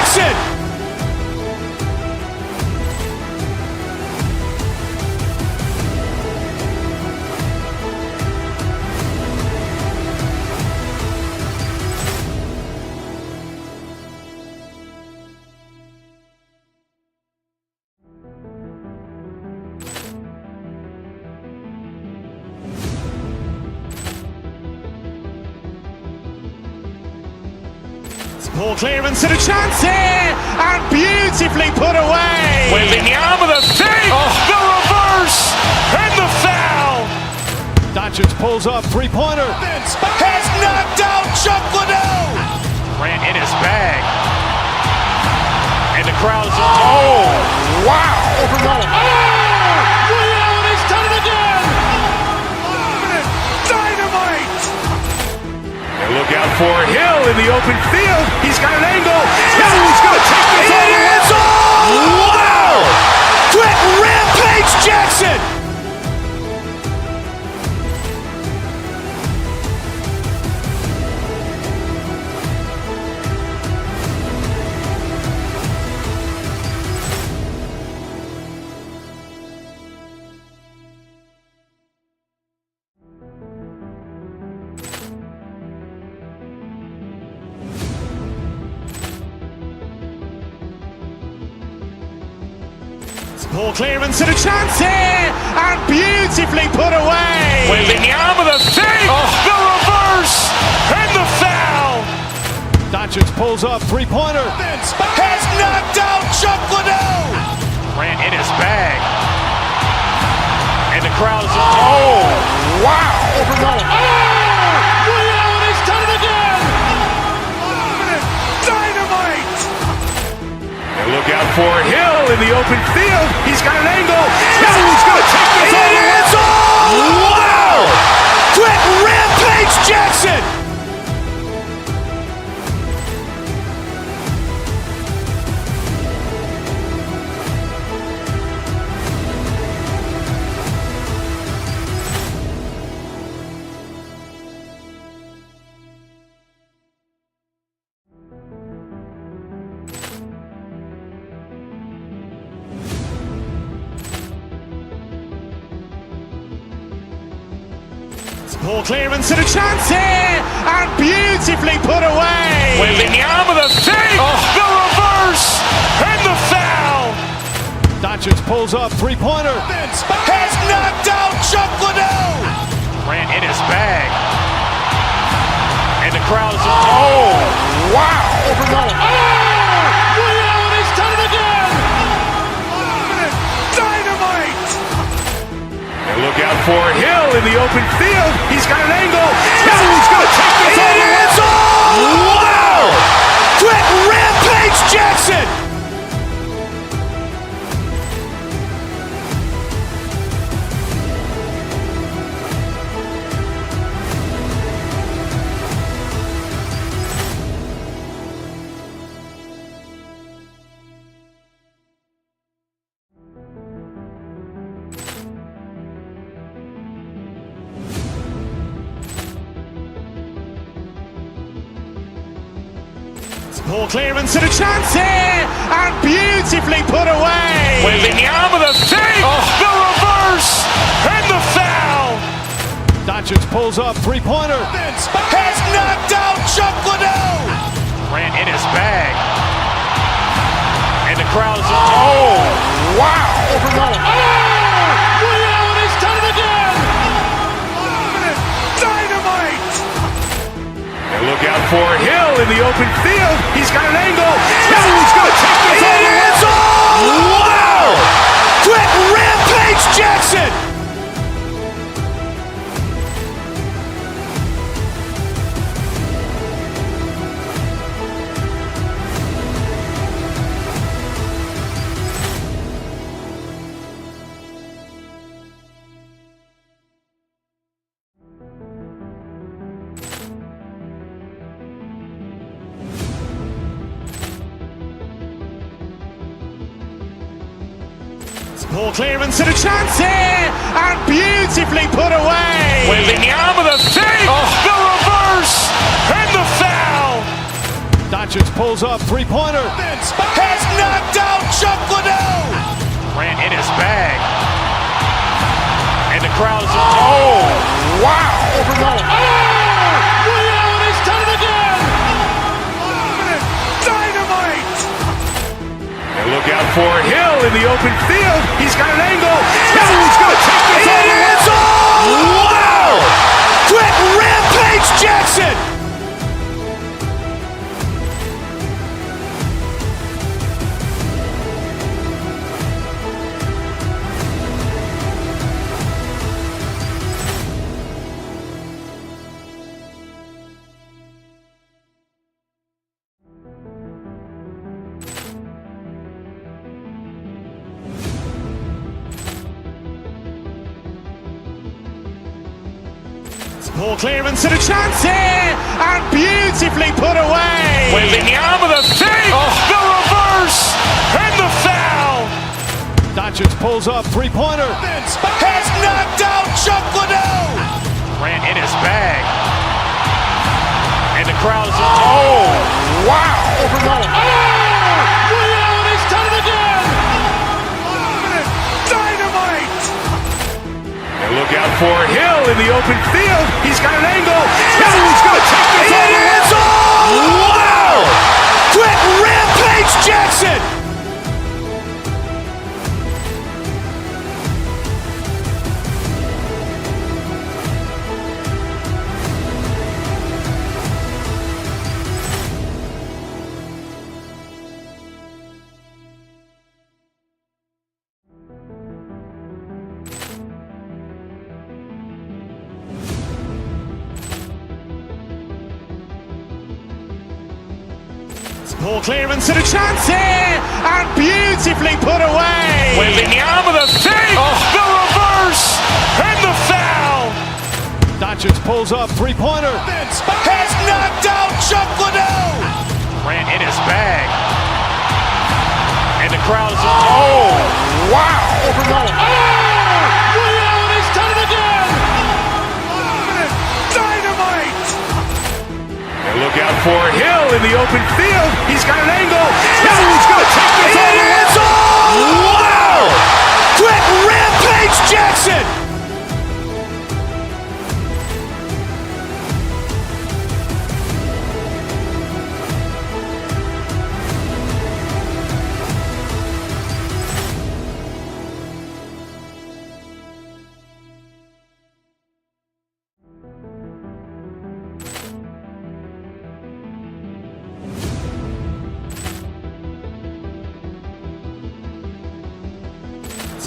Jackson! Poor clearance and a chance here, and beautifully put away. Wembanyama the fake, the reverse, and the foul. Doncic pulls up, three-pointer. Has knocked out Chuck Liddell. Grant in his bag. And the crowd is, oh, wow. He's done it again. Dynamite. And look out for Hill in the open field. He's got an angle. Hill's going to take this all the way. Wow! Quick Rampage Jackson. Poor clearance and a chance here, and beautifully put away. Wembanyama the fake, the reverse, and the foul. Doncic pulls up, three-pointer. Has knocked out Chuck Liddell. Grant in his bag. And the crowd is, oh, wow. He's done it again. Dynamite. And look out for Hill in the open field. He's got an angle. Hill's going to take this all the way. Wow! Quick Rampage Jackson. Poor clearance and a chance here, and beautifully put away. Wembanyama the fake, the reverse, and the foul. Doncic pulls up, three-pointer. Has knocked out Chuck Liddell. Grant in his bag. And the crowd is, oh, wow. He's done it again. Dynamite. And look out for Hill in the open field. He's got an angle. Hill's going to take this all the way. Wow! Quick Rampage Jackson. Poor clearance and a chance here, and beautifully put away. Wembanyama the fake, the reverse, and the foul. Doncic pulls up, three-pointer. Has knocked out Chuck Liddell. Grant in his bag. And the crowd is, oh, wow. He's done it again. Dynamite. And look out for Hill in the open field. He's got an angle. Hill's going to take this all the way. Wow! Quick Rampage Jackson. Poor clearance and a chance here, and beautifully put away. Wembanyama the fake, the reverse, and the foul. Doncic pulls up, three-pointer. Vince has knocked out Chuck Liddell. Grant in his bag. And the crowd is, oh, wow. Overruled. Oh, Ray Allen has done it again. Dynamite. And look out for Hill in the open field. He's got an angle. He's going to take this all the way. Wow! Quick Rampage Jackson. Ball clearance and a chance here, and beautifully put away. Waving the arm of the fake, the reverse, and the foul. Doncic pulls up, three-pointer. Vince has knocked out Chuck Liddell. Grant in his bag. And the crowd is, oh, wow. Overruled. Oh, Ray Allen has done it again. Dynamite. And look out for Hill in the open field. He's got an angle. He's going to take this all the way. Wow! Quick Rampage Jackson. Ball clearance and a chance here, and beautifully put away. Waving the arm of the fake, the reverse, and the foul. Doncic pulls up, three-pointer. Vince has knocked out Chuck Liddell. Grant in his bag. And the crowd is, oh, wow. Overruled. Oh, Ray Allen has done it again. Dynamite. And look out for Hill in the open field. He's got an angle. He's going to take this all the way. Wow! Quick Rampage Jackson.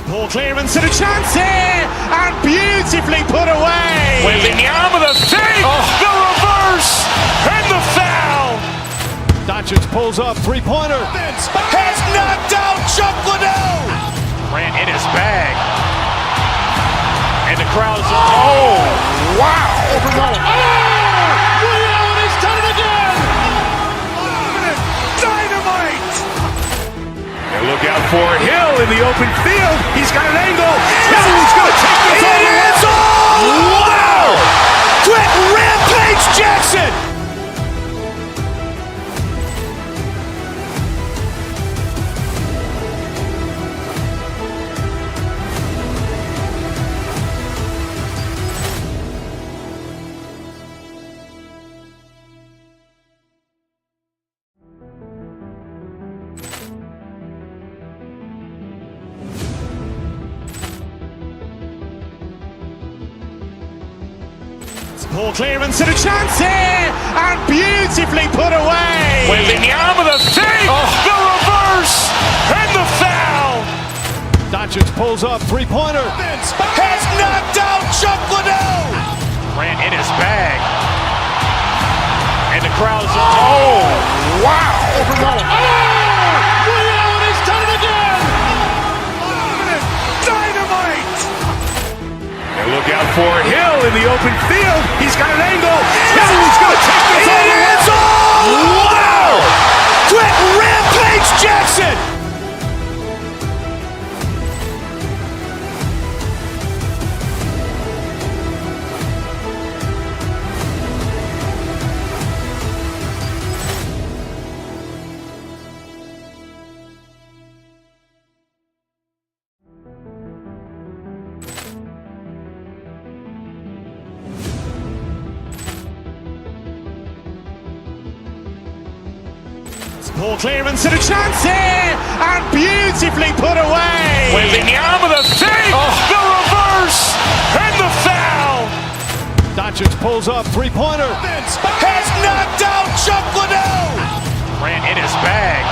Ball clearance and a chance here, and beautifully put away. Waving the arm of the fake, the reverse, and the foul. Doncic pulls up, three-pointer. Vince has knocked out Chuck Liddell. Grant in his bag. And the crowd is, oh, wow. Overruled. Oh, Ray Allen has done it again. Dynamite. And look out for Hill in the open field. He's got an angle. He's going to take this all the way. Wow! Quick Rampage Jackson. Ball clearance and a chance here, and beautifully put away. Waving the arm of the fake, the reverse, and the foul. Doncic pulls up, three-pointer. Vince has knocked out Chuck Liddell. Grant in his bag. And the crowd is, oh, wow. Overruled. Oh, Ray Allen has done it again. Dynamite. And look out for Hill in the open field. He's got an angle. He's going to take this all the way. Wow! Quick Rampage Jackson. Poor clearance and a chance here, and beautifully put away. Wembanyama the fake, the reverse, and the foul. Doncic pulls up, three-pointer. Has knocked out Chuck Liddell. Grant in his bag.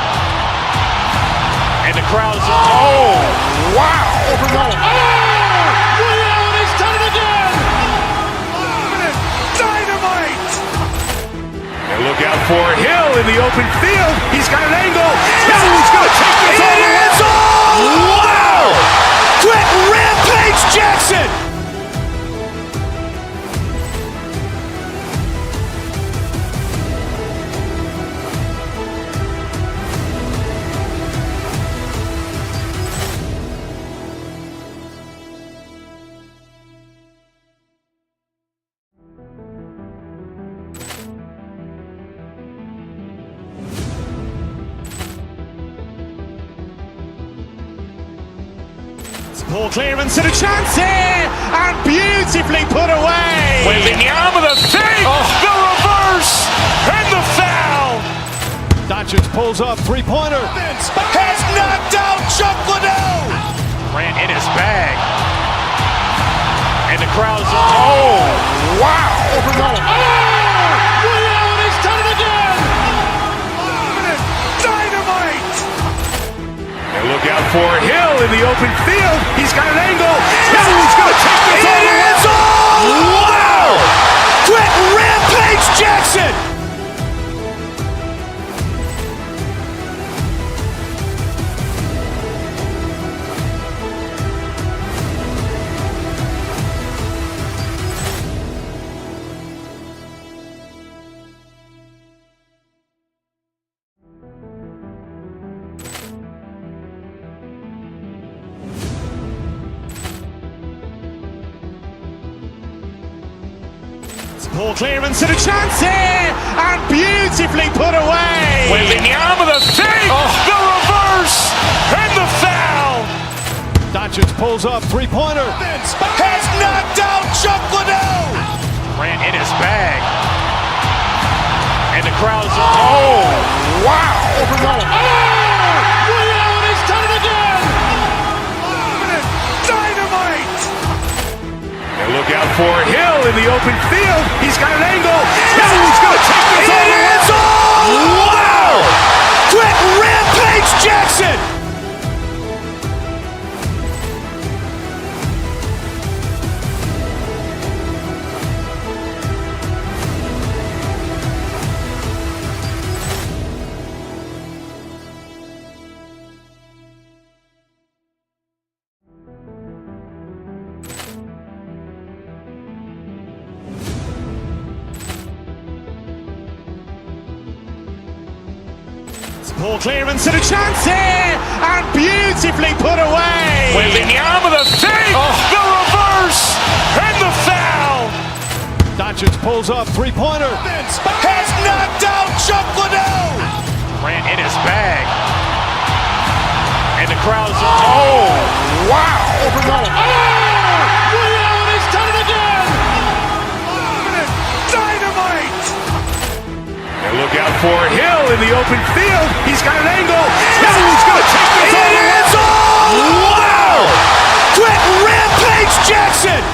And the crowd's wow! Lee Allen has done it again. Dynamite! And look out for Hill in the open field. He's got an angle. He's going to take this all the way. Wow! Quick Rampage Jackson. Poor clearance and a chance here, and beautifully put away. Wembanyama the fake, the reverse, and the foul. Doncic pulls up, three-pointer. Has knocked out Chuck Liddell. Grant in his bag. And the crowd's wow! Lee Allen has done it again. Dynamite! And look out for Hill in the open field. He's got an angle. He's going to take this all the way. Wow! Quick Rampage Jackson. Poor clearance and a chance here, and beautifully put away. Wembanyama the fake, the reverse, and the foul. Doncic pulls up, three-pointer. Has knocked out Chuck Liddell. Grant in his bag. And the crowd's wow! Lee Allen has done it again. Dynamite! And look out for Hill in the open field. He's got an angle. He's going to take this all the way. Wow! Quick Rampage Jackson. Poor clearance and a chance here, and beautifully put away. Wembanyama the fake, the reverse, and the foul. Doncic pulls up, three-pointer. Has knocked out Chuck Liddell. Grant in his bag. And the crowd's wow! Lee Allen has done it again. Dynamite! And look out for Hill in the open field. He's got an angle. He's going to take this all the way. Wow! Quick Rampage Jackson.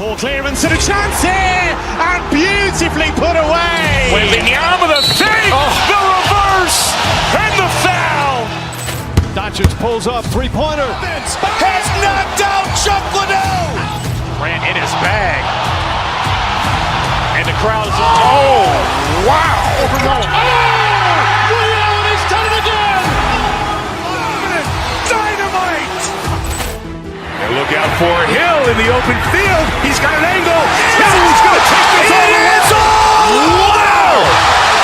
Poor clearance and a chance here, and beautifully put away. Wembanyama the fake, the reverse, and the foul. Doncic pulls up, three-pointer. Has knocked out Chuck Liddell. Grant in his bag. And the crowd's wow! Lee Allen has done it again. Dynamite! And look out for Hill in the open field. He's got an angle. He's going to take this all the way. Wow!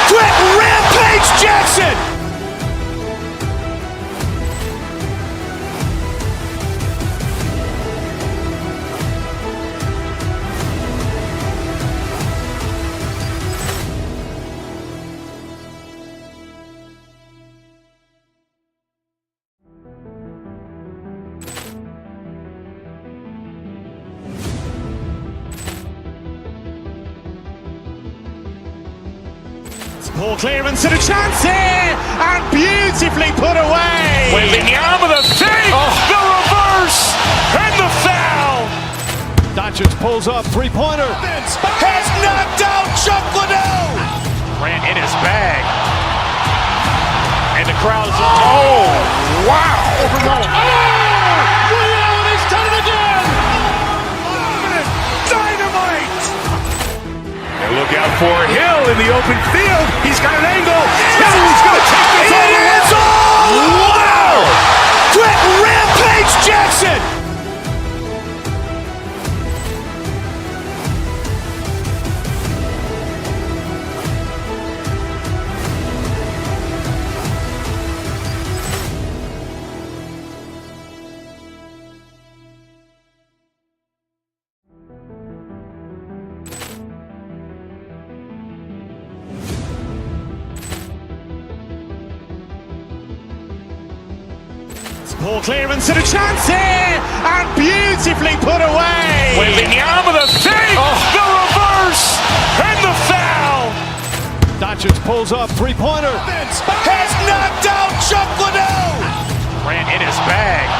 Quick Rampage Jackson. Ball clearance and a chance here, and beautifully put away. Wembanyama the fake, the reverse, and the foul. Doncic pulls up, three-pointer. Has knocked out Chuck Liddell. Ran in his bag. And the crowd is, oh, wow. Ray Allen has done it again. Dynamite. And look out for Hill in the open field. He's got an angle. He's going to take this all the way. Wow! Quick Rampage Jackson. Ball clearance and a chance here, and beautifully put away. Wembanyama the fake, the reverse, and the foul. Doncic pulls up, three-pointer. Has knocked out Chuck Liddell. Ran in his bag.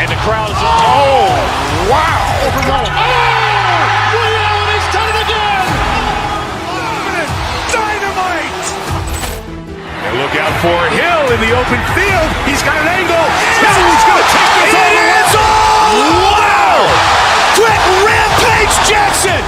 And the crowd is, oh, wow. Ray Allen has done it again. Dynamite. And look out for Hill in the open field. He's got an angle. He's going to take this all the way. Wow! Quick Rampage Jackson.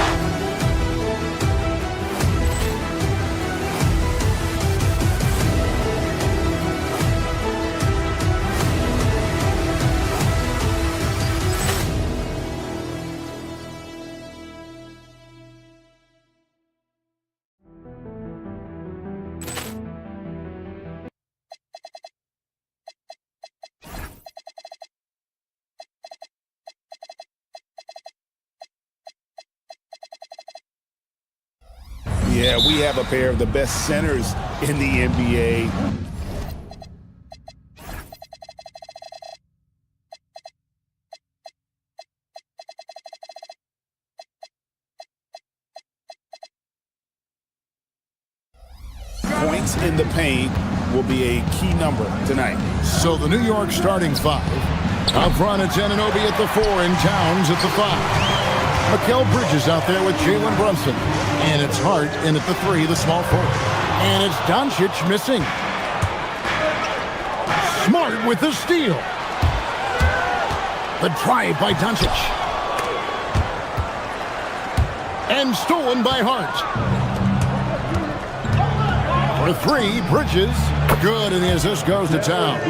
Yeah, we have a pair of the best centers in the NBA. Points in the paint will be a key number tonight. So the New York starting five. Up front, it's Anunoby at the 4 and Towns at the 5. Mikal Bridges out there with Jalen Brunson. And it's Hart in at the 3, the small forward. And it's Doncic missing. Smart with the steal. The drive by Doncic. And stolen by Hart. For 3, Bridges. Good, and the assist goes to Towns.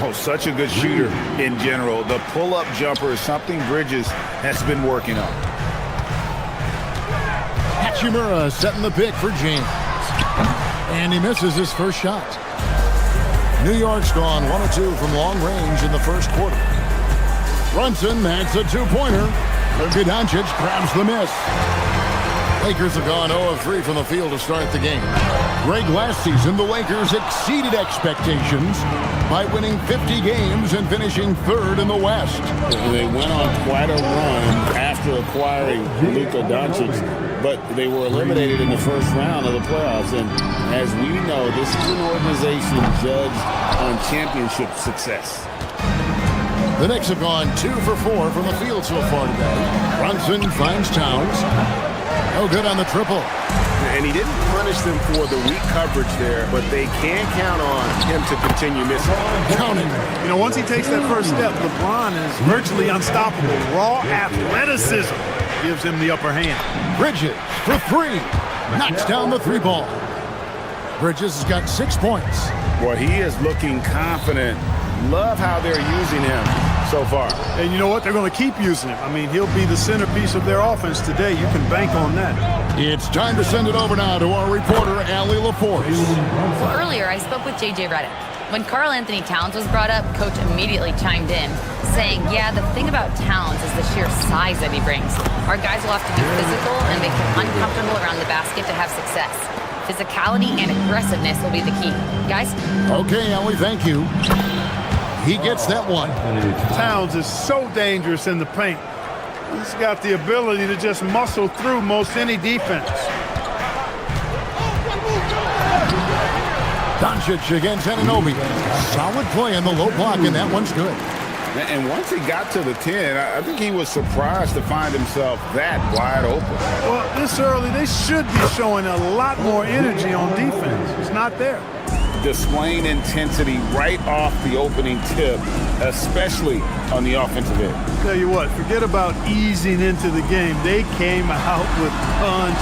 Oh, such a good shooter in general. The pull-up jumper is something Bridges has been working on. Hachimura setting the pick for James. And he misses his first shot. New York's gone 1 of 2 from long range in the first quarter. Brunson makes a 2-pointer. Luka Doncic grabs the miss. Lakers have gone 0 of 3 from the field to start the game. Greg, last season, the Lakers exceeded expectations by winning 50 games and finishing 3rd in the West. They went on quite a run after acquiring Luka Doncic, but they were eliminated in the first round of the playoffs. And as we know, this is an organization judged on championship success. The Knicks have gone 2 for 4 from the field so far today. Brunson finds Towns. No good on the triple. And he didn't punish them for the weak coverage there, but they can count on him to continue missing. Counting. You know, once he takes that first step, LeBron is virtually unstoppable. Raw athleticism gives him the upper hand. Bridges for 3. Knocks down the 3 ball. Bridges has got 6 points. Boy, he is looking confident. Love how they're using him so far. And you know what? They're going to keep using him. I mean, he'll be the centerpiece of their offense today. You can bank on that. It's time to send it over now to our reporter, Allie LaForce. Well, earlier I spoke with J.J. Redick. When Karl Anthony Towns was brought up, Coach immediately chimed in, saying, yeah, the thing about Towns is the sheer size that he brings. Our guys will have to be physical and make him uncomfortable around the basket to have success. Physicality and aggressiveness will be the key. Guys? Okay, Allie, thank you. He gets that one. Towns is so dangerous in the paint. He's got the ability to just muscle through most any defense. Doncic against Anunoby. Solid play in the low block, and that one's good. And once he got to the 10, I think he was surprised to find himself that wide open. Well, this early, they should be showing a lot more energy on defense. It's not there. Displaying intensity right off the opening tip, especially on the offensive end. Tell you what, forget about easing into the game. They came out with punch,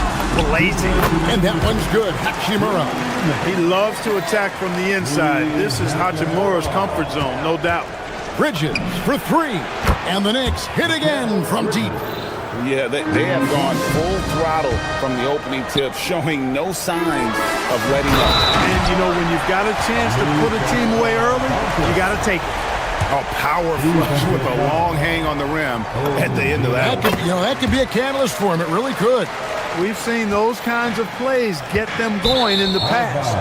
blazing. And that one's good. Hachimura. He loves to attack from the inside. This is Hachimura's comfort zone, no doubt. Bridges for three. And the Knicks hit again from deep. Yeah, they have gone full throttle from the opening tip, showing no signs of letting up. And, you know, when you've got a chance to put a team away early, you got to take it. A power flush with a long hang on the rim at the end of that. That could be a catalyst for him. It really could. We've seen those kinds of plays get them going in the past.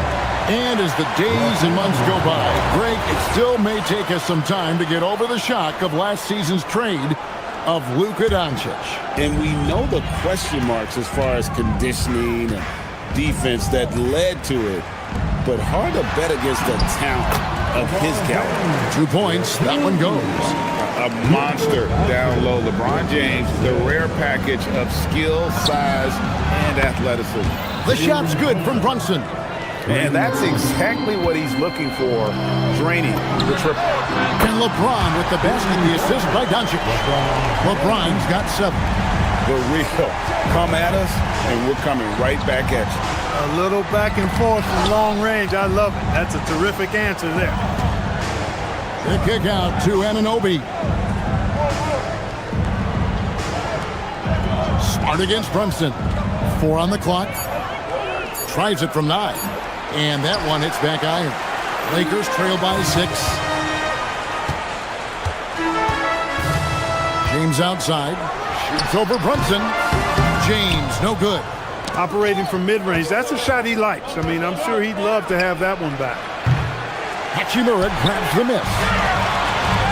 And as the days and months go by, Greg, it still may take us some time to get over the shock of last season's trade of Luka Doncic. And we know the question marks as far as conditioning and defense that led to it, but hard to bet against the talent of his caliber. 2 points, that one goes. A monster down low. LeBron James, the rare package of skill, size, and athleticism. The shot's good from Brunson. And that's exactly what he's looking for, draining the triple. And LeBron with the basket, the assist by Doncic. LeBron's got 7. The real. Come at us, and we're coming right back at you. A little back and forth from long range. I love it. That's a terrific answer there. The kick out to Anunoby. Smart against Brunson. 4 on the clock. Tries it from 9. And that one hits back iron. Lakers trail by 6. James outside. Shoots over Brunson. James, no good. Operating from mid-range. That's a shot he likes. I mean, I'm sure he'd love to have that one back. Hachimura grabs the miss.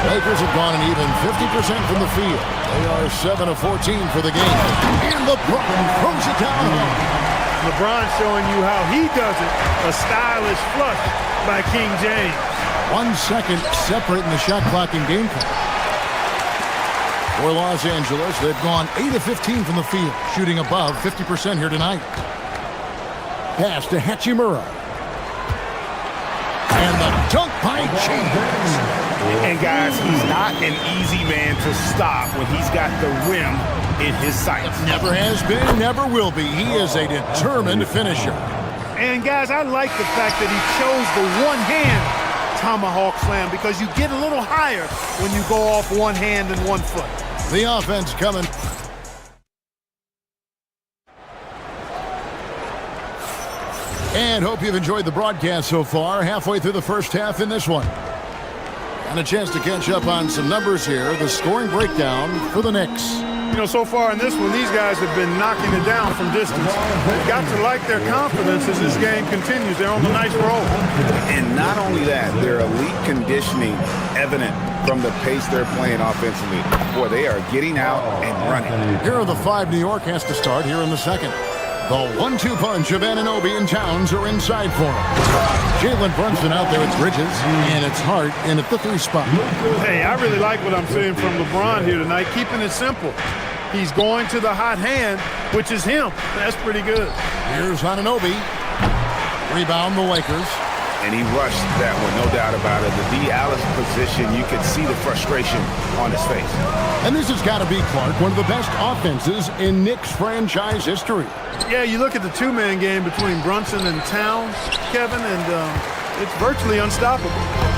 Lakers have gone an even 50% from the field. They are 7 of 14 for the game. And LeBron throws it down. LeBron showing you how he does it. A stylish flush by King James. 1 second separating the shot clock and game clock. For Los Angeles, they've gone 8 of 15 from the field, shooting above 50% here tonight. Pass to Hachimura. And the dunk by James. And guys, he's not an easy man to stop when he's got the rim in his sights. Never has been, never will be. He is a determined finisher. And guys, I like the fact that he chose the one-hand tomahawk slam because you get a little higher when you go off one hand and 1 foot. The offense coming. And hope you've enjoyed the broadcast so far. Halfway through the first half in this one. And a chance to catch up on some numbers here. The scoring breakdown for the Knicks. You know, so far in this one, these guys have been knocking it down from distance. They've got to like their confidence as this game continues. They're on the nice roll. And not only that, their elite conditioning evident from the pace they're playing offensively. Boy, they are getting out and running. Here are the 5 New York has to start here in the second. The 1-2 punch of Anunoby and Towns are inside for him. Jalen Brunson out there at Bridges, and it's Hart in at the 3 spot. Hey, I really like what I'm seeing from LeBron here tonight, keeping it simple. He's going to the hot hand, which is him. That's pretty good. Here's Anunoby. Rebound the Lakers. And he rushed that one, no doubt about it. The D. Alice position, you could see the frustration on his face. And this has got to be, Clark, one of the best offenses in Knicks franchise history. Yeah, you look at the 2-man game between Brunson and Towns, Kevin, and it's virtually unstoppable.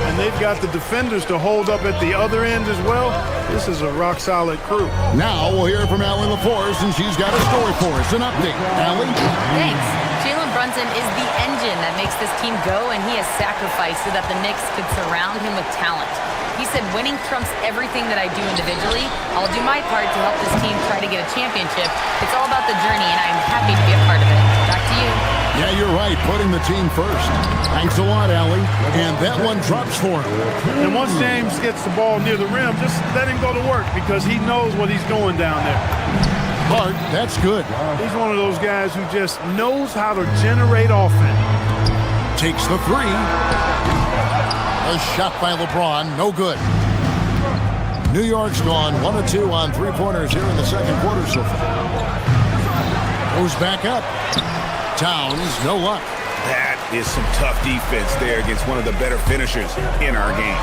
And they've got the defenders to hold up at the other end as well. This is a rock-solid crew. Now we'll hear from Allie LaForce, and she's got a story for us. An update. Allie? Thanks. Jalen Brunson is the engine that makes this team go, and he has sacrificed so that the Knicks could surround him with talent. He said, winning trumps everything that I do individually. I'll do my part to help this team try to get a championship. It's all about the journey, and I'm happy to be a part of it. Back to you. Yeah, you're right. Putting the team first. Thanks a lot, Allie. And that one drops for him. And once James gets the ball near the rim, just let him go to work because he knows what he's doing down there. Hart, that's good. He's one of those guys who just knows how to generate offense. Takes the three. A shot by LeBron, no good. New York's gone 1 of 2 on three-pointers here in the second quarter so far. Goes back up. Towns, no luck. That is some tough defense there against one of the better finishers in our game.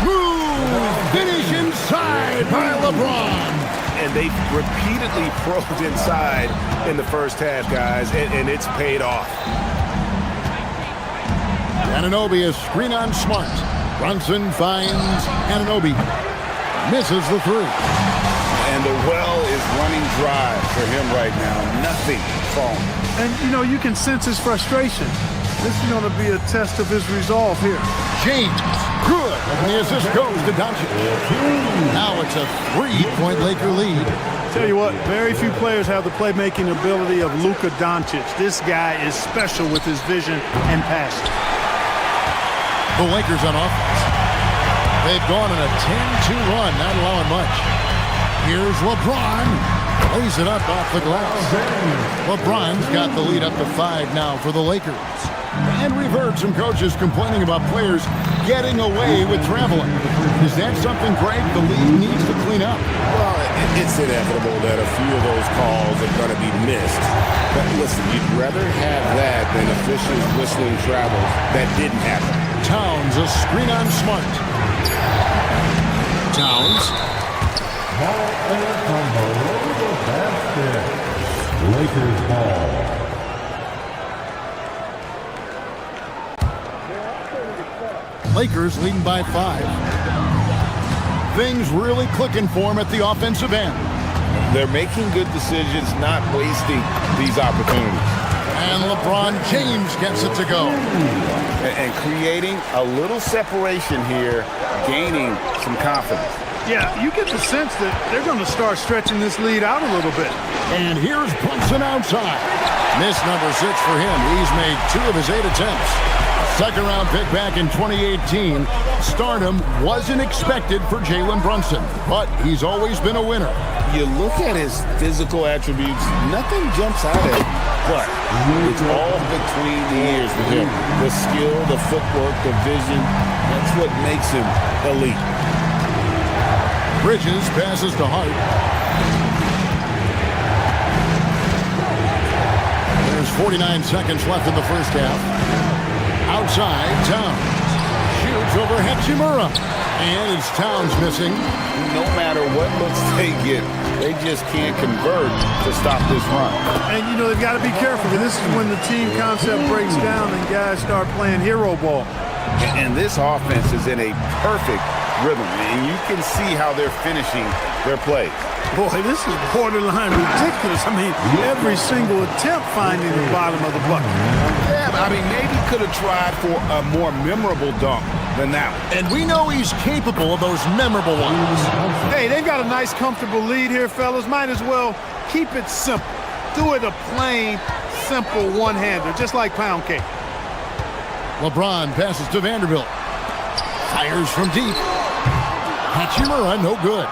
Smooth finish inside by LeBron. And they repeatedly probed inside in the first half, guys, and it's paid off. Anunoby is screen on Smart. Brunson finds Anunoby. Misses the three. And the well is running dry for him right now. Nothing falling. And, you know, you can sense his frustration. This is going to be a test of his resolve here. James, good. And the assist goes to Doncic. Now it's a 3-point Laker lead. Tell you what, very few players have the playmaking ability of Luka Doncic. This guy is special with his vision and passion. The Lakers on offense. They've gone on a 10-2 run, not allowing much. Here's LeBron. Lays it up off the glass. LeBron's got the lead up to 5 now for the Lakers. And we've heard some coaches complaining about players getting away with traveling. Is that something, Greg, the league needs to clean up? Well, it's inevitable that a few of those calls are going to be missed. But listen, you'd rather have that than officials whistling travels that didn't happen. Towns, a screen on Smart. Towns. Ball there from below the basket. Lakers ball. Lakers leading by 5. Things really clicking for him at the offensive end. They're making good decisions, not wasting these opportunities. And LeBron James gets it to go. And creating a little separation here, gaining some confidence. Yeah, you get the sense that they're going to start stretching this lead out a little bit. And here's Brunson outside. Miss number 6 for him. He's made 2 of his 8 attempts. Second-round pick back in 2018. Stardom wasn't expected for Jalen Brunson, but he's always been a winner. You look at his physical attributes, nothing jumps out at him. But it's all between the ears with him. The skill, the footwork, the vision, that's what makes him elite. Bridges passes to Hart. There's 49 seconds left in the first half. Outside, Towns shoots over Hachimura. And it's Towns missing. No matter what looks they get, they just can't convert to stop this run. And, you know, they've got to be careful. This is when the team concept breaks down and guys start playing hero ball. And this offense is in a perfect rhythm, and you can see how they're finishing their plays. Boy, this is borderline ridiculous. I mean, every single attempt finding the bottom of the bucket. Yeah, but I mean, maybe could have tried for a more memorable dunk than that one. And we know he's capable of those memorable ones. Hey, they've got a nice, comfortable lead here, fellas. Might as well keep it simple. Do it a plain, simple one-hander, just like pound cake. LeBron passes to Vanderbilt. Fires from deep. Hachimura, no good.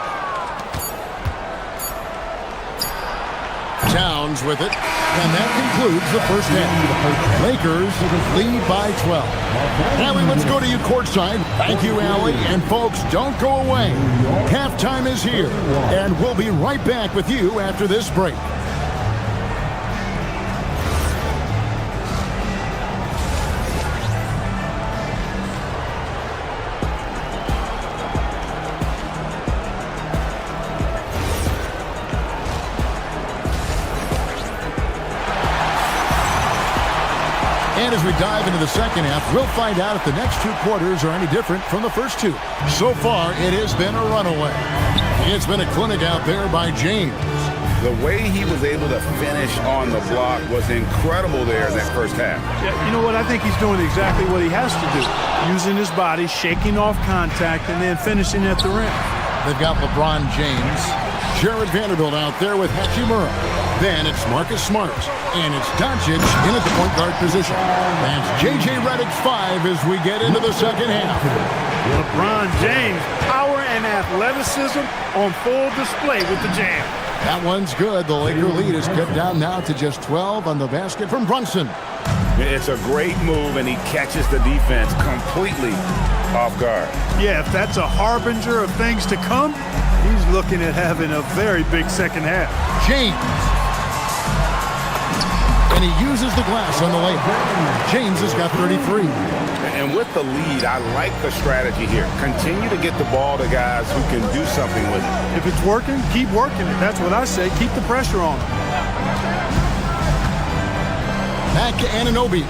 Towns with it. And that concludes the first half. Lakers lead by 12. Allie, let's go to you courtside. Thank you, Allie. And folks, don't go away. Halftime is here. And we'll be right back with you after this break. And as we dive into the second half, we'll find out if the next 2 quarters are any different from the first 2. So far, it has been a runaway. It's been a clinic out there by James. The way he was able to finish on the block was incredible there in that first half. Yeah, you know what? I think he's doing exactly what he has to do. Using his body, shaking off contact, and then finishing at the rim. They've got LeBron James. Jared Vanderbilt out there with Hachimura. Then it's Marcus Smart. And it's Doncic in at the point guard position. That's J.J. Redick's 5 as we get into the second half. LeBron James, power and athleticism on full display with the jam. That one's good. The Laker lead is cut down now to just 12 on the basket from Brunson. It's a great move, and he catches the defense completely off guard. Yeah, if that's a harbinger of things to come, he's looking at having a very big second half. James. And he uses the glass on the layup. James has got 33. And with the lead, I like the strategy here. Continue to get the ball to guys who can do something with it. If it's working, keep working it. That's what I say. Keep the pressure on him. Back to Anunoby.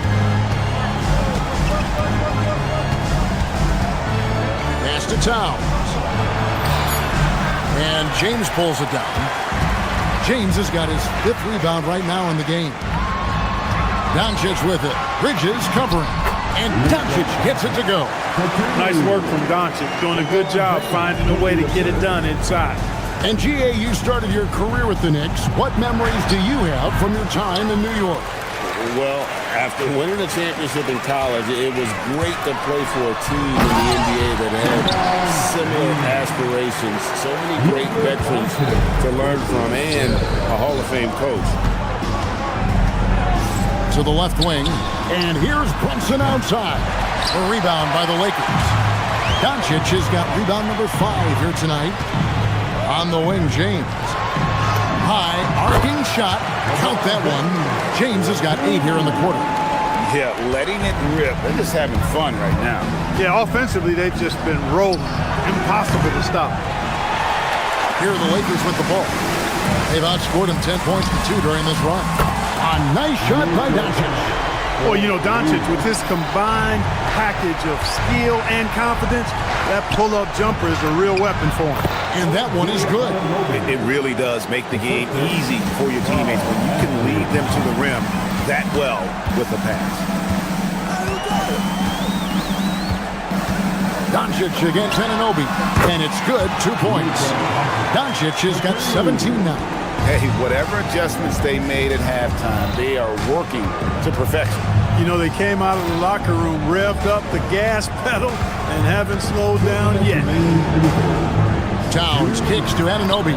Pass to Towns. And James pulls it down. James has got his 5th rebound right now in the game. Doncic with it. Bridges covering. And Doncic gets it to go. Nice work from Doncic. Doing a good job finding a way to get it done inside. And GA, you started your career with the Knicks. What memories do you have from your time in New York? Well, after winning a championship in college, it was great to play for a team in the NBA that had similar aspirations. So many great veterans to learn from and a Hall of Fame coach. To the left wing, and here's Brunson outside. A rebound by the Lakers. Doncic has got rebound number 5 here tonight. On the wing, James. High, arcing shot. Count that one. James has got 8 here in the quarter. Yeah, letting it rip. They're just having fun right now. Yeah, offensively, they've just been rolling. Impossible to stop. Here are the Lakers with the ball. They've outscored them 10 points to 2 during this run. A nice shot by Doncic. Well, you know, Doncic, with his combined package of skill and confidence, that pull-up jumper is a real weapon for him. And that one is good. It really does make the game easy for your teammates when you can lead them to the rim that well with the pass. Doncic against Anunoby. And it's good, 2 points. Doncic has got 17 now. Hey, whatever adjustments they made at halftime, they are working to perfection. You know, they came out of the locker room, revved up the gas pedal, and haven't slowed down yet. Towns kicks to Anunoby.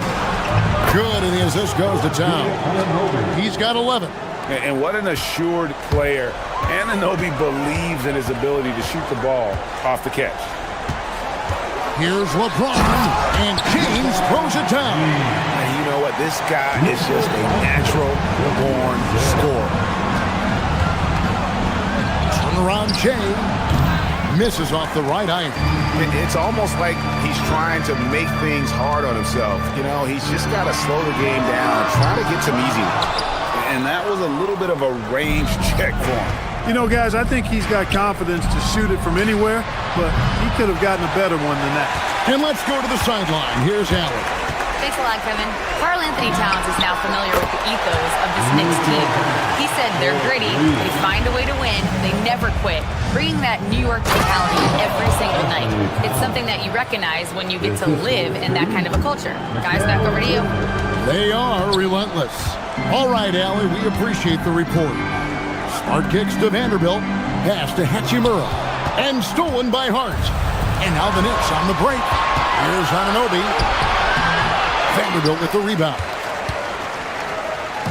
Good, and the assist goes to Towns. He's got 11. And what an assured player. Anunoby believes in his ability to shoot the ball off the catch. Here's LeBron, and James throws it down. And you know what? This guy is just a natural-born scorer. Turnaround Jay misses off the right iron. It's almost like he's trying to make things hard on himself. You know, he's just got to slow the game down, try to get some easy ones. And that was a little bit of a range check for him. You know, guys, I think he's got confidence to shoot it from anywhere, but he could have gotten a better one than that. And let's go to the sideline. Here's Allen. Thanks a lot, Kevin. Karl Anthony Towns is now familiar with the ethos of this Knicks team. He said they're gritty, they find a way to win, they never quit, bringing that New York mentality every single night. It's something that you recognize when you get to live in that kind of a culture. Guys, back over to you. They are relentless. All right, Allie, we appreciate the report. Smart kicks to Vanderbilt. Pass to Hachimura. And stolen by Hart. And now the Knicks on the break. Here's Anunoby. Vanderbilt with the rebound.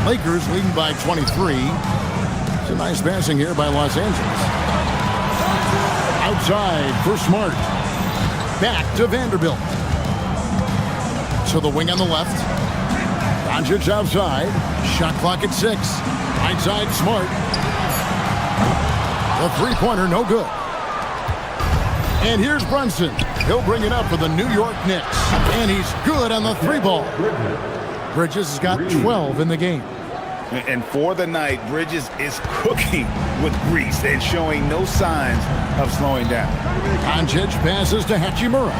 Lakers leading by 23. It's a nice passing here by Los Angeles. Outside for Smart. Back to Vanderbilt. To the wing on the left. Doncic outside. Shot clock at 6. Right side, Smart. The three-pointer, no good. And here's Brunson. He'll bring it up for the New York Knicks. And he's good on the 3-ball. Bridges has got 12 in the game. And for the night, Bridges is cooking with grease and showing no signs of slowing down. Doncic passes to Hachimura.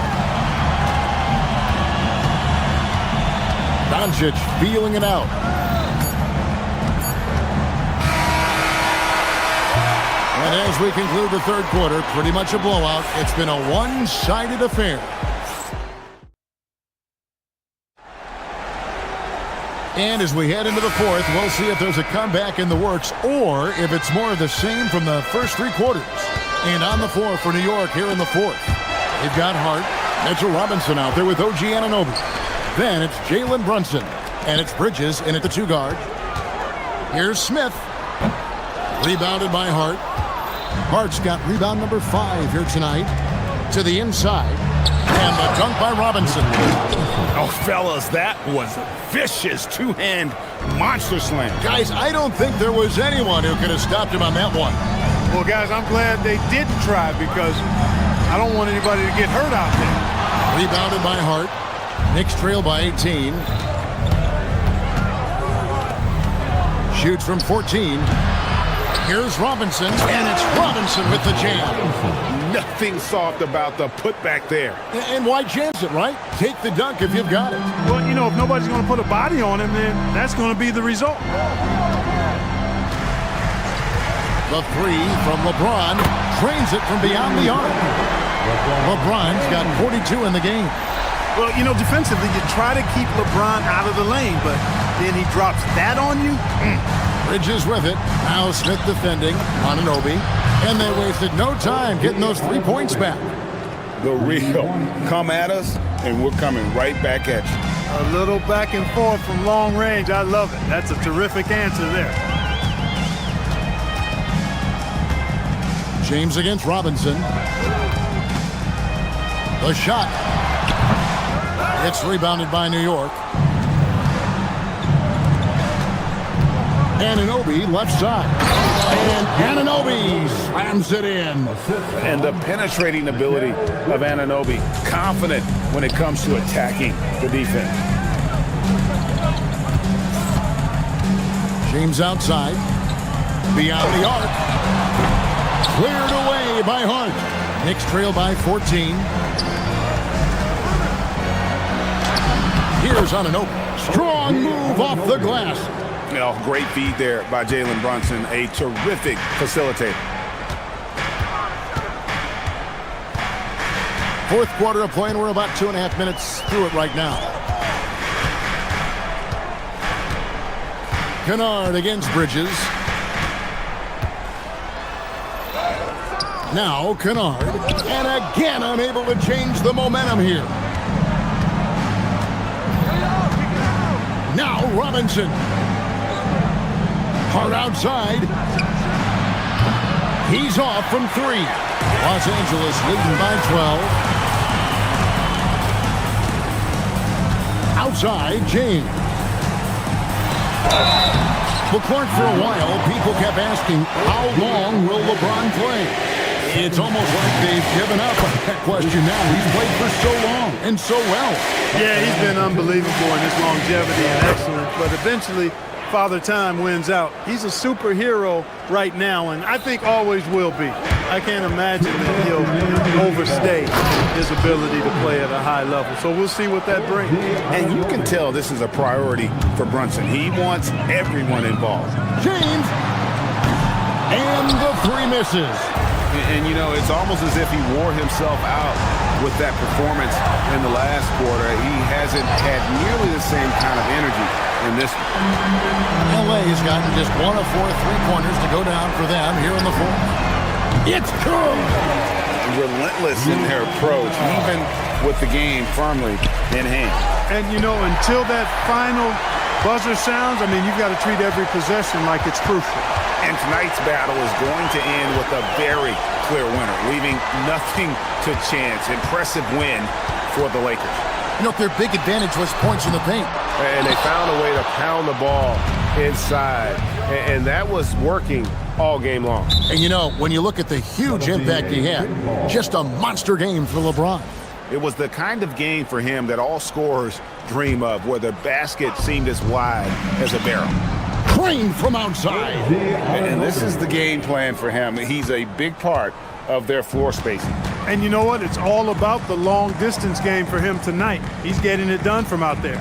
Doncic feeling it out. And as we conclude the third quarter, pretty much a blowout. It's been a one-sided affair. And as we head into the fourth, we'll see if there's a comeback in the works or if it's more of the same from the first 3 quarters. And on the floor for New York here in the fourth, they've got Hart, Mitchell Robinson out there with OG Anunoby. Then it's Jalen Brunson, and it's Bridges in at the 2 guard. Here's Smith. Rebounded by Hart. Hart's got rebound number 5 here tonight. To the inside. And the dunk by Robinson. Oh, fellas, that was a vicious two-hand monster slam. Guys, I don't think there was anyone who could have stopped him on that one. Well, guys, I'm glad they didn't try because I don't want anybody to get hurt out there. Rebounded by Hart. Knicks trail by 18. Shoots from 14. Here's Robinson, and it's Robinson with the jam. Nothing soft about the putback there. And why chance it, right? Take the dunk if you've got it. Well, you know, if nobody's going to put a body on him, then that's going to be the result. The 3 from LeBron trains it from beyond the arc. LeBron's got 42 in the game. Well, you know, defensively, you try to keep LeBron out of the lane, but then he drops that on you. Bridges with it. Now Smith defending on Anunoby. And they wasted no time getting those 3 points back. The real come at us, and we're coming right back at you. A little back and forth from long range. I love it. That's a terrific answer there. James against Robinson. The shot. It's rebounded by New York. Anunoby left side. And Anunoby slams it in. And the penetrating ability of Anunoby, confident when it comes to attacking the defense. James outside. Beyond the arc. Cleared away by Hart. Knicks trail by 14. Here's Anunoby. Strong move off the glass. You know, great feed there by Jalen Brunson, a terrific facilitator. Fourth quarter of play, and we're about 2.5 minutes through it right now. Kennard against Bridges. Now Kennard, and again unable to change the momentum here. Now Robinson. Hart outside. He's off from 3. Los Angeles leading by 12. Outside, James. Well, Clark, for a while, people kept asking, how long will LeBron play? It's almost like they've given up on that question now. He's played for so long and so well. Yeah, he's been unbelievable in his longevity and excellence, but eventually Father Time wins out. He's a superhero right now, and I think always will be. I can't imagine that he'll overstay his ability to play at a high level. So we'll see what that brings. And you can tell this is a priority for Brunson. He wants everyone involved. James. And the 3 misses. And, you know, it's almost as if he wore himself out with that performance in the last quarter. He hasn't had nearly the same kind of energy in this one. LA has gotten just 1 of 4 3-pointers to go down for them here in the fourth. It's good. Relentless in their approach, even with the game firmly in hand. And, you know, until that final buzzer sounds, I mean, you've got to treat every possession like it's crucial. And tonight's battle is going to end with a very clear winner, leaving nothing to chance. Impressive win for the Lakers. You know, their big advantage was points in the paint. And they found a way to pound the ball inside. And that was working all game long. And, you know, when you look at the huge impact he had, just a monster game for LeBron. It was the kind of game for him that all scorers dream of, where the basket seemed as wide as a barrel. Crane from outside. And this is the game plan for him. He's a big part of their floor spacing. And you know what? It's all about the long distance game for him tonight. He's getting it done from out there.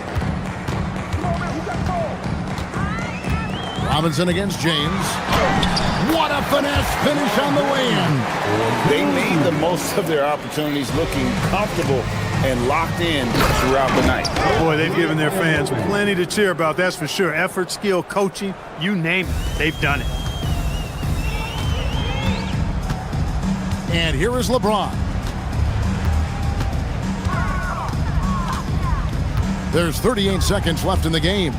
Robinson against James. What a finesse finish on the way in. They made the most of their opportunities, looking comfortable and locked in throughout the night. Boy, they've given their fans plenty to cheer about, that's for sure. Effort, skill, coaching, you name it, they've done it. And here is LeBron. There's 38 seconds left in the game.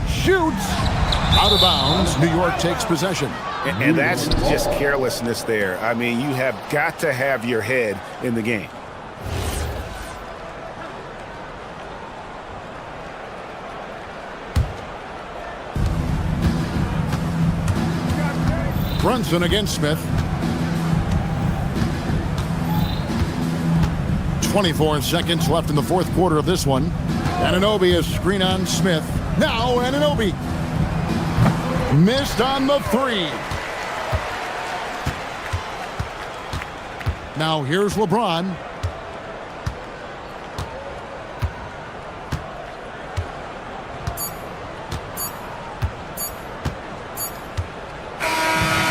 Shoots. Out of bounds, New York takes possession. And that's just carelessness there. I mean, you have got to have your head in the game. Brunson against Smith. 24 seconds left in the fourth quarter of this one. Anunoby is screen on Smith. Now Anunoby. Missed on the three. Now here's LeBron.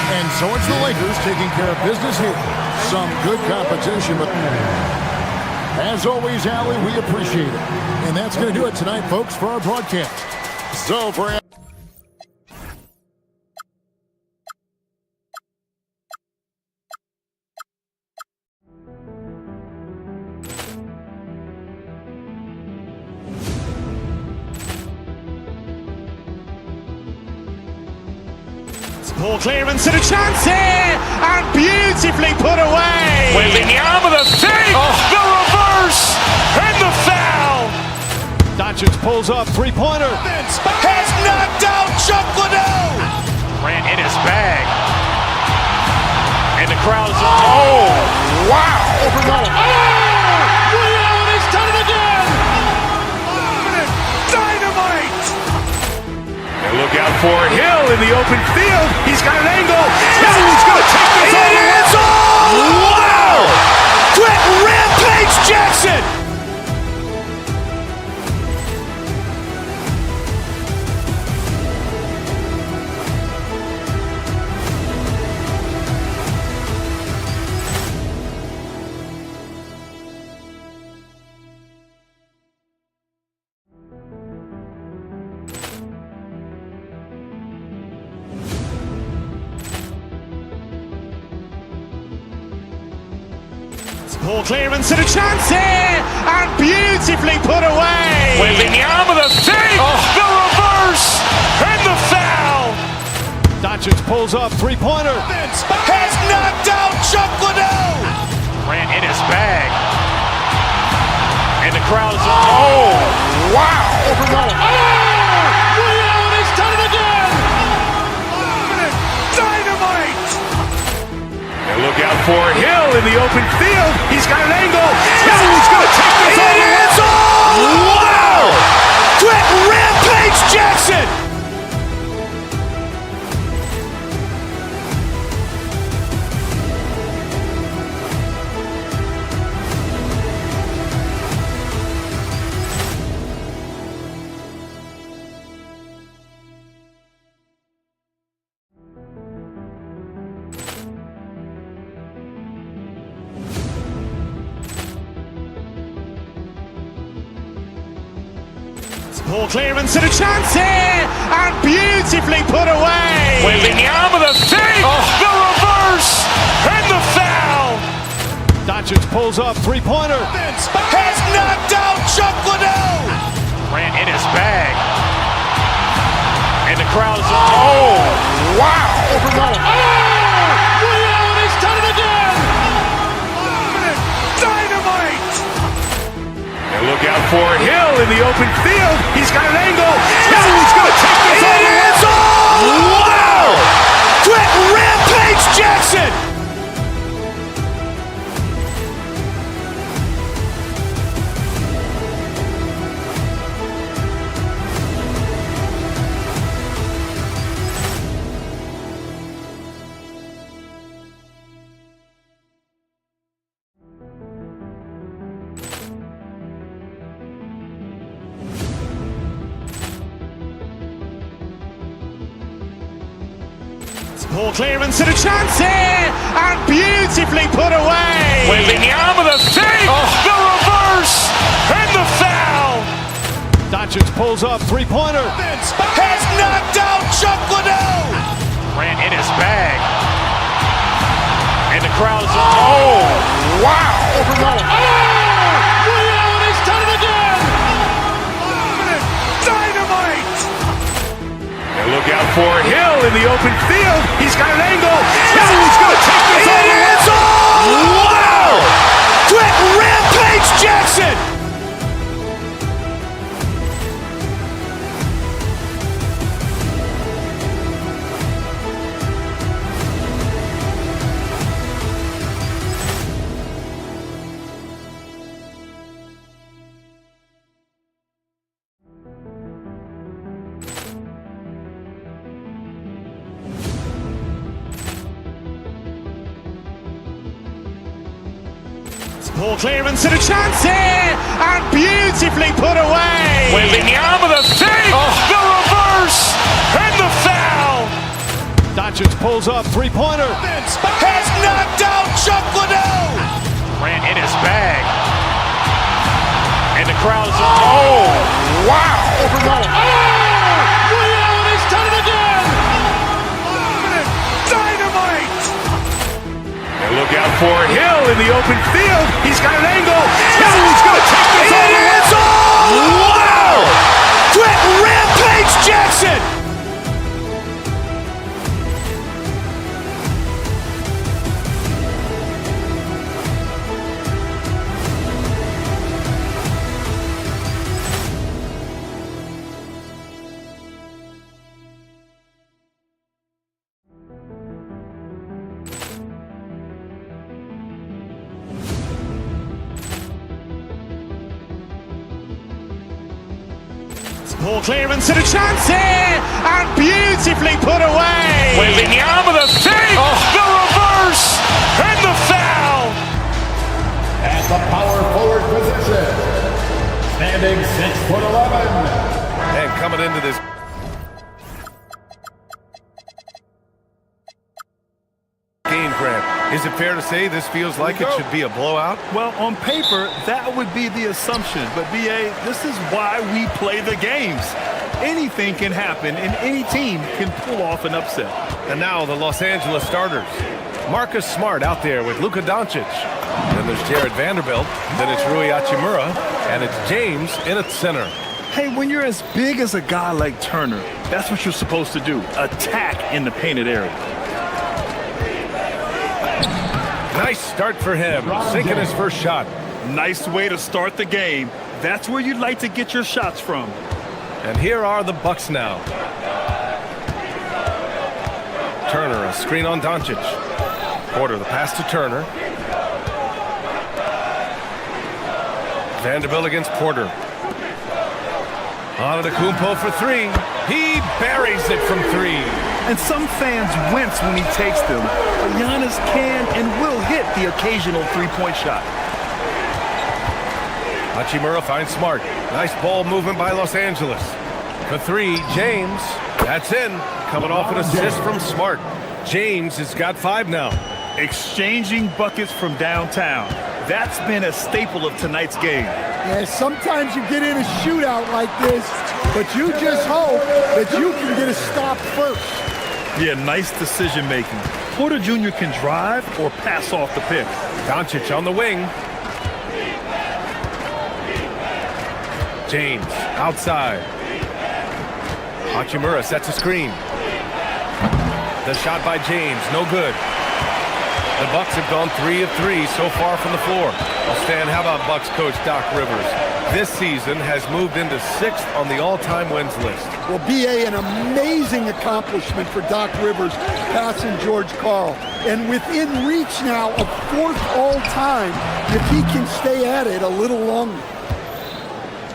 And so it's the Lakers taking care of business here. Some good competition, but as always, Allie, we appreciate it. And that's going to do it tonight, folks, for our broadcast. So for Ball clearance and a chance here, and beautifully put away. Wembanyama the fake, the reverse, and the foul. Doncic pulls up, three-pointer. Has knocked out Chuck Liddell. Grant in his bag. And the crowd's, oh, wow. Leon has done it again. Dynamite! And look out for Hill in the open field. He's got an angle. He's going to take this all the way. Wow! Quick Rampage Jackson! Ball clearance and a chance here, and beautifully put away. Wembanyama the fake, the reverse, and the foul. Doncic pulls up, three-pointer. Has knocked out Chuck Liddell. Grant in his bag. And the crowd's, oh, wow. Leon has done it again. Dynamite! And look out for Hill in the open field. He's got an angle. He's going to take this all the way. Wow! Quick Rampage Jackson! Ball clearance and a chance here, and beautifully put away. Wembanyama the fake, the reverse, and the foul. Doncic pulls up, three-pointer. Has knocked out Chuck Liddell. Grant in his bag. And the crowd's, oh, wow. Leon has done it again. Dynamite! And look out for Hill in the open field. He's got an angle. He's going to take this all the way. Wow! Quick Rampage Jackson! Ball clearance and a chance here, and beautifully put away. Wembanyama the fake, the reverse, and the foul. Doncic pulls up, three-pointer. Has knocked out Chuck Liddell. Grant in his bag. And the crowd's, oh, wow. Leon has done it again. Dynamite! And look look out for Hill in the open field. He's got an angle. Hill's going to take this It is all! Wow! Quick Rampage Jackson! Ball clearance and a chance here, and beautifully put away. Wembanyama with a save, the reverse, and the foul. Doncic pulls up, three-pointer. Has knocked out Chuck Liddell! Ran in his bag. And the crowd's oh, wow. Overrun. Ray Allen has done it again! Dynamite! And look out for Hill in the open field. He's got an angle. Hill's going to take this It is all! Wow! Quick Rampage Jackson! Ball clearance and a chance here, and beautifully put away. Wembanyama with a save, the reverse, and the foul. At the power forward position, standing 6'11". And coming into this game, Grant, is it fair to say this feels like it should be a blowout? Well, on paper, that would be the assumption. But, B.A., this is why we play the games. Anything can happen, and any team can pull off an upset. And now the Los Angeles starters. Marcus Smart out there with Luka Doncic. Then there's Jared Vanderbilt. Then it's Rui Hachimura. And it's James in at center. Hey, when you're as big as a guy like Turner, that's what you're supposed to do. Attack in the painted area. Nice start for him, sinking his first shot. Nice way to start the game. That's where you'd like to get your shots from. And here are the Bucks now. Turner, a screen on Doncic. Porter, the pass to Turner. Vanderbilt against Porter. Antetokounmpo for three. He buries it from three. And some fans wince when he takes them, but Giannis can and will hit the occasional three-point shot. Hachimura finds Smart. Nice ball movement by Los Angeles. For three, James. That's in. Coming off an assist from Smart. James has got 5 now. Exchanging buckets from downtown. That's been a staple of tonight's game. Yeah, sometimes you get in a shootout like this, but you just hope that you can get a stop first. Yeah, nice decision making. Porter Jr. can drive or pass off the pick. Doncic on the wing. James outside. Hachimura sets a screen. The shot by James, no good. The Bucks have gone 3 of 3 so far from the floor. Well, Stan, how about Bucks coach Doc Rivers? This season has moved into 6th on the all-time wins list. Well, B.A., an amazing accomplishment for Doc Rivers passing George Karl. And within reach now of 4th all-time if he can stay at it a little longer.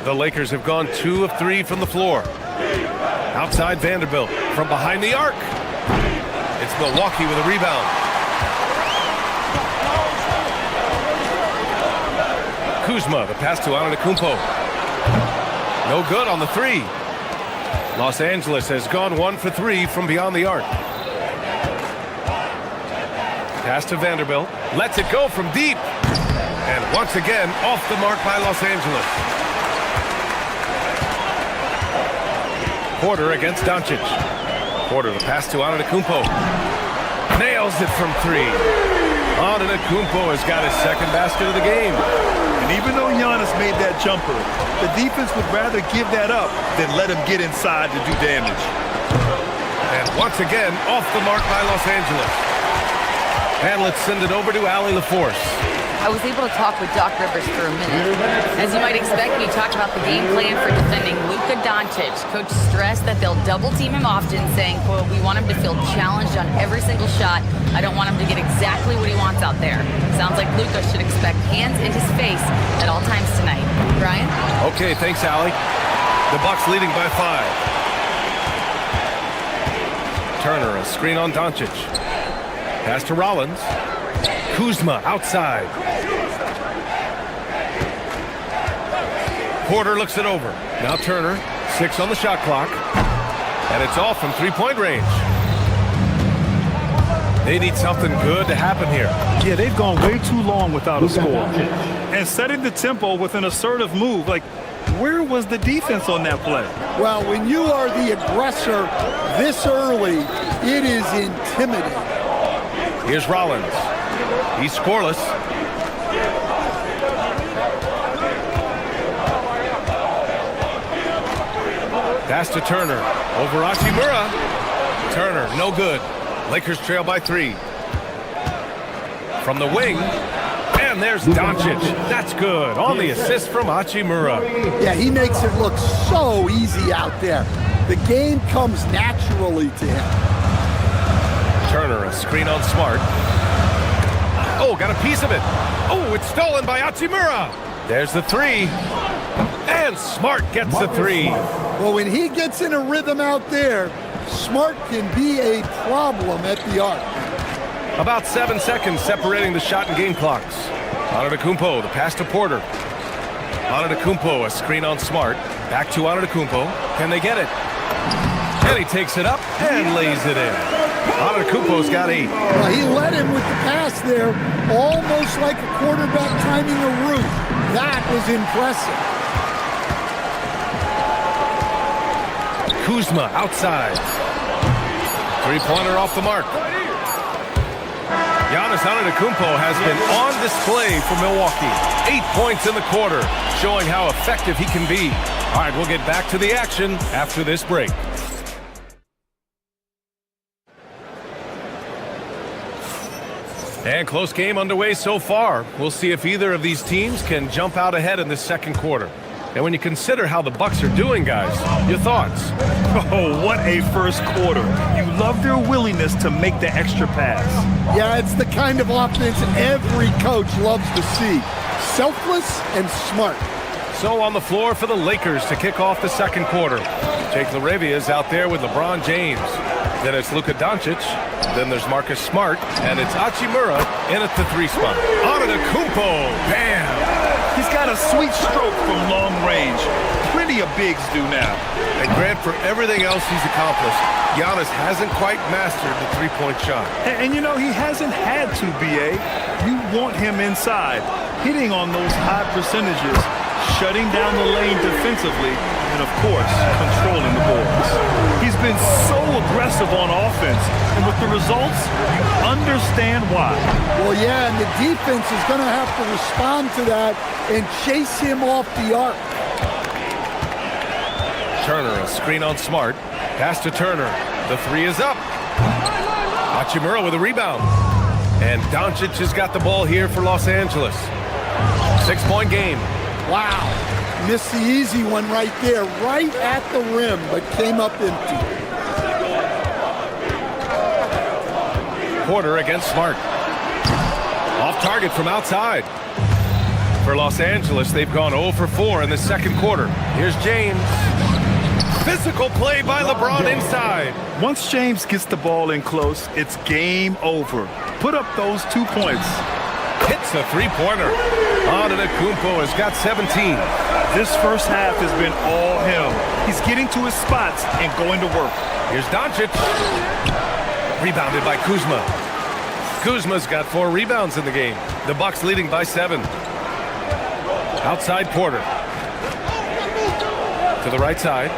The Lakers have gone 2 of 3 from the floor. Outside Vanderbilt from behind the arc. It's Milwaukee with a rebound. Kuzma, the pass to Antetokounmpo. No good on the 3. Los Angeles has gone 1 for 3 from beyond the arc. Pass to Vanderbilt. Lets it go from deep. And once again, off the mark by Los Angeles. Porter against Doncic. Porter, the pass to Antetokounmpo. Nails it from 3. Antetokounmpo has got his 2nd basket of the game. And even though Giannis made that jumper, the defense would rather give that up than let him get inside to do damage. And once again, off the mark by Los Angeles. And let's send it over to Allie LaForce. I was able to talk with Doc Rivers for a minute. As you might expect, he talked about the game plan for defending Luka Doncic. Coach stressed that they'll double-team him often, saying, quote, "We want him to feel challenged on every single shot. I don't want him to get exactly what he wants out there." Sounds like Luka should expect hands in his face at all times tonight. Brian? Okay, thanks, Allie. The Bucks leading by 5. Turner, a screen on Doncic. Pass to Rollins. Kuzma outside. Porter looks it over. Now Turner, 6 on the shot clock. And it's off from three-point range. They need something good to happen here. Yeah, they've gone way too long without a score. And setting the tempo with an assertive move, like, where was the defense on that play? Well, when you are the aggressor this early, it is intimidating. Here's Rollins. He's scoreless. Pass to Turner. Over Hachimura. Turner, no good. Lakers trail by 3. From the wing. And there's Doncic. That's good. On the assist from Hachimura. Yeah, he makes it look so easy out there. The game comes naturally to him. Turner, a screen on Smart. Oh, got a piece of it. Oh, it's stolen by Hachimura. There's the 3. And Smart gets the 3. Well, when he gets in a rhythm out there, Smart can be a problem at the arc. About 7 seconds separating the shot and game clocks. Antetokounmpo, the pass to Porter. Antetokounmpo, a screen on Smart. Back to Antetokounmpo. Can they get it? And he takes it up and lays it in. Antetokounmpo's got 8. Well, he led him with the pass there, almost like a quarterback timing a route. That was impressive. Kuzma outside. Three-pointer off the mark. Giannis Antetokounmpo has been on display for Milwaukee. 8 points in the quarter, showing how effective he can be. All right, we'll get back to the action after this break. And close game underway so far. We'll see if either of these teams can jump out ahead in the second quarter. And when you consider how the Bucks are doing, guys, your thoughts? Oh, what a first quarter. You love their willingness to make the extra pass. Yeah, it's the kind of offense every coach loves to see. Selfless and smart. So on the floor for the Lakers to kick off the second quarter. Jake LaRavia is out there with LeBron James. Then it's Luka Doncic. Then there's Marcus Smart. And it's Hachimura in at the 3 spot. Antetokounmpo. Bam! He's got a sweet stroke from long range. Plenty of bigs do now. And Grant, for everything else he's accomplished, Giannis hasn't quite mastered the three-point shot. And you know, he hasn't had to, B.A. You want him inside, hitting on those high percentages, shutting down the lane defensively, and of course, controlling the boards. He's been so aggressive on offense, and with the results, you understand why. Well, yeah, and the defense is going to have to respond to that and chase him off the arc. Turner, a screen on Smart. Pass to Turner. The 3 is up. Hachimura with a rebound. And Doncic has got the ball here for Los Angeles. 6-point game. Wow. Missed the easy one right there, right at the rim, but came up empty. Porter against Smart. Off target from outside. For Los Angeles, they've gone 0 for 4 in the second quarter. Here's James. Physical play by LeBron inside. Once James gets the ball in close, it's game over. Put up those 2 points. Hits a three-pointer. Antetokounmpo has got 17. This first half has been all him. He's getting to his spots and going to work. Here's Doncic. Rebounded by Kuzma. Kuzma's got 4 rebounds in the game. The Bucks leading by 7. Outside Porter. To the right side.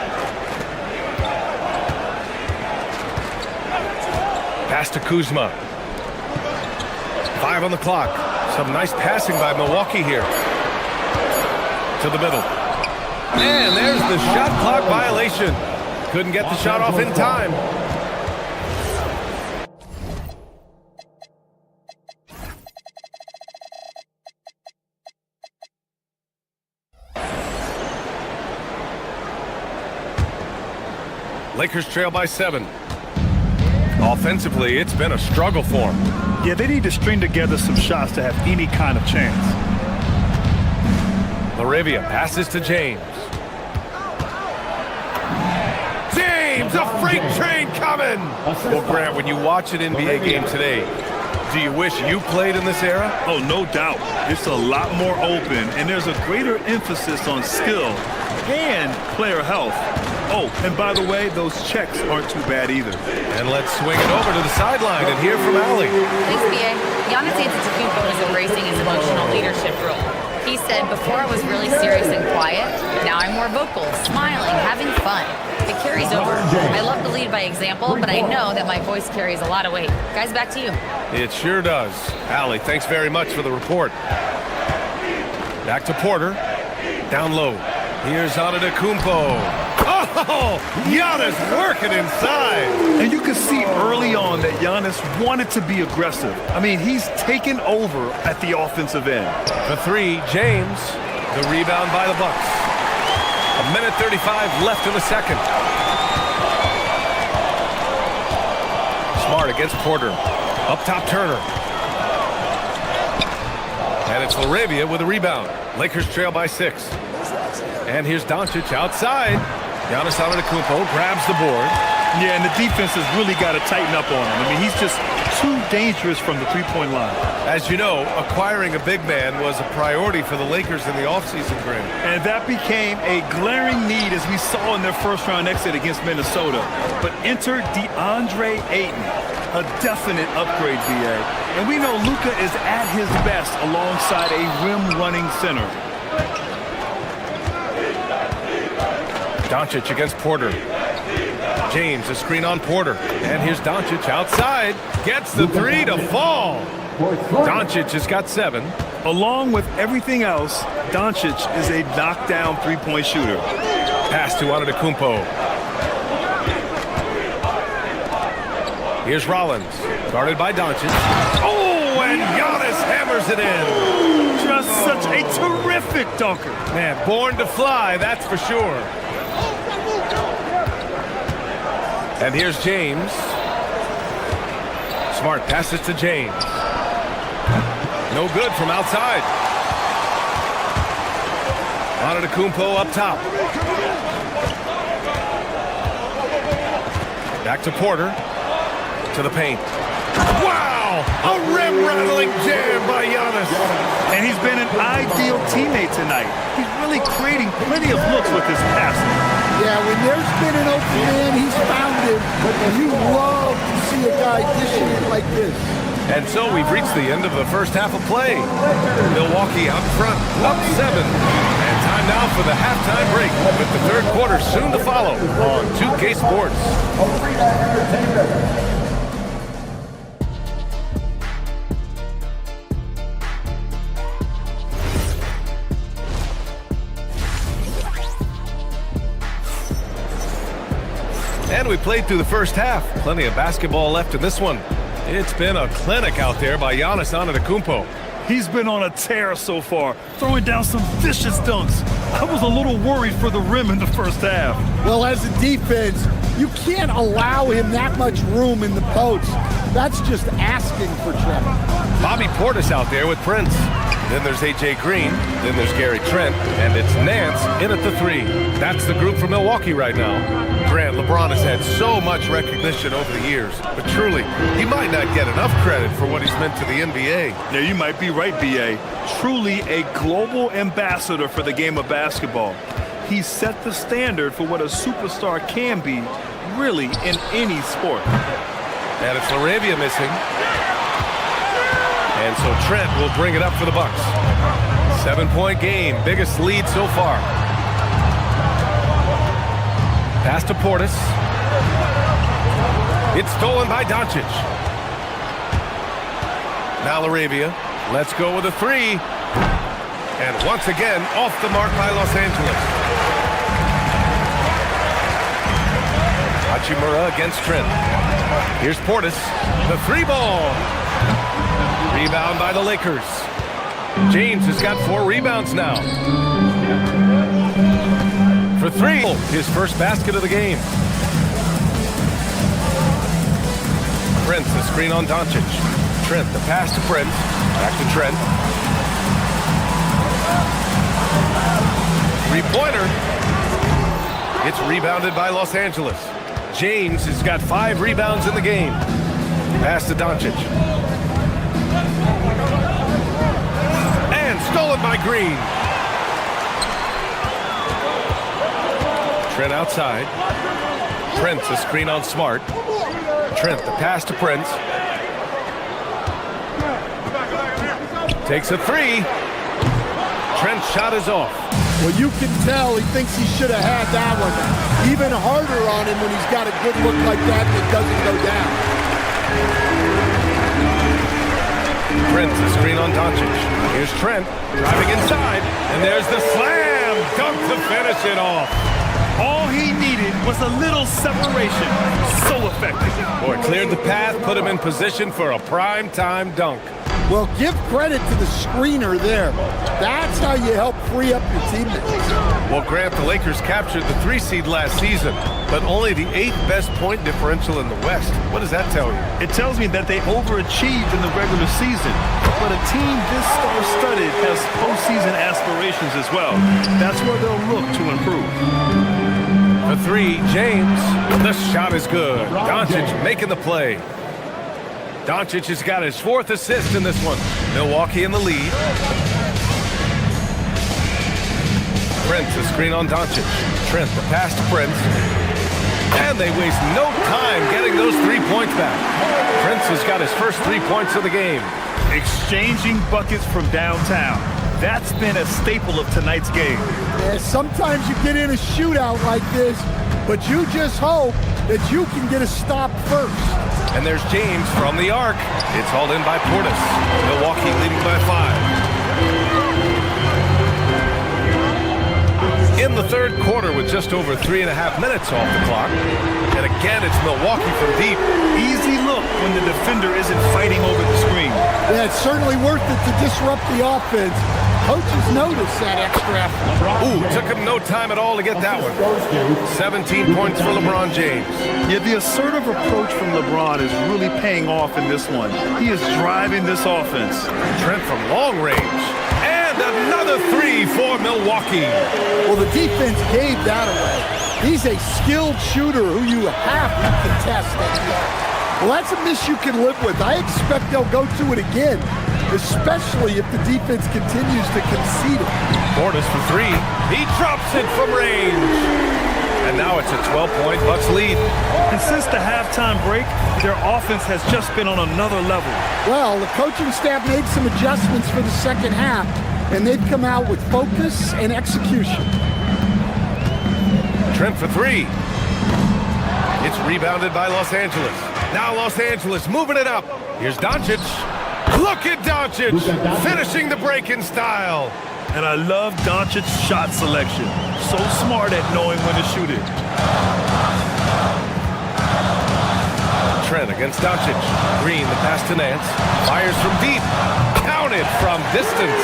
Pass to Kuzma. 5 on the clock. Some nice passing by Milwaukee here. To the middle. And there's the shot clock violation. Couldn't get the shot off in time. Lakers trail by 7. Offensively, it's been a struggle for them. Yeah, they need to string together some shots to have any kind of chance. Laravia passes to James. James, a freight train coming! Well, Grant, when you watch an NBA game today, do you wish you played in this era? Oh, no doubt. It's a lot more open, and there's a greater emphasis on skill and player health. Oh, and by the way, those checks aren't too bad either. And let's swing it over to the sideline and hear from Allie. Thanks, B.A. Giannis Antetokounmpo is embracing his emotional leadership role. He said, before I was really serious and quiet, now I'm more vocal, smiling, having fun. It carries over. I love to lead by example, but I know that my voice carries a lot of weight. Guys, back to you. It sure does. Allie, thanks very much for the report. Back to Porter. Down low. Here's Antetokounmpo. Oh, Giannis working inside. And you can see early on that Giannis wanted to be aggressive. I mean, he's taken over at the offensive end. For 3, James. The rebound by the Bucks. 1:35 left in the second. Smart against Porter. Up top, Turner. And it's Laravia with a rebound. Lakers trail by 6. And here's Doncic outside. Giannis Antetokounmpo grabs the board. Yeah, and the defense has really got to tighten up on him. I mean, he's just too dangerous from the three-point line. As you know, acquiring a big man was a priority for the Lakers in the offseason, Grant. And that became a glaring need as we saw in their first-round exit against Minnesota. But enter DeAndre Ayton, a definite upgrade, B.A. And we know Luka is at his best alongside a rim-running center. Doncic against Porter. James, a screen on Porter. And here's Doncic outside. Gets the 3 to fall. Doncic has got 7. Along with everything else, Doncic is a knockdown three-point shooter. Pass to Antetokounmpo. Here's Rollins. Guarded by Doncic. Oh, and Giannis hammers it in. Just such a terrific dunker. Man, born to fly, that's for sure. And here's James. Smart passes to James. No good from outside. Antetokounmpo up top. Back to Porter. To the paint. Wow! A rim-rattling jam by Giannis. And he's been an ideal teammate tonight. He's really creating plenty of looks with his passing. Yeah, when there's been an open man, he's found it. And you love to see a guy dishing it like this. And so we've reached the end of the first half of play. Milwaukee out front, up 7. And time now for the halftime break, with the third quarter soon to follow on 2K Sports. And we played through the first half. Plenty of basketball left in this one. It's been a clinic out there by Giannis Antetokounmpo. He's been on a tear so far, throwing down some vicious dunks. I was a little worried for the rim in the first half. Well, as a defense, you can't allow him that much room in the post. That's just asking for trouble. Bobby Portis out there with Prince. Then there's A.J. Green. Then there's Gary Trent. And it's Nance in at the 3. That's the group from Milwaukee right now. Grant, LeBron has had so much recognition over the years. But truly, he might not get enough credit for what he's meant to the NBA. Yeah, you might be right, B.A. Truly a global ambassador for the game of basketball. He set the standard for what a superstar can be, really, in any sport. And it's Laravia missing. And so Trent will bring it up for the Bucks. 7-point game, biggest lead so far. Pass to Portis. It's stolen by Doncic. Now Laravia. Let's go with a 3. And once again, off the mark by Los Angeles. Hachimura against Trent. Here's Portis. The 3-ball. Rebound by the Lakers. James has got 4 rebounds now. For 3. His first basket of the game. Prince, the screen on Doncic. Trent, the pass to Prince. Back to Trent. Three-pointer. It's rebounded by Los Angeles. James has got 5 rebounds in the game. Pass to Doncic. And stolen by Green. Trent outside. Prince, a screen on Smart. Trent, the pass to Prince. Takes a 3. Trent's shot is off. Well, you can tell he thinks he should have had that one. Even harder on him when he's got a good look like that and it doesn't go down. Prince, a screen on Doncic. Here's Trent driving inside, and there's the slam dunk to finish it off. All he needed was a little separation. So effective. Boy, cleared the path, put him in position for a prime-time dunk. Well, give credit to the screener there. That's how you help free up your teammates. Well, Grant, the Lakers captured the 3 seed last season, but only the 8th best point differential in the West. What does that tell you? It tells me that they overachieved in the regular season. But a team this star-studded has postseason aspirations as well. That's where they'll look to improve. The 3, James. The shot is good. Doncic making the play. Doncic has got his 4th assist in this one. Milwaukee in the lead. Prince, a screen on Doncic. Trent, the pass to Prince. And they waste no time getting those 3 points back. Prince has got his first 3 points of the game. Exchanging buckets from downtown. That's been a staple of tonight's game. Yeah, sometimes you get in a shootout like this, but you just hope that you can get a stop first. And there's James from the arc. It's hauled in by Portis. Milwaukee leading by 5. In the third quarter with just over 3.5 minutes off the clock. And again, it's Milwaukee from deep. Easy look when the defender isn't fighting over the screen. Yeah, it's certainly worth it to disrupt the offense. Coaches notice that extra effort. Ooh, took him no time at all to get that one. 17 points for LeBron James. Yeah, the assertive approach from LeBron is really paying off in this one. He is driving this offense. Trent from long range. And another 3 for Milwaukee. Well, the defense gave that away. He's a skilled shooter who you have to contest. Well, that's a miss you can live with. I expect they'll go to it again, especially if the defense continues to concede it. Portis for 3. He drops it from range. And now it's a 12-point Bucks lead. And since the halftime break, their offense has just been on another level. Well, the coaching staff made some adjustments for the second half, and they've come out with focus and execution. Trent for 3. It's rebounded by Los Angeles. Now Los Angeles moving it up. Here's Doncic. Look at Doncic finishing the break in style. And I love Doncic's shot selection. So smart at knowing when to shoot it. Trent against Doncic. Green, the pass to Nance. Fires from deep. Counted from distance.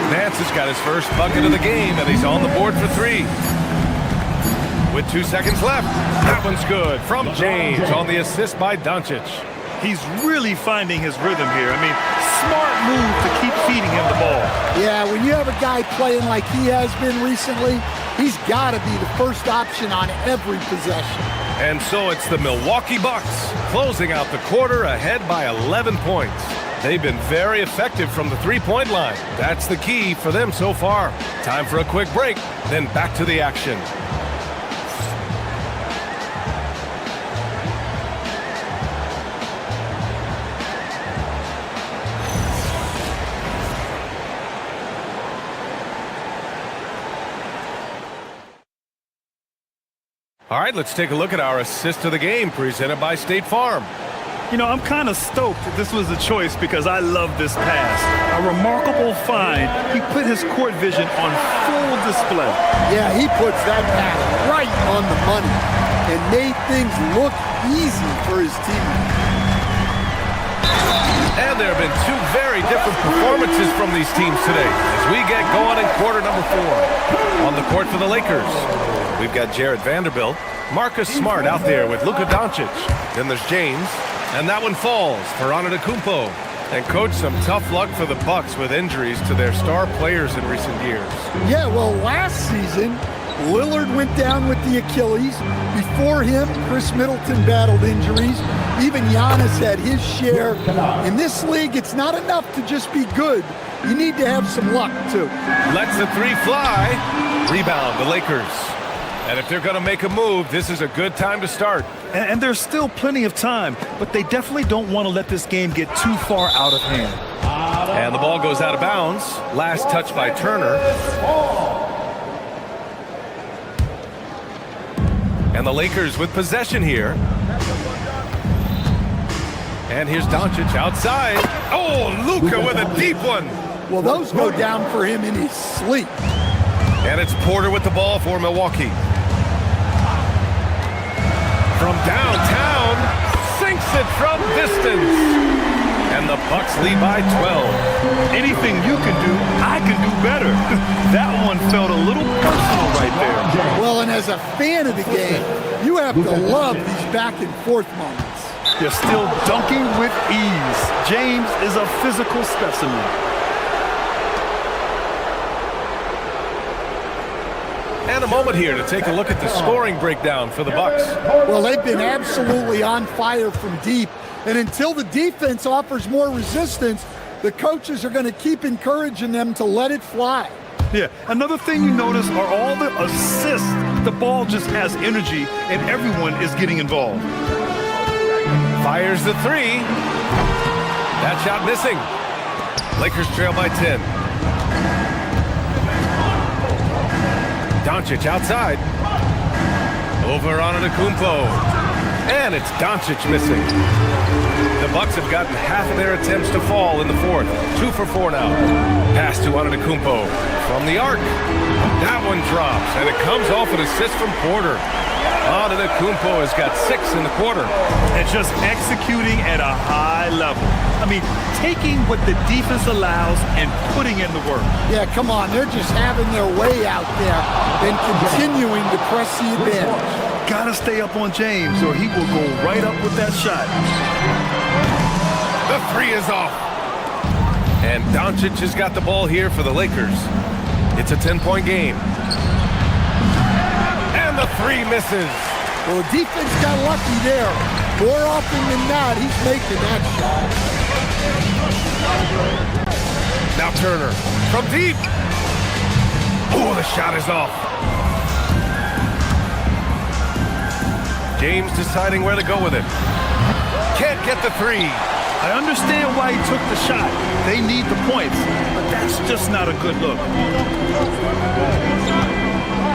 Nance has got his first bucket of the game, and he's on the board for 3. With 2 seconds left. That one's good from James on the assist by Doncic. He's really finding his rhythm here. I mean, smart move to keep feeding him the ball. Yeah, when you have a guy playing like he has been recently, he's got to be the first option on every possession. And so it's the Milwaukee Bucks closing out the quarter ahead by 11 points. They've been very effective from the 3-point line. That's the key for them so far. Time for a quick break, then back to the action. All right, let's take a look at our assist of the game presented by State Farm. You know, I'm kind of stoked this was a choice because I love this pass. A remarkable find. He put his court vision on full display. Yeah, he puts that pass right on the money and made things look easy for his teammates. And there have been 2 very different performances from these teams today as we get going in quarter number 4. On the court for the Lakers, we've got Jared Vanderbilt, Marcus Smart out there with Luka Doncic. Then there's James, And that one falls for Antetokounmpo. And coach, some tough luck for the Bucks with injuries to their star players in recent years. Yeah, well, last season, Lillard went down with the Achilles. Before him, Chris Middleton battled injuries. Even Giannis had his share. In this league, it's not enough to just be good. You need to have some luck, too. Lets the three fly. Rebound, the Lakers. And if they're going to make a move, this is a good time to start. And there's still plenty of time, but they definitely don't want to let this game get too far out of hand. And the ball goes out of bounds. Last touch by Turner. And the Lakers with possession here. And here's Doncic outside. Oh, Luka with a deep one. Well, those go down for him in his sleep. And it's Porter with the ball for Milwaukee. From downtown, sinks it from distance. And the Bucks lead by 12. Anything you can do, I can do better. That one felt a little personal right there. Well, and as a fan of the game, you have to love these back and forth moments. You're still dunking with ease. James is a physical specimen. And a moment here to take a look at the scoring breakdown for the Bucks. Well, they've been absolutely on fire from deep. And until the defense offers more resistance, the coaches are going to keep encouraging them to let it fly. Yeah, another thing you notice are all the assists. The ball just has energy, and everyone is getting involved. Fires the three. That shot missing. Lakers trail by 10. Doncic outside. Over on Antetokounmpo. And it's Doncic missing. The Bucks have gotten half of their attempts to fall in the fourth. 2 for 4 now. Pass to Antetokounmpo from the arc. That one drops, and it comes off an assist from Porter. Antetokounmpo has got 6 in the quarter. And just executing at a high level. I mean, taking what the defense allows and putting in the work. Yeah, come on. They're just having their way out there and continuing to press the advantage. Got to stay up on James or he will go right up with that shot. The three is off. And Doncic has got the ball here for the Lakers. It's a 10-point game. And the three misses. Well, the defense got lucky there. More often than not, he's making that shot. Now Turner from deep. Oh, the shot is off. James deciding where to go with it. Can't get the three. I understand why he took the shot. They need the points, but that's just not a good look.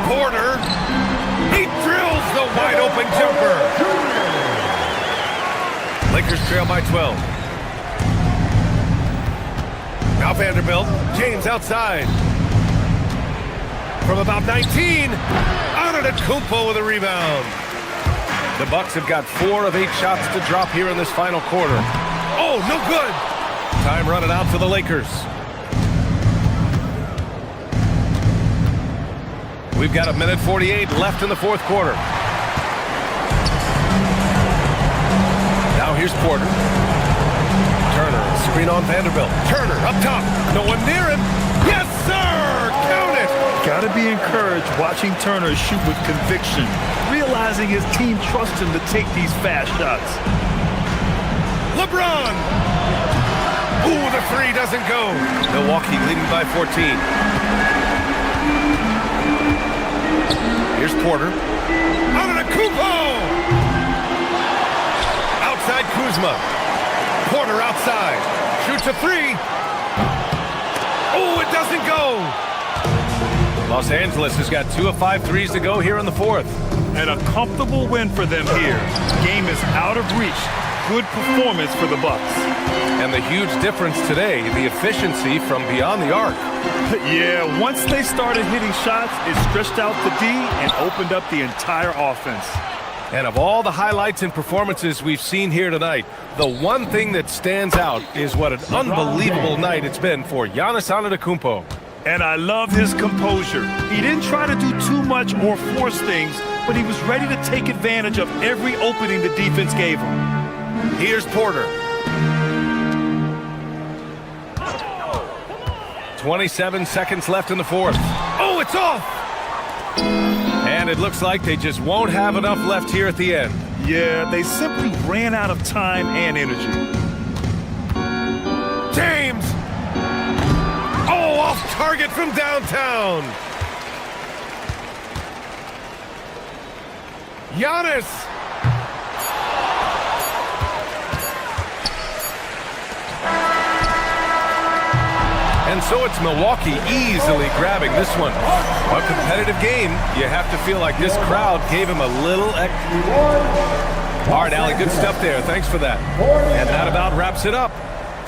Porter. He drills the wide open jumper. Lakers trail by 12. Now Vanderbilt. James outside. From about 19. Antetokounmpo with a rebound. The Bucks have got 4 of 8 shots to drop here in this final quarter. Oh, no good. Time running out for the Lakers. We've got 1:48 left in the fourth quarter. Now here's Porter. Turner, screen on Vanderbilt. Turner up top. No one near him. Yes, sir! Count it! Got to be encouraged watching Turner shoot with conviction, realizing his team trusts him to take these fast shots. LeBron! Ooh, the three doesn't go. Milwaukee leading by 14. Here's Porter. Antetokounmpo! Outside Kuzma. Porter outside. Shoots a three. Oh, it doesn't go. Los Angeles has got 2 of 5 threes to go here in the fourth. And a comfortable win for them here. Game is out of reach. Good performance for the Bucks. And the huge difference today, the efficiency from beyond the arc. Yeah, once they started hitting shots, it stretched out the D and opened up the entire offense. And of all the highlights and performances we've seen here tonight, the one thing that stands out is what an unbelievable night it's been for Giannis Antetokounmpo. And I love his composure. He didn't try to do too much or force things, but he was ready to take advantage of every opening the defense gave him. Here's Porter. 27 seconds left in the fourth. Oh, it's off! And it looks like they just won't have enough left here at the end. Yeah, they simply ran out of time and energy. James! Oh, off target from downtown. Giannis! And so it's Milwaukee easily grabbing this one. A competitive game. You have to feel like this crowd gave him a little extra. All right, Allie, good stuff there. Thanks for that. And that about wraps it up.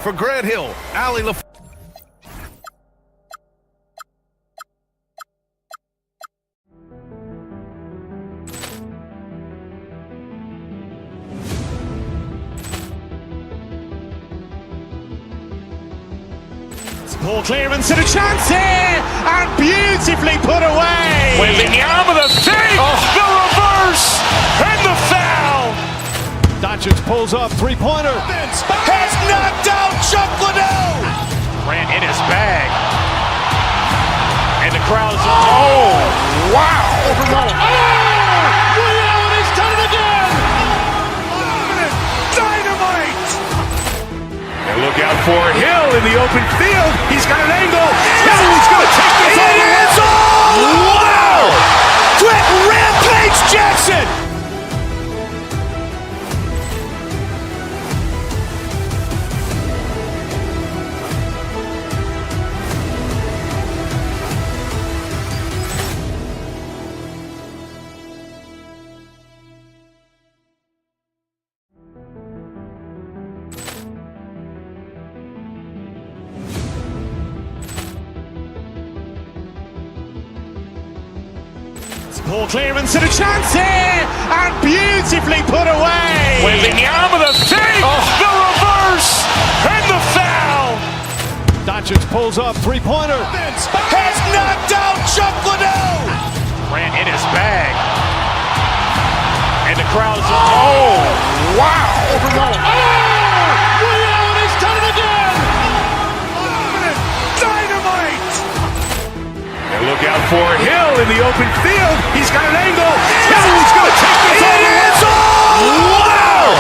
For Grant Hill, Allie LaFleur. Ball clearance and a chance here, and beautifully put away. Wembanyama the fake, the reverse, and the foul. Doncic pulls up, three-pointer. Has knocked out Chuck Liddell. Grant in his bag. And the crowd's, oh, wow. Ray Allen has done it again. Dynamite. And look out for Hill in the open field. He's got an angle. He's going to take this all the way. It is all. Wow. Quick Rampage Jackson. Ball clearance and a chance here, and beautifully put away. Wembanyama the fake, the reverse, and the foul. Doncic pulls up, three-pointer. Has knocked out Chuck Liddell. Grant in his bag. And the crowd's, oh, wow. Ray Allen has done it again. Dynamite. And look out for Hill in the open field. He's got an angle. He's going to take this all the way. It is all. Wow.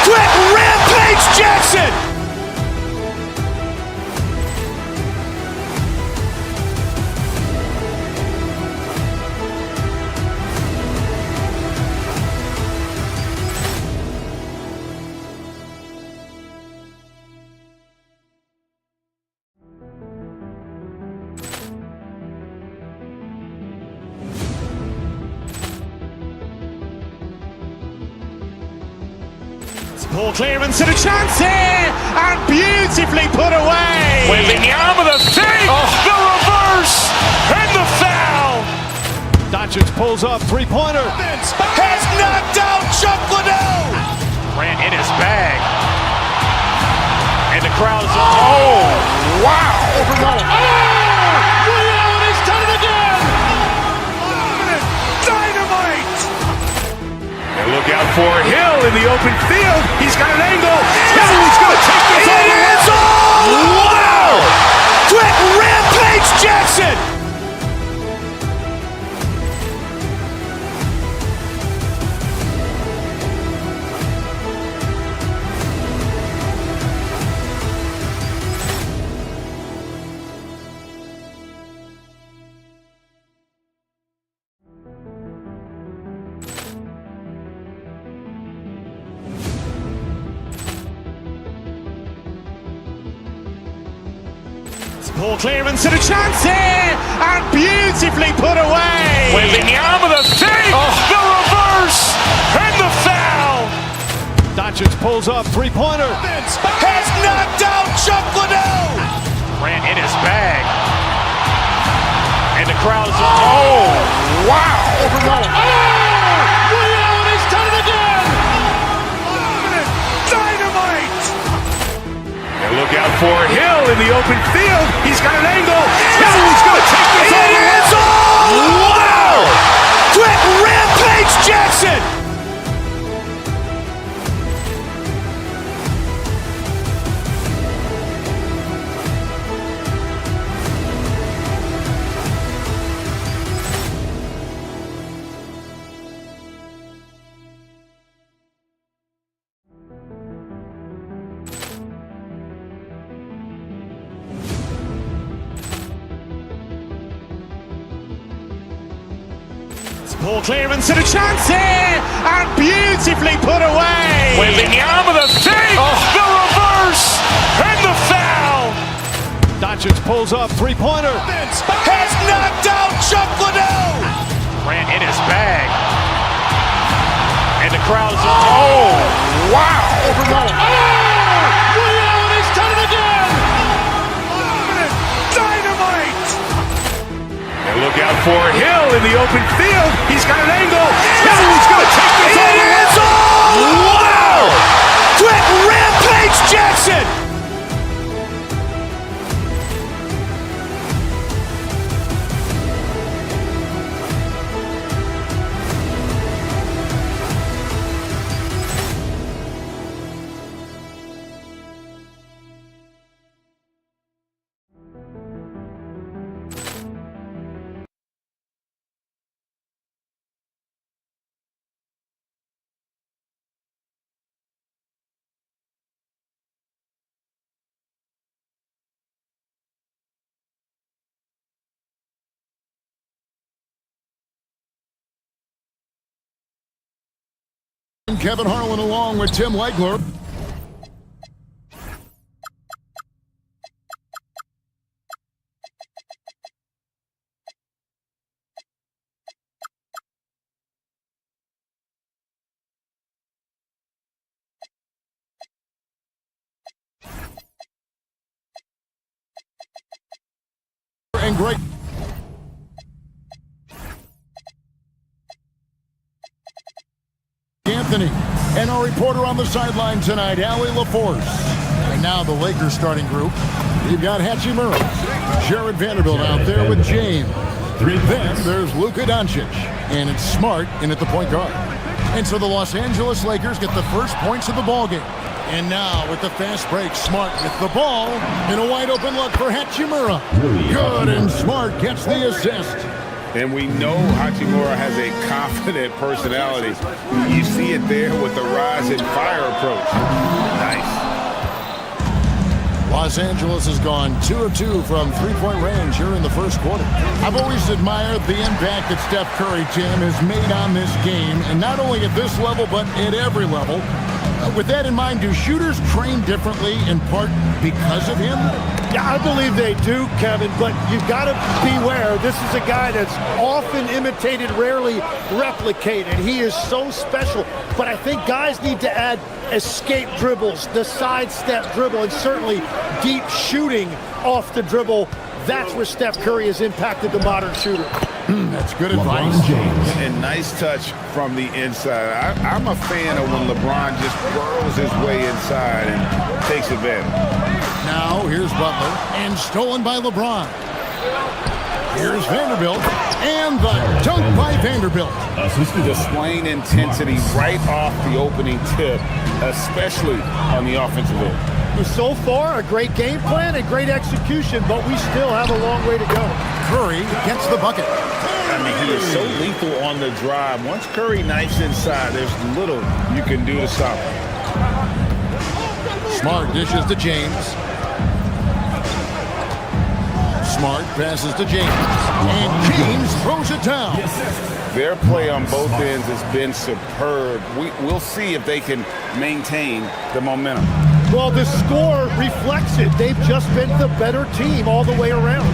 Quick Rampage Jackson. Ball clearance and a chance here, and beautifully put away. Wembanyama the fake, the reverse, and the foul. Doncic pulls up, three-pointer. Has knocked out Chuck Liddell. Grant in his bag. And the crowd's, oh, wow. Ray Allen has done it again. Dynamite. And look out for Hill in the open field. He's got an angle. He's going to take this all the way. It is all. Wow. Quick Rampage Jackson. Ball clearance and a chance here, and beautifully put away. Wembanyama the fake, the reverse, and the foul. Doncic pulls up, three-pointer. Has knocked out Chuck Liddell. Grant in his bag. And the crowd's, oh, wow. Ray Allen has done it again. Dynamite. And look out for Hill in the open field. He's got an angle. He's going to take this all the way. It is all. Wow. Quick Rampage Jackson. Ball clearance and a chance here, and beautifully put away. Wembanyama the fake, the reverse, and the foul. Doncic pulls up, three-pointer. Has knocked out Chuck Liddell. Ran in his bag. And the crowd is... Oh, wow. Ray Allen, he's done it again. Dynamite. And look out for Hill in the open field. He's got an angle. He's going to take this all the way. Wow. Quick Rampage Jackson. Kevin Harlan along with Tim Legler. And great. Anthony, and our reporter on the sideline tonight, Allie LaForce. And now the Lakers starting group. You've got Hachimura, Jared Vanderbilt out there with James. Then there's Luka Doncic, and it's Smart in at the point guard. And so the Los Angeles Lakers get the first points of the ballgame. And now with the fast break, Smart with the ball, and a wide open look for Hachimura. Good, and Smart gets the assist. And we know Hachimura has a confident personality. You see it there with the rise and fire approach. Nice. Los Angeles has gone 2 of 2 from three-point range here in the first quarter. I've always admired the impact that Steph Curry, Tim, has made on this game, and not only at this level, but at every level. With that in mind, do shooters train differently in part because of him? Yeah, I believe they do, Kevin, but you've got to beware. This is a guy that's often imitated, rarely replicated. He is so special, but I think guys need to add escape dribbles, the sidestep dribble, and certainly deep shooting off the dribble. That's where Steph Curry has impacted the modern shooter. That's good advice. And nice touch from the inside. I'm a fan of when LeBron just burrows his way inside and takes advantage. Now here's Butler, and stolen by LeBron. Here's Vanderbilt, and the dunk by Vanderbilt. Displaying intensity right off the opening tip, especially on the offensive end. So far, a great game plan and great execution, but we still have a long way to go. Curry gets the bucket. I mean, he is so lethal on the drive. Once Curry knifes inside, there's little you can do to stop him. Smart dishes to James. Smart passes to James. And James throws it down. Their play on both ends has been superb. We'll see if they can maintain the momentum. Well, the score reflects it. They've just been the better team all the way around.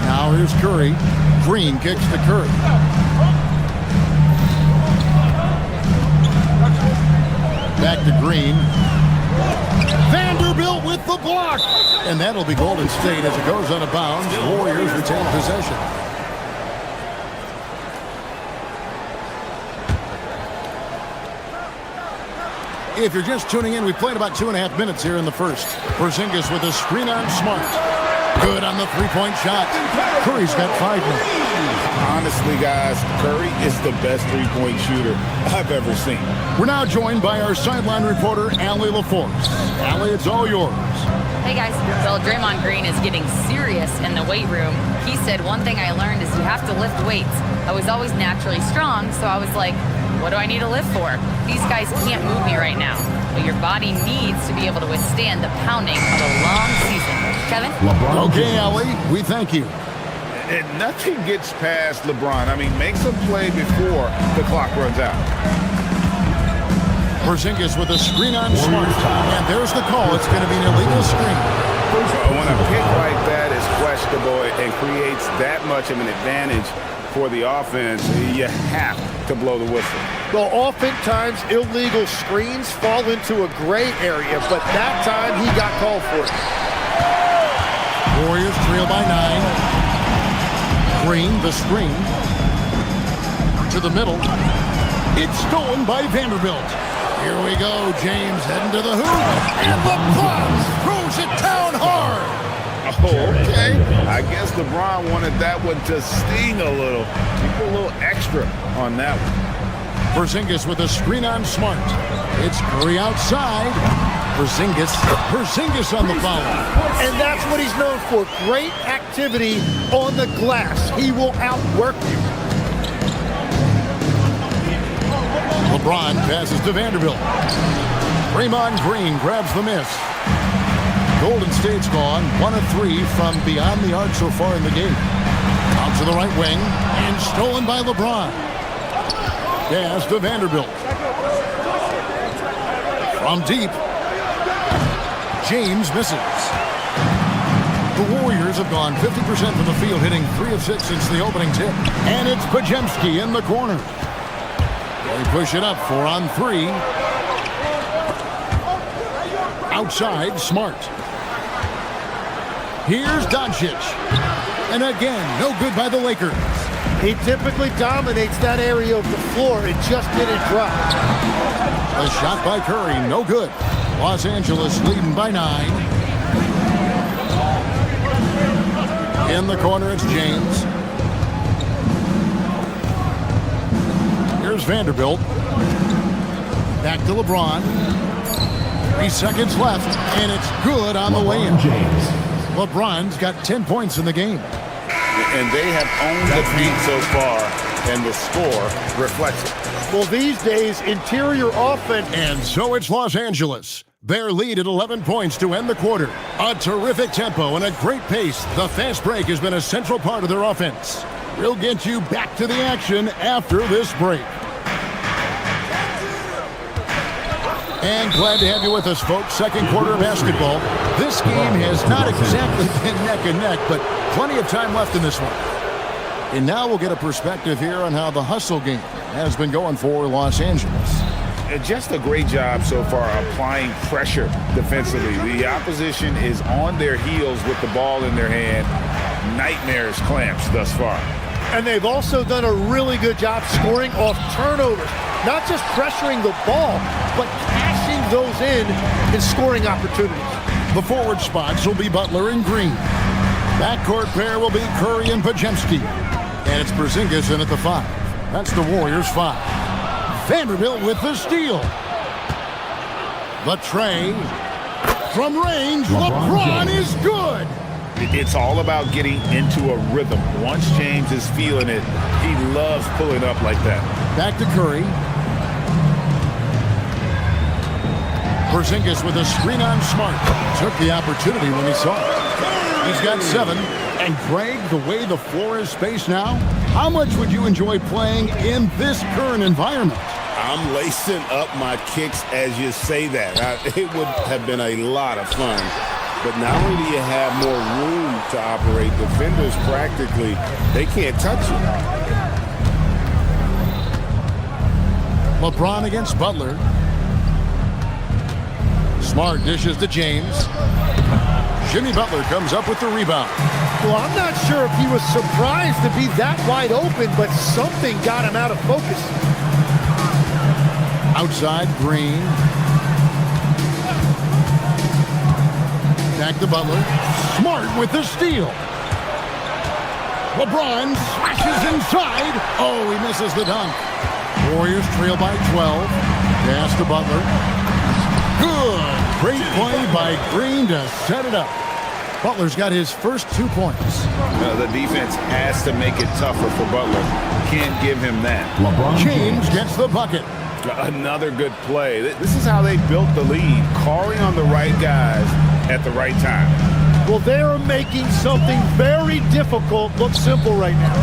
Now here's Curry. Green kicks to Curry. Back to Green. Vanderbilt with the block. And that'll be Golden State as it goes out of bounds. Warriors retain possession. If you're just tuning in, we played about 2.5 minutes here in the first. Porzingis with a screen on Smart. Good on the three-point shot. Curry's got 5 now. Honestly, guys, Curry is the best three-point shooter I've ever seen. We're now joined by our sideline reporter, Allie LaForce. Allie, it's all yours. Hey guys, well, Draymond Green is getting serious in the weight room. He said, one thing I learned is you have to lift weights. I was always naturally strong, so I was like, what do I need to lift for? These guys can't move me right now. But your body needs to be able to withstand the pounding of a long season. Kevin? Okay, Allie, we thank you. And nothing gets past LeBron. I mean, makes a play before the clock runs out. Porzingis with a screen on Smart. And there's the call. It's going to be an illegal screen. When a pick like that is questionable and creates that much of an advantage for the offense, you have to blow the whistle. Well, oftentimes illegal screens fall into a gray area, but that time he got called for it. Warriors trail by 9. Green, the screen. To the middle. It's stolen by Vanderbilt. Here we go. James heading to the hoop. And LeBron throws it down hard. Okay. I guess LeBron wanted that one to sting a little. Keep a little extra on that one. Porzingis with a screen on Smart. It's Curry outside. Porzingis on the foul. And that's what he's known for. Great activity on the glass. He will outwork you. LeBron passes to Vanderbilt. Draymond Green grabs the miss. Golden State's gone 1 of 3 from beyond the arc so far in the game. Out to the right wing and stolen by LeBron. Pass to Vanderbilt. From deep. James misses. The Warriors have gone 50% from the field, hitting 3 of 6 since the opening tip. And it's Podziemski in the corner. They push it up 4 on 3. Outside, Smart. Here's Doncic. And again, no good by the Lakers. He typically dominates that area of the floor. It just didn't drop. A shot by Curry, no good. Los Angeles leading by 9. In the corner, it's James. Here's Vanderbilt. Back to LeBron. 3 seconds left, and it's good on the way in. LeBron's got 10 points in the game. And they have owned the beat so far, and the score reflects it. Well, these days, interior offense. And so it's Los Angeles. Their lead at 11 points to end the quarter. A terrific tempo and a great pace. The fast break has been a central part of their offense. We'll get you back to the action after this break. And glad to have you with us, folks. Second quarter of basketball. This game has not exactly been neck and neck, but plenty of time left in this one. And now we'll get a perspective here on how the hustle game has been going for Los Angeles. Just a great job so far applying pressure defensively. The opposition is on their heels with the ball in their hand. Nightmares clamps thus far. And they've also done a really good job scoring off turnovers. Not just pressuring the ball, but cashing those in and scoring opportunities. The forward spots will be Butler and Green. Backcourt pair will be Curry and Podziemski. And it's Porzingis in at the 5. That's the Warriors' 5. Vanderbilt with the steal. The tray. From range, LeBron is good. It's all about getting into a rhythm. Once James is feeling it, he loves pulling up like that. Back to Curry. Porzingis with a screen on Smart. Took the opportunity when he saw it. He's got 7. And Greg, the way the floor is spaced now, how much would you enjoy playing in this current environment? I'm lacing up my kicks as you say that. It would have been a lot of fun. But not only do you have more room to operate, defenders practically, they can't touch you. LeBron against Butler. Smart dishes to James. Jimmy Butler comes up with the rebound. Well, I'm not sure if he was surprised to be that wide open, but something got him out of focus. Outside, Green. Back to Butler. Smart with the steal. LeBron slashes inside. Oh, he misses the dunk. Warriors trail by 12. Pass to Butler. Good. Great play by Green to set it up. Butler's got his first 2 points. The defense has to make it tougher for Butler. Can't give him that. James gets the bucket. Another good play. This is how they built the lead, calling on the right guys at the right time. Well, they are making something very difficult look simple right now.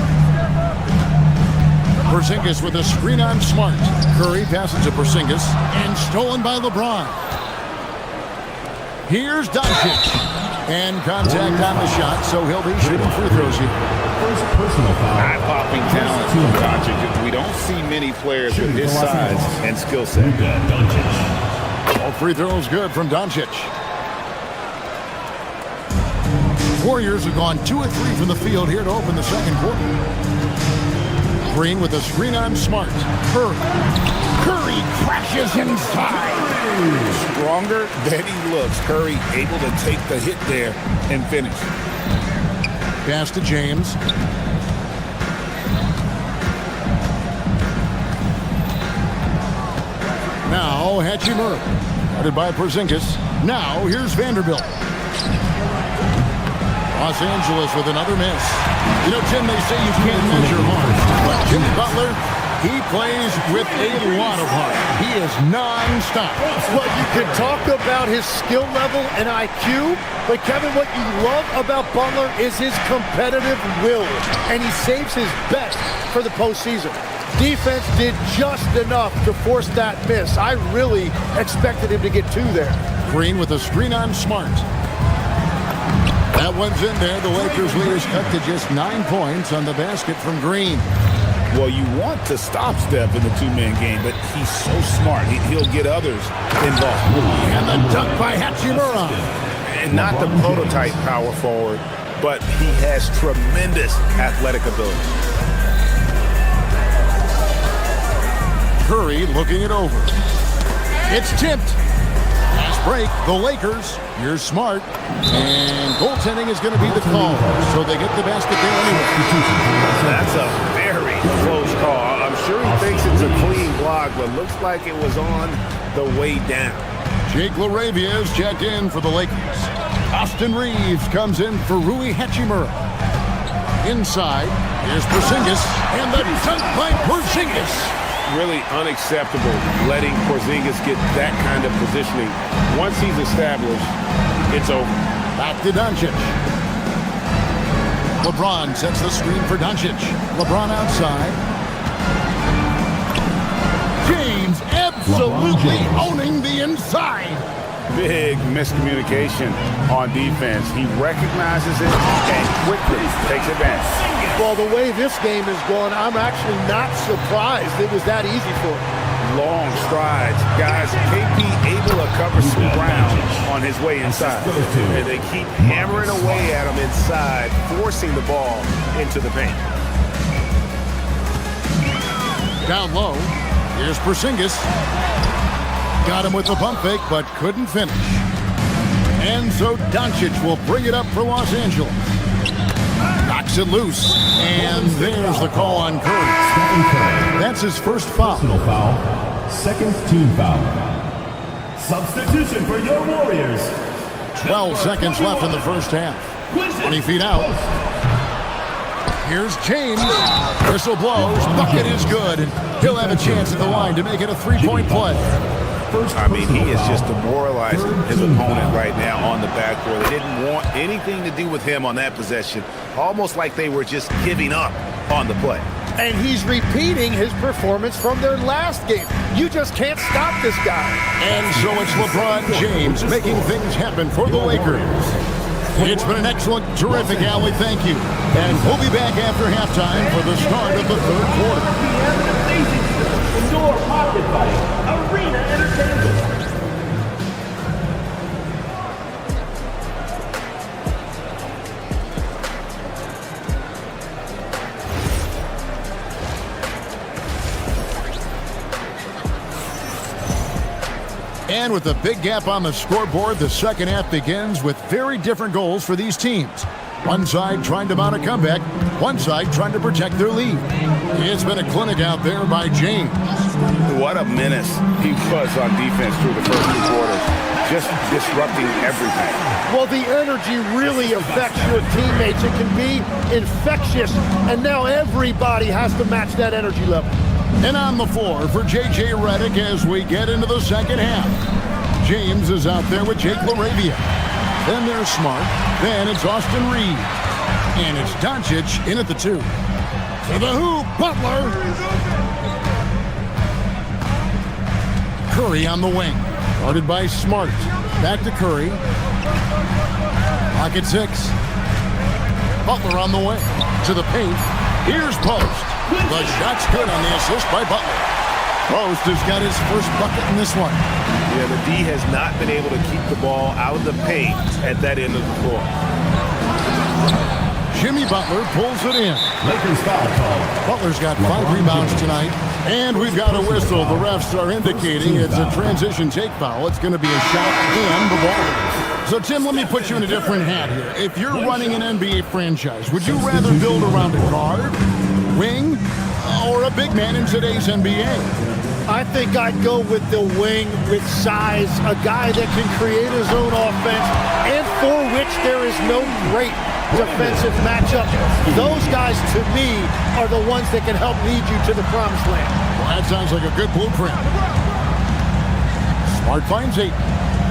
Porzingis with a screen on Smart. Curry passes to Porzingis and stolen by LeBron. Here's Doncic. And contact on the shot, so he'll be shooting free throws here. First personal foul. Eye-popping talent from Doncic. We don't see many players with his size and skill set. All free throws good from Doncic. Warriors have gone 2 of 3 from the field here to open the second quarter. Green with a screen on Smart. Curry crashes inside. Stronger than he looks. Curry able to take the hit there and finish. Pass to James. Now Hachimura. Guarded by Porzingis. Now here's Vanderbilt. Los Angeles with another miss. You know, Jim, they say you can't measure heart, but Jimmy Butler, he plays with a lot of heart. He is non-stop. Well, you can talk about his skill level and IQ, but Kevin, what you love about Butler is his competitive will, and he saves his best for the postseason. Defense did just enough to force that miss. I really expected him to get 2 there. Green with a screen on Smart. That one's in there. The Lakers lead is cut to just 9 points on the basket from Green. Well, you want to stop Steph in the two-man game, but he's so smart. He'll get others involved. And the dunk by Hachimura. And not the prototype power forward, but he has tremendous athletic ability. Curry looking it over. It's tipped. Last break, the Lakers. Here's Smart. And goaltending is going to be the call. So they get the basket there anyway. That's a very close call. I'm sure he thinks it's a clean block, but looks like it was on the way down. Jake LaRavia is checked in for the Lakers. Austin Reeves comes in for Rui Hachimura. Inside, here's Porzingis. And the dunk by Porzingis. Really unacceptable letting Porzingis get that kind of positioning. Once he's established, it's over. Back to Doncic. LeBron sets the screen for Doncic. LeBron outside. James absolutely owning the inside. Big miscommunication on defense. He recognizes it and quickly takes advantage. Well, the way this game is going, I'm actually not surprised it was that easy for him. Long strides. Guys, KP able to cover some ground on his way inside. And they keep hammering away at him inside, forcing the ball into the paint. Down low, here's Porzingis. Got him with the pump fake, but couldn't finish. And so Doncic will bring it up for Los Angeles. Knocks it loose, and there's the call on Curry. That's his first foul. Personal foul. Second team foul. Substitution for your Warriors. 12 seconds left in the first half. 20 feet out. Here's James. Whistle blows. Bucket is good. He'll have a chance at the line to make it a three-point play. I mean, he is just demoralizing his opponent right now on the backboard. They didn't want anything to do with him on that possession. Almost like they were just giving up on the play. And he's repeating his performance from their last game. You just can't stop this guy. And so it's LeBron James making things happen for the Lakers. It's been an excellent, terrific, Allie. Thank you. And we'll be back after halftime for the start of the third quarter. Indoor pocket fight, arena entertainment. And with a big gap on the scoreboard, the second half begins with very different goals for these teams. One side trying to mount a comeback, one side trying to protect their lead. It's been a clinic out there by James. What a menace he was on defense through the first 2 quarters. Just disrupting everything. Well, the energy really affects your teammates. It can be infectious, and now everybody has to match that energy level. And on the floor for J.J. Redick as we get into the second half. James is out there with Jake LaRavia. Then there's Smart. Then it's Austin Reed. And it's Doncic in at the 2. To the hoop, Butler. Curry on the wing. Guarded by Smart. Back to Curry. Pocket 6. Butler on the way. To the paint. Here's Post. The shot's good on the assist by Butler. Post has got his first bucket in this one. Yeah, the D has not been able to keep the ball out of the paint at that end of the floor. Jimmy Butler pulls it in. Lakers foul call. Butler's got 5 rebounds tonight. And we've got a whistle. The refs are indicating it's a transition take foul. It's going to be a shot and the ball. So, Tim, let me put you in a different hat here. If you're running an NBA franchise, would you rather build around a guard, wing, or a big man in today's NBA? I think I'd go with the wing with size, a guy that can create his own offense and for which there is no great defensive matchup. Those guys, to me, are the ones that can help lead you to the promised land. Well, that sounds like a good blueprint. Smart finds 8.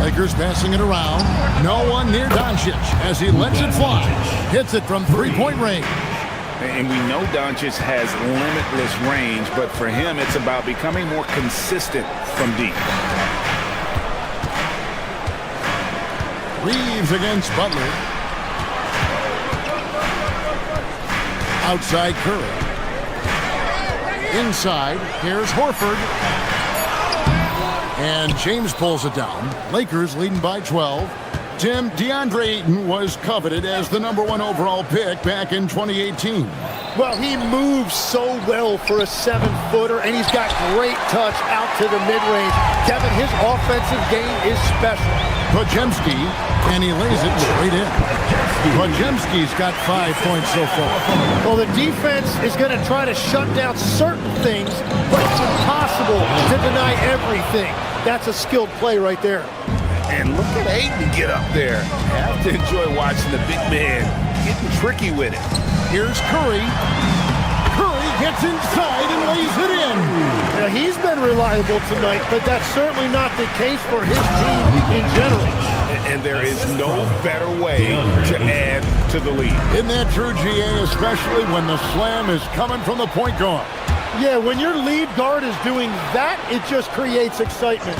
Lakers passing it around. No one near Doncic as he lets it fly. Hits it from three-point range. And we know Doncic has limitless range, but for him, it's about becoming more consistent from deep. Reeves against Butler. Outside Curry. Inside, here's Horford. And James pulls it down. Lakers leading by 12. Tim, DeAndre Ayton was coveted as the #1 overall pick back in 2018. Well, he moves so well for a 7-footer, and he's got great touch out to the mid-range. Kevin, his offensive game is special. Podziemski, and he lays it straight in. Podziemski's got 5 points so far. Well, the defense is going to try to shut down certain things, but it's impossible to deny everything. That's a skilled play right there. And look at Ayton get up there. Have to enjoy watching the big man getting tricky with it. Here's Curry. Curry gets inside and lays it in. Now, he's been reliable tonight, but that's certainly not the case for his team in general. And there is no better way to add to the lead. Isn't that true, GA, especially when the slam is coming from the point guard? Yeah, when your lead guard is doing that, it just creates excitement.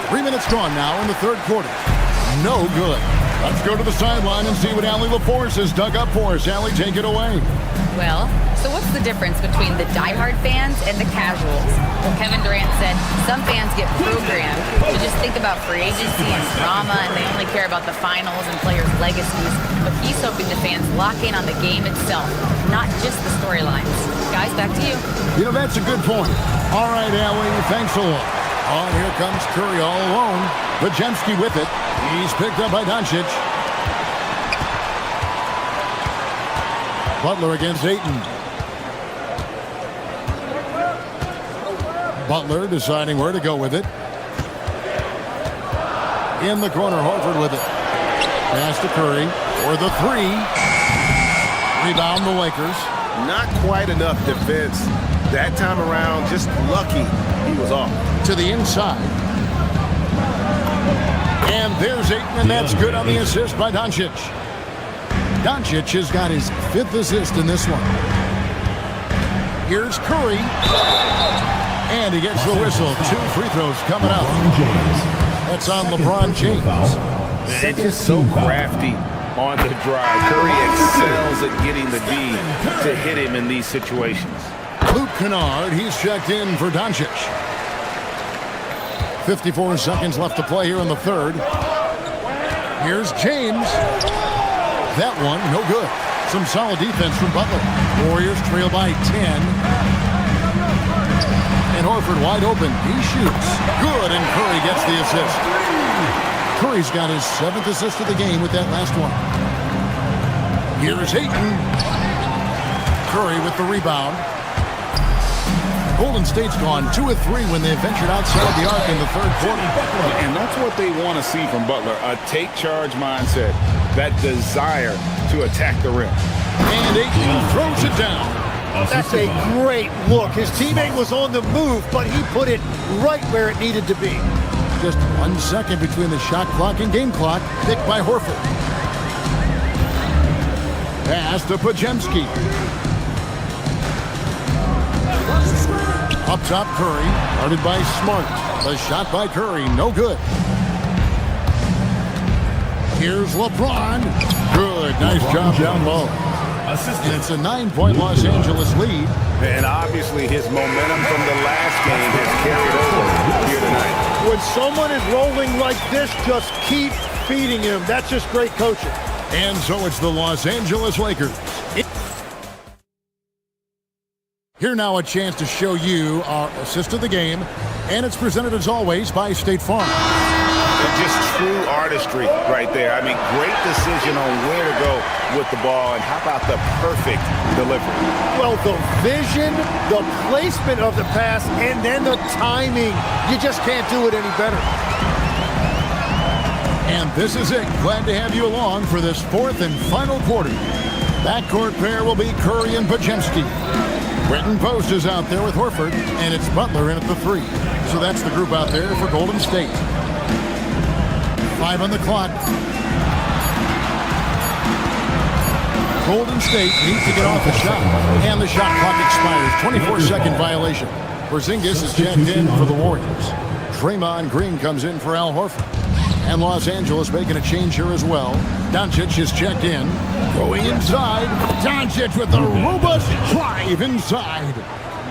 3 minutes gone now in the third quarter. No good. Let's go to the sideline and see what Allie LaForce has dug up for us. Allie, take it away. Well, so what's the difference between the diehard fans and the casuals? Well, Kevin Durant said some fans get programmed to just think about free agency and drama, and they only care about the finals and players' legacies. But he's hoping the fans lock in on the game itself, not just the storylines. Guys, back to you. You know, that's a good point. All right, Allie, thanks a lot. Oh, here comes Curry all alone. Podziemski with it. He's picked up by Doncic. Butler against Ayton. Butler deciding where to go with it. In the corner, Horford with it. Pass to Curry for the 3. Rebound the Lakers. Not quite enough defense that time around. Just lucky he was off. To the inside. And there's Ayton, and that's good on the assist by Doncic. Doncic has got his 5th assist in this one. Here's Curry. And he gets the whistle. 2 free throws coming out. That's on LeBron James. It's just so crafty on the drive. Curry excels at getting the D to hit him in these situations. Luke Kennard, he's checked in for Doncic. 54 seconds left to play here in the third. Here's James. That one, no good. Some solid defense from Butler. Warriors trail by 10. And Horford wide open. He shoots. Good, and Curry gets the assist. Curry's got his 7th assist of the game with that last one. Here's Ayton. Curry with the rebound. Golden State's gone 2 of 3 when they ventured outside the arc in the third quarter. And that's what they want to see from Butler, a take-charge mindset, that desire to attack the rim. And Ayton throws it down. That's a great look. His teammate was on the move, but he put it right where it needed to be. Just 1 second between the shot clock and game clock. Picked by Horford. Pass to Pajemski. Up top, Curry. Guarded by Smart. The shot by Curry. No good. Here's LeBron. Good. Nice job down low. And it's a 9-point Los Angeles lead. And obviously his momentum from the last game has carried over here tonight. When someone is rolling like this, just keep feeding him. That's just great coaching. And so it's the Los Angeles Lakers. Here now a chance to show you our assist of the game. And it's presented as always by State Farm. And just true artistry right there. I mean, great decision on where to go with the ball, and how about the perfect delivery? Well, the vision, the placement of the pass, and then the timing. You just can't do it any better. And this is it. Glad to have you along for this fourth and final quarter. Backcourt pair will be Curry and Pajemski. Brenton Post is out there with Horford, and it's Butler in at the 3. So that's the group out there for Golden State. 5 on the clock. Golden State needs to get off the shot, and the shot clock expires. 24-second violation. Porzingis is checked in for the Warriors. Draymond Green comes in for Al Horford. And Los Angeles making a change here as well. Doncic is checked in. Going inside. Doncic with the robust drive inside.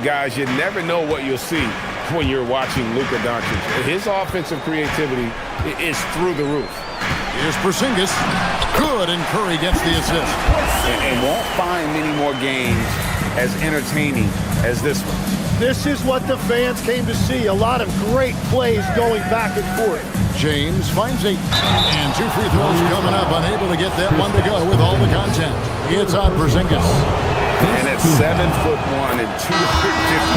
Guys, you never know what you'll see when you're watching Luka Doncic. His offensive creativity is through the roof. Here's Porzingis. Good, and Curry gets the assist. And won't find many more games as entertaining as this one. This is what the fans came to see. A lot of great plays going back and forth. James finds 8. And 2 free throws coming up. Unable to get that one to go with all the content. It's on Porzingis. And at 7'1" and 250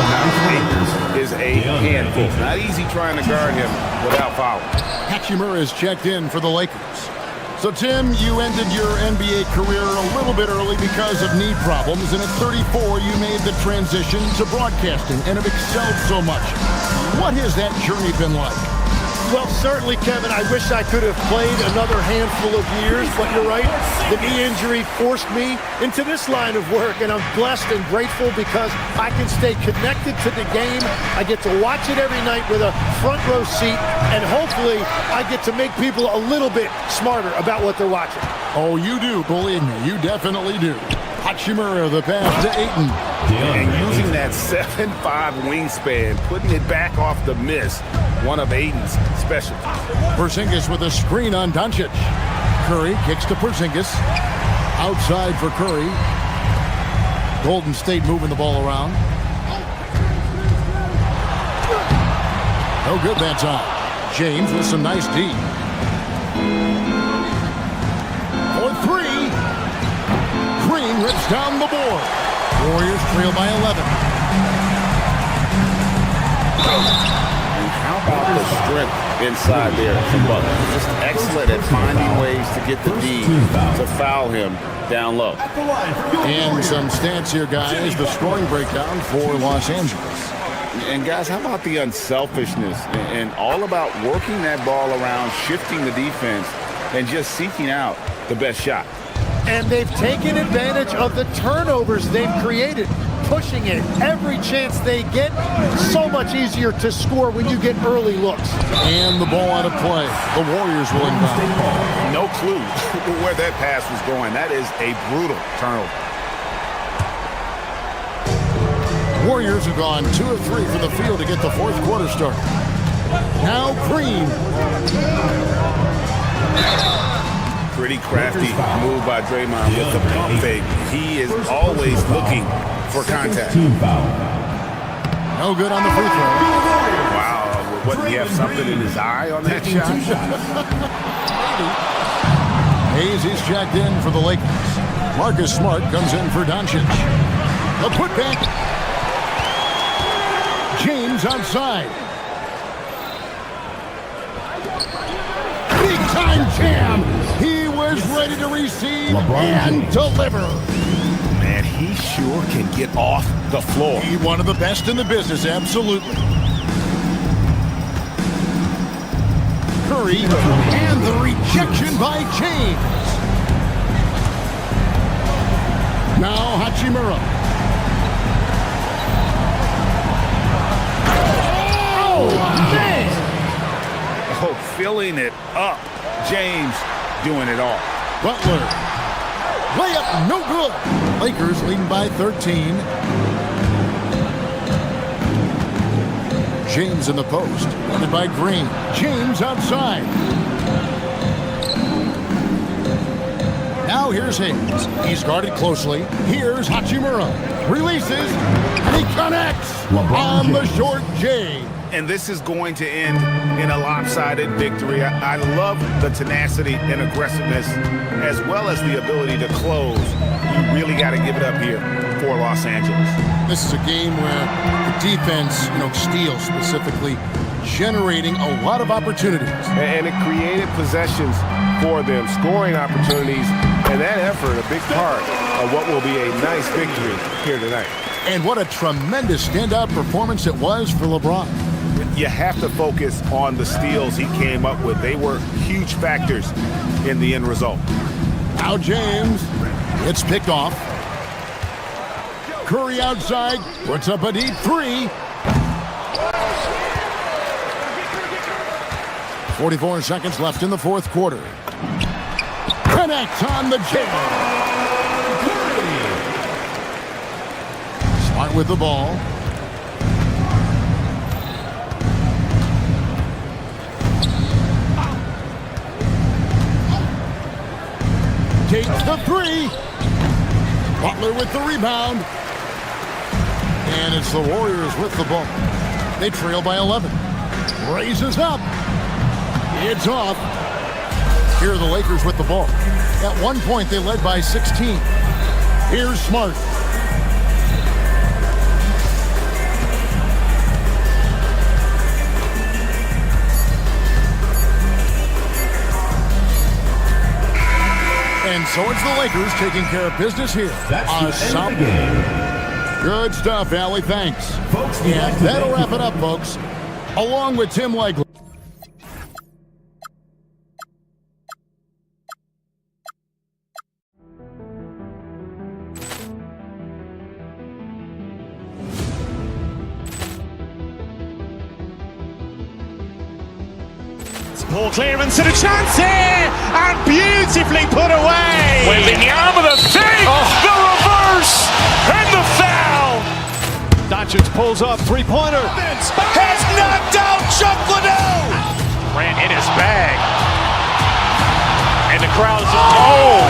pounds is a handful. It's not easy trying to guard him without fouling. Hachimura is checked in for the Lakers. So, Tim, you ended your NBA career a little bit early because of knee problems, and at 34, you made the transition to broadcasting and have excelled so much. What has that journey been like? Well, certainly, Kevin, I wish I could have played another handful of years, but you're right. The knee injury forced me into this line of work, and I'm blessed and grateful because I can stay connected to the game. I get to watch it every night with a front row seat, and hopefully I get to make people a little bit smarter about what they're watching. Oh, you do, believe me. You definitely do. Hachimura, the pass to Ayton. And using that 7'5" wingspan, putting it back off the miss, one of Ayton's specialties. Porzingis with a screen on Doncic. Curry kicks to Porzingis. Outside for Curry. Golden State moving the ball around. No good that time. James with some nice D. For 3. Green rips down the board. Warriors trail by 11. How about the strength inside there from Butler? Just excellent at finding ways to get the D to foul him down low. And some stats here, guys. The scoring breakdown for Los Angeles. And guys, how about the unselfishness and all about working that ball around, shifting the defense, and just seeking out the best shot. And they've taken advantage of the turnovers they've created, pushing it every chance they get. So much easier to score when you get early looks. And the ball out of play. The Warriors will inbound. No clue where that pass was going. That is a brutal turnover. Warriors have gone 2 of 3 from the field to get the fourth quarter started. Now Green. Pretty crafty move by Draymond with the pump fake. He is always looking for contact. No good on the free throw. Wow, what, he have something in his eye on that shot? Hayes is checked in for the Lakers. Marcus Smart comes in for Doncic. The putback. James outside. Big time jam. He was ready to receive and deliver. Man, he sure can get off the floor. He's one of the best in the business, absolutely. Curry, and the rejection by James. Now Hachimura. Oh, man! Oh, filling it up. James doing it all. Butler. Layup, no good. Lakers leading by 13. James in the post. Guarded by Green. James outside. Now here's Hayes. He's guarded closely. Here's Hachimura. Releases. And he connects on the short J. And this is going to end in a lopsided victory. I love the tenacity and aggressiveness as well as the ability to close. You really got to give it up here for Los Angeles. This is a game where the defense, steals specifically, generating a lot of opportunities. And it created possessions for them, scoring opportunities, and that effort a big part of what will be a nice victory here tonight. And what a tremendous standout performance it was for LeBron. You have to focus on the steals he came up with. They were huge factors in the end result. Now James, it's picked off. Curry outside, puts up a deep three. 44 seconds left in the fourth quarter. Connect on the jam. Smart with the ball. Takes the three. Butler with the rebound. And it's the Warriors with the ball. They trail by 11. Raises up. It's off. Here are the Lakers with the ball. At one point, they led by 16. Here's Smart. And so it's the Lakers taking care of business here. That's the end of the game. Good stuff, Allie. Thanks. And that'll wrap it up, folks. Along with Tim Legler. Ball clearance and a chance here, and beautifully put away. Wembanyama the fake, the reverse, and the foul. Doncic pulls up, three-pointer. Has knocked out Chuck Liddell. Ran in his bag. And the crowd is, oh,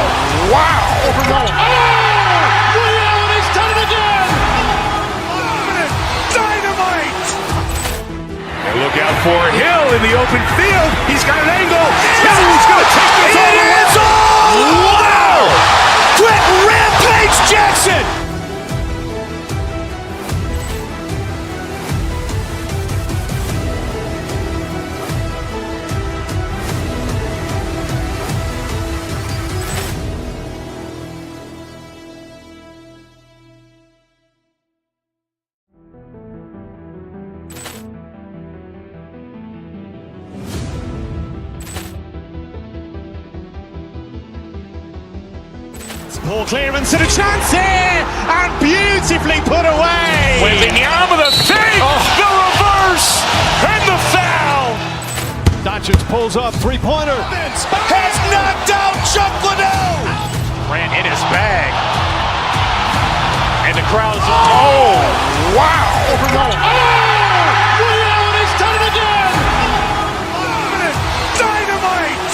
wow. Overrun. Oh, Reality's done it again. Dynamite. And look out for Hill in the open field. He's got an angle. He's going to take this all the way. Wow! Quick Rampage Jackson. Ball clearance and a chance here, and beautifully put away. Wembanyama the fake, the reverse, and the foul. Doncic pulls up, three-pointer. Has knocked out Chuck Liddell. Ran in his bag. And the crowd is, oh, wow. Overrun. Oh, Reality's done it again. Dynamite.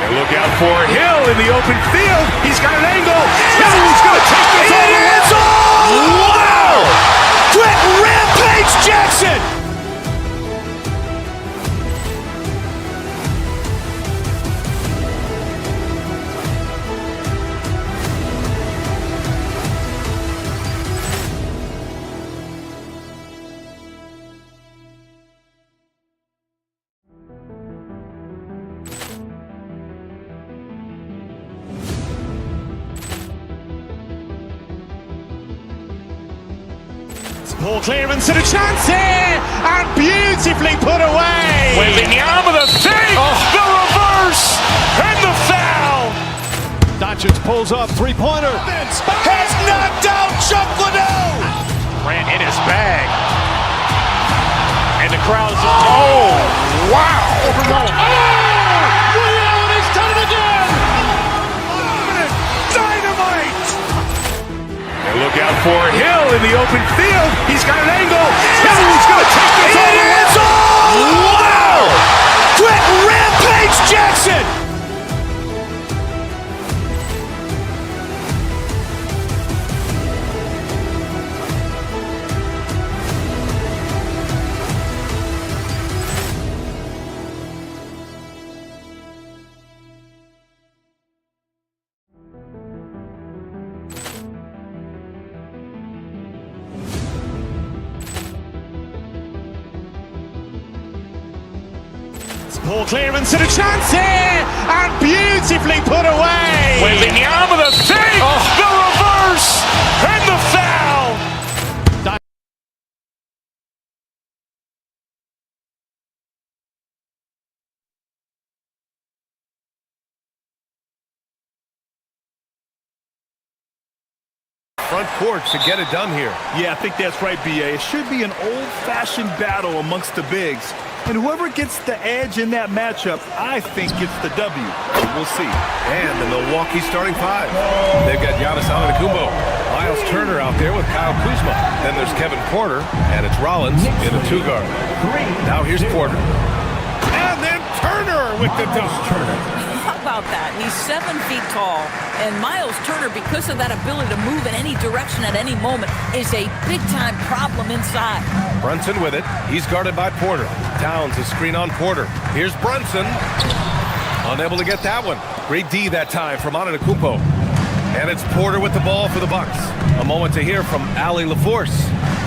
And look out for Hill in the open field. He's got an angle. He's going to take this all the way. Wow! Quick Rampage Jackson. Ball clearance and a chance here, and beautifully put away. Wembanyama the save, the reverse, and the foul. Doncic pulls up, three-pointer. Has knocked out Chuck Liddell. Ran in his bag. And the crowd is, oh, wow. Reality's done it again. Dynamite. And look out for Hill in the open field. He's got an angle. He's going to take this all the way. It is all! Wow! Quick Rampage Jackson. Ball clearance and a chance here, and beautifully put away. Wembanyama the save, the reverse, and the foul. Front court to get it done here. Yeah, I think that's right, B.A. It should be an old-fashioned battle amongst the bigs. And whoever gets the edge in that matchup, I think gets the W. But we'll see. And the Milwaukee starting five. They've got Giannis Antetokounmpo, Miles Turner out there with Kyle Kuzma. Then there's Kevin Porter, and it's Rollins in a two-guard. Now here's Porter. And then Turner with the dunk. How about that? He's 7 feet tall, and Miles Turner, because of that ability to move in any direction at any moment, is a big-time problem inside. Brunson with it. He's guarded by Porter. Towns a screen on Porter. Here's Brunson. Unable to get that one. Great D that time from Antetokounmpo. And it's Porter with the ball for the Bucks. A moment to hear from Allie LaForce.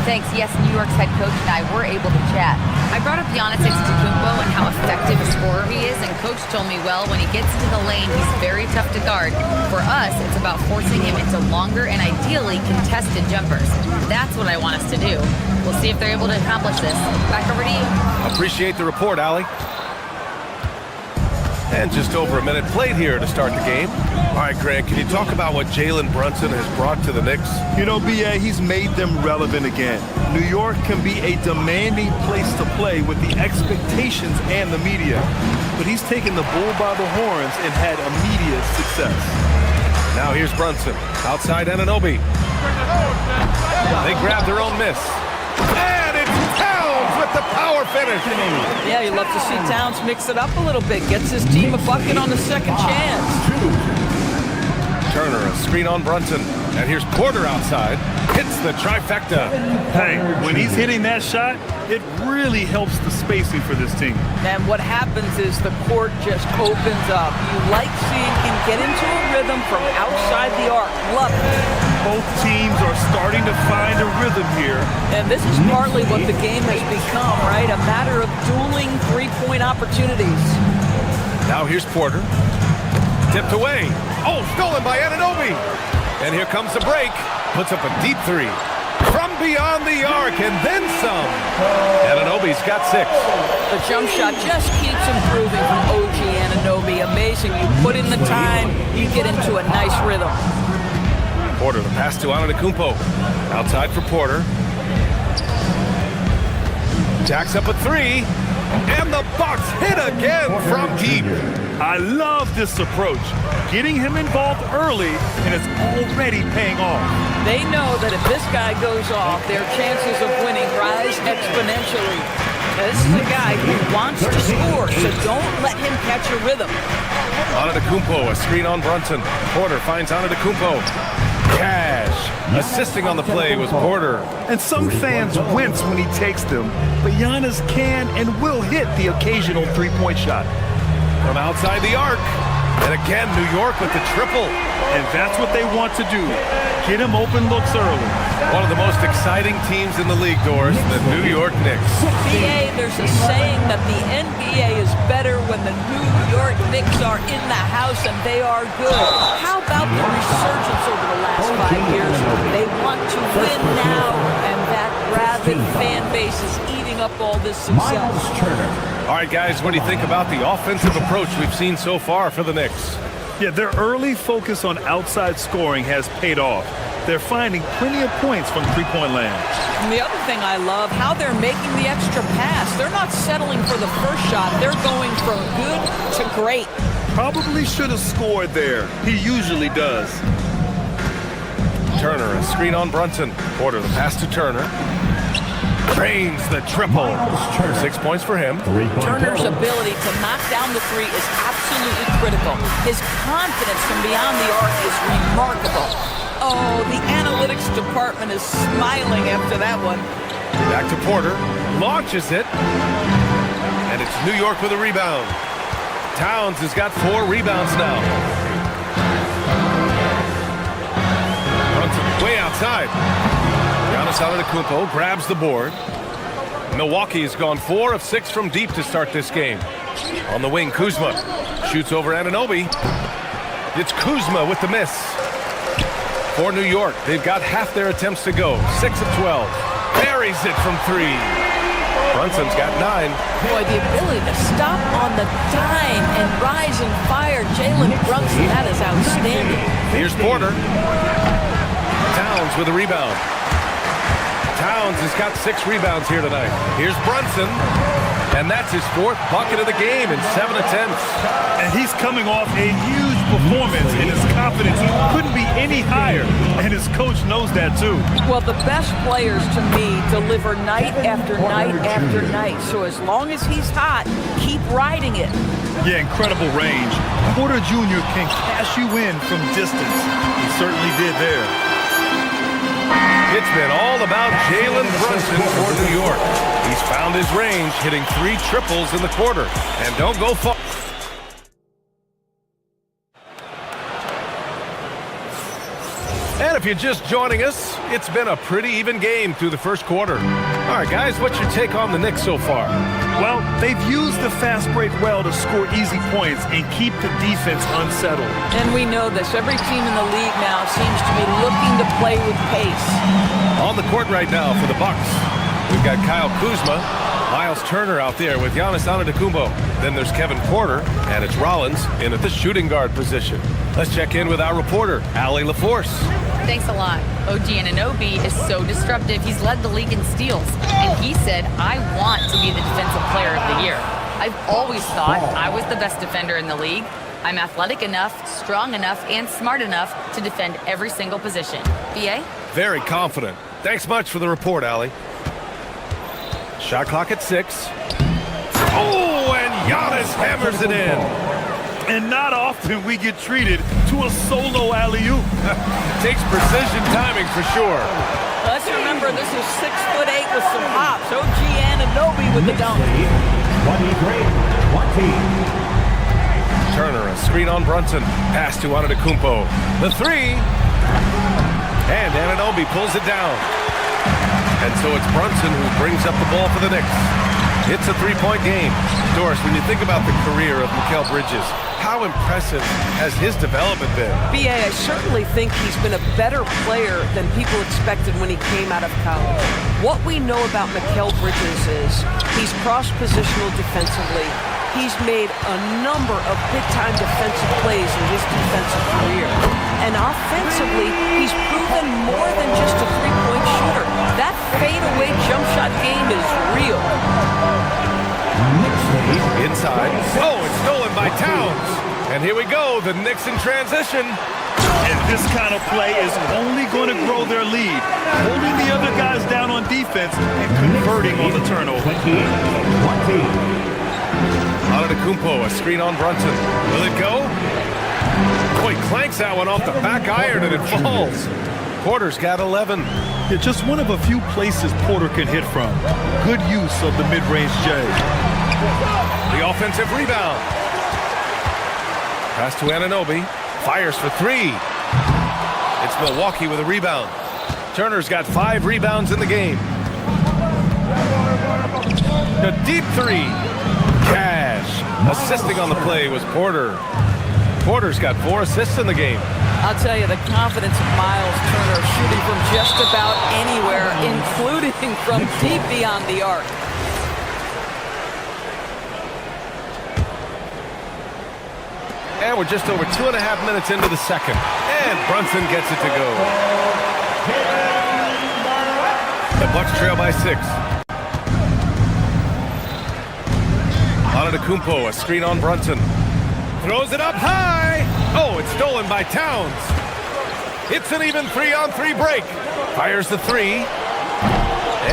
Thanks. Yes, New York's head coach and I were able to chat. I brought up Giannis Antetokounmpo and how effective a scorer he is, and coach told me, well, when he gets into the lane, he's very tough to guard. For us, it's about forcing him into longer and ideally contested jumpers. That's what I want us to do. We'll see if they're able to accomplish this. Back over to you. Appreciate the report, Allie. And just over a minute played here to start the game. All right, Greg, can you talk about what Jalen Brunson has brought to the Knicks? You know, B.A., he's made them relevant again. New York can be a demanding place to play with the expectations and the media. But he's taken the bull by the horns and had immediate success. Now here's Brunson. Outside Anunoby. They grab their own miss. And it's Towns with the power finish. Yeah, you love to see Towns mix it up a little bit. Gets his team a bucket on the second chance. Turner, a screen on Brunson. And here's Porter outside. Hits the trifecta. Hey, when he's hitting that shot, it really helps the spacing for this team. And what happens is the court just opens up. You like seeing him get into a rhythm from outside the arc. Love it. Both teams are starting to find a rhythm here. And this is partly what the game has become, right? A matter of dueling three-point opportunities. Now here's Porter. Tipped away. Oh, stolen by Anunoby. And here comes the break. Puts up a deep three. From beyond the arc, and then some. Anunoby's got 6. The jump shot just keeps improving from OG Anunoby. Amazing. You put in the time, you get into a nice rhythm. Porter, the pass to Antetokounmpo. Outside for Porter. Jacks up a 3. And the Bucks hit again from deep. I love this approach. Getting him involved early, and it's already paying off. They know that if this guy goes off, their chances of winning rise exponentially. This is a guy who wants to score, so don't let him catch a rhythm. Antetokounmpo, a screen on Brunson. Porter finds Antetokounmpo. Cash. Assisting on the play was Porter. And some fans wince when he takes them, but Giannis can and will hit the occasional three-point shot. From outside the arc. And again, New York with the triple. And that's what they want to do. Get him open looks early. One of the most exciting teams in the league, Doris, the New York Knicks. NBA, there's a saying that the NBA is better when the New York Knicks are in the house and they are good. How about the resurgence over the last 5 years? They want to win now, and that rabid fan base is eating up all this success. All right, guys, what do you think about the offensive approach we've seen so far for the Knicks? Yeah, their early focus on outside scoring has paid off. They're finding plenty of points from three-point land. And the other thing I love, how they're making the extra pass. They're not settling for the first shot. They're going from good to great. Probably should have scored there. He usually does. Turner, a screen on Brunson. Porter, the pass to Turner. Drains the triple. 6 points for him. Turner's ability to knock down the three is absolutely critical. His confidence from beyond the arc is remarkable. Oh, the analytics department is smiling after that one. Back to Porter. Launches it. And it's New York with a rebound. Towns has got 4 rebounds now. Brunson way outside. Giannis Antetokounmpo grabs the board. Milwaukee has gone 4 of 6 from deep to start this game. On the wing, Kuzma shoots over Anunoby. It's Kuzma with the miss. For New York, they've got half their attempts to go. 6 of 12. Buries it from 3. Brunson's got 9. Boy, the ability to stop on the dime and rise and fire Jalen Brunson, that is outstanding. Here's Porter. Towns with a rebound. Towns has got 6 rebounds here tonight. Here's Brunson. And that's his 4th bucket of the game in 7 attempts. And he's coming off a huge performance, and his confidence couldn't be any higher. And his coach knows that, too. Well, the best players, to me, deliver night after night after night. So as long as he's hot, keep riding it. Yeah, incredible range. Porter Jr. can cash you in from distance. He certainly did there. It's been all about Jalen Brunson for New York. He's found his range, hitting 3 triples in the quarter. And don't go far. And if you're just joining us, it's been a pretty even game through the first quarter. All right, guys, what's your take on the Knicks so far? Well, they've used the fast break well to score easy points and keep the defense unsettled. And we know this. Every team in the league now seems to be looking to play with pace. On the court right now for the Bucks, we've got Kyle Kuzma, Miles Turner out there with Giannis Antetokounmpo. Then there's Kevin Porter, and it's Rollins in at the shooting guard position. Let's check in with our reporter, Allie LaForce. Thanks a lot. OG Anunoby is so disruptive. He's led the league in steals. And he said, I want to be the defensive player of the year. I've always thought I was the best defender in the league. I'm athletic enough, strong enough, and smart enough to defend every single position. BA? Very confident. Thanks much for the report, Allie. Shot clock at 6. Oh, and Giannis hammers it in. And not often we get treated to a solo alley-oop. Takes precision timing for sure. Let's remember this is 6'8" with some hops. OG Anunoby with the dunk. 23-20. Turner, a screen on Brunson. Pass to Antetokounmpo. The 3. And Anunoby pulls it down. And so it's Brunson who brings up the ball for the Knicks. It's a 3-point game. Doris, when you think about the career of Mikal Bridges, how impressive has his development been? B.A., I certainly think he's been a better player than people expected when he came out of college. What we know about Mikal Bridges is he's cross-positional defensively. He's made a number of big-time defensive plays in his defensive career. And offensively, he's proven more than just a three-point shooter. That fadeaway jump shot game is real. Inside. Oh, it's stolen by Towns. And here we go, the Knicks in transition. And this kind of play is only going to grow their lead, holding the other guys down on defense and converting on the turnover. Antetokounmpo, a screen on Brunson. Will it go? Boy, clanks that one off the back iron and it falls. Porter's got 11. Yeah, just one of a few places Porter can hit from. Good use of the mid-range J. The offensive rebound. Pass to Anunoby. Fires for 3. It's Milwaukee with a rebound. Turner's got 5 rebounds in the game. The deep 3. Cash. Assisting on the play was Porter. Porter's got 4 assists in the game. I'll tell you, the confidence of Miles Turner shooting from just about anywhere, including from deep beyond the arc. And we're just over 2.5 minutes into the second. And Brunson gets it to go. The Bucks trail by 6. Antetokounmpo, a screen on Brunson. Throws it up high. Oh, it's stolen by Towns. It's an even 3-on-3 break. Fires the 3.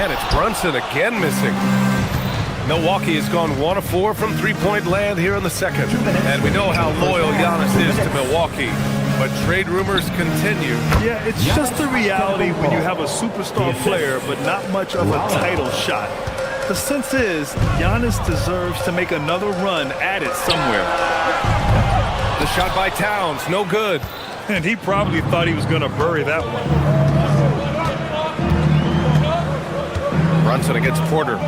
And it's Brunson again missing. Milwaukee has gone 1 of 4 from three-point land here in the second. And we know how loyal Giannis is to Milwaukee. But trade rumors continue. Yeah, it's just the reality when you have a superstar player but not much of a title shot. The sense is Giannis deserves to make another run at it somewhere. The shot by Towns, no good. And he probably thought he was going to bury that one. Brunson against Porter.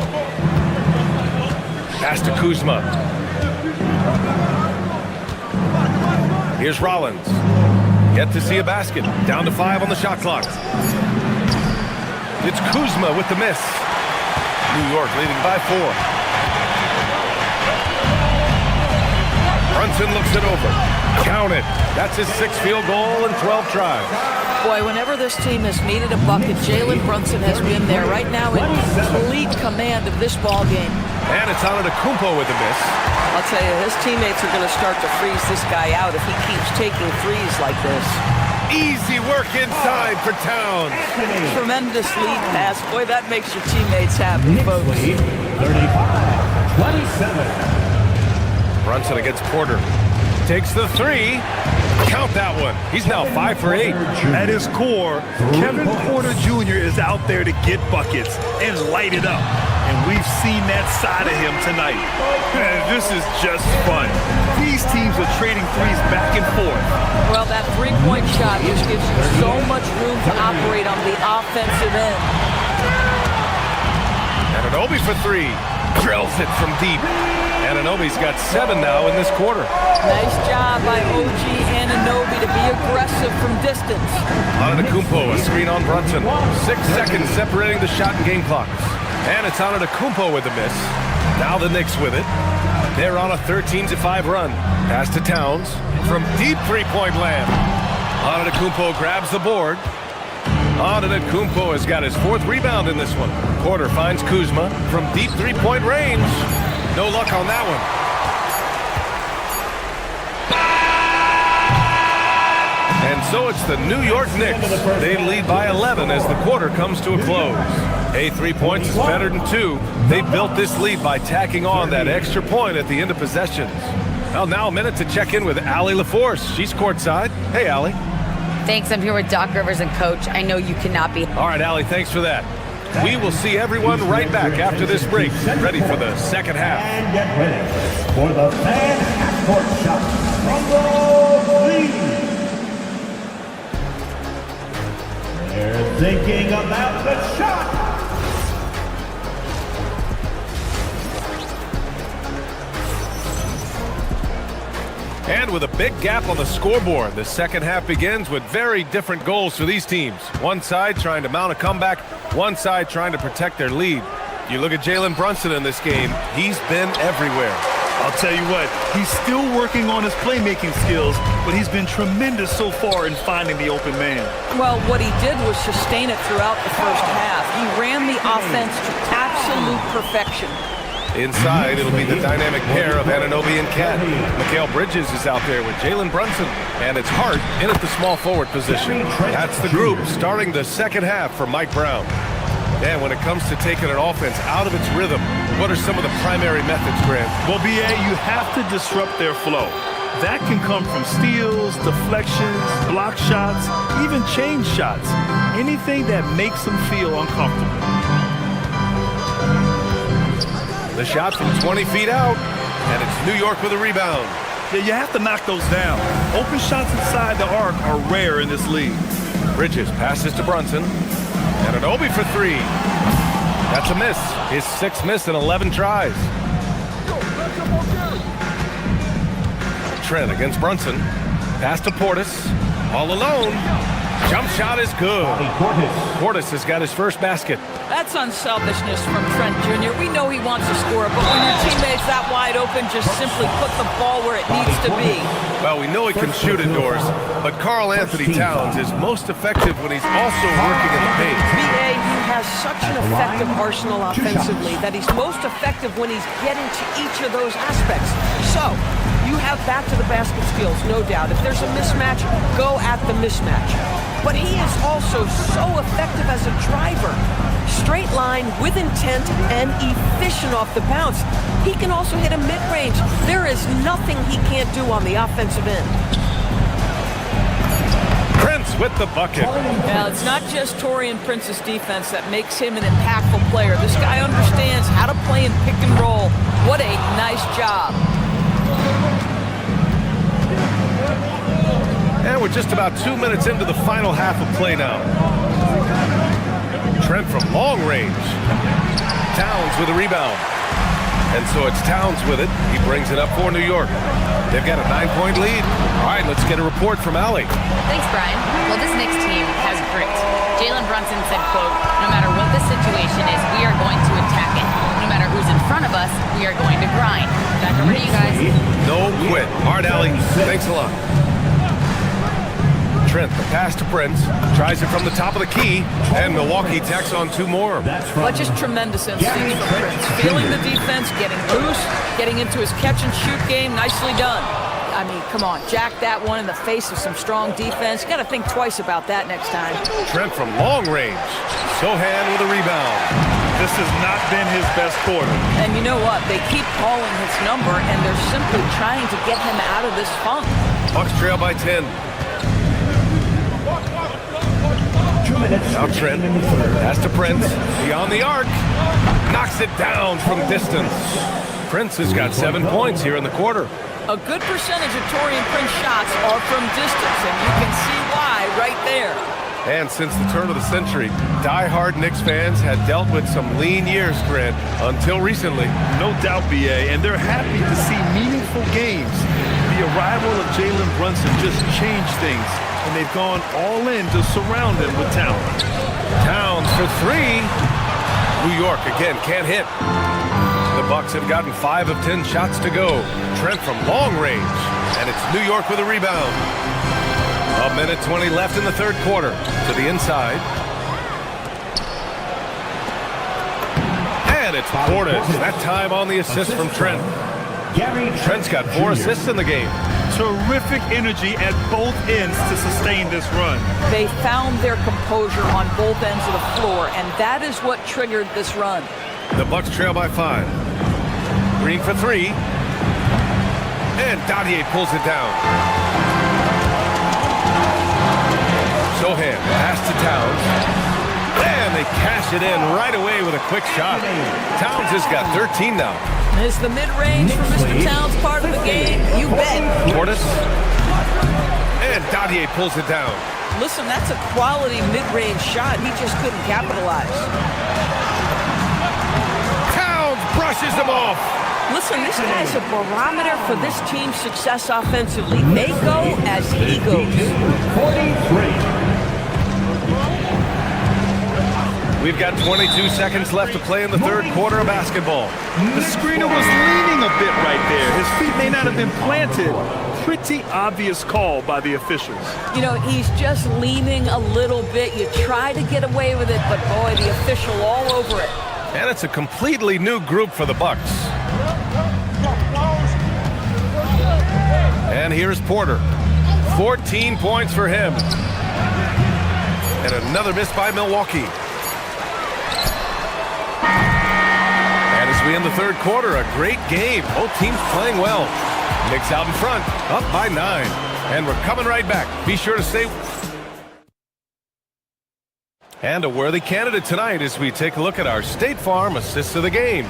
Pass to Kuzma. Here's Rollins. Yet to see a basket. Down to 5 on the shot clock. It's Kuzma with the miss. New York leading by 4. Brunson looks it over. Count it. That's his 6th field goal in 12 tries. Boy, whenever this team has needed a bucket, Jalen Brunson has been there right now in complete command of this ball game. And it's Antetokounmpo with the miss. I'll tell you, his teammates are going to start to freeze this guy out if he keeps taking threes like this. Easy work inside for Towns. Tremendous lead pass. Boy, that makes your teammates happy, folks. 35-27. Brunson against Porter. Takes the 3. Count that one. He's now 5 for 8. At his core, Kevin Porter Jr. is out there to get buckets and light it up. And we've seen that side of him tonight. This is just fun. These teams are trading threes back and forth. Well, that three-point shot just gives you so much room to operate on the offensive end. Anunoby for 3. Drills it from deep. Anunoby's got 7 now in this quarter. Nice job by OG Anunoby to be aggressive from distance. Antetokounmpo, a screen on Brunson. 6 seconds separating the shot and game clocks. And it's Antetokounmpo with the miss. Now the Knicks with it. They're on a 13-5 run. Pass to Towns from deep three-point land. Antetokounmpo grabs the board. Antetokounmpo has got his 4th rebound in this one. Porter finds Kuzma from deep three-point range. No luck on that one. And so it's the New York Knicks. They lead by 11 as the quarter comes to a close. Hey, 3 points is better than 2. They built this lead by tacking on that extra point at the end of possessions. Well, now a minute to check in with Allie LaForce. She's courtside. Hey, Allie. Thanks. I'm here with Doc Rivers and Coach. I know you cannot be. All right, Allie, thanks for that. We will see everyone right back after this break, ready for the second half. And get ready for the fan half-court shot from the lead. They're thinking about the shot. And with a big gap on the scoreboard, the second half begins with very different goals for these teams. One side trying to mount a comeback, one side trying to protect their lead. You look at Jalen Brunson in this game, he's been everywhere. I'll tell you what, he's still working on his playmaking skills, but he's been tremendous so far in finding the open man. Well, what he did was sustain it throughout the first half. He ran the offense to absolute perfection. Inside, it'll be the dynamic pair of Anunoby and Cat. Mikal Bridges is out there with Jalen Brunson, and it's Hart in at the small forward position. That's the group starting the second half for Mike Brown. And when it comes to taking an offense out of its rhythm, what are some of the primary methods, Grant? Well, B.A., you have to disrupt their flow. That can come from steals, deflections, block shots, even change shots. Anything that makes them feel uncomfortable. The shot from 20 feet out, and it's New York with a rebound. Yeah, you have to knock those down. Open shots inside the arc are rare in this league. Bridges passes to Brunson. Anunoby for 3. That's a miss. His 6th miss in 11 tries. Trent against Brunson. Pass to Portis. All alone. Jump shot is good. Portis has got his first basket. That's unselfishness from Trent Jr. We know he wants to score, but when your teammate's that wide open, just simply put the ball where it needs to be. Well, we know he can shoot indoors, but Karl Anthony Towns is most effective when he's also working in the paint. B.A., he has such an effective arsenal offensively that he's most effective when he's getting to each of those aspects. So, you have back to the basket skills, no doubt. If there's a mismatch, go at the mismatch. But he is also so effective as a driver. Straight line, with intent, and efficient off the bounce. He can also hit a mid-range. There is nothing he can't do on the offensive end. Prince with the bucket. Now, it's not just Taurean Prince's defense that makes him an impactful player. This guy understands how to play in pick and roll. What a nice job. And we're just about 2 minutes into the final half of play now. Trent from long range. Towns with a rebound. And so it's Towns with it. He brings it up for New York. They've got a 9-point lead. All right, let's get a report from Allie. Thanks, Brian. Well, this Knicks team has grit. Jalen Brunson said, quote, "No matter what the situation is, we are going to attack it. No matter who's in front of us, we are going to grind." Back over to you guys. No quit. All right, Allie. Thanks a lot. Trent, the pass to Prince, tries it from the top of the key, and Milwaukee tacks on 2 more. But just tremendous instincts from Prince. Feeling the defense, getting loose, getting into his catch-and-shoot game. Nicely done. I mean, come on, jack that one in the face of some strong defense. Got to think twice about that next time. Trent from long range. Sohan with a rebound. This has not been his best quarter. And you know what? They keep calling his number, and they're simply trying to get him out of this funk. Bucks trail by 10. Now Trent, pass to Prince, beyond the arc, knocks it down from distance. Prince has got 7 points here in the quarter. A good percentage of Taurean Prince shots are from distance, and you can see why right there. And since the turn of the century, die-hard Knicks fans had dealt with some lean years, Grant, until recently. No doubt, B.A., and they're happy to see meaningful games. The arrival of Jalen Brunson just changed things, and they've gone all in to surround him with talent. Towns for 3. New York again can't hit. The Bucks have gotten 5 of 10 shots to go. Trent from long range, and it's New York with a rebound. 1:20 left in the third quarter. To the inside. And it's Portis. That time on the assist from Trent. Trent's got 4 assists in the game. Terrific energy at both ends to sustain this run. They found their composure on both ends of the floor, and that is what triggered this run. The Bucks trail by 5. Green for 3. And Dadier pulls it down. Sohan, pass to Towns. And they cash it in right away with a quick shot. Towns has got 13 now. Is the mid-range for Mr. Towns part of the game? You bet. Portis. And Dadier pulls it down. Listen, that's a quality mid-range shot. He just couldn't capitalize. Towns brushes him off. Listen, this guy's a barometer for this team's success offensively. They go as he goes. 43. We've got 22 seconds left to play in the third quarter of basketball. The screener was leaning a bit right there. His feet may not have been planted. Pretty obvious call by the officials. You know, he's just leaning a little bit. You try to get away with it, but boy, the official all over it. And it's a completely new group for the Bucks. And here's Porter. 14 points for him. And another miss by Milwaukee. And as we end the third quarter, a great game. Both teams playing well. Knicks out in front, up by 9. And we're coming right back. Be sure to stay. And a worthy candidate tonight as we take a look at our State Farm Assist of the Game.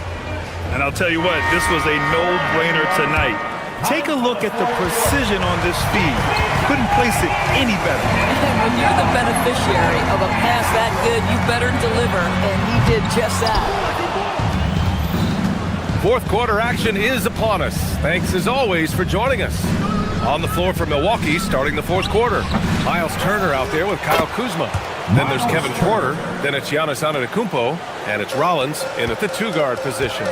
And I'll tell you what, this was a no-brainer tonight. Take a look at the precision on this feed. Couldn't place it any better. And when you're the beneficiary of a pass that good, you better deliver, and he did just that. Fourth quarter action is upon us. Thanks as always for joining us. On the floor for Milwaukee, starting the fourth quarter. Miles Turner out there with Kyle Kuzma. Then there's Kevin Porter. Then it's Giannis Antetokounmpo. And it's Rollins in at the two-guard position.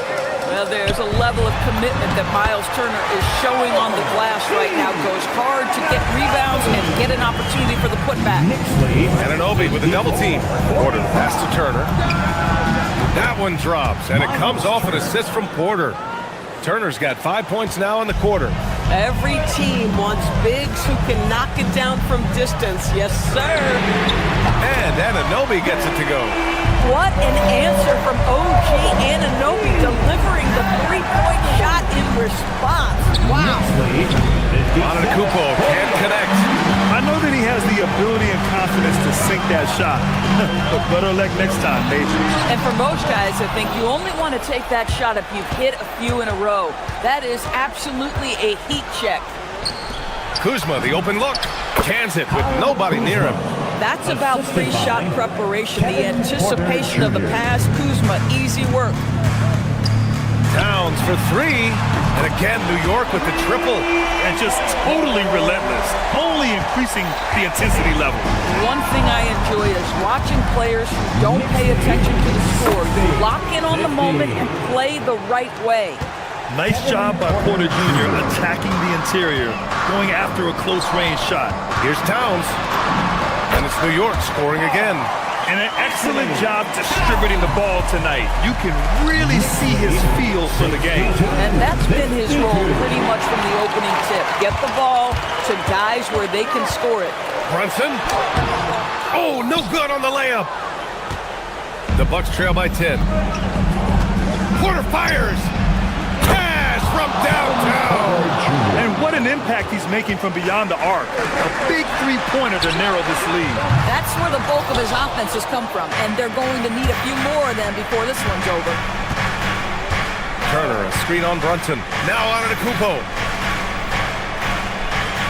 Well, there's a level of commitment that Miles Turner is showing on the glass right now. Goes hard to get rebounds and get an opportunity for the putback. Anunoby with a double team. Porter pass to Turner. That one drops, and it comes off an assist from Porter. Turner's got 5 points now in the quarter. Every team wants bigs who can knock it down from distance. Yes, sir. And Anunoby gets it to go. What an answer from OG Anunoby, delivering the three-point shot in response. Wow. Antetokounmpo can't connect. I know that he has the ability and confidence to sink that shot. But better luck next time, Major. And for most guys, I think you only want to take that shot if you've hit a few in a row. That is absolutely a heat check. Kuzma, the open look. Cans it with nobody near him. That's about three-shot preparation, the anticipation of the pass. Kuzma, easy work. Towns for three. And again, New York with the triple. And just totally relentless, only increasing the intensity level. One thing I enjoy is watching players who don't pay attention to the score. You lock in on the moment and play the right way. Nice job by Porter Jr. attacking the interior, going after a close-range shot. Here's Towns. And it's New York scoring again. And an excellent job distributing the ball tonight. You can really see his feel for the game. And that's been his role pretty much from the opening tip. Get the ball to guys where they can score it. Brunson. Oh, no good on the layup. The Bucks trail by 10. Porter fires. Pass from downtown. And what an impact he's making from beyond the arc. A big three-pointer to narrow this lead. That's where the bulk of his offense has come from, and they're going to need a few more of them before this one's over. Turner, a screen on Brunson. Now on to Kupo.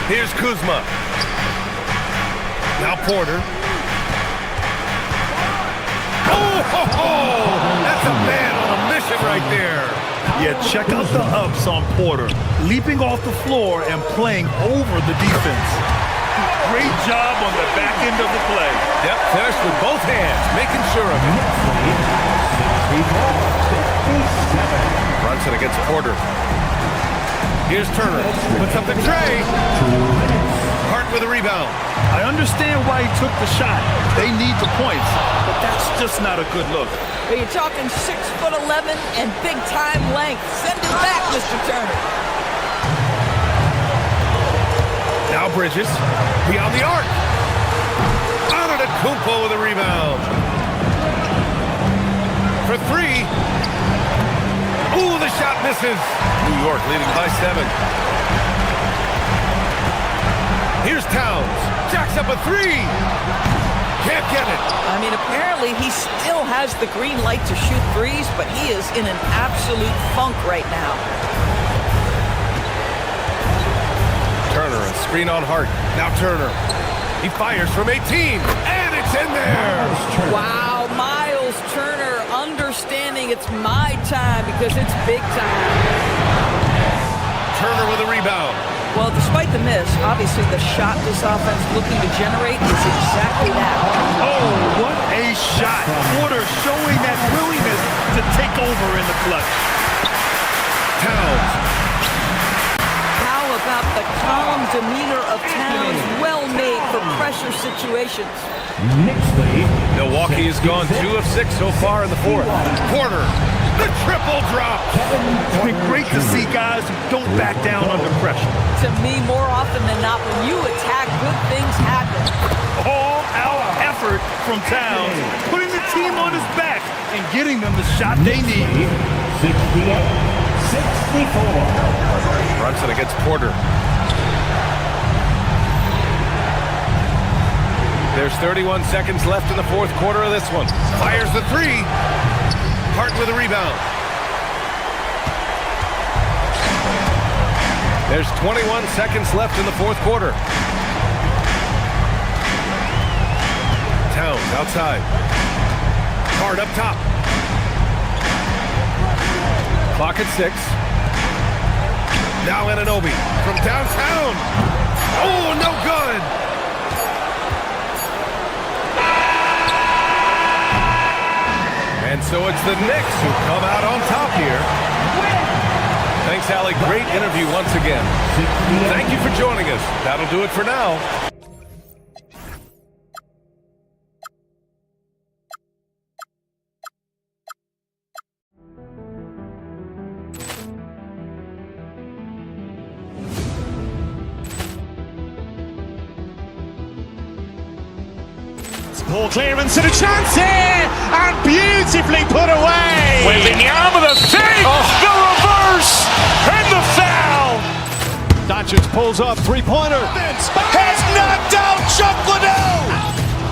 Here's Kuzma. Now Porter. Oh, that's a man on a mission right there. Yeah, check out the ups on Porter. Leaping off the floor and playing over the defense. Great job on the back end of the play. Yep, finished with both hands, making sure of it. Brunson against Porter. Here's Turner. Puts up the tray. Hart with a rebound. I understand why he took the shot. They need the points, but that's just not a good look. But you're talking 6'11" and big-time length. Send him back, Mr. Turner. Now Bridges. Beyond the arc. Antetokounmpo with a rebound. For three. Ooh, the shot misses. New York leading by 7. Here's Towns. Jacks up a three. Can't get it. I mean, apparently he still has the green light to shoot threes, but he is in an absolute funk right now. Turner, a screen on Hart. Now Turner. He fires from 18, and it's in there. Wow, Miles Turner understanding it's my time because it's big time. Turner with a rebound. Well, despite the miss, obviously the shot this offense looking to generate is exactly that. Oh, what a shot. Porter showing that willingness to take over in the clutch. Towns. How about the calm demeanor of Towns? Well made for pressure situations. Milwaukee has gone 2 of 6 so far in the fourth. Porter. The triple drop. It's been great to see guys who don't back down under pressure. To me, more often than not, when you attack, good things happen. All-out effort from Towns, putting the team on his back and getting them the shot they need. 68-64. Brunson against Porter. There's 31 seconds left in the fourth quarter of this one. Fires the three. Hart with a rebound. There's 21 seconds left in the fourth quarter. Towns outside. Hart up top. Clock at 6. Now Anunoby from downtown. Oh, no good. And so it's the Knicks who come out on top here. Thanks, Allie. Great interview once again. Thank you for joining us. That'll do it for now. Ball clearance and a chance here, and beautifully put away. Wembanyama the save, the reverse, and the foul. Doncic pulls up, three-pointer. Has knocked out Chuck Liddell.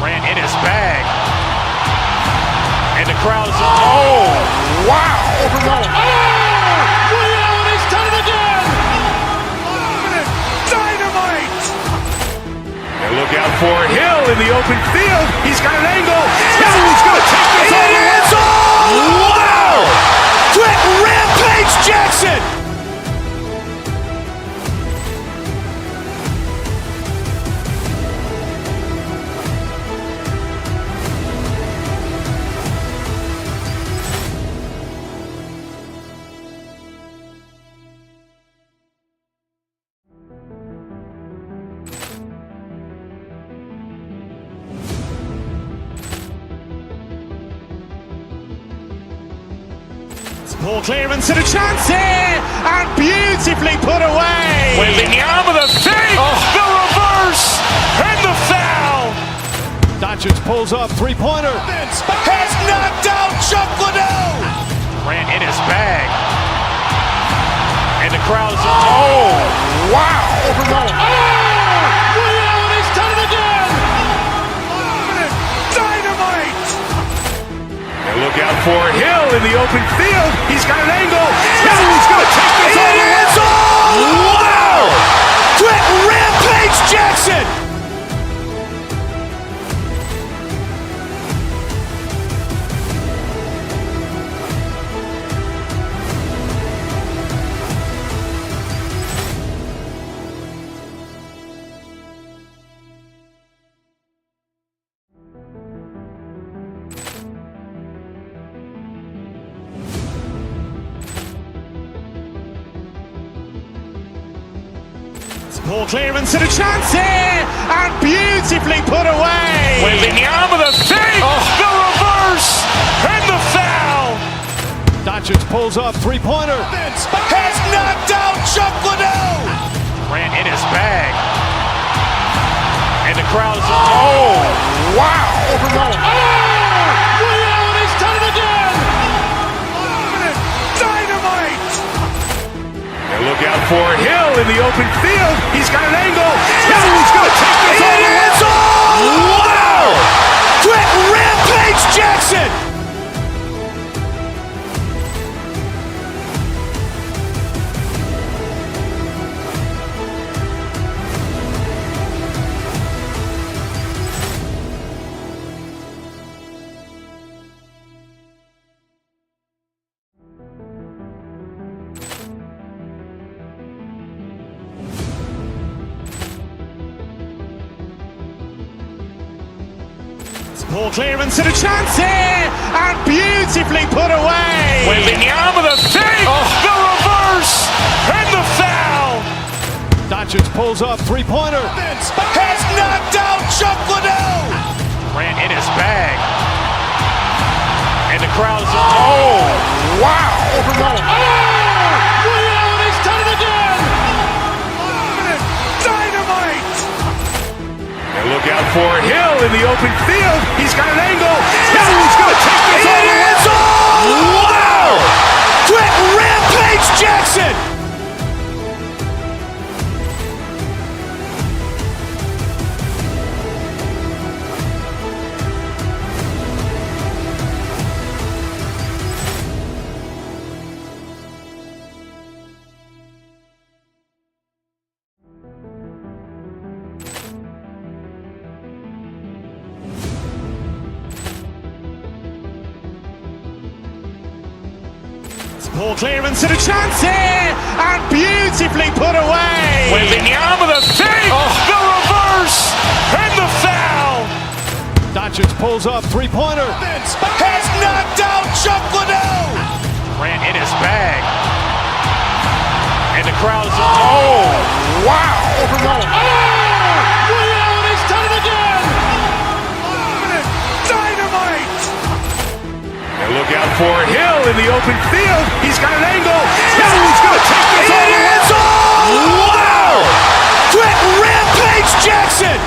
Ran in his bag. And the crowd is, oh, wow. He's done it again. Dynamite. And look out for Hill in the open field. He's got an angle. Hill's going to take this all the way. Wow! Quick Rampage Jackson. Ball clearance and a chance here, and beautifully put away. Wembanyama the save, the reverse, and the foul. Doncic pulls up, three-pointer. Has knocked out Chuck Liddell. Ran in his bag. And the crowd is, oh, wow. He's done it again. Dynamite. And look out for Hill in the open field. He's got an angle. Hill's going to take this all the way. Wow! Quick Rampage Jackson. Ball clearance and a chance here, and beautifully put away. Wembanyama the save, the reverse, and the foul. Doncic pulls up, three-pointer. Has knocked out Chuck Liddell. Ran in his bag. And the crowd is, oh, wow. He's done it again. Dynamite. And look out for Hill in the open field. He's got an angle. Hill's going to take this all the way. Wow! Quick Rampage Jackson. Ball clearance and a chance here, and beautifully put away. Wembanyama the save, the reverse, and the foul. Doncic pulls up, three-pointer. Has knocked out Chuck Liddell. Ran in his bag. And the crowd is, oh, wow. He's done it again. Dynamite. And look out for Hill in the open field. He's got an angle. Hill's going to take this all the way. Wow! Quick Rampage Jackson. Poor clearance and a chance here, and beautifully put away. Wembanyama the save, the reverse, and the foul. Doncic pulls up, three-pointer. Has knocked out Chuck Liddell. Grant in his bag. And the crowd is, oh, wow. He's done it again. Dynamite. And look out for Hill in the open field. He's got an angle. Hill's going to take this all the way. Wow. Quick Rampage Jackson.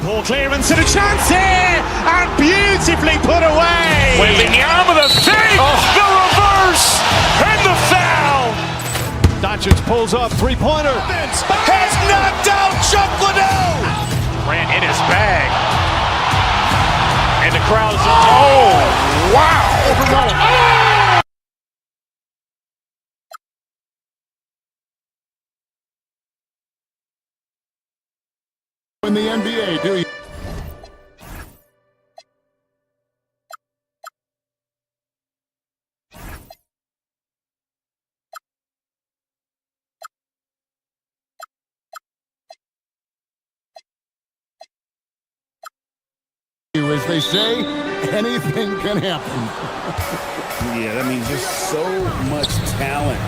Poor clearance and a chance here, and beautifully put away. Wembanyama the save, the reverse, and the foul. Doncic pulls up, three-pointer. Has knocked out Chuck Liddell. Grant in his bag. And the crowd is, oh, wow. In the NBA, do you? As they say, anything can happen. Yeah, I mean, just so much talent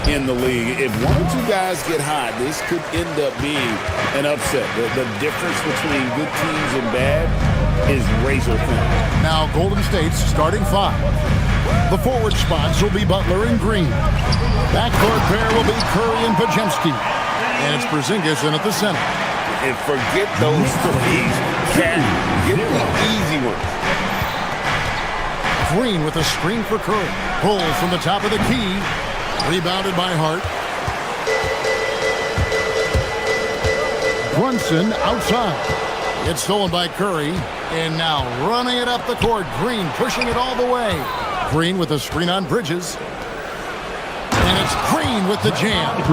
in the league. If one or two guys get hot, this could end up being an upset. The difference between good teams and bad is razor thin. Now, Golden State's starting five. The forward spots will be Butler and Green. Backcourt pair will be Curry and Podziemski. And it's Porzingis in at the center. And forget those threes. Get the easy ones. Green with a screen for Curry. Pulls from the top of the key. Rebounded by Hart. Brunson outside. It's stolen by Curry. And now running it up the court. Green pushing it all the way. Green with a screen on Bridges. And it's Green with the jam.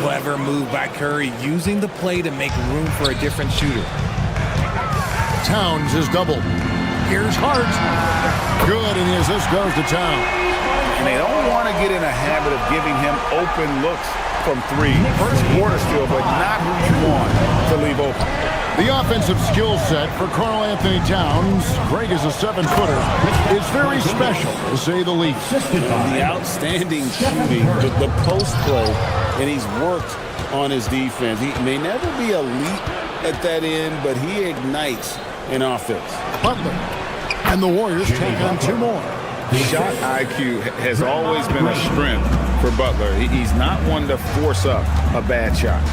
Clever move by Curry, using the play to make room for a different shooter. Towns is doubled. Here's Hart. Good, and the assist goes to Towns. And they don't want to get in a habit of giving him open looks from three. First quarter still, but not who you want to leave open. The offensive skill set for Karl Anthony Towns, Greg is a 7-footer, is very special, to say the least. The outstanding shooting, the post play, and he's worked on his defense. He may never be elite at that end, but he ignites an offense. Butler. And the Warriors take on two more. Shot IQ has always been a strength for Butler. He's not one to force up a bad shot.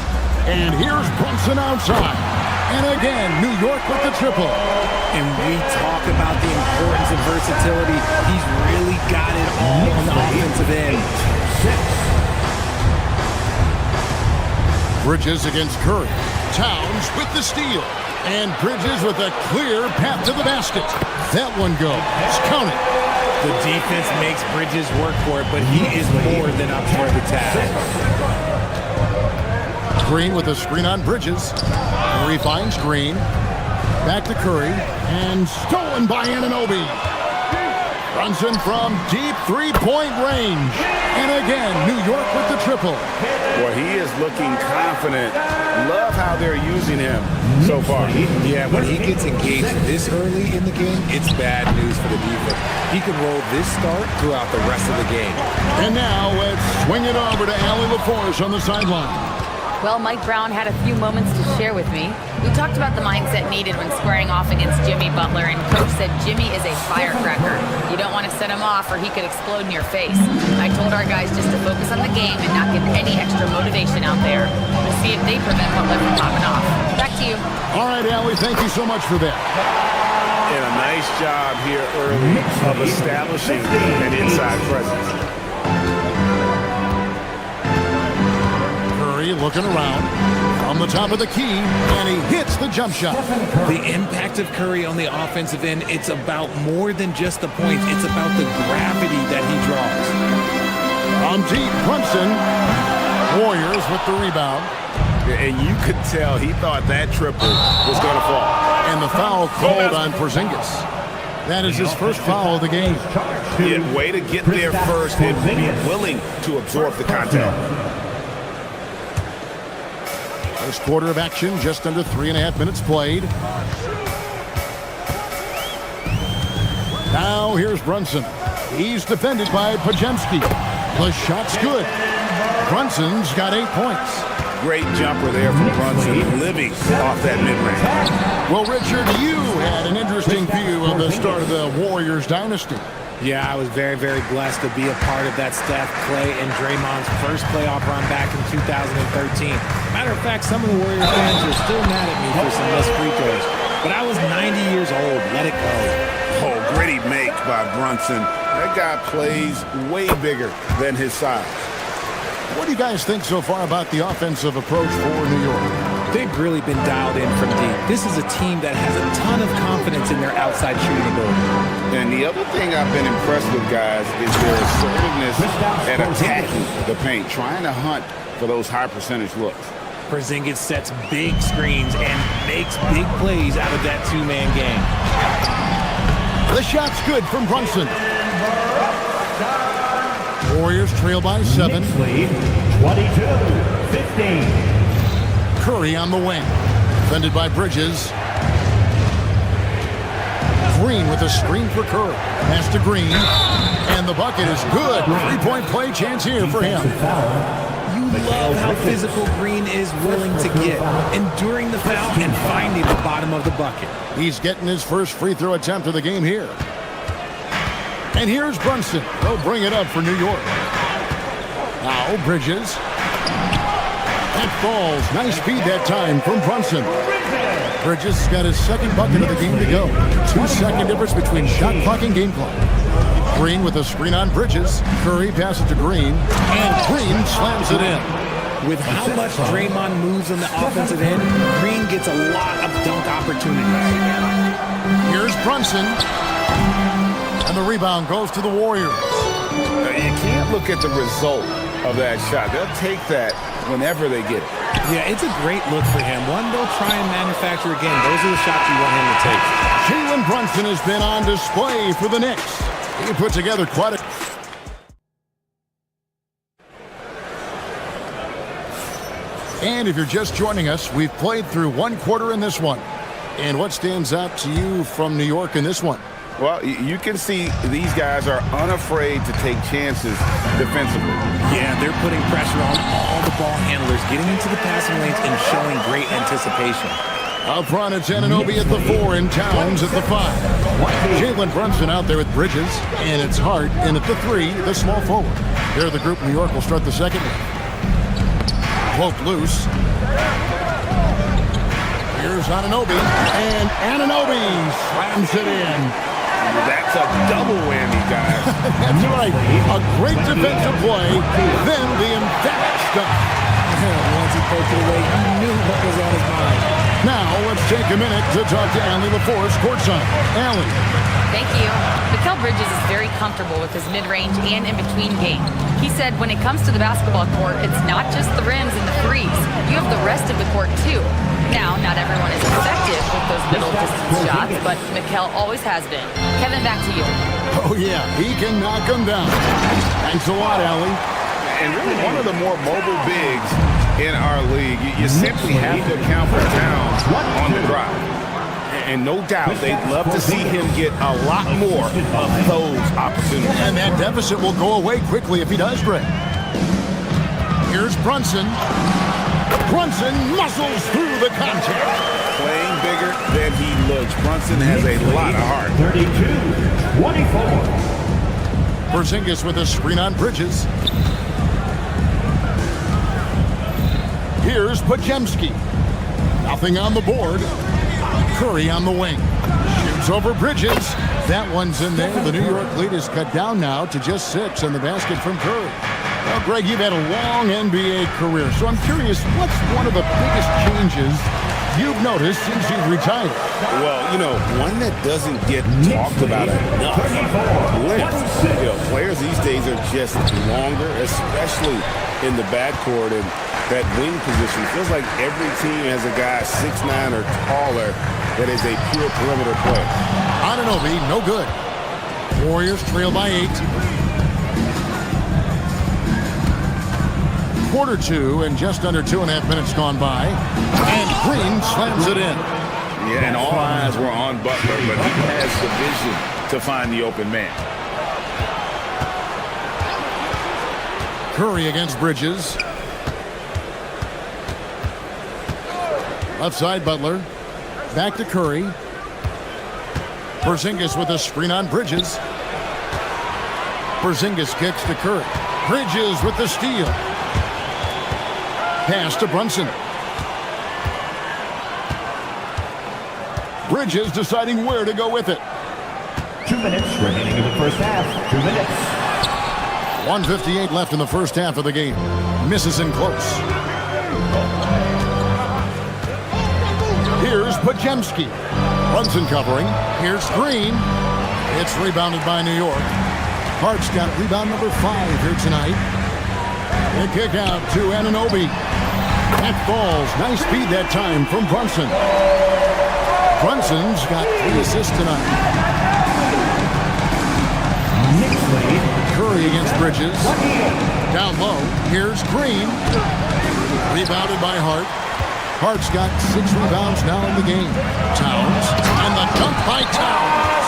And here's Brunson outside. And again, New York with the triple. And we talk about the importance of versatility. He's really got it all on the offensive end. Bridges against Curry. Towns with the steal. And Bridges with a clear path to the basket. That one goes. Count it. The defense makes Bridges work for it, but he is more than up for the task. Green with a screen on Bridges. Curry finds Green. Back to Curry. And stolen by Anunoby. Brunson from deep three-point range. And again, New York with the triple. Well, he is looking confident. Love how they're using him so far. Yeah, when he gets engaged this early in the game, it's bad news for the defense. He can roll this start throughout the rest of the game. And now let's swing it over to Allie LaForce on the sideline. Well, Mike Brown had a few moments to share with me. We talked about the mindset needed when squaring off against Jimmy Butler, and Coach said Jimmy is a firecracker. You don't want to set him off or he could explode in your face. I told our guys just to focus on the game and not give any extra motivation out there to see if they prevent Butler from popping off. Back to you. All right, Allie, thank you so much for that. And a nice job here early of establishing an inside presence. Curry looking around from the top of the key, and he hits the jump shot. The impact of Curry on the offensive end, it's about more than just the points. It's about the gravity that he draws. From deep, Brunson. Warriors with the rebound. And you could tell he thought that triple was going to fall. And the foul called on Porzingis. That is his first foul of the game. Yeah, way to get there first and be willing to absorb the contact. First quarter of action, just under 3.5 minutes played. Now here's Brunson. He's defended by Podziemski. The shot's good. Brunson's got 8 points. Great jumper there from Brunson, living off that mid-range. Well, Richard, you had an interesting view of the start of the Warriors dynasty. Yeah, I was very, very blessed to be a part of that Steph, Clay, and Draymond's first playoff run back in 2013. Matter of fact, some of the Warriors fans are still mad at me for some missed free throws. But I was 90 years old. Let it go. Oh, gritty make by Brunson. That guy plays way bigger than his size. What do you guys think so far about the offensive approach for New York? They've really been dialed in from deep. This is a team that has a ton of confidence in their outside shooting ability. And the other thing I've been impressed with, guys, is their assertiveness at attacking the paint, trying to hunt for those high percentage looks. Porzingis sets big screens and makes big plays out of that two-man game. The shot's good from Brunson. Warriors trail by 7. 22-15. Curry on the wing. Defended by Bridges. Green with a screen for Curry. Pass to Green. And the bucket is good. 3-point play chance here for him. You love how physical Green is willing to get, enduring the foul and finding the bottom of the bucket. He's getting his first free throw attempt of the game here. And here's Brunson. They'll bring it up for New York. Now Bridges. That falls. Nice feed that time from Brunson. Bridges got his second bucket of the game to go. 2-second difference between shot clock and game clock. Green with a screen on Bridges. Curry passes to Green. And Green slams it in. With how much Draymond moves on the offensive end, Green gets a lot of dunk opportunities. Here's Brunson. And the rebound goes to the Warriors. You can't look at the result of that shot. They'll take that whenever they get it. Yeah, it's a great look for him. One they'll try and manufacture again. Those are the shots you want him to take. Jalen Brunson has been on display for the Knicks. He put together quite a... And if you're just joining us, we've played through one quarter in this one. And what stands out to you from New York in this one? Well, you can see these guys are unafraid to take chances defensively. Yeah, they're putting pressure on all the ball handlers, getting into the passing lanes and showing great anticipation. Up front, it's Anunoby at the 4 and Towns at the 5. Jalen Brunson out there with Bridges, and it's Hart in at the 3, the small forward. They're the group New York will start the second one. Pope loose. Here's Anunoby, and Anunoby slams it in. That's a double whammy, guys. That's right. A great defensive play, then the emphatic stuff. Once he poked it away, he knew what was on his mind. Now, let's take a minute to talk to Allie LaForce courtside. Allie. Thank you. Mikal Bridges is very comfortable with his mid-range and in-between game. He said when it comes to the basketball court, it's not just the rims and the threes. You have the rest of the court, too. Now, not everyone is effective with those middle-distance shots, but Mikal always has been. Kevin, back to you. Oh, yeah, he can knock them down. Thanks a lot, Allie. And really one of the more mobile bigs in our league. You simply have to account for Towns on the drive. And no doubt they'd love to see him get a lot more of those opportunities. And that deficit will go away quickly if he does, Greg. Here's Brunson. Brunson muscles through the contact. Playing bigger than he looks. Brunson has a lot of heart. 32-24. Porzingis with a screen on Bridges. Here's Podziemski. Nothing on the board. Curry on the wing. Shoots over Bridges. That one's in there. The New York lead is cut down now to just 6 in the basket from Curry. Well, Greg, you've had a long NBA career, so I'm curious, what's one of the biggest changes you've noticed since you've retired? Well, one that doesn't get talked about enough. Length. Players these days are just longer, especially in the backcourt, and that wing position. Feels like every team has a guy 6'9" or taller that is a pure perimeter player. Anunoby, no good. Warriors trail by 8. Quarter 2 and just under 2.5 minutes gone by. And Green slams it in. Yeah, and all eyes were on Butler, but he has the vision to find the open man. Curry against Bridges. Left side, Butler. Back to Curry. Porzingis with a screen on Bridges. Porzingis kicks to Curry. Bridges with the steal. Pass to Brunson. Bridges deciding where to go with it. 2 minutes remaining in the first half. 2 minutes. 1:58 left in the first half of the game. Misses in close. Here's Podziemski. Brunson covering. Here's Green. It's rebounded by New York. Hart's got rebound number 5 here tonight. The kick out to Anunoby. That falls. Nice speed that time from Brunson. Brunson's got 3 assists tonight. Curry against Bridges. Down low. Here's Green. Rebounded by Hart. Hart's got 6 rebounds now in the game. Towns. And the dunk by Towns.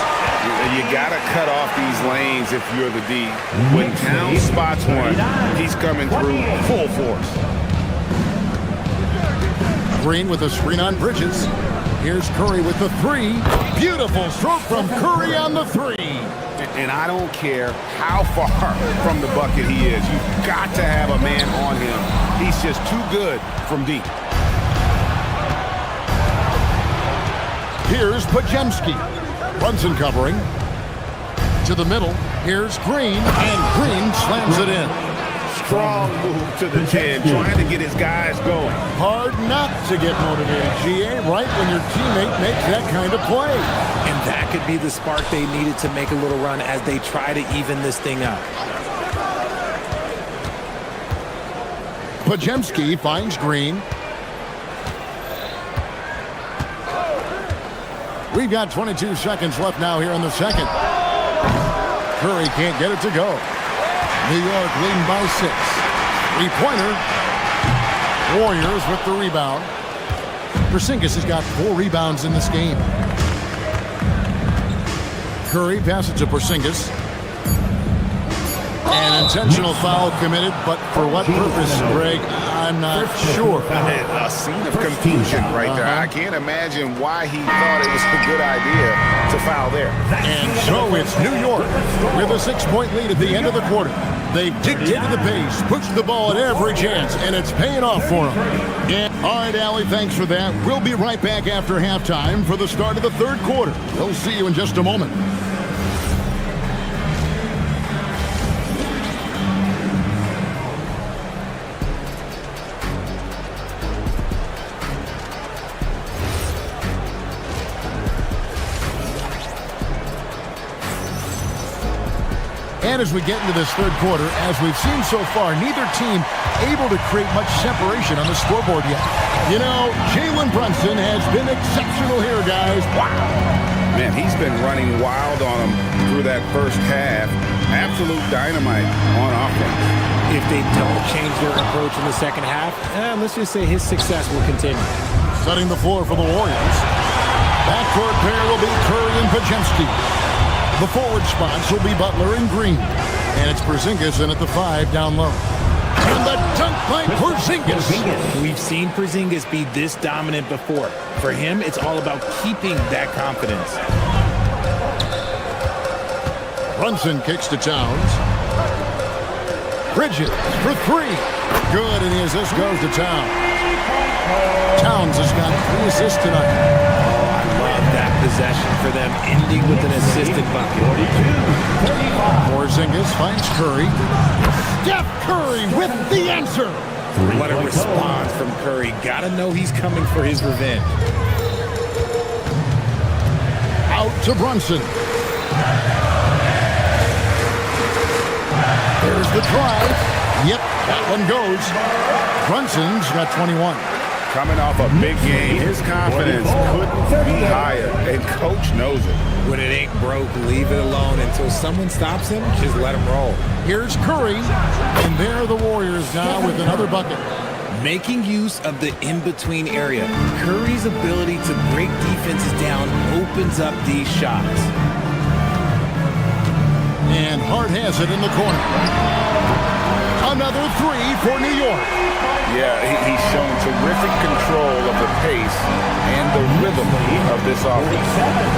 You got to cut off these lanes if you're the D. When Towns spots one, he's coming through full force. Green with a screen on Bridges. Here's Curry with the 3. Beautiful stroke from Curry on the 3. And I don't care how far from the bucket he is. You've got to have a man on him. He's just too good from deep. Here's Podziemski. Brunson covering. To the middle. Here's Green. And Green slams it in. Strong move to the 10, trying to get his guys going. Hard not to get motivated, GA, right when your teammate makes that kind of play. And that could be the spark they needed to make a little run as they try to even this thing up. Podziemski finds Green. We've got 22 seconds left now here in the second. Curry can't get it to go. New York leading by 6. 3-pointer. Warriors with the rebound. Porzingis has got 4 rebounds in this game. Curry passes to Porzingis. An intentional foul committed, but for what purpose, Greg? I'm not sure. A scene of confusion right there. I can't imagine why he thought it was a good idea to foul there. And so it's New York with a 6-point lead at the end of the quarter. They've dictated the pace, pushed the ball at every chance, and it's paying off for them. And, all right, Allie, thanks for that. We'll be right back after halftime for the start of the third quarter. We'll see you in just a moment. And as we get into this third quarter, as we've seen so far, neither team able to create much separation on the scoreboard yet. You know, Jalen Brunson has been exceptional here, guys. Wow. Man, he's been running wild on them through that first half. Absolute dynamite on offense. If they don't change their approach in the second half, let's just say his success will continue. Setting the floor for the Warriors. Backcourt pair will be Curry and Podziemski. The forward spots will be Butler and Green. And it's Porzingis in at the 5 down low. And the dunk by Porzingis. We've seen Porzingis be this dominant before. For him, it's all about keeping that confidence. Brunson kicks to Towns. Bridges for 3. Good, and the assist goes to Towns. Towns has got 3 assists tonight. That possession for them ending with an assisted bucket. Porzingis finds Curry. Steph Curry with the answer. What a response from Curry. Gotta know he's coming for his revenge. Out to Brunson. There's the drive. Yep, that one goes. Brunson's got 21. Coming off a big game, his confidence couldn't be higher, and coach knows it. When it ain't broke, leave it alone until someone stops him. Just let him roll. Here's Curry, and there are the Warriors now with another bucket. Making use of the in-between area. Curry's ability to break defenses down opens up these shots. And Hart has it in the corner. Another three for New York. Yeah, he's shown terrific control of the pace and the rhythm of this offense.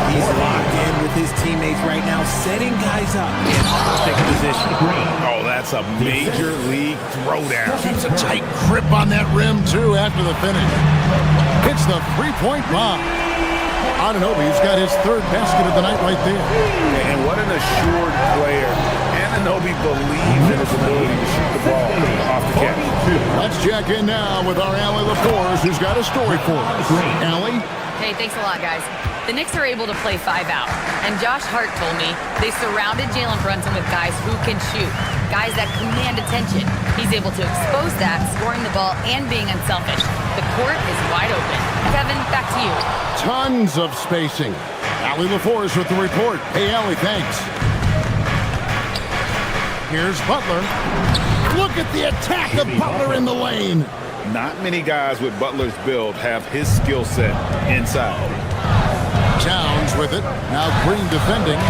He's locked in with his teammates right now, setting guys up in perfect position. Oh, that's a major league throwdown. Keeps a tight grip on that rim, too, after the finish. It's the three-point bomb. Anunoby's got his third basket of the night right there. And what an assured player. Anunoby believes in his ability to shoot the ball off the catch. Let's check in now with our Allie LaForce, who's got a story for us. Allie? Hey, thanks a lot, guys. The Knicks are able to play 5 out, and Josh Hart told me they surrounded Jalen Brunson with guys who can shoot, guys that command attention. He's able to expose that, scoring the ball and being unselfish. The court is wide open. Kevin, back to you. Tons of spacing. Allie LaForce with the report. Hey, Allie, thanks. Here's Butler. Look at the attack of Butler in the lane. Not many guys with Butler's build have his skill set inside. Towns with it. Now Green defending.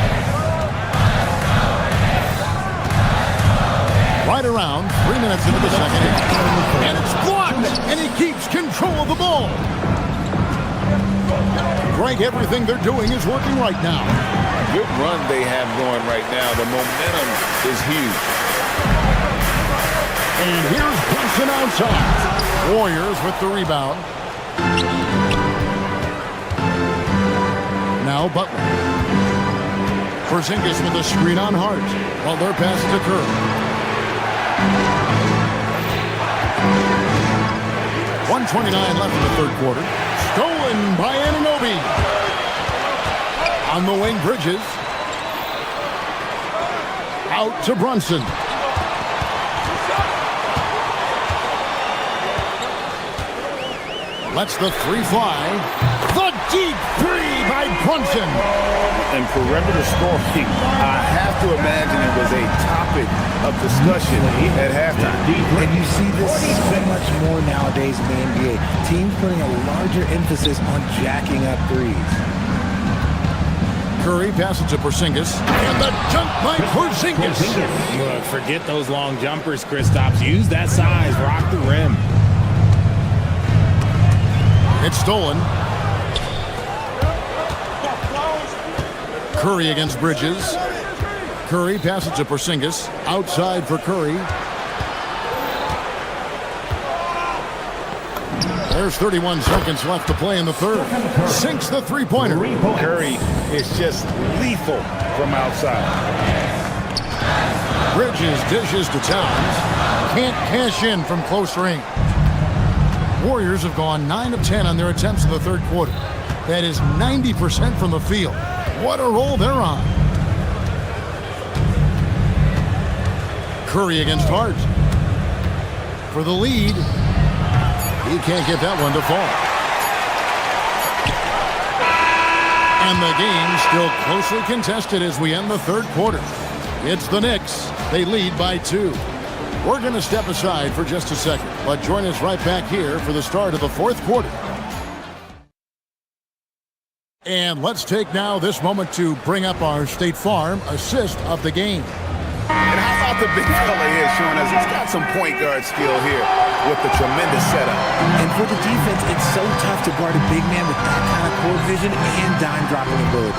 Right around 3 minutes into the second. And it's blocked. And he keeps control of the ball. Greg, everything they're doing is working right now. Good run they have going right now. The momentum is huge. And here's Brunson outside. Warriors with the rebound. Now Butler. Porzingis with a screen on Hart. Butler passes to Curry. 1:29 left in the third quarter. Stolen by Anunoby. On the wing, Bridges. Out to Brunson. Lets the three fly. The deep three by Brunson. And perimeter scoring, I have to imagine it was a topic of discussion at halftime. And you see this so much more nowadays in the NBA. Teams putting a larger emphasis on jacking up threes. Curry passes to Porzingis. And the dunk by Porzingis. Look, forget those long jumpers, Kristaps. Use that size. Rock the rim. It's stolen. Curry against Bridges. Curry passes to Porzingis. Outside for Curry. There's 31 seconds left to play in the third. Sinks the three-pointer. Curry is just lethal from outside. Bridges dishes to Towns. Can't cash in from close range. Warriors have gone 9 of 10 on their attempts in the third quarter. That is 90% from the field. What a roll they're on. Curry against Hart. For the lead. He can't get that one to fall. And the game still closely contested as we end the third quarter. It's the Knicks. They lead by 2. We're going to step aside for just a second, but join us right back here for the start of the fourth quarter. And let's take now this moment to bring up our State Farm assist of the game. And how about the big fella here showing us he's got some point guard skill here with the tremendous setup. And for the defense, it's so tough to guard a big man with that kind of court vision and dime dropping ability.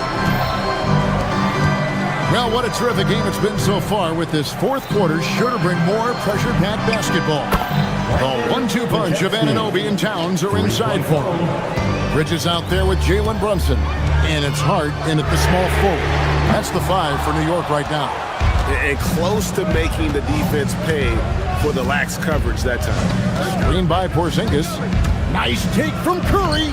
Well, what a terrific game it's been so far, with this fourth quarter sure to bring more pressure-packed basketball. The 1-2 punch of Anunoby and Towns are inside for him. Bridges out there with Jalen Brunson. And it's Hart in at the small forward. That's the 5 for New York right now. and close to making the defense pay for the lax coverage that time. Screen by Porzingis. Nice take from Curry.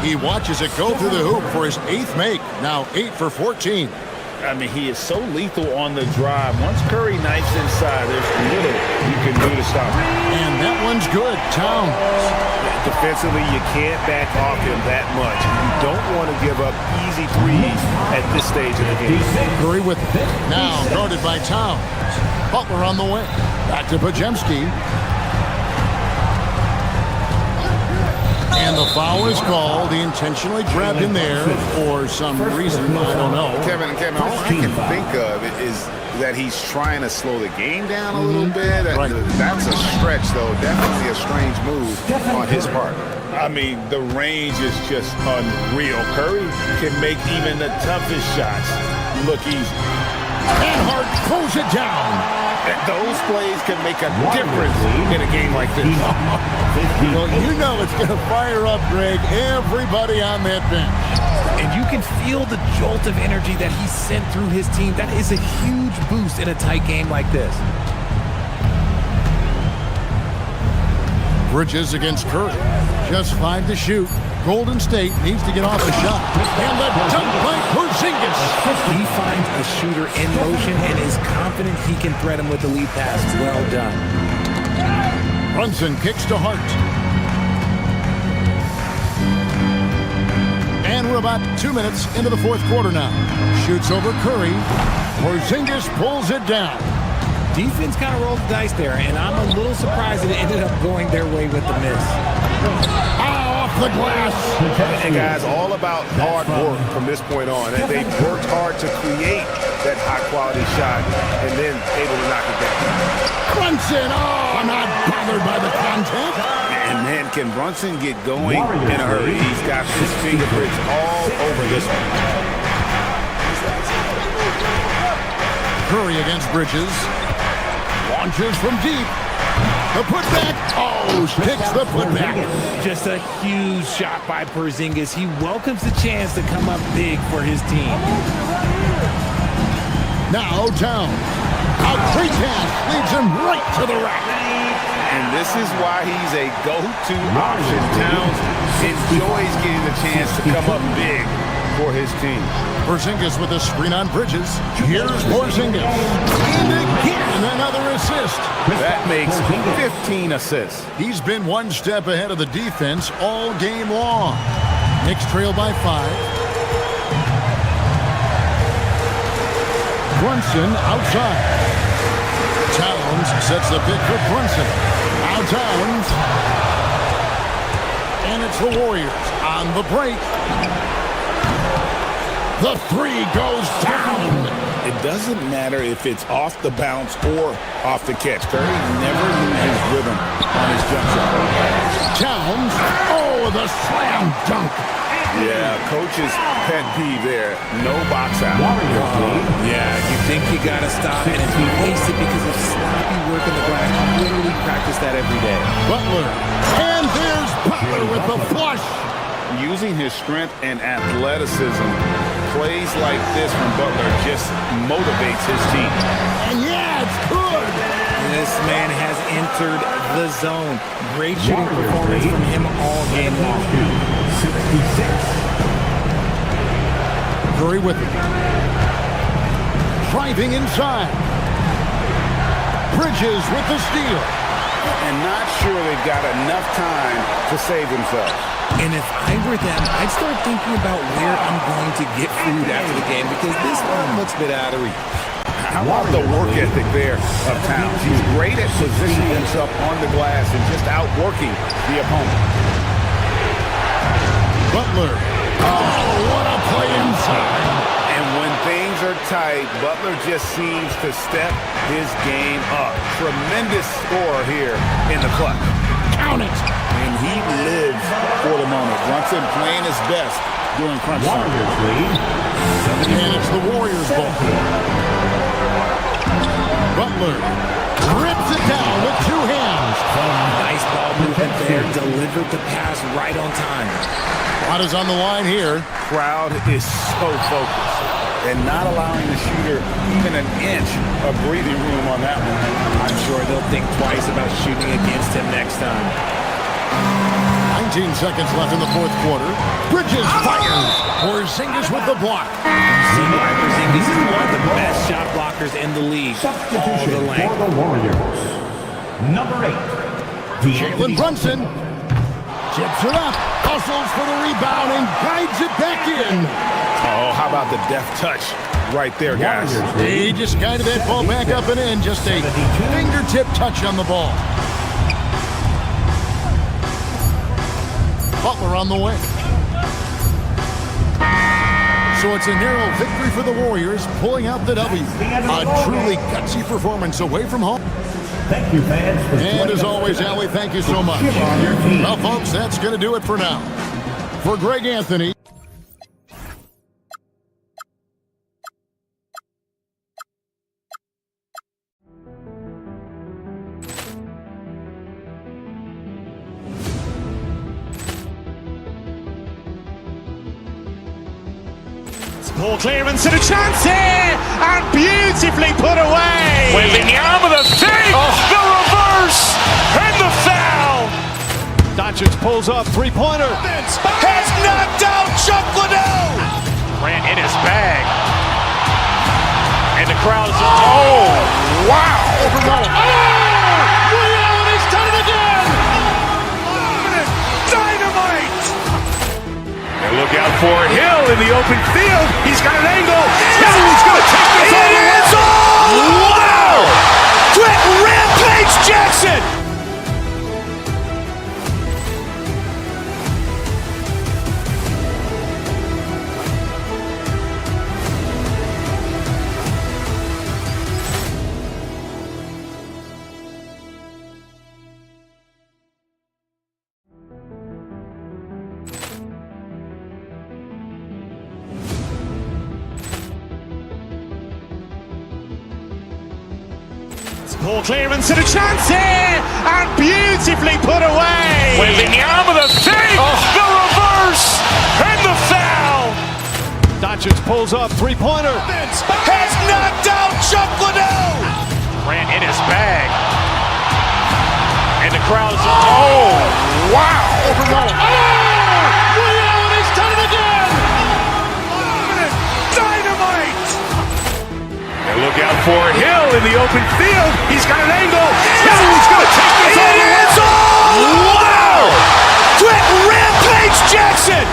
He watches it go through the hoop for his 8th make. Now 8 for 14. I mean, he is so lethal on the drive. Once Curry knifes inside, there's little you can do to stop him. And that one's good. Towns. Defensively, you can't back off him that much. You don't want to give up easy threes at this stage of the game. Curry with it. Now guarded by Towns. Butler on the wing. Back to Podziemski. And the foul is called. He intentionally grabbed him there for some reason. I don't know. Kevin, all I can think of is that he's trying to slow the game down a little bit. Right. That's a stretch, though. Definitely a strange move on his part. I mean, the range is just unreal. Curry can make even the toughest shots look easy. And Hart pulls it down. Those plays can make a difference in a game like this. Well, you know it's going to fire up, Greg, everybody on that bench. And you can feel the jolt of energy that he sent through his team. That is a huge boost in a tight game like this. Bridges against Curry. Just 5 to shoot. Golden State needs to get off the shot. And the dunk by Porzingis. He finds a shooter in motion and is confident he can thread him with the lead pass. Well done. Brunson kicks to Hart. And we're about 2 minutes into the 4th quarter now. Shoots over Curry. Porzingis pulls it down. Defense kind of rolled the dice there, and I'm a little surprised that it ended up going their way with the miss. Off the glass. And guys, all about hard work from this point on. And they've worked hard to create that high-quality shot and then able to knock it down. Brunson, not bothered by the contact. And man, can Brunson get going in a hurry? He's got his fingerprints all over this one. Curry against Bridges. Launches from deep. The putback. Sticks the putback. Just a huge shot by Porzingis. He welcomes the chance to come up big for his team. Now Towns. A great pass leads him right to the rack. And this is why he's a go-to option. Towns enjoys getting the chance to come up big for his team. Porzingis with a screen on Bridges. Here's Porzingis. And again, another assist. That makes 15 assists. He's been one step ahead of the defense all game long. Knicks trail by 5. Brunson outside. Towns sets the pick for Brunson. Now Towns. And it's the Warriors on the break. The 3 goes down. It doesn't matter if it's off the bounce or off the catch. Curry never loses rhythm on his jump shot. Towns. The slam dunk. Yeah, coach's pet peeve there. No box out. Yeah, you think you got to stop, and if you waste it because of sloppy work in the glass, you literally practice that every day. Butler. And there's Butler with the flush. Using his strength and athleticism, plays like this from Butler just motivates his team. And it's good. This man has entered the zone. Great shooting performance from him all game long. 66. Curry with it. Driving inside. Bridges with the steal. And not sure they've got enough time to save themselves. And if I were them, I'd start thinking about where I'm going to get food after the game because this one looks a bit out of reach. How about the work ethic there of Towns? He's great at positioning himself on the glass and just outworking the opponent. Butler. What a play inside. And when things are tight, Butler just seems to step his game up. Tremendous score here in the clutch. Count it. And he lives for the moment. Brunson playing his best during crunch time. And it's the Warriors' ball. Butler rips it down with 2 hands. Nice ball movement there. Delivered the pass right on time. What is on the line here? Crowd is so focused. and not allowing the shooter even an inch of breathing room on that one. I'm sure they'll think twice about shooting against him next time. 19 seconds left in the fourth quarter. Bridges fires. Porzingis with the block. Porzingis is one of the best shot blockers in the league. All the length. For the Warriors, number 8. Jalen Brunson chips it up, hustles for the rebound, and guides it back in. Oh, how about the deft touch right there, guys? He just guided that ball back up and in. Just a fingertip touch on the ball. Butler on the way. So it's a narrow victory for the Warriors, pulling out the W. A truly gutsy performance away from home. Thank you, fans. And as always, Allie, thank you so much. Well, folks, that's going to do it for now. For Greg Anthony. Ball clearance and a chance here, and beautifully put away. With the arm of the thing, the reverse, and the foul. Doncic pulls up, three-pointer. Has knocked out Chuck Liddell. Grant in his bag. And the crowd is, oh, wow. Reality's done it again. Dynamite. And look out for Hill in the open field. He's got an angle. He's going to take this all the way. Wow! Quick Rampage Jackson. Ball clearance and a chance here, and beautifully put away. With the arm of the thing, the reverse, and the foul. Doncic pulls up, three-pointer. Has knocked out Chuck Liddell. Grant in his bag. And the crowd is, oh, wow. Reality's done it again. Dynamite. And look out for Hill in the open field. He's got an angle. He's going to take this all the way. Wow! Quick Rampage Jackson.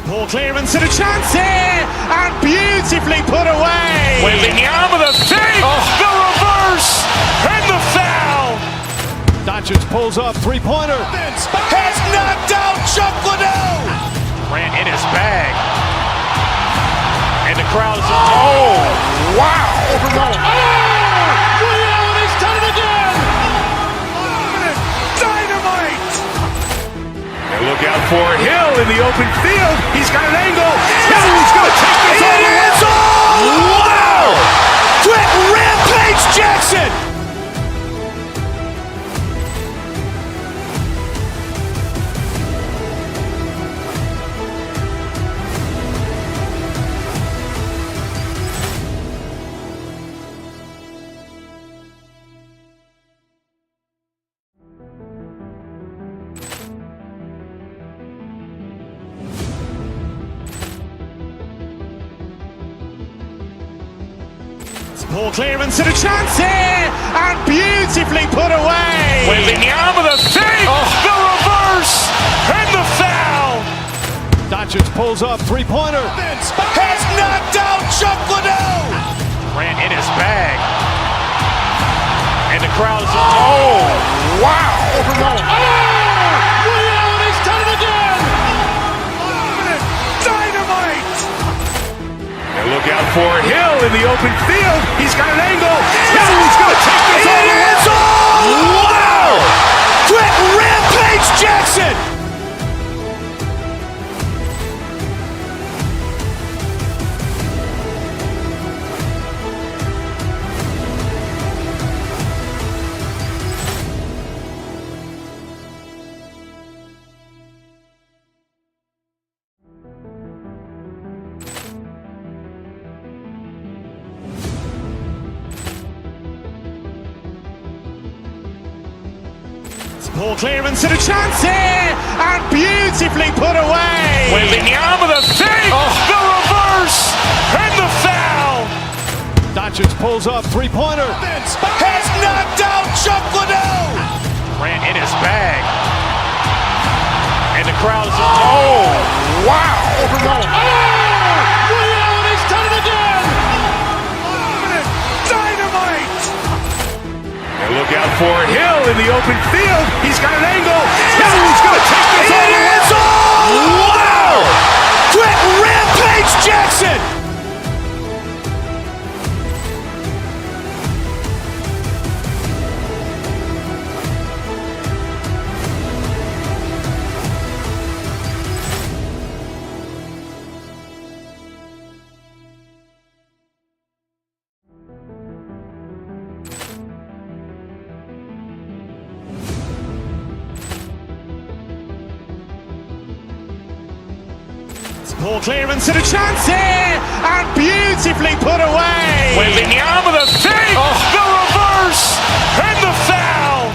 Ball clearance and a chance here, and beautifully put away. With the arm of the thing, the reverse, and the foul. Doncic pulls up, three-pointer. Has knocked out Chuck Liddell. Grant in his bag. And the crowd is, oh, wow. Reality's done it again. Dynamite. And look out for Hill in the open field. He's got an angle. He's going to take this all the way. Wow! Quick Rampage Jackson. Ball clearance and a chance here, and beautifully put away. With the arm of the thing, the reverse, and the foul. Doncic pulls up, three-pointer. Has knocked out Chuck Liddell. Grant in his bag. And the crowd is, oh, wow. Reality's done it again. Dynamite. And look look out for Hill in the open field. He's got an angle. Hill's going to take this all the way. Wow! Quick rampage Jackson! Ball clearance and a chance here, and beautifully put away. Wembanyama the save, the reverse, and the foul. Doncic pulls up, three-pointer. Has knocked out Chuck Liddell. Ran in his bag. And the crowd is, oh, wow. He's done it again. Dynamite. And look out for Hill in the open field. He's got an angle. Hill's going to take this all the way. Wow! Quick rampage Jackson. Ball clearance and a chance here, and beautifully put away. Wembanyama the save, the reverse, and the foul.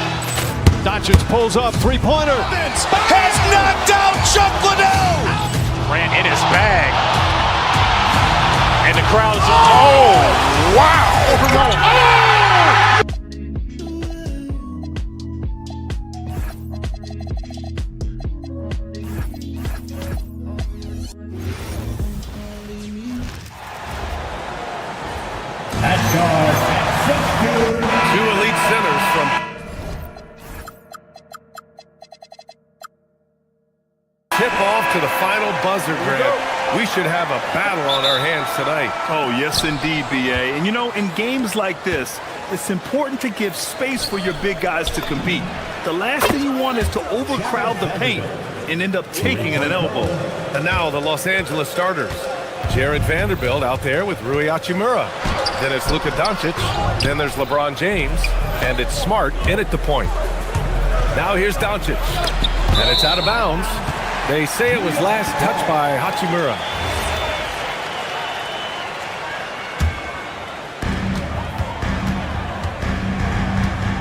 Doncic pulls up, three-pointer. Has knocked out Chuck Liddell. Ran in his bag. And the crowd is, oh, wow. Two elite centers from tip off to the final buzzer grab. We should have a battle on our hands tonight. Oh, yes, indeed, B.A. And, you know, in games like this, it's important to give space for your big guys to compete. The last thing you want is to overcrowd the paint and end up taking an elbow. And now the Los Angeles starters. Jared Vanderbilt out there with Rui Hachimura. Then it's Luka Doncic. Then there's LeBron James. And it's Smart in at the point. Now here's Doncic. And it's out of bounds. They say it was last touched by Hachimura.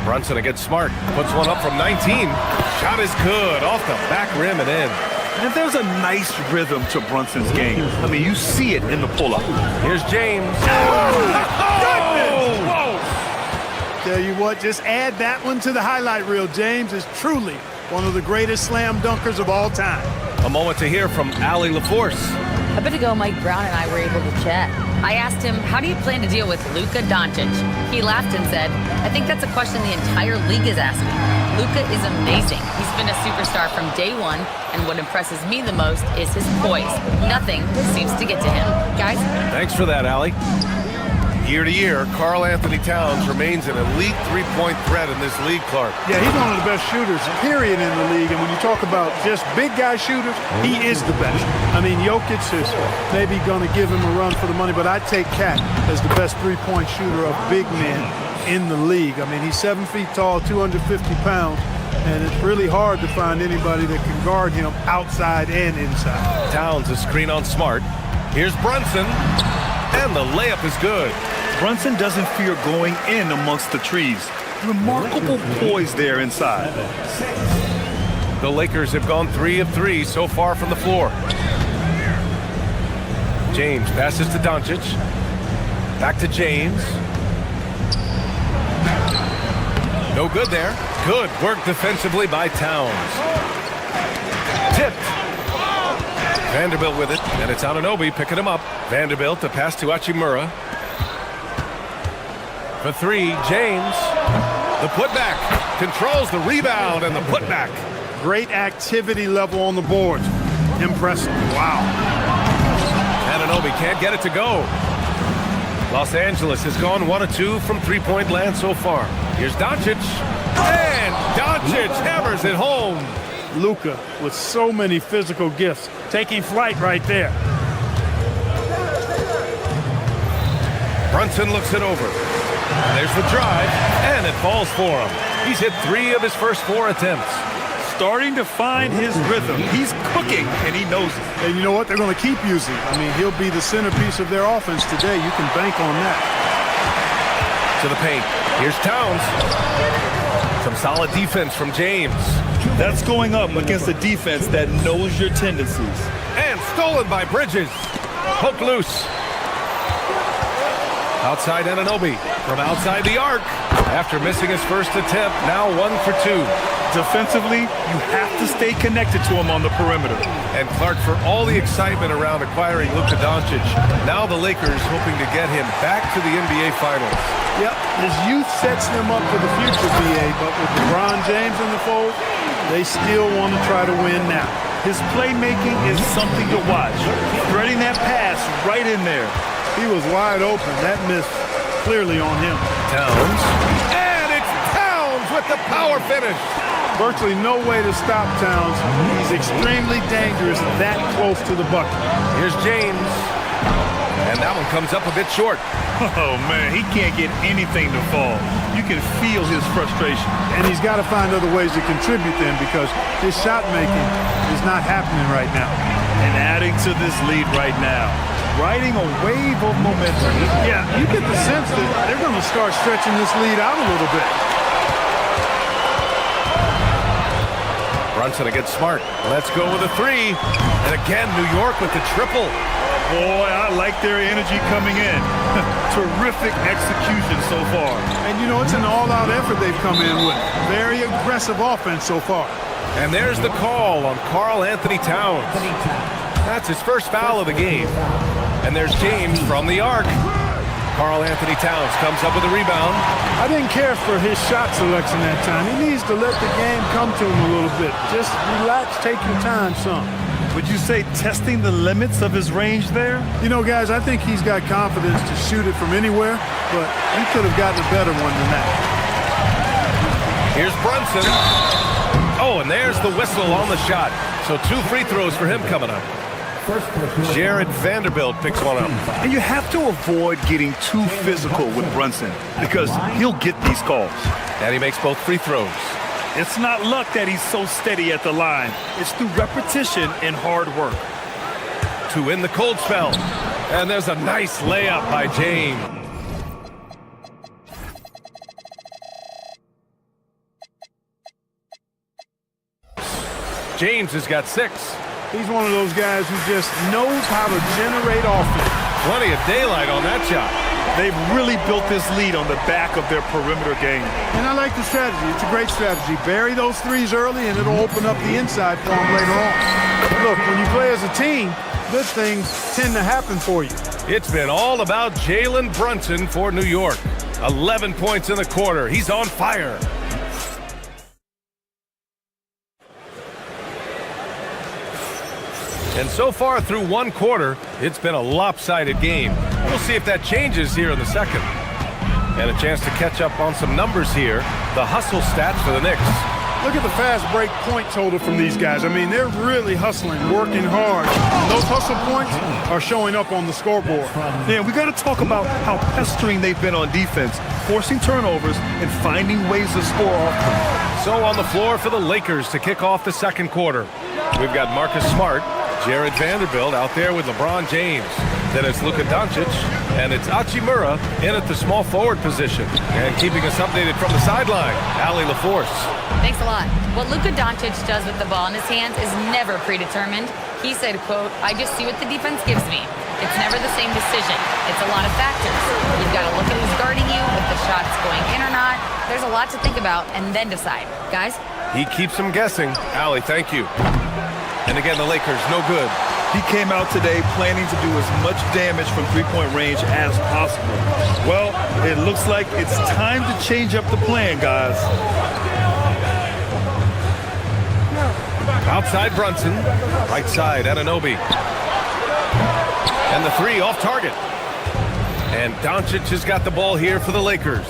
Brunson against Smart. Puts one up from 19. Shot is good. Off the back rim and in. And there's a nice rhythm to Brunson's game. I mean, you see it in the pull-up. Here's James. Tell you what, just add that one to the highlight reel. James is truly one of the greatest slam dunkers of all time. A moment to hear from Allie LaForce. A bit ago, Mike Brown and I were able to chat. I asked him, how do you plan to deal with Luka Doncic? He laughed and said, I think that's a question the entire league is asking. Luka is amazing. He's been a superstar from day one, and what impresses me the most is his poise. Nothing seems to get to him. Guys? Thanks for that, Allie. Year to year, Karl Anthony Towns remains an elite three-point threat in this league, Clark. Yeah, he's one of the best shooters, period, in the league. And when you talk about just big guy shooters, he is the best. I mean, Jokic is maybe going to give him a run for the money, but I'd take Cat as the best three-point shooter of big men in the league. I mean, he's 7 feet tall, 250 pounds, and it's really hard to find anybody that can guard him outside and inside. Towns a screen on Smart. Here's Brunson, and the layup is good. Brunson doesn't fear going in amongst the trees. Remarkable poise there inside. The Lakers have gone 3 of 3 so far from the floor. James passes to Doncic. Back to James. No good there. Good work defensively by Towns. Tipped. Vanderbilt with it, and it's Anunoby picking him up. Vanderbilt to pass to Hachimura. For 3, James. The putback. Controls the rebound and the putback. Great activity level on the board. Impressive. Wow. Anunoby can't get it to go. Los Angeles has gone 1 of 2 from three-point land so far. Here's Doncic. And Doncic hammers it home. Luka with so many physical gifts, taking flight right there. Brunson looks it over. There's the drive, and it falls for him. He's hit 3 of his first 4 attempts. Starting to find his rhythm. He's cooking, and he knows it. And you know what? They're going to keep using. I mean, he'll be the centerpiece of their offense today. You can bank on that. To the paint. Here's Towns. Some solid defense from James. That's going up against a defense that knows your tendencies. And stolen by Bridges. Hooked loose. Outside Anunoby from outside the arc. After missing his first attempt, now 1 for 2. Defensively, you have to stay connected to him on the perimeter. And Clark, for all the excitement around acquiring Luka Doncic, now the Lakers hoping to get him back to the NBA Finals. Yep, his youth sets them up for the future, BA, but with LeBron James in the fold, they still want to try to win now. His playmaking is something to watch. Threading that pass right in there. He was wide open. That missed clearly on him. Towns. And it's Towns with the power finish. Virtually no way to stop Towns. He's extremely dangerous that close to the bucket. Here's James. And that one comes up a bit short. Oh, man, he can't get anything to fall. You can feel his frustration. And he's got to find other ways to contribute then because his shot making is not happening right now. And adding to this lead right now. Riding a wave of momentum. Yeah, you get the sense that they're going to start stretching this lead out a little bit. Brunson against Smart. Let's go with a 3. And again, New York with the triple. Boy, I like their energy coming in. Terrific execution so far. And you know, it's an all-out effort they've come in with. Very aggressive offense so far. And there's the call on Karl Anthony Towns. That's his first foul of the game. And there's James from the arc. Karl Anthony Towns comes up with a rebound. I didn't care for his shot selection that time. He needs to let the game come to him a little bit. Just relax, take your time some. Would you say testing the limits of his range there? You know, guys, I think he's got confidence to shoot it from anywhere, but he could have gotten a better one than that. Here's Brunson. Oh, and there's the whistle on the shot. So 2 free throws for him coming up. Jared Vanderbilt picks one up. And you have to avoid getting too physical with Brunson because he'll get these calls. And he makes both free throws. It's not luck that he's so steady at the line. It's through repetition and hard work. To end the cold spell. And there's a nice layup by James. James has got 6. He's one of those guys who just knows how to generate offense. Plenty of daylight on that shot. They've really built this lead on the back of their perimeter game. And I like the strategy. It's a great strategy. Bury those threes early, and it'll open up the inside for them later on. Look, when you play as a team, good things tend to happen for you. It's been all about Jalen Brunson for New York. 11 points in the quarter. He's on fire. And so far through 1 quarter, it's been a lopsided game. We'll see if that changes here in the second. And a chance to catch up on some numbers here. The hustle stats for the Knicks. Look at the fast break point total from these guys. I mean, they're really hustling, working hard. And those hustle points are showing up on the scoreboard. Yeah, we got to talk about how pestering they've been on defense, forcing turnovers and finding ways to score off them. So on the floor for the Lakers to kick off the second quarter. We've got Marcus Smart, Jared Vanderbilt out there with LeBron James. Then it's Luka Doncic, and it's Hachimura in at the small forward position. And keeping us updated from the sideline, Allie LaForce. Thanks a lot. What Luka Doncic does with the ball in his hands is never predetermined. He said, quote, "I just see what the defense gives me. It's never the same decision. It's a lot of factors. You've got to look at who's guarding you, if the shot's going in or not. There's a lot to think about and then decide." Guys? He keeps them guessing. Allie, thank you. And again, the Lakers, no good. He came out today planning to do as much damage from three-point range as possible. Well, it looks like it's time to change up the plan, guys. Outside Brunson, right side Anunoby. And the 3 off target. And Doncic has got the ball here for the Lakers.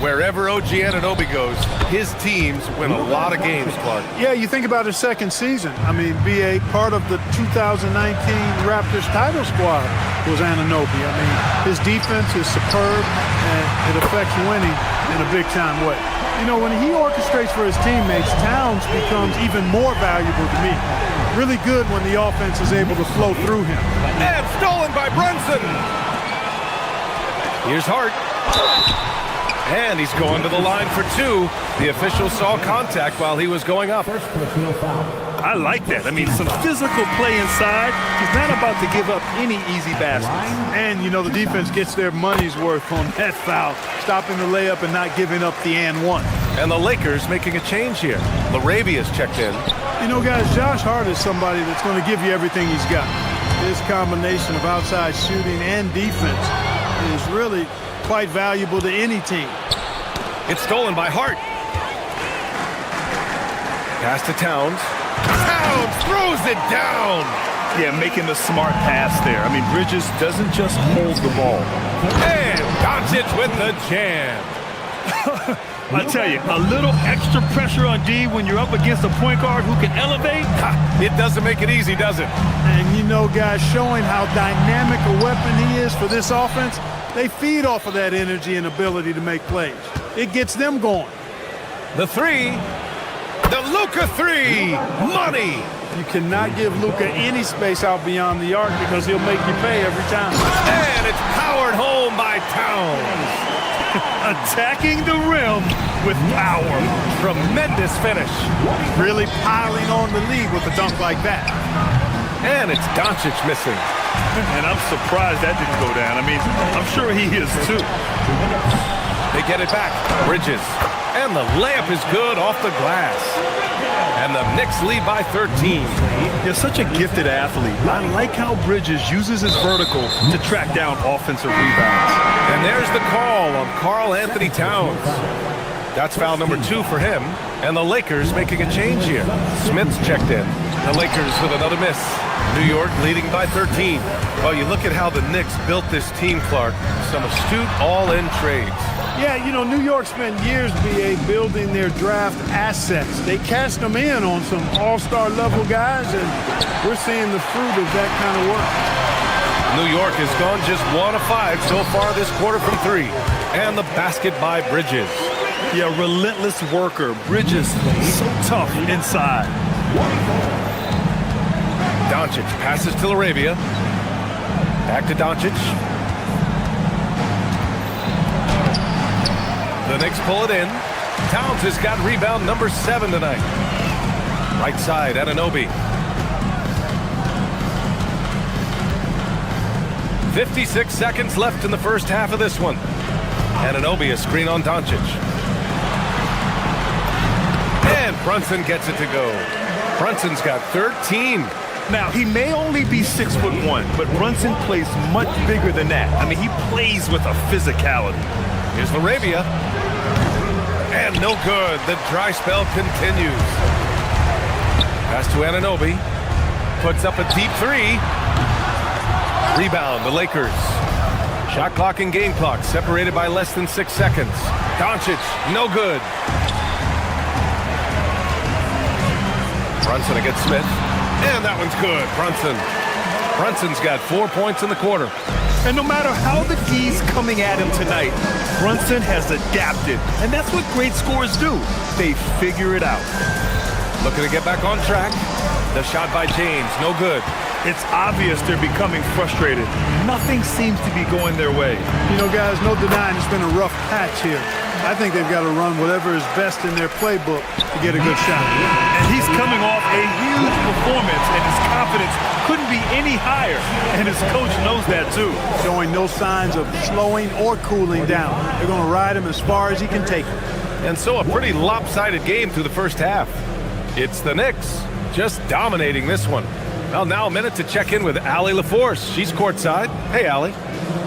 Wherever OG Anunoby goes, his teams win a lot of games, Clark. Yeah, you think about his second season. I mean, BA, part of the 2019 Raptors title squad was Anunoby. I mean, his defense is superb, and it affects winning in a big-time way. You know, when he orchestrates for his teammates, Towns becomes even more valuable to me. Really good when the offense is able to flow through him. And stolen by Brunson. Here's Hart. And he's going to the line for two. The official saw contact while he was going up. I like that. I mean, some physical play inside. He's not about to give up any easy baskets. And, you know, the defense gets their money's worth on that foul, stopping the layup and not giving up the and one. And the Lakers making a change here. Larabia's checked in. You know, guys, Josh Hart is somebody that's going to give you everything he's got. His combination of outside shooting and defense is really quite valuable to any team. It's stolen by Hart. Pass to Towns. Towns throws it down. Yeah, making the smart pass there. I mean, Bridges doesn't just hold the ball. And Doncic with the jam. I tell you, a little extra pressure on D when you're up against a point guard who can elevate. It doesn't make it easy, does it? And, you know, guys, showing how dynamic a weapon he is for this offense, they feed off of that energy and ability to make plays. It gets them going. The three. The Luka three. Money. You cannot give Luka any space out beyond the arc because he'll make you pay every time. And it's powered home by Towns. Attacking the rim with power. Tremendous finish. Really piling on the lead with a dunk like that. And it's Doncic missing. And I'm surprised that didn't go down. I mean, I'm sure he is too. They get it back. Bridges. And the layup is good off the glass. And the Knicks lead by 13. He's such a gifted athlete. I like how Bridges uses his vertical to track down offensive rebounds. And there's the call on Karl Anthony Towns. That's foul number 2 for him. And the Lakers making a change here. Smith's checked in. The Lakers with another miss. New York leading by 13. Well, you look at how the Knicks built this team, Clark. Some astute all-in trades. Yeah, you know, New York spent years, BA, building their draft assets. They cast them in on some all-star level guys, and we're seeing the fruit of that kind of work. New York has gone just 1 of 5 so far this quarter from 3. And the basket by Bridges. Yeah, relentless worker. Bridges, so tough inside. Doncic passes to Larabia. Back to Doncic. The Knicks pull it in. Towns has got rebound number 7 tonight. Right side, Anunoby. 56 seconds left in the first half of this one. Anunoby a screen on Doncic. And Brunson gets it to go. Brunson's got 13. Now, he may only be 6'1", but Brunson plays much bigger than that. I mean, he plays with a physicality. Here's Larabia. And no good. The dry spell continues. Pass to Anunoby. Puts up a deep 3. Rebound, the Lakers. Shot clock and game clock separated by less than 6 seconds. Doncic, no good. Brunson against Smith. And that one's good. Brunson's got 4 points in the quarter. And no matter how the D's coming at him tonight, Brunson has adapted. And that's what great scorers do. They figure it out. Looking to get back on track. The shot by James, no good. It's obvious they're becoming frustrated. Nothing seems to be going their way. You know, guys, no denying it's been a rough patch here. I think they've got to run whatever is best in their playbook to get a good shot. And he's coming off a huge performance, and his confidence couldn't be any higher. And his coach knows that, too. Showing no signs of slowing or cooling down. They're going to ride him as far as he can take him. And so a pretty lopsided game through the first half. It's the Knicks just dominating this one. Well, now a minute to check in with Allie LaForce. She's courtside. Hey, Allie.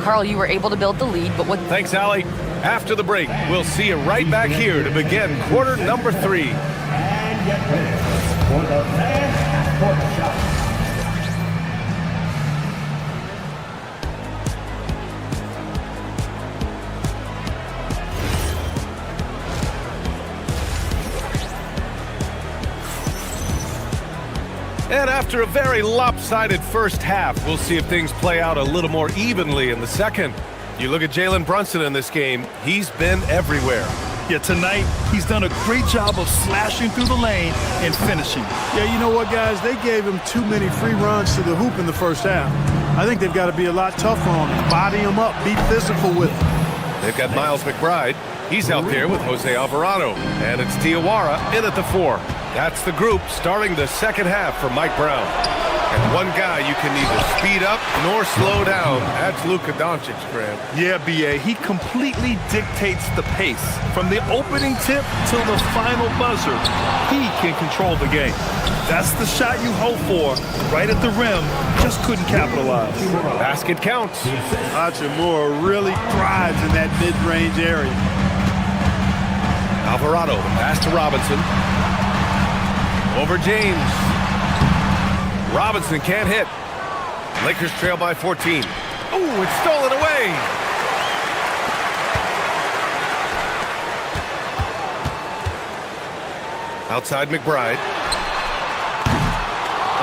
Carl, you were able to build the lead, but what... Thanks, Allie. After the break, we'll see you right back here to begin quarter number 3. And get ready for the last half-court shot. And after a very lopsided first half, we'll see if things play out a little more evenly in the second. You look at Jalen Brunson in this game, he's been everywhere. Yeah, tonight, he's done a great job of slashing through the lane and finishing. Yeah, you know what, guys? They gave him too many free runs to the hoop in the first half. I think they've got to be a lot tougher on him. Body him up, be physical with him. They've got Miles McBride. He's out there with Jose Alvarado. And it's Diawara in at the 4. That's the group starting the second half for Mike Brown. And one guy you can neither speed up nor slow down. That's Luka Doncic, Graham. Yeah, B.A., he completely dictates the pace. From the opening tip till the final buzzer, he can control the game. That's the shot you hope for, right at the rim, just couldn't capitalize. Basket counts. Hachimura really thrives in that mid-range area. Alvarado, the pass to Robinson. Over James. Robinson can't hit. Lakers trail by 14. Oh, it's stolen away. Outside McBride.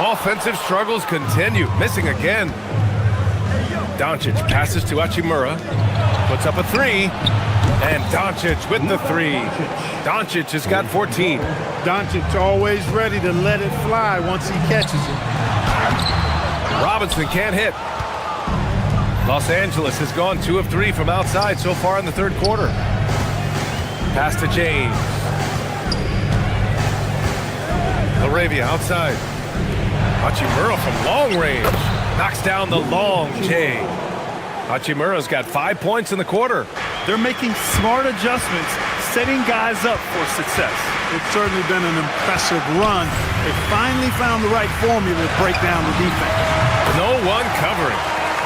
Offensive struggles continue. Missing again. Doncic passes to Hachimura. Puts up a 3. And Doncic with the 3. Doncic has got 14. Doncic always ready to let it fly once he catches it. Robinson can't hit. Los Angeles has gone 2 of 3 from outside so far in the third quarter. Pass to James. Laravia outside. Hachimura from long range. Knocks down the long J. Hachimura's got 5 points in the quarter. They're making smart adjustments, setting guys up for success. It's certainly been an impressive run. They finally found the right formula to break down the defense. No one covering.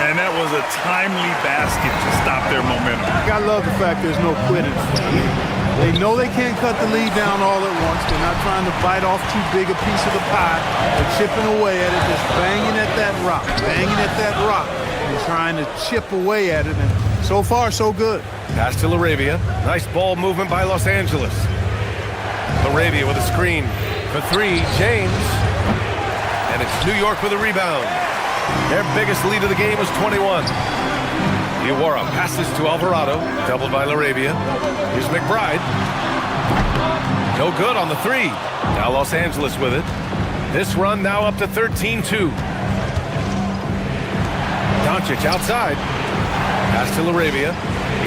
And that was a timely basket to stop their momentum. I love the fact there's no quitting. They know they can't cut the lead down all at once. They're not trying to bite off too big a piece of the pie. They're chipping away at it, just banging at that rock, and trying to chip away at it. And so far, so good. Pass to Laravia. Nice ball movement by Los Angeles. Laravia with a screen for 3. James. And it's New York with a rebound. Their biggest lead of the game was 21. Diawara passes to Alvarado. Doubled by Laravia. Here's McBride. No good on the 3. Now Los Angeles with it. This run now up to 13-2. Doncic outside. Pass to Laravia.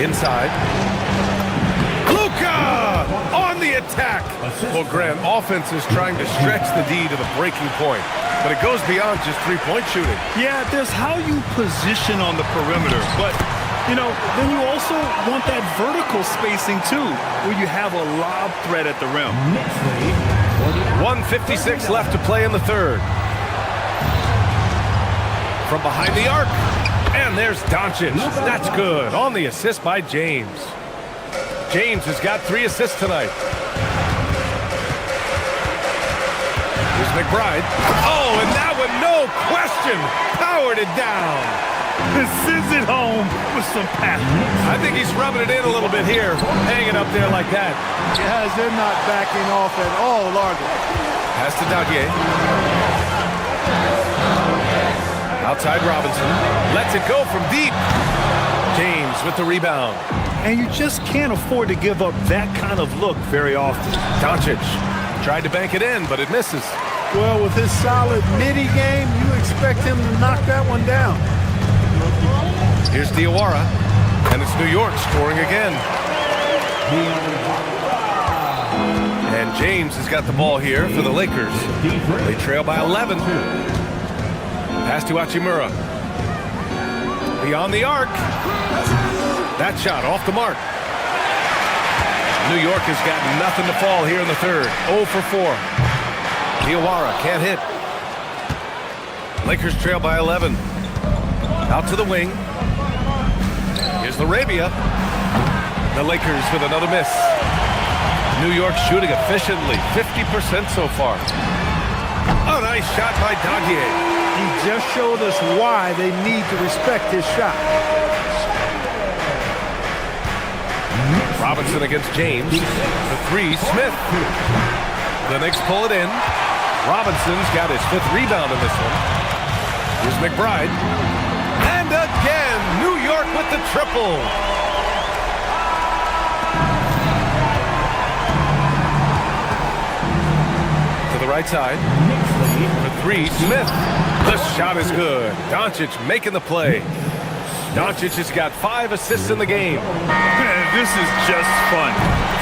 Inside. Luka on the attack. Well, Grant, offense is trying to stretch the D to the breaking point, but it goes beyond just three-point shooting. Yeah, there's how you position on the perimeter, but, you know, then you also want that vertical spacing, too, where you have a lob threat at the rim. 1:56 left to play in the third. From behind the arc. And there's Doncic. That's good. On the assist by James. James has got 3 assists tonight. Here's McBride. Oh, and that one, no question, powered it down. Sends it home with some passion. I think he's rubbing it in a little bit here, hanging up there like that. Guys, they're not backing off at all, are they? Pass to Daguerre. Outside Robinson. Lets it go from deep. James with the rebound. And you just can't afford to give up that kind of look very often. Doncic tried to bank it in, but it misses. Well, with his solid midi game, you expect him to knock that one down. Here's Diawara, and it's New York scoring again. And James has got the ball here for the Lakers. They trail by 11. Pass to Hachimura. Beyond the arc. That shot off the mark. New York has got nothing to fall here in the third. 0 for 4. Diawara can't hit. Lakers trail by 11. Out to the wing. Here's Laravia. The Lakers with another miss. New York shooting efficiently. 50% so far. A nice shot by Daguerre. He just showed us why they need to respect his shot. Robinson against James. The 3, Smith. The Knicks pull it in. Robinson's got his 5th rebound in this one. Here's McBride. And again, New York with the triple. To the right side. For 3, Smith. The shot is good. Doncic making the play. Doncic has got 5 assists in the game. Man, this is just fun.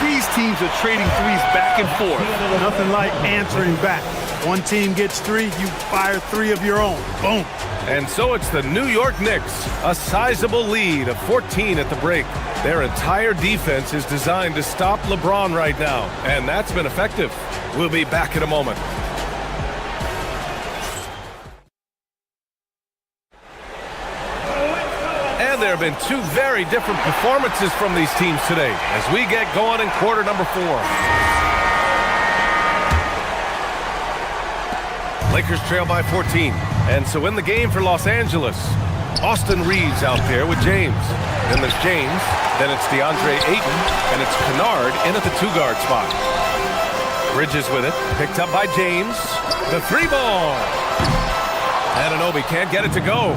These teams are trading threes back and forth. Nothing like answering back. One team gets 3, you fire 3 of your own. Boom. And so it's the New York Knicks, a sizable lead of 14 at the break. Their entire defense is designed to stop LeBron right now, and that's been effective. We'll be back in a moment. And there have been 2 very different performances from these teams today as we get going in quarter number 4. Lakers trail by 14. And so in the game for Los Angeles, Austin Reeves out there with James. Then there's James. Then it's DeAndre Ayton. And it's Kennard in at the 2-guard spot. Bridges with it. Picked up by James. The 3-ball. Anunoby can't get it to go.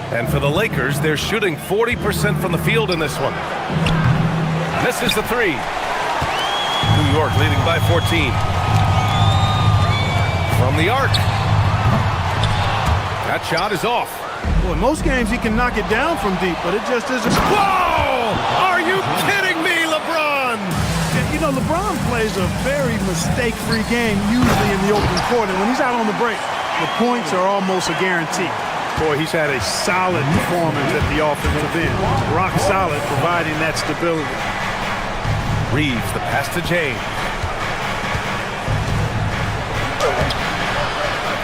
And for the Lakers, they're shooting 40% from the field in this one. Misses the 3. New York leading by 14. From the arc. That shot is off. Well, in most games he can knock it down from deep, but it just isn't. Whoa! Are you kidding me, LeBron? You know, LeBron plays a very mistake-free game, usually in the open court, and when he's out on the break, the points are almost a guarantee. Boy, he's had a solid performance at the offensive end. Rock solid, providing that stability. Reeves, the pass to James.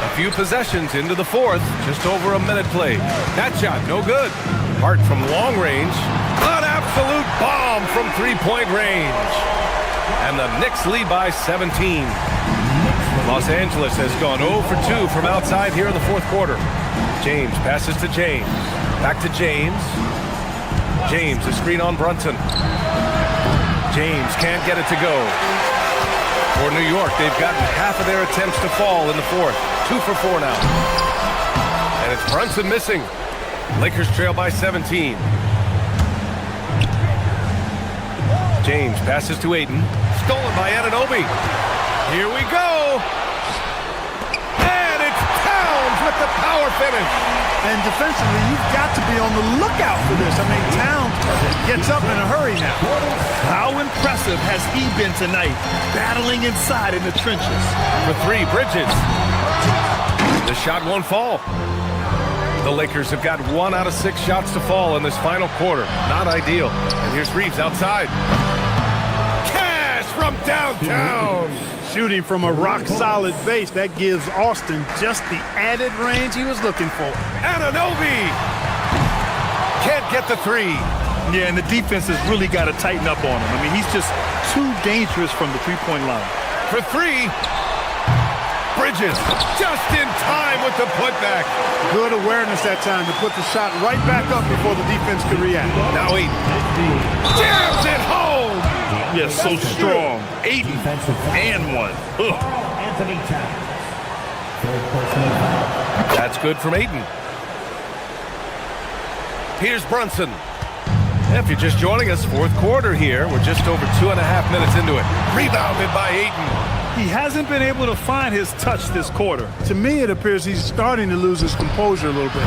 A few possessions into the 4th, just over a minute played. That shot, no good. Hart from long range. An absolute bomb from 3-point range. And the Knicks lead by 17. Los Angeles has gone 0 for 2 from outside here in the 4th quarter. James passes to James. Back to James. James, a screen on Brunson. James can't get it to go. For New York, they've gotten half of their attempts to fall in the 4th. 2 for 4 now. And it's Brunson missing. Lakers trail by 17. James passes to Ayton. Stolen by Anunoby. Here we go. And it's Towns with the power finish. And defensively, you've got to be on the lookout for this. I mean, Towns gets up in a hurry now. How impressive has he been tonight, battling inside in the trenches? For 3, Bridges. The shot won't fall. The Lakers have got 1 out of 6 shots to fall in this final quarter. Not ideal. And here's Reeves outside. Cash from downtown. Shooting from a rock-solid base, that gives Austin just the added range he was looking for. Anunoby can't get the 3. Yeah, and the defense has really got to tighten up on him. I mean, he's just too dangerous from the 3-point line. For 3, Bridges just in time with the putback. Good awareness that time to put the shot right back up before the defense could react. Now he jams it home. Yes, so strong. 8 and 1. Anthony Towns. That's good from Ayton. Here's Brunson. If you're just joining us, 4th quarter here. We're just over 2.5 minutes into it. Rebounded by Ayton. He hasn't been able to find his touch this quarter. To me, it appears he's starting to lose his composure a little bit.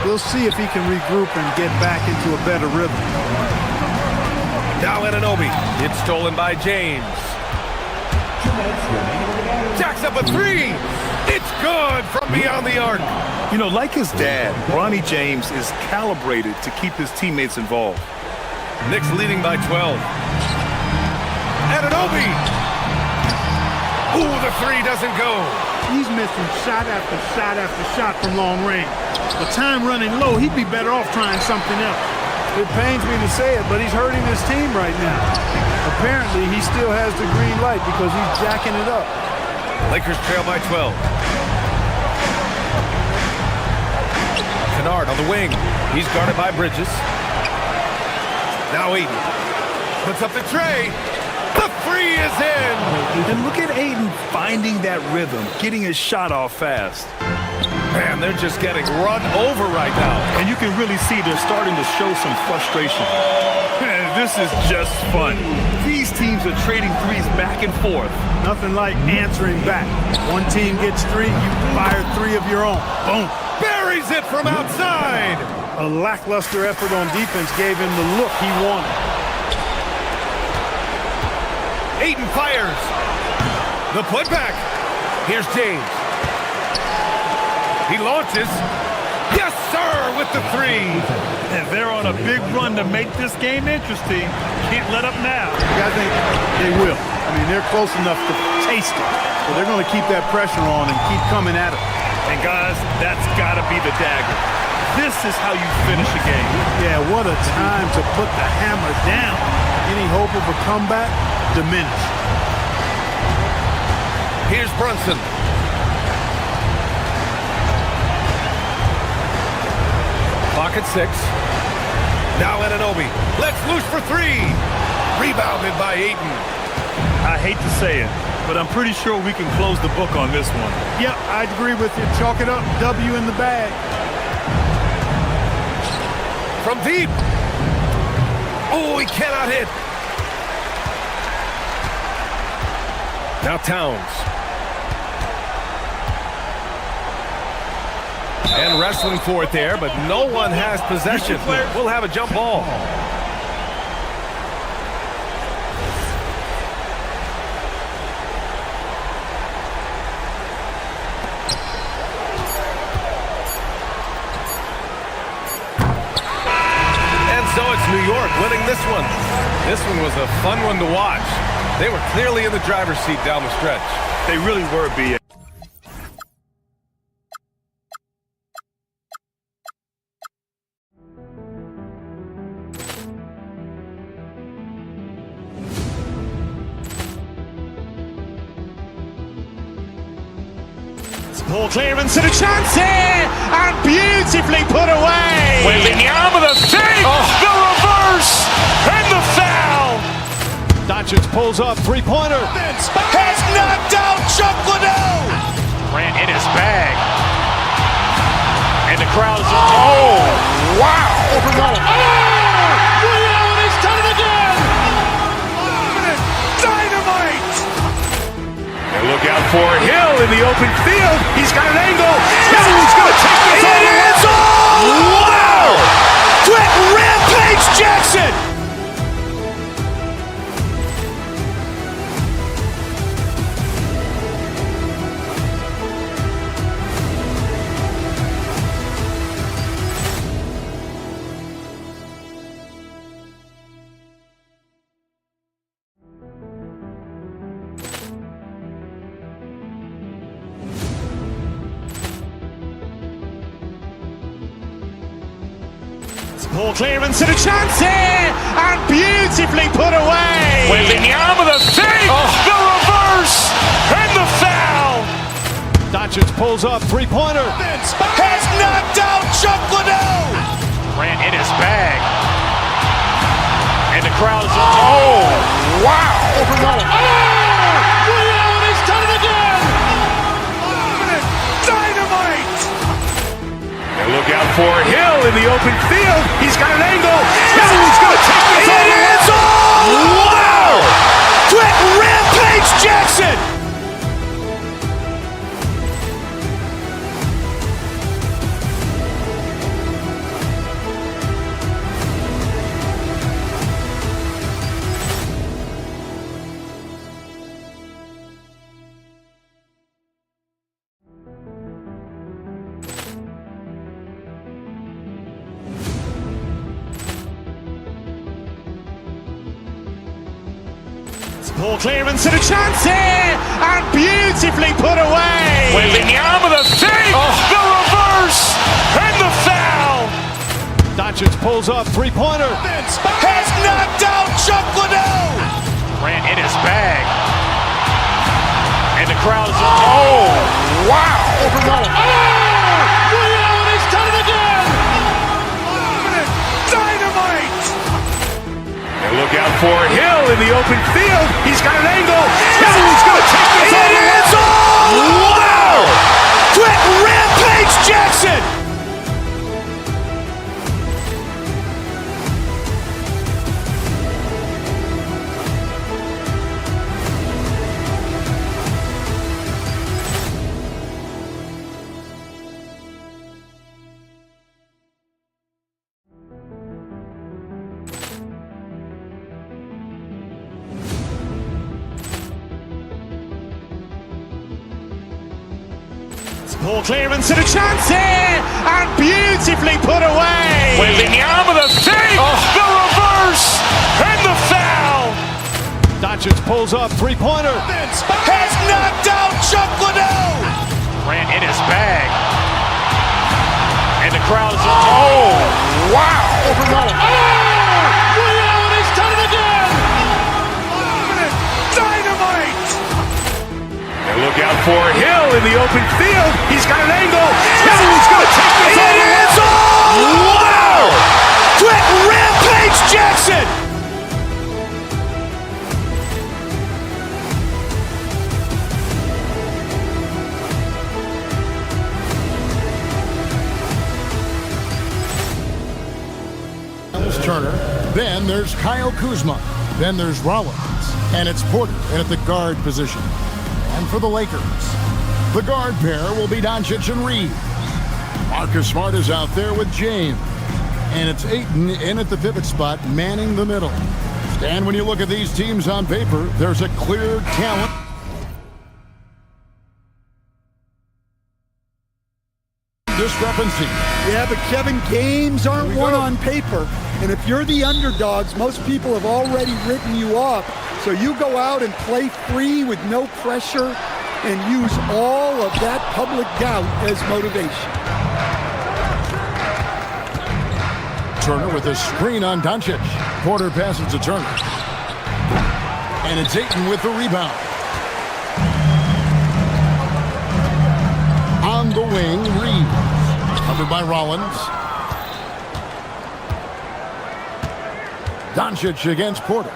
We'll see if he can regroup and get back into a better rhythm. Now Anunoby. It's stolen by James. Jacks up a 3. It's good from beyond the arc. You know, like his dad, Bronny James is calibrated to keep his teammates involved. Knicks leading by 12. Anunoby. Ooh, the 3 doesn't go. He's missing shot after shot after shot from long range. With time running low, he'd be better off trying something else. It pains me to say it, but he's hurting his team right now. Apparently, he still has the green light because he's jacking it up. Lakers trail by 12. Kennard on the wing. He's guarded by Bridges. Now Ayton puts up the tray. The 3 is in. And look at Ayton finding that rhythm, getting his shot off fast. Man, they're just getting run over right now. And you can really see they're starting to show some frustration. This is just fun. These teams are trading threes back and forth. Nothing like answering back. One team gets three, you fire three of your own. Boom. Buries it from outside. A lackluster effort on defense gave him the look he wanted. Ayton fires. The putback. Here's James. He launches. Yes, sir, with the three. And they're on a big run to make this game interesting. Can't let up now. I think they will. I mean, they're close enough to taste it. So they're going to keep that pressure on and keep coming at it. And guys, that's got to be the dagger. This is how you finish a game. Yeah, what a time to put the hammer down. Any hope of a comeback? Diminished. Here's Brunson. Clock at 6. Now Anunoby. Let's loose for three. Rebounded by Ayton. I hate to say it, but I'm pretty sure we can close the book on this one. Yep, I'd agree with you. Chalk it up. W in the bag. From deep. Oh, he cannot hit. Now Towns. And wrestling for it there, but no one has possession. We'll have a jump ball. And so it's New York winning this one. This one was a fun one to watch. They were clearly in the driver's seat down the stretch. They really were, B.A. Ball clearance and a chance here, and beautifully put away. Wembanyama the fake, the reverse, and the foul. Doncic pulls up, three-pointer. Has knocked out Chuck Liddell. Ran in his bag. And the crowd is, oh, wow. Liddell, and he's done it again. Dynamite. And look out for Hill in the open field. He's got an angle. He's going to take this all the way. It is all. Wow! Quick rampage Jackson. Ball clearance and a chance here, and beautifully put away. Wembanyama the fake, the reverse, and the foul. Doncic pulls up, three-pointer. Has knocked out Chuck Liddell. Ran in his bag. And the crowd is, oh, wow. Liddell, and he's done it again. Dynamite. And look out for Hill in the open field. He's got an angle. He's going to take this all the way. It is all. Wow! Quick rampage Jackson. Ball clearance and a chance here, and beautifully put away. Wembanyama the fake, the reverse, and the foul. Doncic pulls up, three-pointer. Has knocked out Chuck Liddell. Ran in his bag. And the crowd is, oh, wow. Liddell, and he's done it again. Dynamite. And look out for Hill in the open field. He's got an angle. He's going to Ball clearance and a chance here, and beautifully put away. Wembanyama the save, the reverse, and the foul. Doncic pulls up, three-pointer. Has knocked out Chuck Liddell. Grant in his bag, and the crowd is oh wow! Over Rollins. He's done it again. Dynamite. And look out for Hill in the open field. He's got an angle. He's going to take this all the way. Wow! Quick Rampage Jackson. Turner. Then there's Kyle Kuzma. Then there's Rollins. And it's Porter in at the guard position. And for the Lakers, the guard pair will be Doncic and Reed. Marcus Smart is out there with James. And it's Ayton in at the pivot spot, manning the middle. And when you look at these teams on paper, there's a clear talent discrepancy. Yeah, but Kevin, games aren't won on paper. And if you're the underdogs, most people have already written you off. So you go out and play free with no pressure and use all of that public doubt as motivation. Turner with a screen on Doncic. Porter passes to Turner. And it's Ayton with the rebound. On the wing, Reed. Covered by Rollins. Doncic against Porter.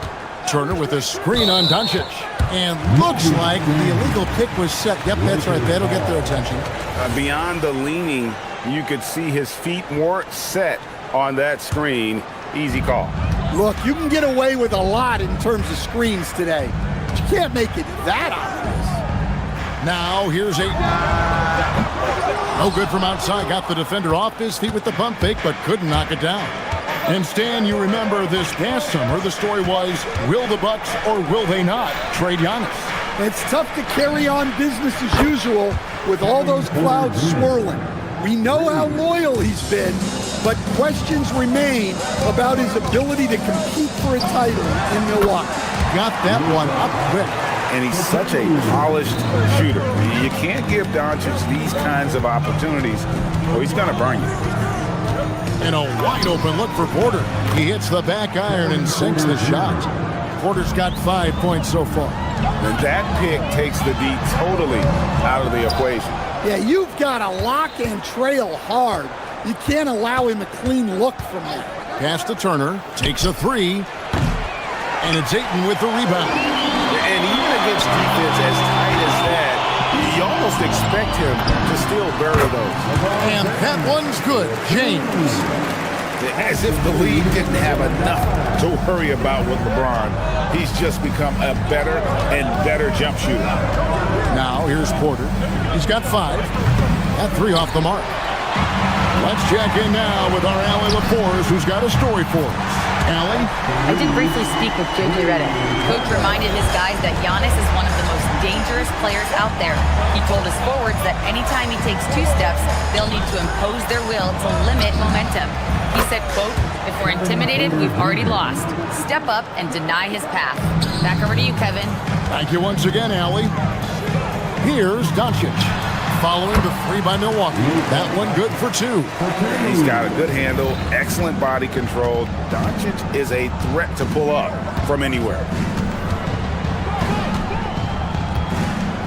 Turner with a screen on Doncic. And looks like the illegal pick was set. Yep, that's right. That'll get their attention. Beyond the leaning, you could see his feet weren't set on that screen. Easy call. Look, you can get away with a lot in terms of screens today. But you can't make it that obvious. Now, here's Ayton. No good from outside. Got the defender off his feet with the pump fake, but couldn't knock it down. And Stan, you remember this past summer, the story was, will the Bucks or will they not trade Giannis? It's tough to carry on business as usual with all those clouds swirling. We know how loyal he's been, but questions remain about his ability to compete for a title in Milwaukee. Got that one up quick. And he's such a polished shooter. You can't give Doncic these kinds of opportunities, or he's going to burn you. And a wide open look for Porter. He hits the back iron and sinks the shot. Porter's got 5 points so far. And that pick takes the D totally out of the equation. Yeah, you've got to lock and trail hard. You can't allow him a clean look from that. Pass to Turner. Takes a three. And it's Ayton with the rebound. And even against defense as tight as that, you almost expect him to still bury those. And that one's good. James. As if the league didn't have enough to worry about with LeBron. He's just become a better and better jump shooter. Now here's Porter. He's got 5. That 3 off the mark. Let's check in now with our Allie LaForce, who's got a story for us. Allie? I did briefly speak with JJ Redick. Coach reminded his guys that Giannis is one of the most dangerous players out there. He told his forwards that anytime he takes 2 steps, they'll need to impose their will to limit momentum. He said, quote, if we're intimidated, we've already lost. Step up and deny his path. Back over to you, Kevin. Thank you once again, Allie. Here's Doncic. Following the 3 by Milwaukee. That one good for 2. He's got a good handle, excellent body control. Doncic is a threat to pull up from anywhere.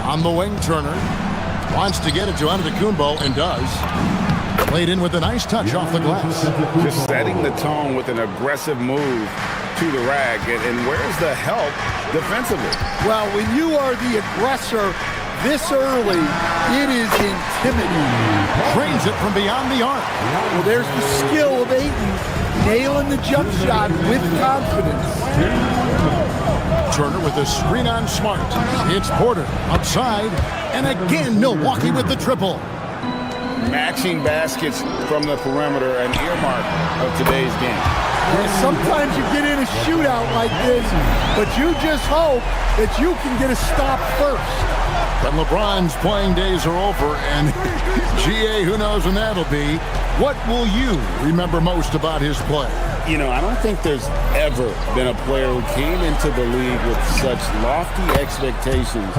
On the wing, Turner wants to get it to Antetokounmpo and does. Played in with a nice touch off the glass. Just setting the tone with an aggressive move to the rack. And where's the help defensively? Well, when you are the aggressor this early, it is intimidating. Trains it from beyond the arc. Well, there's the skill of Ayton, nailing the jump shot with confidence. Turner with a screen on Smart. It's Porter outside, and again Milwaukee with the triple. Matching baskets from the perimeter, an earmark of today's game. Sometimes you get in a shootout like this, but you just hope that you can get a stop first. But LeBron's playing days are over, and GA, who knows when that'll be. What will you remember most about his play? You know, I don't think there's ever been a player who came into the league with such lofty expectations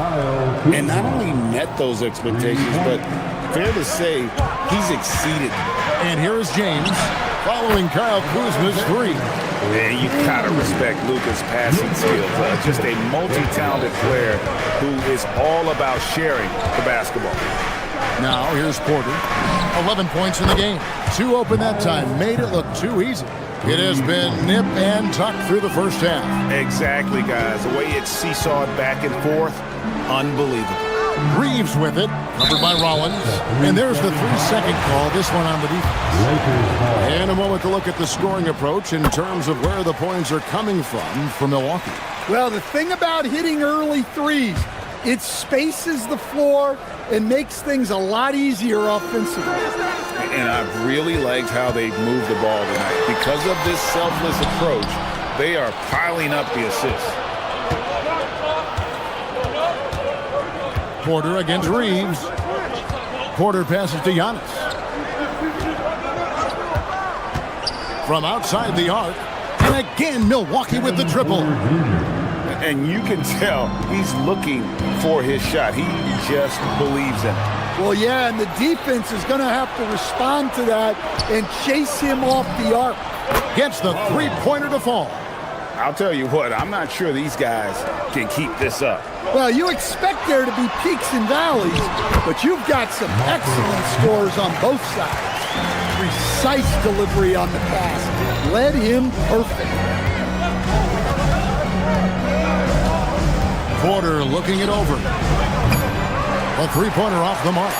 and not only met those expectations, but fair to say, he's exceeded. And here is James following Kyle Kuzma's three. And you gotta respect Luka's passing skills. Just a multi-talented player who is all about sharing the basketball. Now here's Porter. 11 points in the game. 2 open that time. Made it look too easy. It has been nip and tuck through the first half. Exactly, guys. The way it's seesawed back and forth, unbelievable. Reeves with it, covered by Rollins. And there's the 3-second call, this one on the defense. And a moment to look at the scoring approach in terms of where the points are coming from Milwaukee. Well, the thing about hitting early threes, it spaces the floor and makes things a lot easier offensively. And I've really liked how they've moved the ball tonight. Because of this selfless approach, they are piling up the assists. Porter against Reeves. Porter passes to Giannis. From outside the arc. And again, Milwaukee with the triple. And you can tell he's looking for his shot. He just believes in it. Well, yeah, and the defense is going to have to respond to that and chase him off the arc. Gets the three-pointer to fall. I'll tell you what, I'm not sure these guys can keep this up. Well, you expect there to be peaks and valleys, but you've got some excellent scores on both sides. Precise delivery on the pass. Led him perfect. Porter looking it over. A three-pointer off the mark.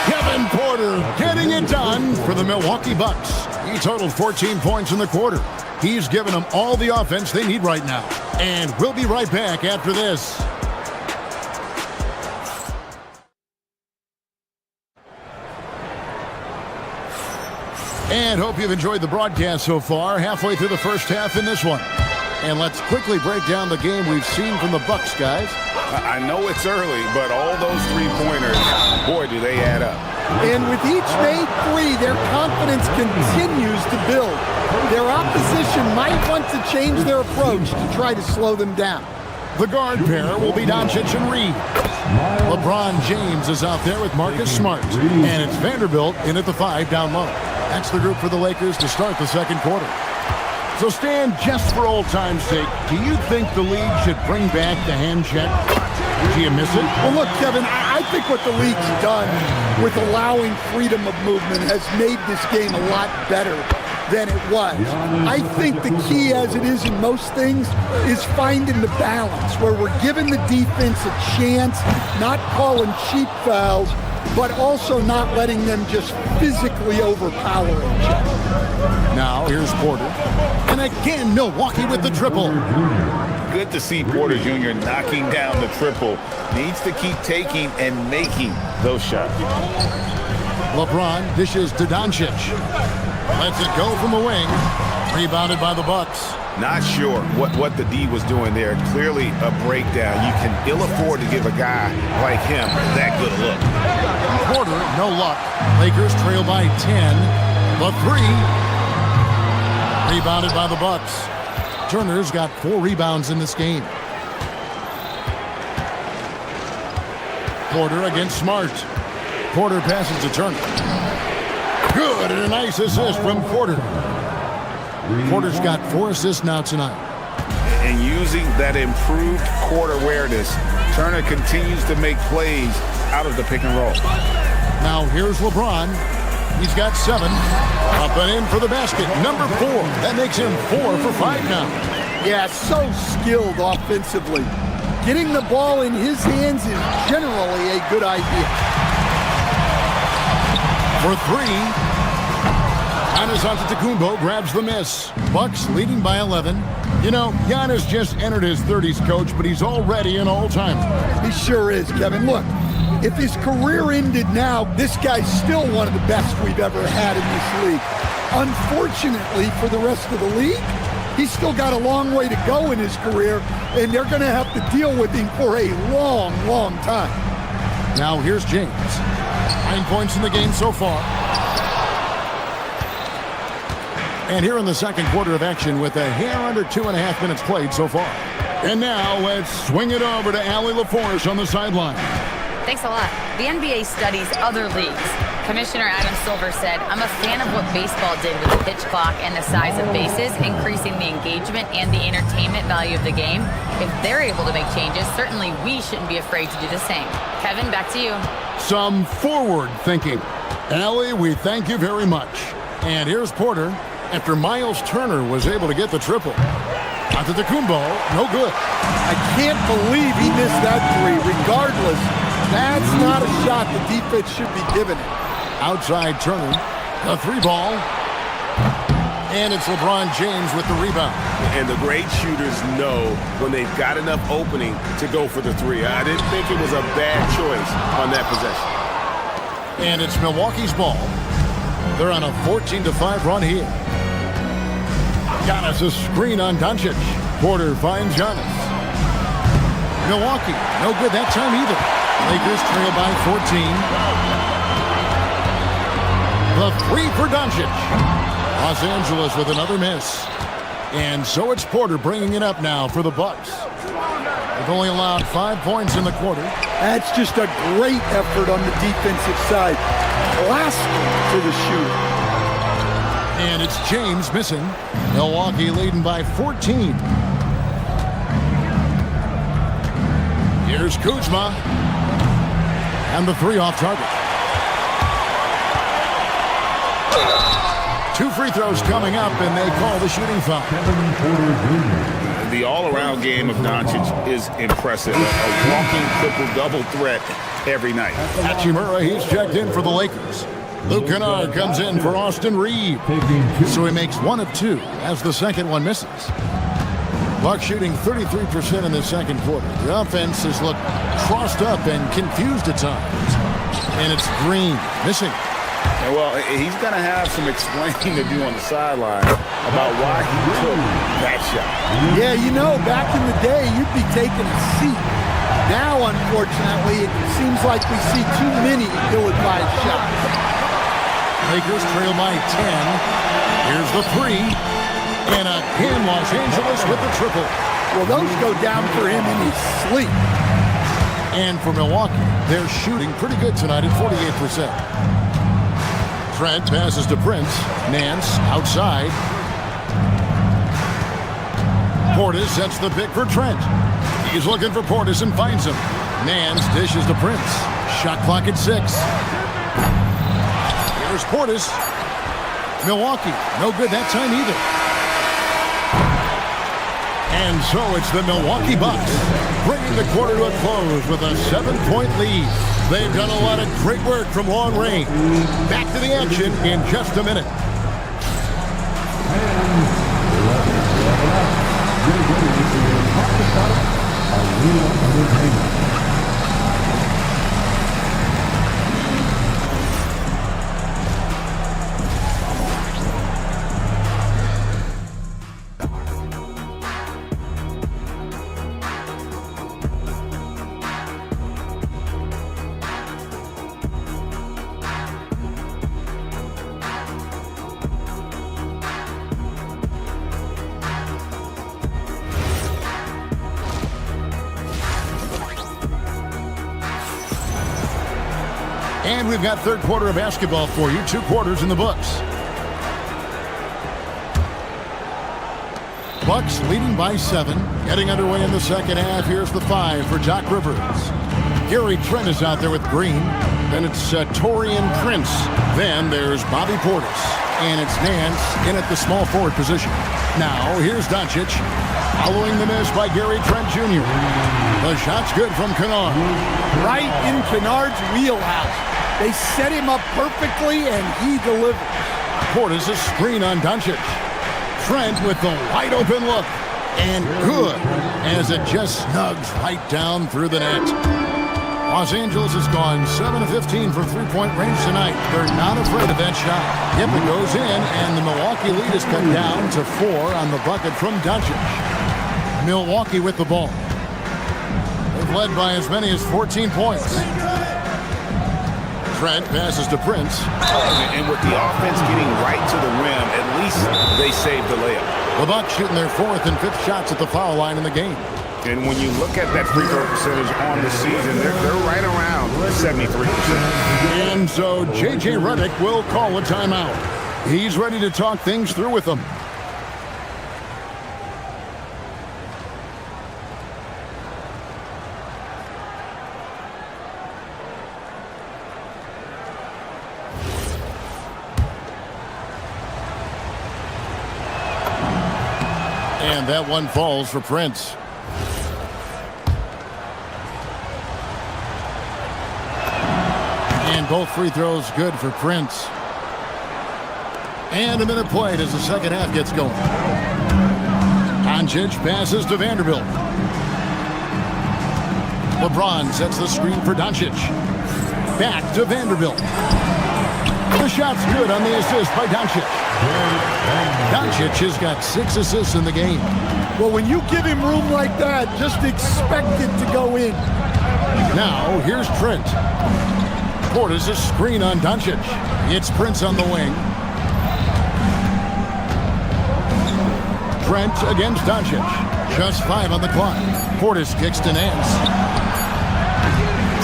Kevin Porter getting it done for the Milwaukee Bucks. He totaled 14 points in the quarter. He's given them all the offense they need right now. And we'll be right back after this. And hope you've enjoyed the broadcast so far. Halfway through the first half in this one. And let's quickly break down the game we've seen from the Bucks, guys. I know it's early, but all those three-pointers, boy, do they add up. And with each made three, their confidence continues to build. Their opposition might want to change their approach to try to slow them down. The guard pair will be Doncic and Reed. LeBron James is out there with Marcus Smart. And it's Vanderbilt in at the 5 down low. That's the group for the Lakers to start the second quarter. So, Stan, just for old time's sake, do you think the league should bring back the hand check? Do you miss it? Well, look, Kevin, I think what the league's done with allowing freedom of movement has made this game a lot better than it was. I think the key, as it is in most things, is finding the balance where we're giving the defense a chance, not calling cheap fouls, but also not letting them just physically overpower each other. Now, here's Porter. And again, Milwaukee with the triple. Good to see Porter Jr. knocking down the triple. Needs to keep taking and making those shots. LeBron dishes to Doncic. Lets it go from the wing. Rebounded by the Bucks. Not sure what the D was doing there. Clearly a breakdown. You can ill afford to give a guy like him that good a look. Porter, no luck. Lakers trail by 10. The three. Rebounded by the Bucks. Turner's got 4 rebounds in this game. Porter against Smart. Porter passes to Turner. Good, and a nice assist from Porter. Porter's got 4 assists now tonight. And using that improved court awareness, Turner continues to make plays out of the pick and roll. Now here's LeBron. He's got 7. Up and in for the basket. Number 4. That makes him 4 for 5 now. Yeah, so skilled offensively. Getting the ball in his hands is generally a good idea. For 3. Giannis Antetokounmpo grabs the miss. Bucks leading by 11. You know, Giannis just entered his 30s, coach, but he's already an all-timer. He sure is, Kevin. Look, If his career ended now, this guy's still one of the best we've ever had in this league. Unfortunately for the rest of the league, he's still got a long way to go in his career, and they're going to have to deal with him for a long, long time. Now here's James. 9 points in the game so far. And here in the second quarter of action with a hair under 2.5 minutes played so far. And now let's swing it over to Allie LaForce on the sideline. Thanks a lot. The NBA studies other leagues. Commissioner Adam Silver said, I'm a fan of what baseball did with the pitch clock and the size of bases, increasing the engagement and the entertainment value of the game. If they're able to make changes, certainly we shouldn't be afraid to do the same. Kevin, back to you. Some forward thinking. Allie, we thank you very much. And here's Porter after Miles Turner was able to get the triple. Antetokounmpo, no good. I can't believe he missed that three. Regardless, that's not a shot the defense should be giving it. Outside Turner, the three ball. And it's LeBron James with the rebound. And the great shooters know when they've got enough opening to go for the three. I didn't think it was a bad choice on that possession. And it's Milwaukee's ball. They're on a 14-5 run here. Giannis a screen on Doncic. Porter finds Giannis. Milwaukee, no good that time either. Lakers trail by 14. The three for Doncic. Los Angeles with another miss. And so it's Porter bringing it up now for the Bucks. They've only allowed 5 points in the quarter. That's just a great effort on the defensive side. Classic to the shooter. And it's James missing. Milwaukee leading by 14. Here's Kuzma. And the three off target. 2 free throws coming up, and they call the shooting foul. The all-around game of Doncic is impressive. A walking triple-double threat every night. Hachimura, he's checked in for the Lakers. Luke Kennard comes in for Austin Reeves. So he makes 1 of 2 as the second one misses. Bucks shooting 33% in the second quarter. The offense has looked crossed up and confused at times. And it's Green missing. And well, he's going to have some explaining to do on the sideline about why he took that shot. Yeah, you know, back in the day, you'd be taking a seat. Now, unfortunately, it seems like we see too many ill-advised shots. Lakers trail by 10. Here's the three. And again, Los Angeles with the triple. Well, those go down for him in his sleep. And for Milwaukee, they're shooting pretty good tonight at 48%. Trent passes to Prince. Nance outside. Portis sets the pick for Trent. He's looking for Portis and finds him. Nance dishes to Prince. Shot clock at 6. Here's Portis. Milwaukee, no good that time either. And so it's the Milwaukee Bucks bringing the quarter to a close with a 7-point lead. They've done a lot of great work from long range. Back to the action in just a minute. And we've got third quarter of basketball for you. 2 quarters in the books. Bucks leading by 7. Getting underway in the second half. Here's the 5 for Doc Rivers. Gary Trent is out there with Green. Then it's Torian Prince. Then there's Bobby Portis. And it's Nance in at the small forward position. Now here's Doncic. Following the miss by Gary Trent Jr. The shot's good from Kennard. Right in Kennard's wheelhouse. They set him up perfectly, and he delivered. Portis a screen on Doncic. Trent with the wide open look. And good, as it just snugs right down through the net. Los Angeles has gone 7 of 15 from three-point range tonight. They're not afraid of that shot. Yep, it goes in, and the Milwaukee lead is cut down to 4 on the bucket from Doncic. Milwaukee with the ball. They've led by as many as 14 points. Trent passes to Prince. And with the offense getting right to the rim, at least they saved the layup. The Bucks shooting their 4th and 5th shots at the foul line in the game. And when you look at that free throw percentage on the season, they're right around 73%. And so J.J. Redick will call a timeout. He's ready to talk things through with them. And that one falls for Prince. And both free throws good for Prince. And a minute played as the second half gets going. Doncic passes to Vanderbilt. LeBron sets the screen for Doncic. Back to Vanderbilt. The shot's good on the assist by Doncic. Doncic has got 6 assists in the game. Well, when you give him room like that, just expect it to go in. Now, here's Trent. Portis a screen on Doncic. It's Prince on the wing. Trent against Doncic. Just 5 on the clock. Portis kicks to Nance.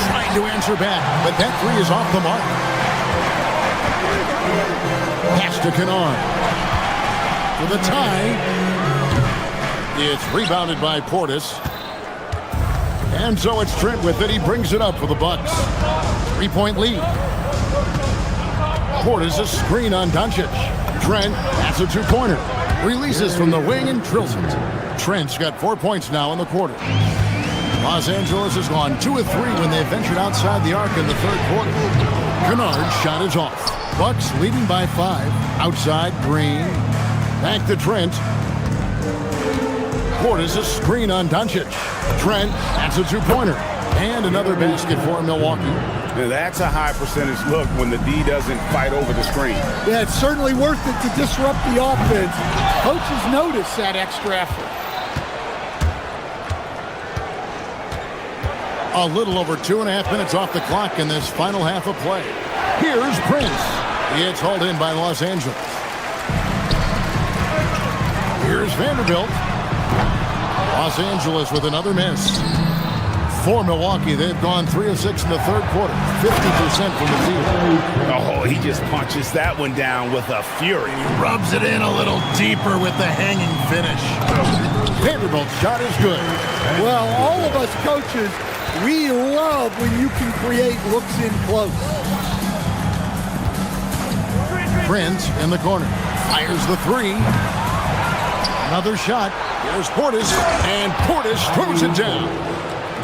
Trying to answer back, but that 3 is off the mark. Pass to Kennard. For the tie. It's rebounded by Portis. And so it's Trent with it. He brings it up for the Bucks. 3-point lead. Portis a screen on Doncic. Trent has a 2-pointer. Releases from the wing and drills it. Trent's got 4 points now in the quarter. Los Angeles has gone 2 of 3 when they ventured outside the arc in the third quarter. Kennard's shot is off. Bucks leading by 5. Outside, Green. Back to Trent. Portis a screen on Doncic. Trent, that's a 2-pointer. And another basket for Milwaukee. Now that's a high percentage look when the D doesn't fight over the screen. Yeah, it's certainly worth it to disrupt the offense. Coaches notice that extra effort. A little over 2.5 minutes off the clock in this final half of play. Here's Prince. It's hauled in by Los Angeles. Here's Vanderbilt. Los Angeles with another miss. For Milwaukee, they've gone 3 of 6 in the third quarter. 50% from the field. Oh, he just punches that one down with a fury. He rubs it in a little deeper with the hanging finish. Vanderbilt's shot is good. Well, all of us coaches, we love when you can create looks in close. Prince in the corner. Fires the 3. Another shot. Here's Portis. And Portis throws it down.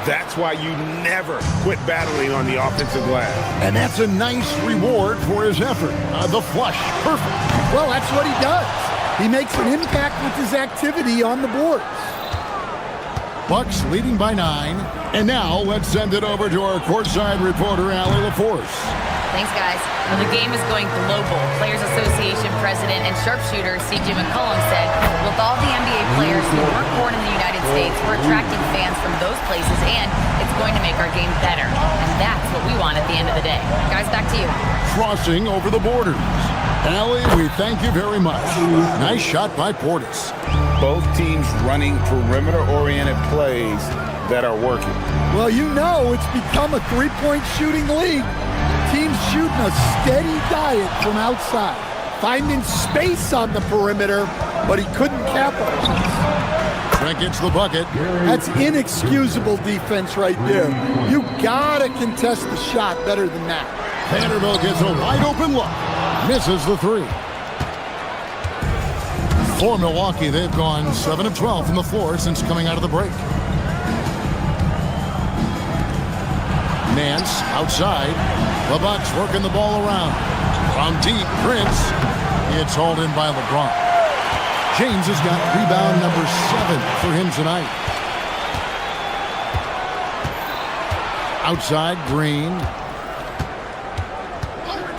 That's why you never quit battling on the offensive glass. And that's a nice reward for his effort. The flush. Perfect. Well, that's what he does. He makes an impact with his activity on the boards. Bucks leading by 9. And now let's send it over to our courtside reporter, Allie LaForce. Thanks, guys. Well, the game is going global. Players Association President and sharpshooter C.J. McCollum said, with all the NBA players who weren't born in the United States, we're attracting fans from those places, and it's going to make our game better. And that's what we want at the end of the day. Guys, back to you. Crossing over the borders. Allie, we thank you very much. Nice shot by Portis. Both teams running perimeter-oriented plays that are working. Well, you know it's become a 3-point shooting league. Teams shooting a steady diet from outside, finding space on the perimeter, but he couldn't capitalize. Trent gets the bucket. That's inexcusable defense right there. You gotta contest the shot better than that. Vanderbilt gets a wide open look. Misses the 3. For Milwaukee, they've gone 7 of 12 from the floor since coming out of the break. Nance outside. The Bucks working the ball around. From deep, Prince. It's hauled in by LeBron. James has got rebound number 7 for him tonight. Outside, Green.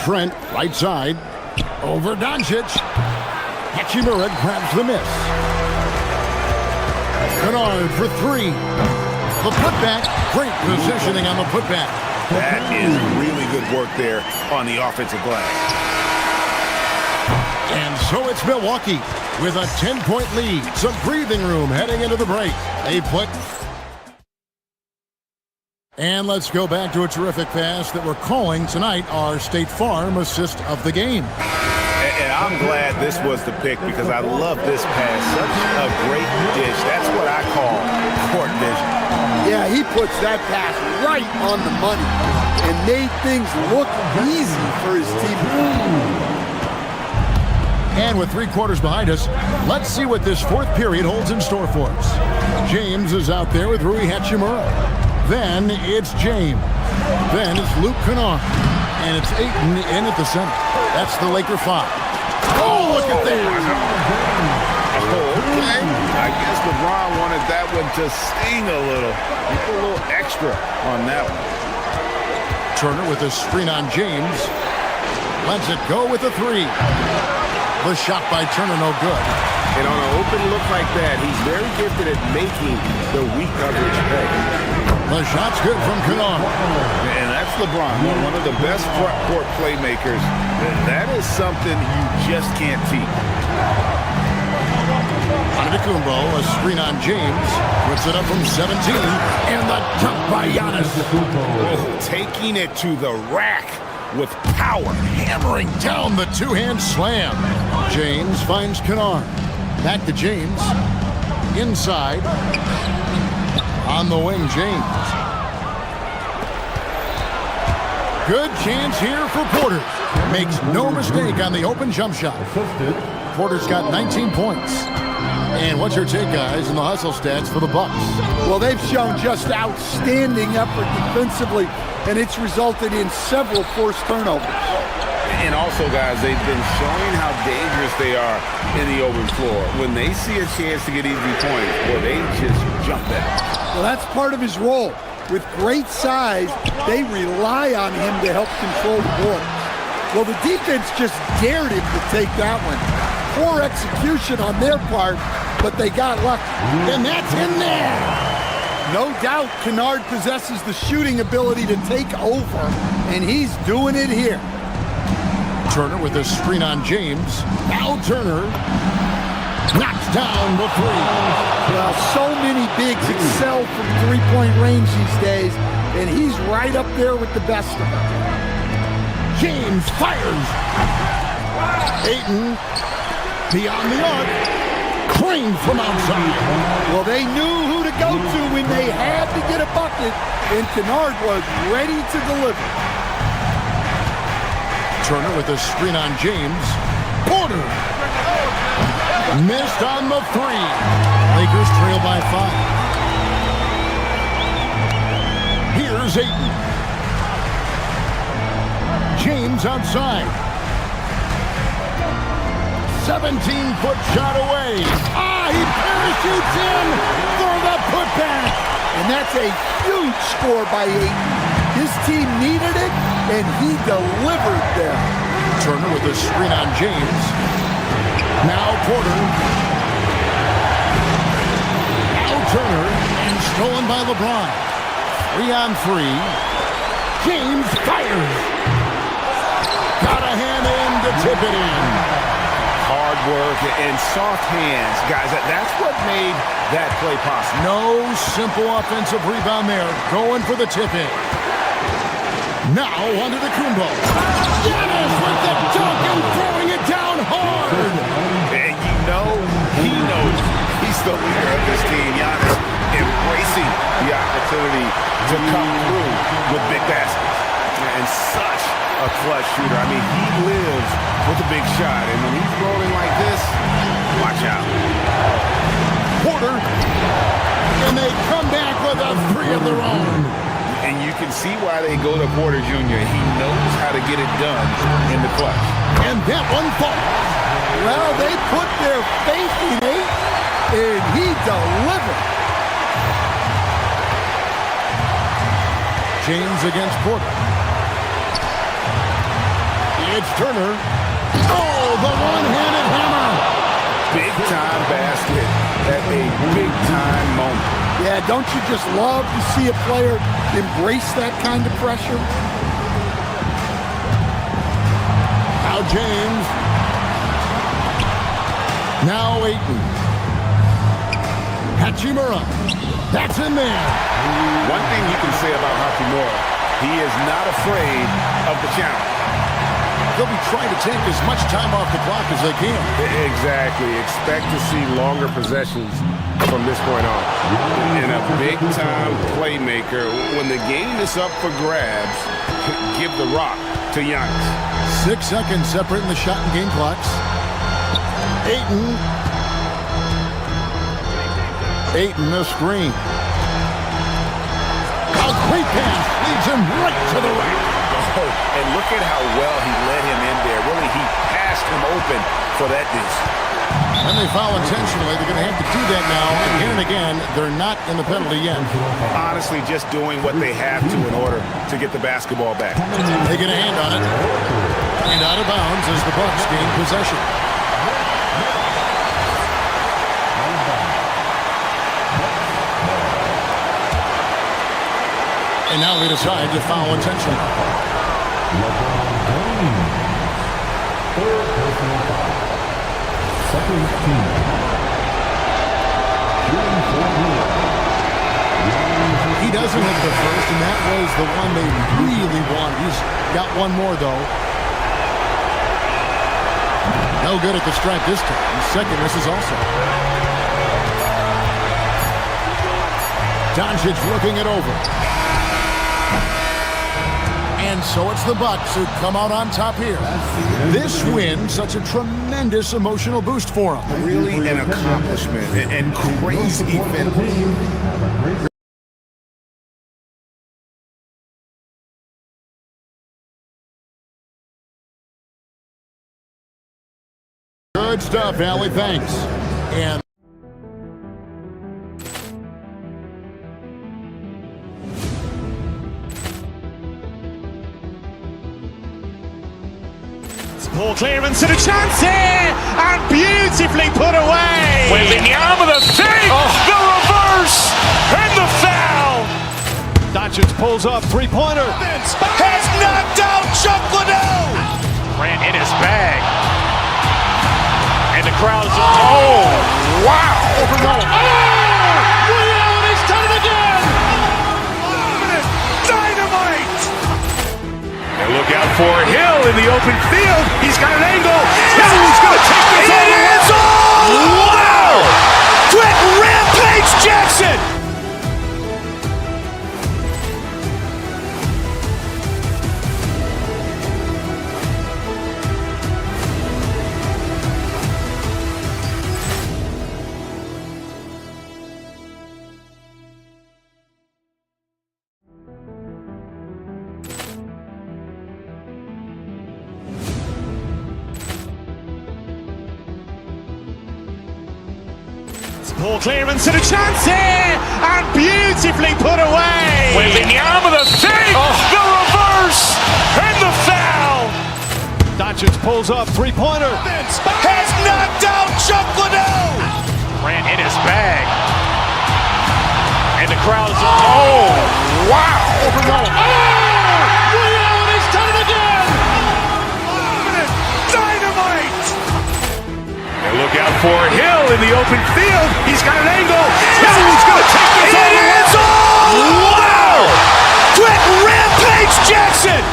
Trent, right side. Over Doncic. Hachimura grabs the miss. Kennard for three. The putback. Great positioning on the putback. That is really good work there on the offensive glass. And so it's Milwaukee with a 10-point lead. Some breathing room heading into the break. They put. And let's go back to a terrific pass that we're calling tonight our State Farm assist of the game. And I'm glad this was the pick because I love this pass. Such a great dish. That's what I call court vision. Yeah, he puts that pass right on the money and made things look easy for his team. And with 3 quarters behind us, let's see what this fourth period holds in store for us. James is out there with Rui Hachimura. Then it's James. Then it's Luke Kennard. And it's Ayton in at the center. That's the Laker 5. Oh, look at that. Okay. I guess LeBron wanted that one to sting a little. He put a little extra on that one. Turner with a screen on James. Lets it go with a 3. The shot by Turner, no good. And on an open look like that, he's very gifted at making the weak coverage pay. The shot's good from Kennard. And that's LeBron, one of the best front court playmakers. That is something you just can't teach. Antetokounmpo, a screen on James. Puts it up from 17. And the dunk by Giannis. Oh, taking it to the rack with power. Hammering down the two-hand slam. James finds Kennard. Back to James. Inside. On the wing, James. Good chance here for Porter. Makes no mistake on the open jump shot. Porter's got 19 points. And what's your take, guys, in the hustle stats for the Bucks? Well, they've shown just outstanding effort defensively, and it's resulted in several forced turnovers. And also, guys, they've been showing how dangerous they are in the open floor. When they see a chance to get easy points, well, they just jump at it. Well, that's part of his role. With great size, they rely on him to help control the board. Well, the defense just dared him to take that one. Poor execution on their part, but they got lucky. And that's in there. No doubt Kennard possesses the shooting ability to take over, and he's doing it here. Turner with a screen on James. Now Turner knocks down the 3. Well, so many bigs excel from three-point range these days, and he's right up there with the best of them. James fires. Ayton beyond the arc. Crane from outside. Well, they knew who to go to when they had to get a bucket, and Kennard was ready to deliver. Turner with a screen on James. Porter. Missed on the 3. Lakers trail by 5. Here's Ayton. James outside. 17-foot shot away. He parachutes in for the putback. And that's a huge score by Ayton. His team needed it, and he delivered there. Turner with a screen on James. Now Porter. Now Turner. And stolen by LeBron. 3-on-3. James fires. Got a hand in to tip it in. Hard work and soft hands. Guys, that's what made that play possible. No simple offensive rebound there. Going for the tip-in. Now under the Kumbo. Giannis with the dunk and throwing it down hard. And you know, he knows he's the leader of this team. Giannis embracing the opportunity to come through with big baskets. And such a clutch shooter. I mean, he lives with a big shot. And when he's rolling like this, watch out. Porter. And they come back with a 3 of their own. And you can see why they go to Porter Jr. He knows how to get it done in the clutch. And that one falls. Well, they put their faith in Ayton, and he delivered. James against Porter. It's Turner. Oh, the one-handed hammer. Big-time basket at a big-time moment. Yeah, don't you just love to see a player embrace that kind of pressure? Now James. Now Ayton. Hachimura. That's in there. One thing you can say about Hachimura, he is not afraid of the challenge. They'll be trying to take as much time off the clock as they can. Exactly. Expect to see longer possessions from this point on. And a big-time playmaker, when the game is up for grabs, give the rock to Giannis. 6 seconds separating the shot and game clocks. Ayton the screen. A great pass leads him right to the rack. Oh, and look at how well he led him in there. Really, he passed him open for that deuce. And they foul intentionally. They're going to have to do that now. And here and again, they're not in the penalty yet. Honestly, just doing what they have to in order to get the basketball back. They get a hand on it. And out of bounds as the Bucks gain possession. And now they decide to foul intentionally. He doesn't hit the first, and that was the one they really wanted. He's got one more, though. No good at the stripe this time. Second misses also. Doncic looking it over. And so it's the Bucks who come out on top here. This win, such a tremendous emotional boost for them. Really an accomplishment and crazy finish. Good stuff, Allie. Thanks. And Ball clearance and a chance here, and beautifully put away. Wembanyama the save, the reverse, and the foul. Doncic pulls up, three-pointer. Has knocked out Chuck Liddell. Ran in his bag. And the crowd's, oh, wow. Reality's done it again. Dynamite. And look out for Hill in the open field. He's got an angle. Hill's going to take this all the way. Wow. Quick Rampage Jackson. Ball clearance and a chance here, and beautifully put away. Wembanyama the save, the reverse, and the foul. Doncic pulls up, three-pointer. Has knocked out Chuck Liddell. Ran in his bag. And the crowd's, oh, wow. Reality's done it again. Dynamite. And look out for Hill in the open field. He's got an angle. Hill's going to take this all the way. Wow. Quick Rampage Jackson.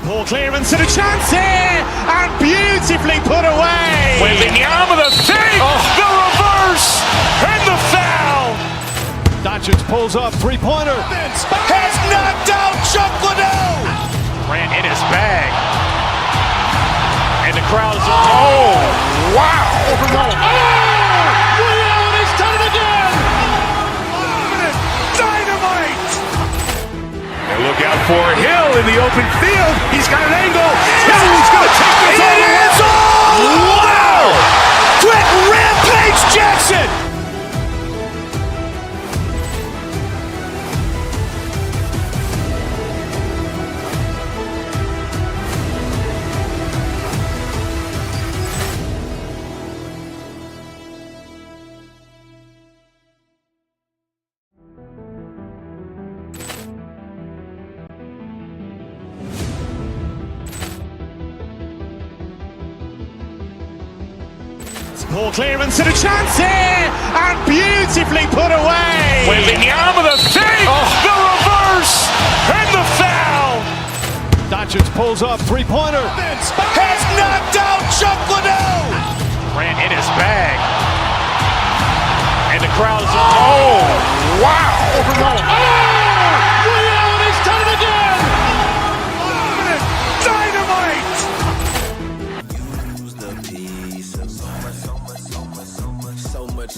Ball clearance and a chance here, and beautifully put away. Wembanyama the save, the reverse, and the foul. Doncic pulls up, three-pointer. Has knocked out Chuck Liddell. Ran in his bag. crowd is... Oh, wow! Overwhelmed. Oh! He's done it again! Dynamite! And look out for Hill in the open field. He's got an angle. Hill's going to take this all the way. Wow! Quick Rampage Jackson! Ball clearance and a chance here, and beautifully put away. With the arm of the thing, the reverse, and the foul. Doncic pulls up, three-pointer. Has knocked out Chuck Liddell. Ran in his bag. And the crowd is... Oh, wow. Overwhelmed. Oh, he's done it again. Dynamite!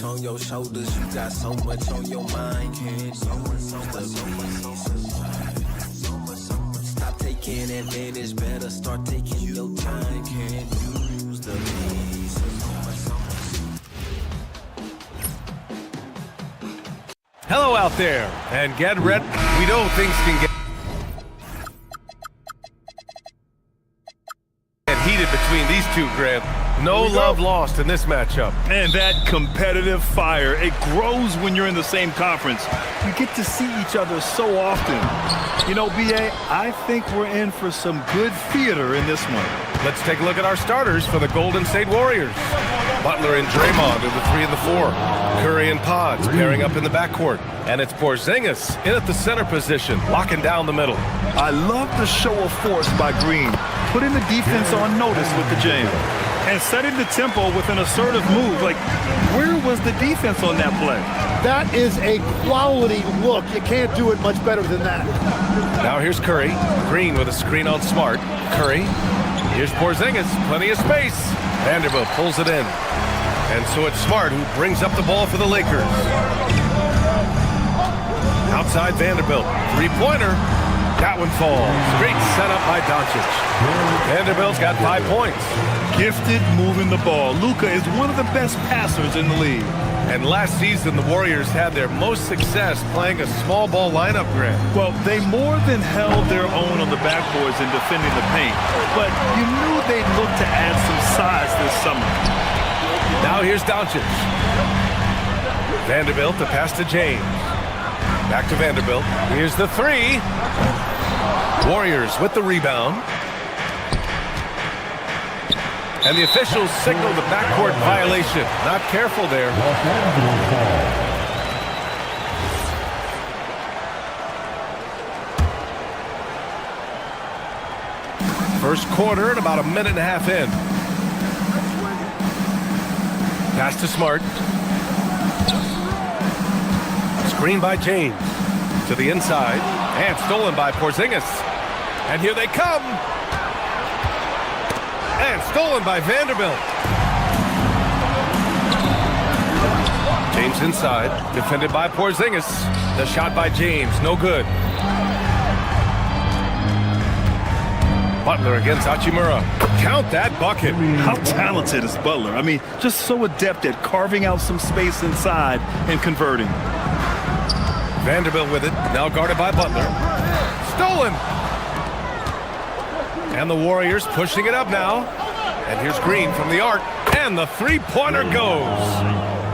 On your shoulders, you got so much on your mind. Stop taking advantage, better start taking your time. Can't use the pieces. Hello out there, and get ready. We know things can get heated between these two, Grant. No love lost in this matchup. And that competitive fire, it grows when you're in the same conference. You get to see each other so often. You know, B.A., I think we're in for some good theater in this one. Let's take a look at our starters for the Golden State Warriors. Butler and Draymond are the 3 and the 4. Curry and Pods pairing up in the backcourt. And it's Porzingis in at the center position, locking down the middle. I love the show of force by Green, putting the defense on notice with the jam. And setting the tempo with an assertive move. Like, where was the defense on that play? That is a quality look. You can't do it much better than that. Now here's Curry. Green with a screen on Smart. Curry. Here's Porzingis. Plenty of space. Vanderbilt pulls it in. And so it's Smart who brings up the ball for the Lakers. Outside Vanderbilt. Three-pointer. That one falls. Great setup by Doncic. Vanderbilt's got 5 points. Gifted moving the ball. Luka is one of the best passers in the league. And last season, the Warriors had their most success playing a small ball lineup, Grant. Well, they more than held their own on the backboards in defending the paint. But you knew they'd look to add some size this summer. Now here's Doncic. Vanderbilt, the pass to James. Back to Vanderbilt. Here's the 3. Warriors with the rebound. And the officials signal the backcourt violation. Not careful there. First quarter and about a minute and a half in. Pass to Smart. Screen by James. To the inside. And stolen by Porzingis. And here they come. And stolen by Vanderbilt. James inside. Defended by Porzingis. The shot by James. No good. Butler against Hachimura. Count that bucket. How talented is Butler? I mean, just so adept at carving out some space inside and converting. Vanderbilt with it. Now guarded by Butler. Stolen. And the Warriors pushing it up now. And here's Green from the arc. And the three-pointer goes.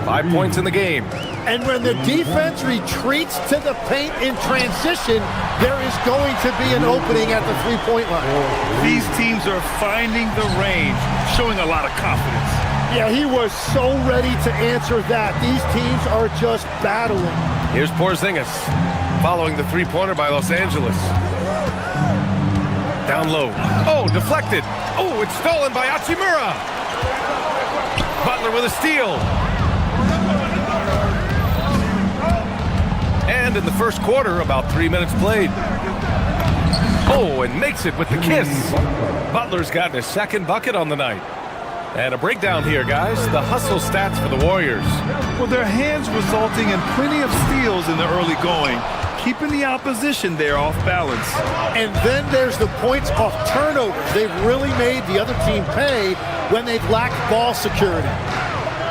5 points in the game. And when the defense retreats to the paint in transition, there is going to be an opening at the three-point line. These teams are finding the range, showing a lot of confidence. Yeah, he was so ready to answer that. These teams are just battling. Here's Porzingis following the three-pointer by Los Angeles. Down low. Oh, deflected. Oh, it's stolen by Hachimura. Butler with a steal. And in the first quarter, about 3 minutes played. Oh, and makes it with the kiss. Butler's gotten his second bucket on the night. And a breakdown here, guys. The hustle stats for the Warriors. Well, their hands resulting in plenty of steals in the early going, keeping the opposition there off balance. And then there's the points off turnovers. They've really made the other team pay when they've lacked ball security.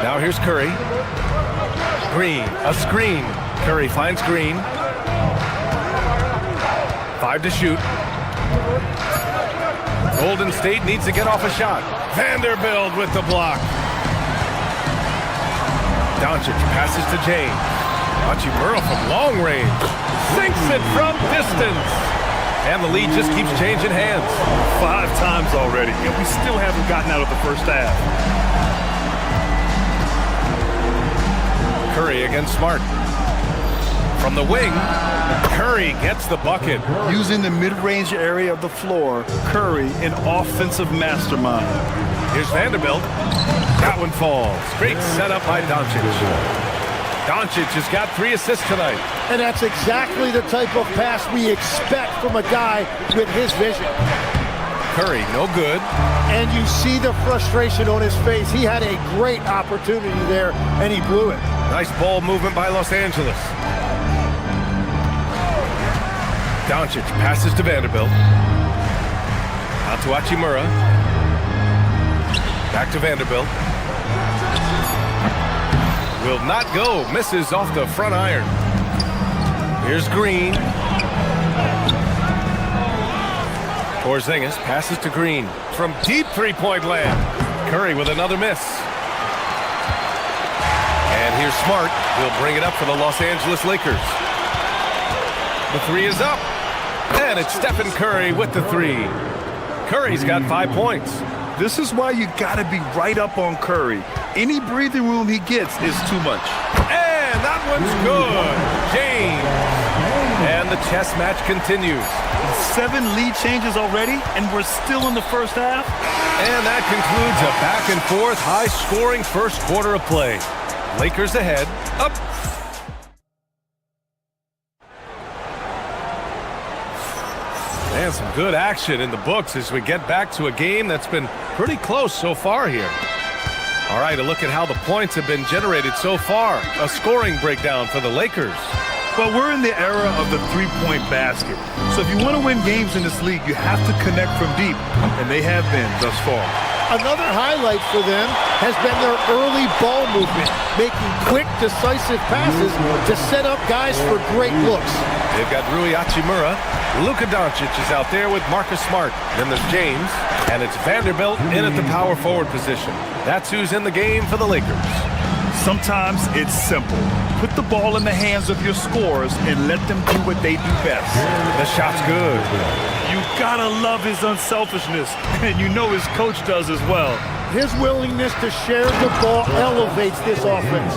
Now here's Curry. Green, a screen. Curry finds Green. 5 to shoot. Golden State needs to get off a shot. Vanderbilt with the block. Doncic passes to James. Hachimura from long range. Sinks it from distance. And the lead just keeps changing hands. 5 times already, and we still haven't gotten out of the first half. Curry against Smart. From the wing, Curry gets the bucket. Using the mid-range area of the floor, Curry, an offensive mastermind. Here's Vanderbilt. That one falls. Great setup by Doncic. Doncic has got 3 assists tonight. And that's exactly the type of pass we expect from a guy with his vision. Curry, no good. And you see the frustration on his face. He had a great opportunity there, and he blew it. Nice ball movement by Los Angeles. Doncic passes to Vanderbilt. Out to Hachimura. Back to Vanderbilt. Will not go. Misses off the front iron. Here's Green. Porzingis passes to Green. From deep three-point land. Curry with another miss. And here's Smart. He'll bring it up for the Los Angeles Lakers. The 3 is up. And it's Stephen Curry with the 3. Curry's got 5 points. This is why you gotta be right up on Curry. Any breathing room he gets is too much. And that one's good. James. And the chess match continues. 7 lead changes already, and we're still in the first half. And that concludes a back-and-forth, high-scoring first quarter of play. Lakers ahead. Up. And some good action in the books as we get back to a game that's been pretty close so far here. All right, a look at how the points have been generated so far. A scoring breakdown for the Lakers. Well, we're in the era of the three-point basket. So if you want to win games in this league, you have to connect from deep, and they have been thus far. Another highlight for them has been their early ball movement, making quick, decisive passes to set up guys for great looks. They've got Rui Hachimura. Luka Doncic is out there with Marcus Smart. Then there's James, and it's Vanderbilt in at the power forward position. That's who's in the game for the Lakers. Sometimes it's simple. Put the ball in the hands of your scorers and let them do what they do best. The shot's good. You gotta love his unselfishness, and you know his coach does as well. His willingness to share the ball elevates this offense.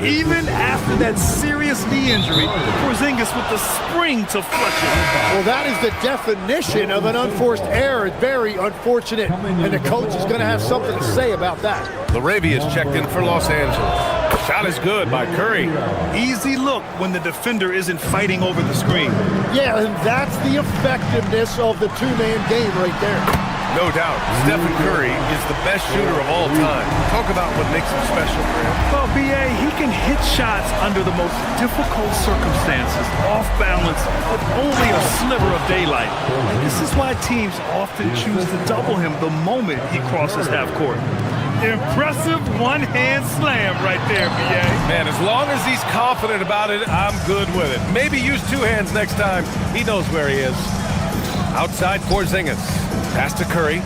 Even after that serious knee injury, Porzingis with the spring to flush it. Well, that is the definition of an unforced error. Very unfortunate, and the coach is going to have something to say about that. Laravia is checked in for Los Angeles. Shot is good by Curry. Easy look when the defender isn't fighting over the screen. Yeah, and that's the effectiveness of the two-man game right there. No doubt, Stephen Curry is the best shooter of all time. Talk about what makes him special, man. Well, B.A., he can hit shots under the most difficult circumstances, off balance, with only a sliver of daylight. And this is why teams often choose to double him the moment he crosses half court. Impressive one-hand slam right there, B.A. Man, as long as he's confident about it, I'm good with it. Maybe use 2 hands next time. He knows where he is. Outside Porzingis. Pass to Curry.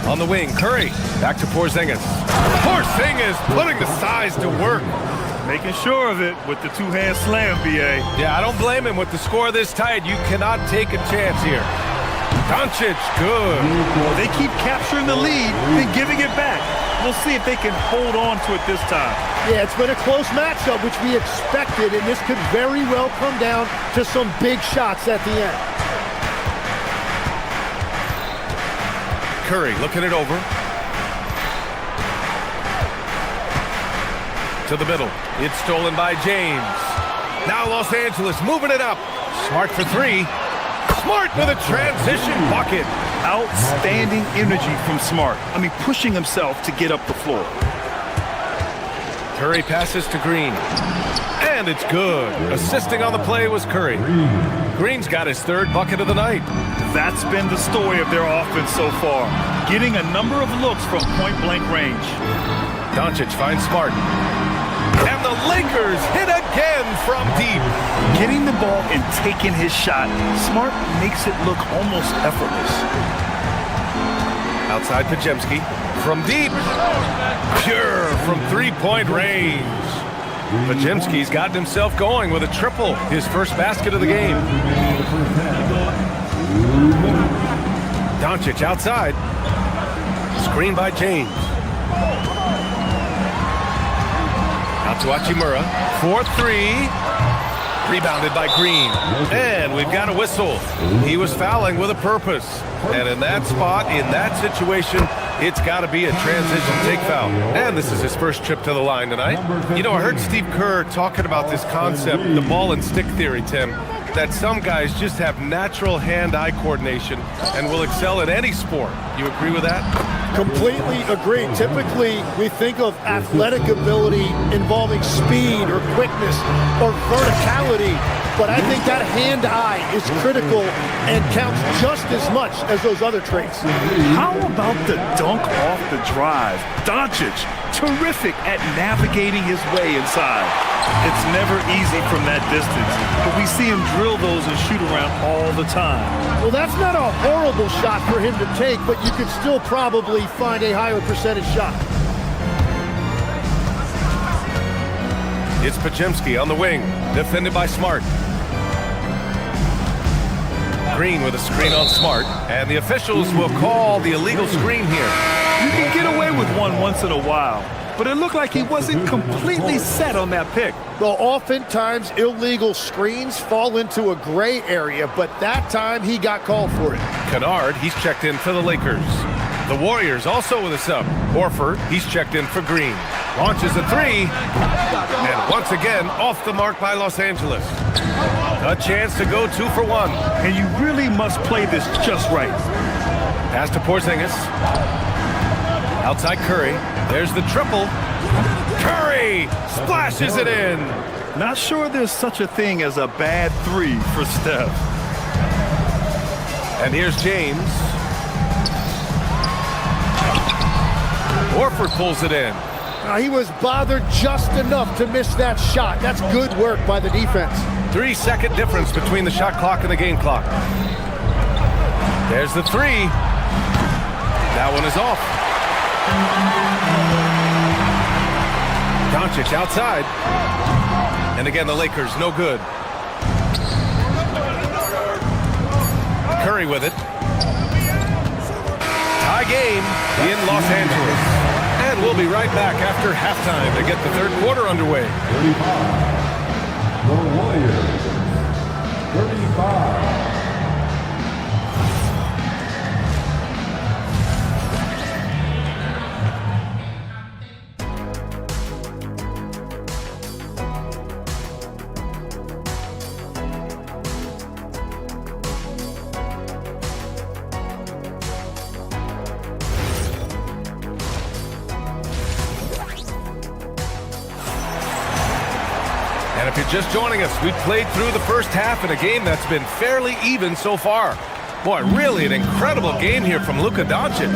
On the wing, Curry. Back to Porzingis. Porzingis putting the size to work. Making sure of it with the 2-hand slam, B.A. Yeah, I don't blame him. With the score this tight, you cannot take a chance here. Doncic, good. Well, they keep capturing the lead and giving it back. We'll see if they can hold on to it this time. Yeah, it's been a close matchup, which we expected, and this could very well come down to some big shots at the end. Curry looking it over. To the middle. It's stolen by James. Now Los Angeles moving it up. Smart for three. Smart with a transition bucket. Outstanding energy from Smart. I mean, pushing himself to get up the floor. Curry passes to Green. And it's good. Assisting on the play was Curry. Green's got his third bucket of the night. That's been the story of their offense so far. Getting a number of looks from point-blank range. Doncic finds Smart. And the Lakers hit again from deep. Getting the ball and taking his shot, Smart makes it look almost effortless. Outside Pajemski. From deep. Pure from three-point range. Pajemski's gotten himself going with a triple. His first basket of the game. Doncic outside. Screen by James. Out to Hachimura. 4-3. Rebounded by Green. And we've got a whistle. He was fouling with a purpose. And in that spot, in that situation, it's got to be a transition take foul. And this is his first trip to the line tonight. You know, I heard Steve Kerr talking about this concept, the ball and stick theory, Tim, that some guys just have natural hand-eye coordination and will excel at any sport. You agree with that? Completely agree. Typically, we think of athletic ability involving speed or quickness or verticality, but I think that hand-eye is critical and counts just as much as those other traits. How about the dunk off the drive? Doncic, terrific at navigating his way inside. It's never easy from that distance, but we see him drill those and shoot around all the time. Well, that's not a horrible shot for him to take, but you could still probably find a higher percentage shot. It's Pajemski on the wing, defended by Smart. Green with a screen on Smart, and the officials will call the illegal screen here. You can get away with one once in a while, but it looked like he wasn't completely set on that pick. Well, oftentimes illegal screens fall into a gray area, but that time he got called for it. Kennard, he's checked in for the Lakers. The Warriors also with a sub. Horford, he's checked in for Green. Launches a three, and once again off the mark by Los Angeles. A chance to go 2 for 1. And you really must play this just right. Pass to Porzingis. Outside Curry. There's the triple. Curry splashes it in. Not sure there's such a thing as a bad three for Steph. And here's James. Horford pulls it in. He was bothered just enough to miss that shot. That's good work by the defense. 3-second difference between the shot clock and the game clock. There's the three. That one is off. Doncic outside. And again, the Lakers, no good. Curry with it. Tie game in Los Angeles. And we'll be right back after halftime to get the third quarter underway. 35. The Warriors. 35. And if you're just joining us, we've played through the first half in a game that's been fairly even so far. Boy, really an incredible game here from Luka Doncic.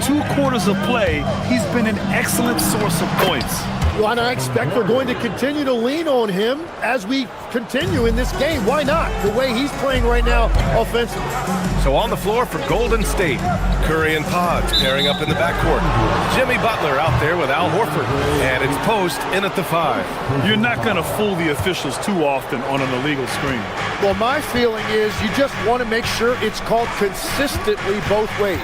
Through 2 quarters of play, he's been an excellent source of points. Well, and I expect we're going to continue to lean on him as we continue in this game. Why not? The way he's playing right now offensively. So on the floor for Golden State, Curry and Pods pairing up in the backcourt. Jimmy Butler out there with Al Horford. And it's Post in at the 5. You're not going to fool the officials too often on an illegal screen. Well, my feeling is you just want to make sure it's called consistently both ways.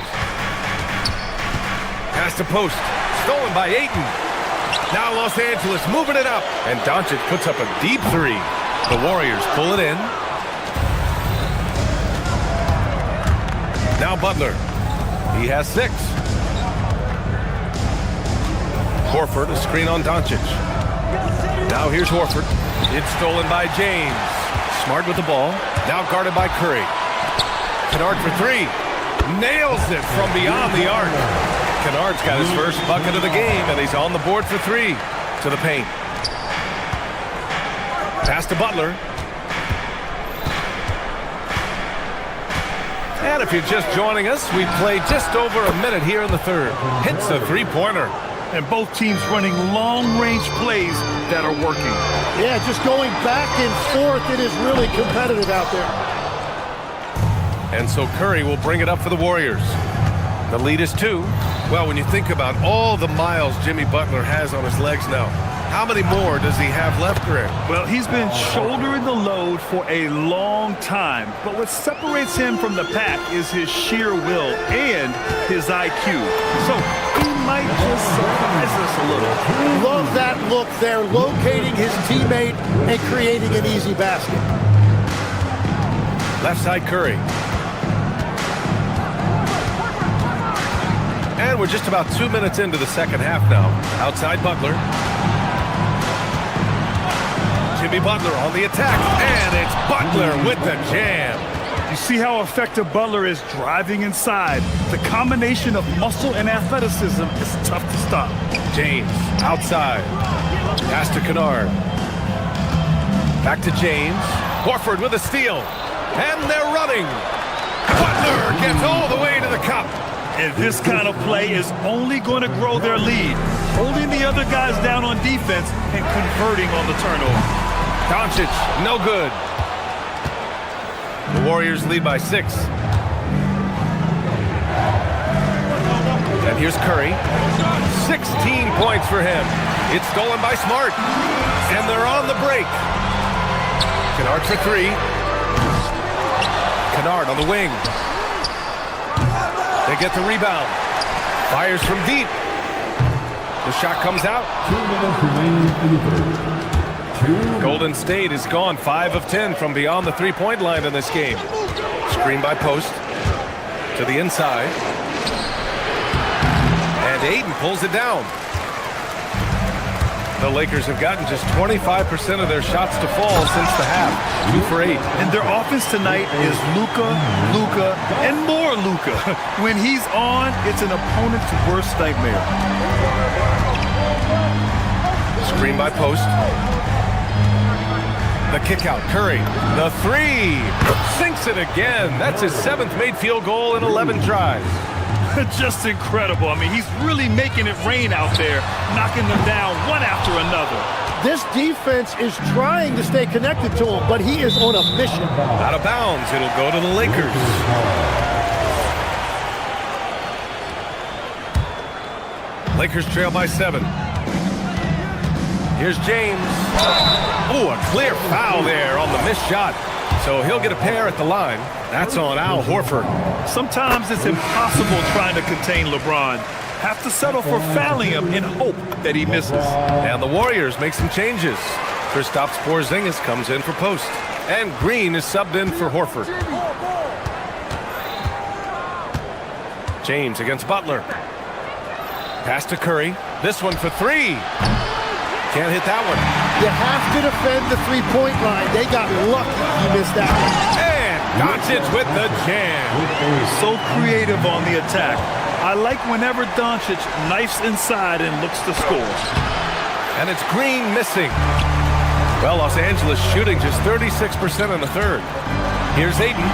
Pass to Post. Stolen by Ayton. Now Los Angeles moving it up. And Doncic puts up a deep 3. The Warriors pull it in. Now Butler. He has 6. Horford, a screen on Doncic. Now here's Horford. It's stolen by James. Smart with the ball. Now guarded by Curry. Kennard for three. Nails it from beyond the arc. Kennard's got his first bucket of the game, and he's on the board for three. To the paint. Pass to Butler. And if you're just joining us, we played just over a minute here in the third. Hits a three-pointer. And both teams running long-range plays that are working. Yeah, just going back and forth. It is really competitive out there. And so Curry will bring it up for the Warriors. The lead is 2. Well, when you think about all the miles Jimmy Butler has on his legs now, how many more does he have left, Greg? Well, he's been shouldering the load for a long time. But what separates him from the pack is his sheer will and his IQ. So he might just surprise us a little. Love that look there, locating his teammate and creating an easy basket. Left side Curry. And we're just about 2 minutes into the second half now. Outside Butler. Jimmy Butler on the attack. And it's Butler with the jam. You see how effective Butler is driving inside. The combination of muscle and athleticism is tough to stop. James outside. Pass to Kennard. Back to James. Horford with a steal. And they're running. Butler gets all the way to the cup. And this kind of play is only going to grow their lead. Holding the other guys down on defense and converting on the turnover. Doncic, no good. The Warriors lead by 6. And here's Curry. 16 points for him. It's stolen by Smart. And they're on the break. Kennard for 3. Kennard on the wing. They get the rebound. Fires from deep. The shot comes out. 2 minutes remaining in the third. Golden State is gone 5 of 10 from beyond the three-point line in this game. Screen by Post to the inside. And Ayton pulls it down. The Lakers have gotten just 25% of their shots to fall since the half. 2 for 8. And their offense tonight is Luka, and more Luka. When he's on, it's an opponent's worst nightmare. Screen by Post. The kick out, Curry. The 3. Sinks it again. That's his 7th made field goal in 11 tries. Just incredible. I mean, he's really making it rain out there, knocking them down one after another. This defense is trying to stay connected to him, but he is on a mission. Out of bounds. It'll go to the Lakers. Lakers trail by 7. Here's James. Ooh, a clear foul there on the missed shot. So he'll get a pair at the line. That's on Al Horford. Sometimes it's impossible trying to contain LeBron. Have to settle for fouling him in hope that he misses. And the Warriors make some changes. Kristaps Porzingis comes in for Post. And Green is subbed in for Horford. James against Butler. Pass to Curry. This one for 3. Can't hit that one. You have to defend the three-point line. They got lucky you missed that one. And Doncic with the jam. So creative on the attack. I like whenever Doncic knifes inside and looks to score. And it's Green missing. Well, Los Angeles shooting just 36% in the third. Here's Ayton.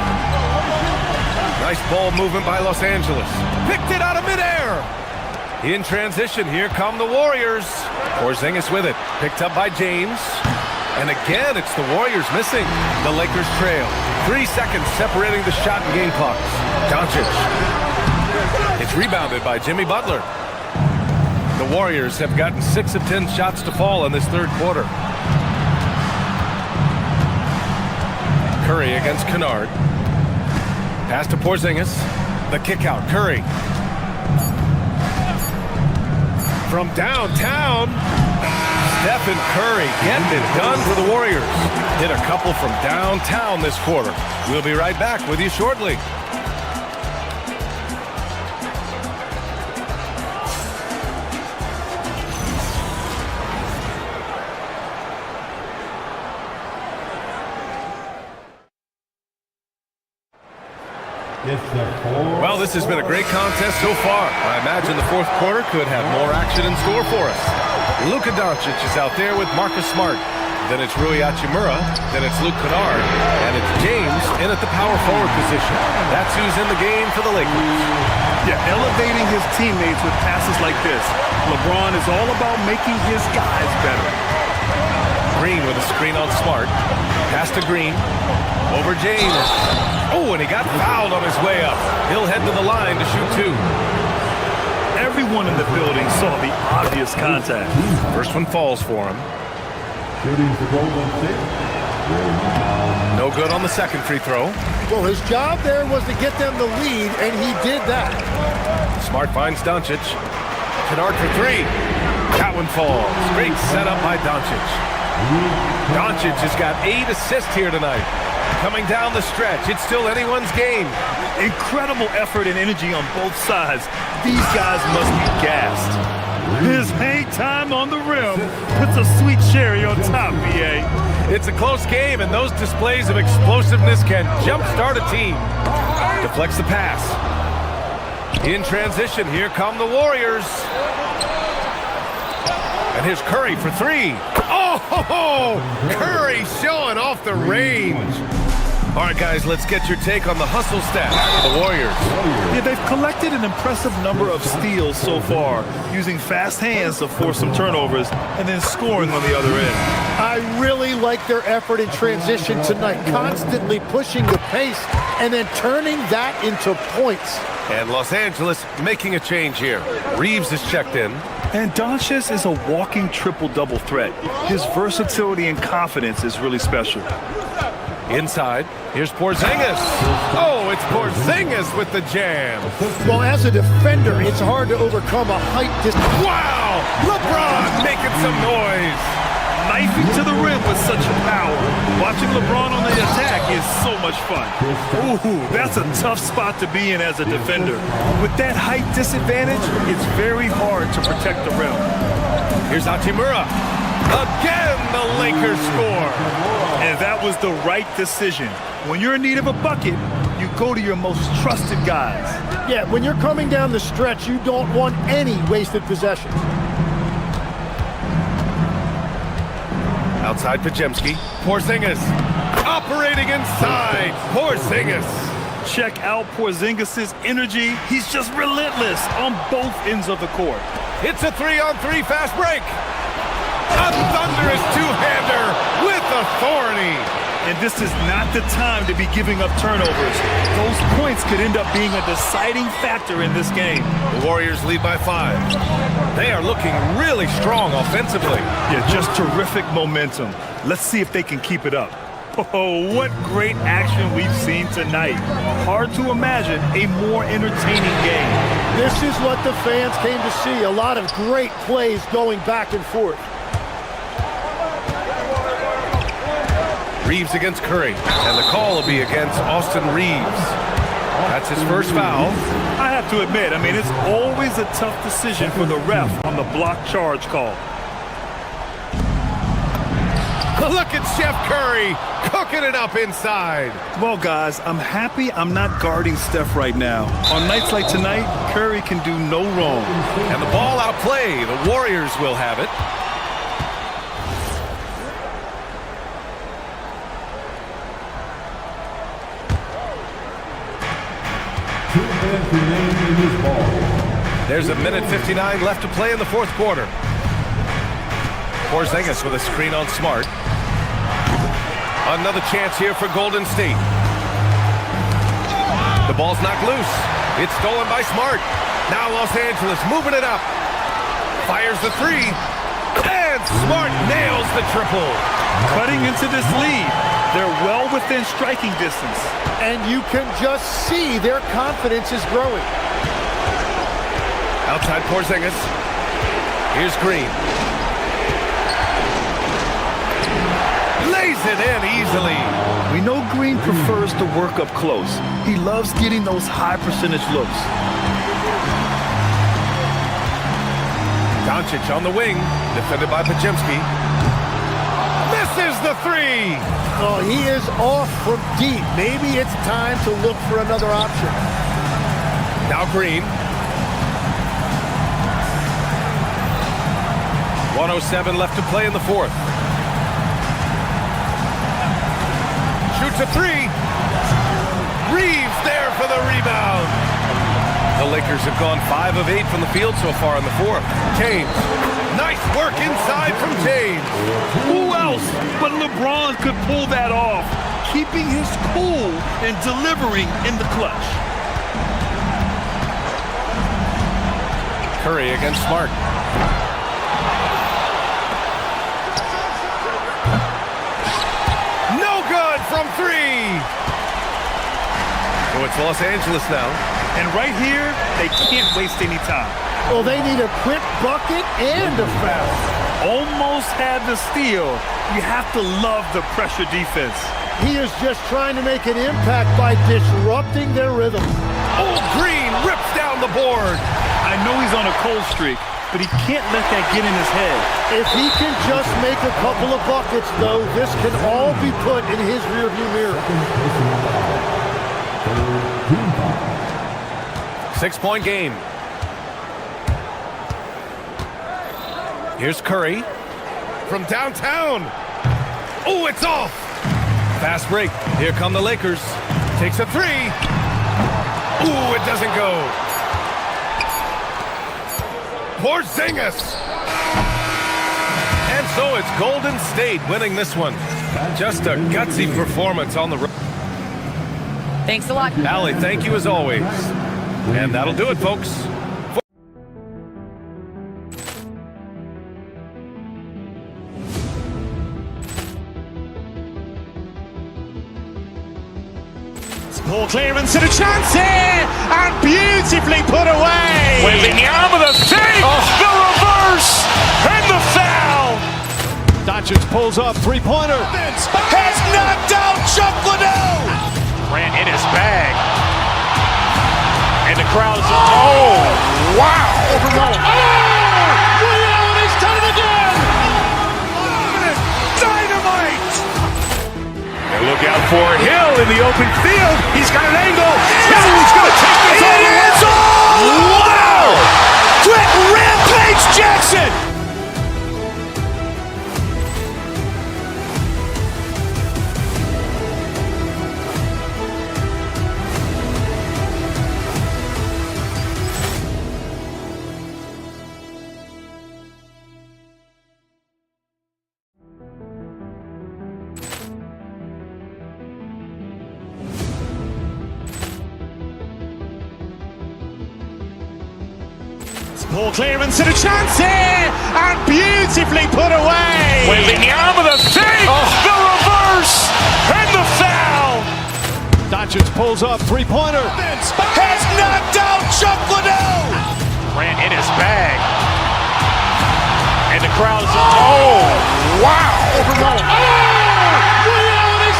Nice ball movement by Los Angeles. Picked it out of midair. In transition, here come the Warriors. Porzingis with it. Picked up by James. And again, it's the Warriors missing. The Lakers trail. 3 seconds separating the shot and game clocks. Doncic. It's rebounded by Jimmy Butler. The Warriors have gotten 6 of 10 shots to fall in this third quarter. Curry against Kennard. Pass to Porzingis. The kick out. Curry. From downtown, Stephen Curry getting it done for the Warriors. Hit a couple from downtown this quarter. We'll be right back with you shortly. Well, this has been a great contest so far. I imagine the fourth quarter could have more action in store for us. Luka Doncic is out there with Marcus Smart. Then it's Rui Hachimura. Then it's Luke Kennard. And it's James in at the power forward position. That's who's in the game for the Lakers. Yeah, elevating his teammates with passes like this. LeBron is all about making his guys better. Green with a screen on Smart. Pass to Green. Over James. Oh, and he got fouled on his way up. He'll head to the line to shoot two. Everyone in the building saw the obvious contact. First one falls for him. No good on the second free throw. Well, his job there was to get them the lead, and he did that. Smart finds Doncic. Kennard for three. That one falls. Great setup by Doncic. Doncic has got 8 assists here tonight. Coming down the stretch, it's still anyone's game. Incredible effort and energy on both sides. These guys must be gassed. His hang time on the rim puts a sweet cherry on top, BA. It's a close game, and those displays of explosiveness can jumpstart a team. Deflects the pass. In transition, here come the Warriors. And here's Curry for three. Oh, Curry showing off the range. All right, guys, let's get your take on the hustle stat for the Warriors. Yeah, they've collected an impressive number of steals so far, using fast hands to force some turnovers and then scoring on the other end. I really like their effort in transition tonight, constantly pushing the pace and then turning that into points. And Los Angeles making a change here. Reeves is checked in. And Doncic is a walking triple-double threat. His versatility and confidence is really special. Inside, here's Porzingis. Oh, it's Porzingis with the jam. Well, as a defender, it's hard to overcome a height distance. Wow! LeBron making some noise. Knifing to the rim with such power. Watching LeBron on the attack is so much fun. Ooh, that's a tough spot to be in as a defender. With that height disadvantage, it's very hard to protect the rim. Here's Hachimura. Again, the Lakers score. And that was the right decision. When you're in need of a bucket, you go to your most trusted guys. Yeah, when you're coming down the stretch, you don't want any wasted possession. Outside Pajemski. Porzingis operating inside. Porzingis. Check out Porzingis' energy. He's just relentless on both ends of the court. It's a 3-on-3 fast break. A thunderous two-hander with authority. And this is not the time to be giving up turnovers. Those points could end up being a deciding factor in this game. The Warriors lead by 5. They are looking really strong offensively. Yeah, just terrific momentum. Let's see if they can keep it up. Oh, what great action we've seen tonight. Hard to imagine a more entertaining game. This is what the fans came to see. A lot of great plays going back and forth. Reeves against Curry, and the call will be against Austin Reeves. That's his first foul. I have to admit, it's always a tough decision for the ref on the block charge call. Look at Chef Curry cooking it up inside. Well, guys, I'm happy I'm not guarding Steph right now. On nights like tonight, Curry can do no wrong. And the ball out of play. The Warriors will have it. There's a minute 59 left to play in the fourth quarter. Porzingis with a screen on Smart. Another chance here for Golden State. The ball's knocked loose. It's stolen by Smart. Now Los Angeles moving it up. Fires the three. And Smart nails the triple. Cutting into this lead. They're well within striking distance. And you can just see their confidence is growing. Outside Porzingis. Here's Green. Lays it in easily. We know Green prefers to work up close. He loves getting those high percentage looks. Doncic on the wing, defended by Pajemski. Misses the three. Oh, he is off from deep. Maybe it's time to look for another option. Now Green. 1:07 left to play in the fourth. Shoots a three. Reeves there for the rebound. The Lakers have gone 5 of 8 from the field so far in the fourth. James. Nice work inside from James. Who else but LeBron could pull that off? Keeping his cool and delivering in the clutch. Curry against Smart. No good from three. So it's Los Angeles now. And right here, they can't waste any time. Well, they need a quick bucket and a foul. Almost had the steal. You have to love the pressure defense. He is just trying to make an impact by disrupting their rhythm. Oh, Green rips down the board. I know he's on a cold streak, but he can't let that get in his head. If he can just make a couple of buckets, though, this can all be put in his rearview mirror. 6-point game. Here's Curry from downtown. Oh, it's off. Fast break. Here come the Lakers. Takes a three. Ooh, it doesn't go. Porzingis. And so it's Golden State winning this one. Just a gutsy performance on the road. Thanks a lot. Allie, thank you as always. And that'll do it, folks. Ball clearance and a chance here, and beautifully put away. Wembanyama the save, the reverse, and the foul. Doncic pulls up, three-pointer. Has knocked out Chuck Liddell. Ran in his bag. And the crowd is, oh, wow. He's done it again. Dynamite. And look out for Hill in the open field. He's got an angle. Hill's going to take this all the way. Wow! Quick rampage Jackson. Ball clearance and a chance here, and beautifully put away. Wembanyama the save, the reverse, and the foul. Doncic pulls up, three-pointer. Has knocked out Chuck Liddell. Ran in his bag. And the crowd is, oh, wow. He's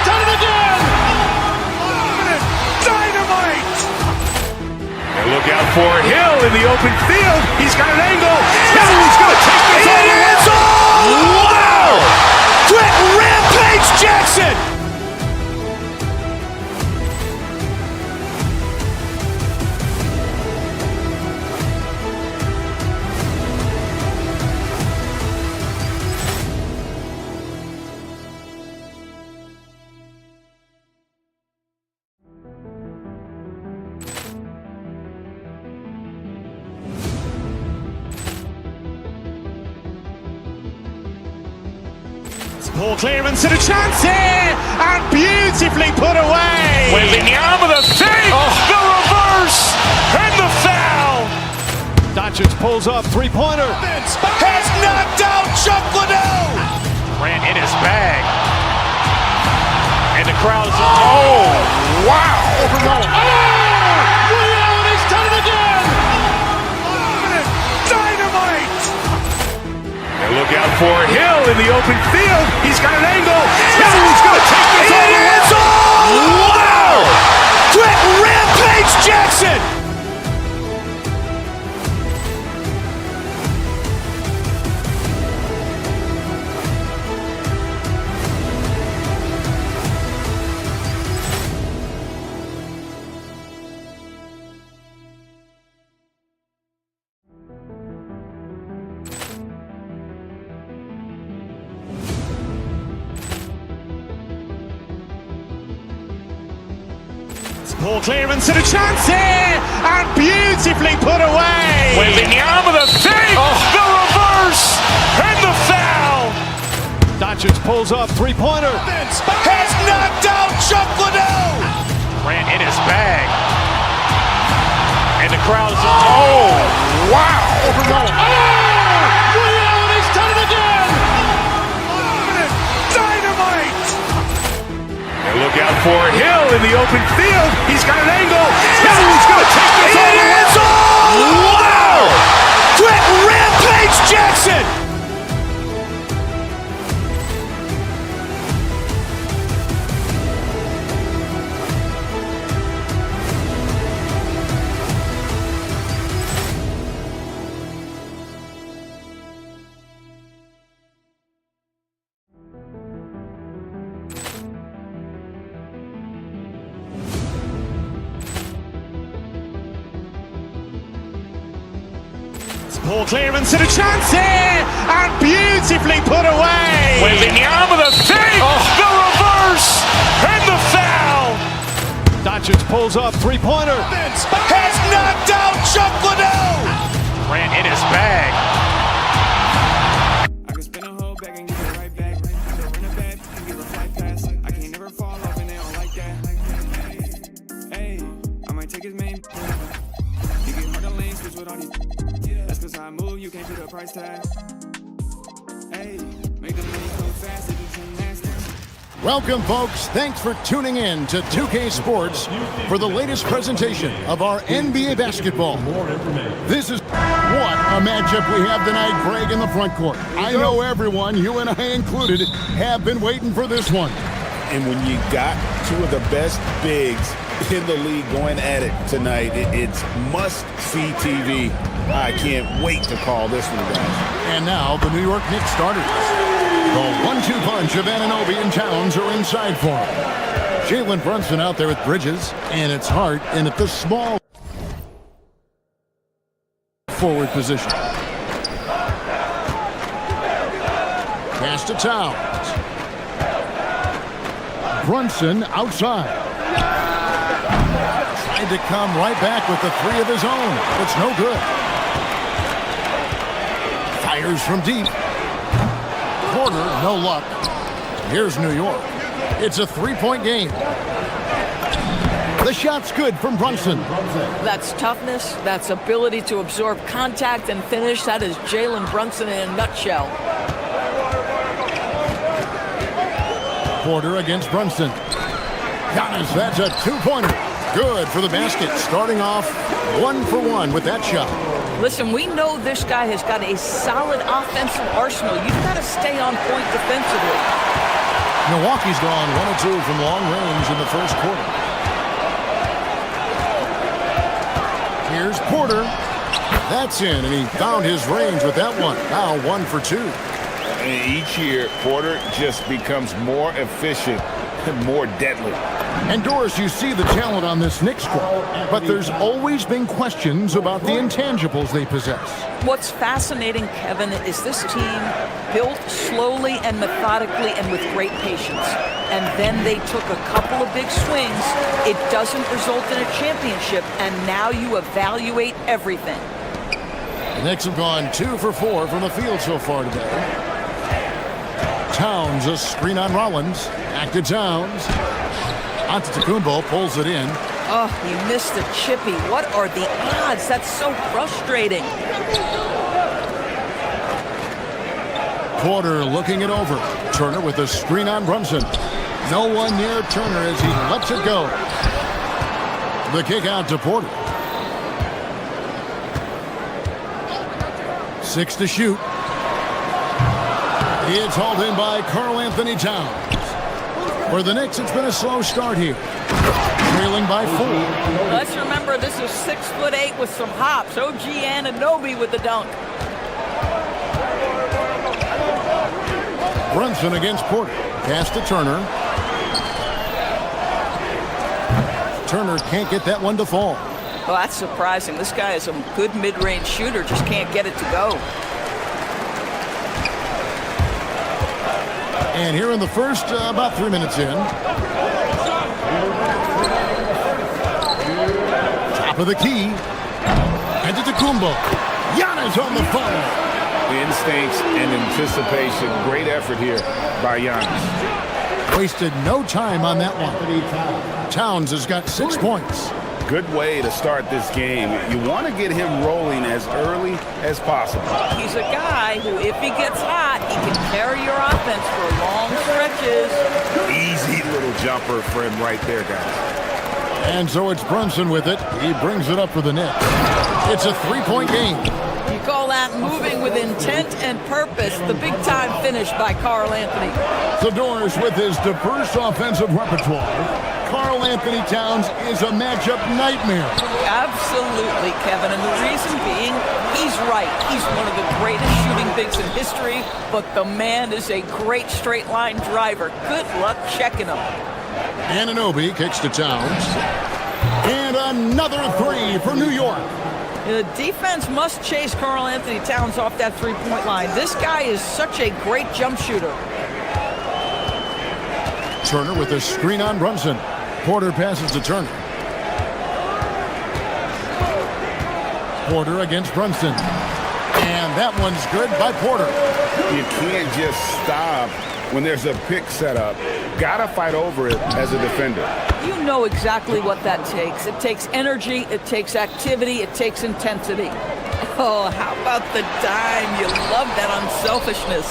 done it again. Dynamite. And look out for Hill in the open field. He's got an angle. Hill's going to take this all the way. Wow! Quick rampage Jackson. Ball clearance and a chance here, and beautifully put away. Wembanyama the save, the reverse, and the foul. Doncic pulls up, three-pointer. Has knocked out Chuck Liddell. Ran in his bag. And the crowd is, oh, wow. He's done it again. Dynamite. And look out for Hill in the open field. He's got an angle. Hill's going to take this all the way. Wow! Quick rampage Jackson. Ball clearance and a chance here, and beautifully put away. Wembanyama the save, the reverse, and the foul. Doncic pulls up, three-pointer. Has knocked out Chuck Liddell. Ran in his bag. And the crowd is, oh, wow. He's done it again. Dynamite. And look out for Hill in the open field. He's got an angle. He's going to take this all the way. Wow. Quick Rampage Jackson. Ball clearance and a chance here, and beautifully put away. Wembanyama the save, the reverse, and the foul. Doncic pulls up, three-pointer. Has knocked out Chuck Liddell. Ran in his bag. I can spin a hoe back and give it right back. Run it back and give a flight pass. I can't never fall off and they don't like that. Hey, I might take his main. You get hard to lane, switch with all these. That's cause I move, you can't put a price tag. Hey, make the money come fast if you gymnastics. Welcome, folks. Thanks for tuning in to 2K Sports for the latest presentation of our NBA basketball. This is what a matchup we have tonight, Greg, in the front court. I know everyone, you and I included, have been waiting for this one. And when you got two of the best bigs in the league going at it tonight, it's must-see TV. I can't wait to call this one, guys. And now the New York Knicks starters. The 1-2 punch of Anunoby and Towns are inside for him. Jalen Brunson out there with Bridges, and it's Hart in at the small forward position. Pass to Towns. Brunson outside. Tried to come right back with the three of his own. It's no good. Fires from deep. Porter, no luck. Here's New York. It's a three-point game. The shot's good from Brunson. That's toughness. That's ability to absorb contact and finish. That is Jalen Brunson in a nutshell. Porter against Brunson. Giannis, that's a two-pointer. Good for the basket. Starting off 1-for-1 with that shot. Listen, we know this guy has got a solid offensive arsenal. You've got to stay on point defensively. Milwaukee's gone 1 of 2 from long range in the first quarter. Here's Porter. That's in, and he found his range with that one. Now 1 for 2. And each year, Porter just becomes more efficient and more deadly. And Doris, you see the talent on this Knicks squad, but there's always been questions about the intangibles they possess. What's fascinating, Kevin, is this team built slowly and methodically and with great patience. And then they took a couple of big swings. It doesn't result in a championship, and now you evaluate everything. The Knicks have gone 2 for 4 from the field so far today. Towns, a screen on Rollins. Back to Towns. Antetokounmpo pulls it in. Oh, he missed the chippy. What are the odds? That's so frustrating. Porter looking it over. Turner with a screen on Brunson. No one near Turner as he lets it go. The kick out to Porter. 6 to shoot. It's hauled in by Karl Anthony Towns. For the Knicks, it's been a slow start here. Trailing by 4. Let's remember this is 6'8" with some hops. OG Anunoby with the dunk. Brunson against Porter. Pass to Turner. Turner can't get that one to fall. Well, that's surprising. This guy is a good mid-range shooter, just can't get it to go. And here in the first, about 3 minutes in. Top of the key. Antetokounmpo. Giannis on the follow. Instincts and anticipation. Great effort here by Giannis. Wasted no time on that one. Towns has got 6 points. Good way to start this game. You want to get him rolling as early as possible. He's a guy who, if he gets hot, he can carry your offense for long stretches. Easy little jumper for him right there, guys. And so it's Brunson with it. He brings it up for the Knicks. It's a 3-point game. You call that moving with intent and purpose. The big-time finish by Karl Anthony. Salvador with his diverse offensive repertoire. Karl Anthony Towns is a matchup nightmare. Absolutely, Kevin. And the reason being, he's right. He's one of the greatest shooting bigs in history, but the man is a great straight-line driver. Good luck checking him. Anunoby kicks to Towns. And another three for New York. The defense must chase Karl Anthony Towns off that three-point line. This guy is such a great jump shooter. Turner with a screen on Brunson. Porter passes to Turner. Porter against Brunson. And that one's good by Porter. You can't just stop when there's a pick set up. Gotta fight over it as a defender. You know exactly what that takes. It takes energy, it takes activity, it takes intensity. Oh, how about the dime? You love that unselfishness.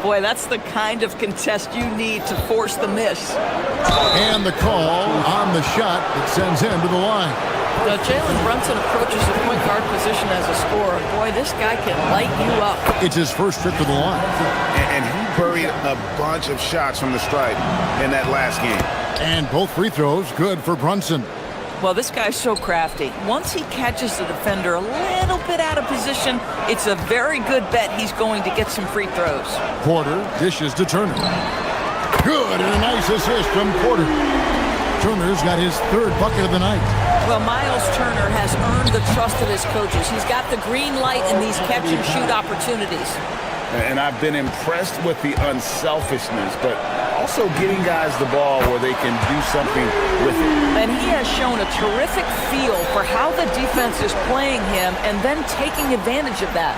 Boy, that's the kind of contest you need to force the miss. And the call on the shot that sends him to the line. Jalen Brunson approaches the point guard position as a scorer. Boy, this guy can light you up. It's his first trip to the line. And he buried a bunch of shots from the stripe in that last game. And both free throws good for Brunson. Well, this guy's so crafty. Once he catches the defender a little bit out of position, it's a very good bet he's going to get some free throws. Porter dishes to Turner. Good, and a nice assist from Porter. Turner's got his third bucket of the night. Well, Miles Turner has earned the trust of his coaches. He's got the green light in these catch-and-shoot opportunities. And I've been impressed with the unselfishness, but also getting guys the ball where they can do something with it. And he has shown a terrific feel for how the defense is playing him and then taking advantage of that.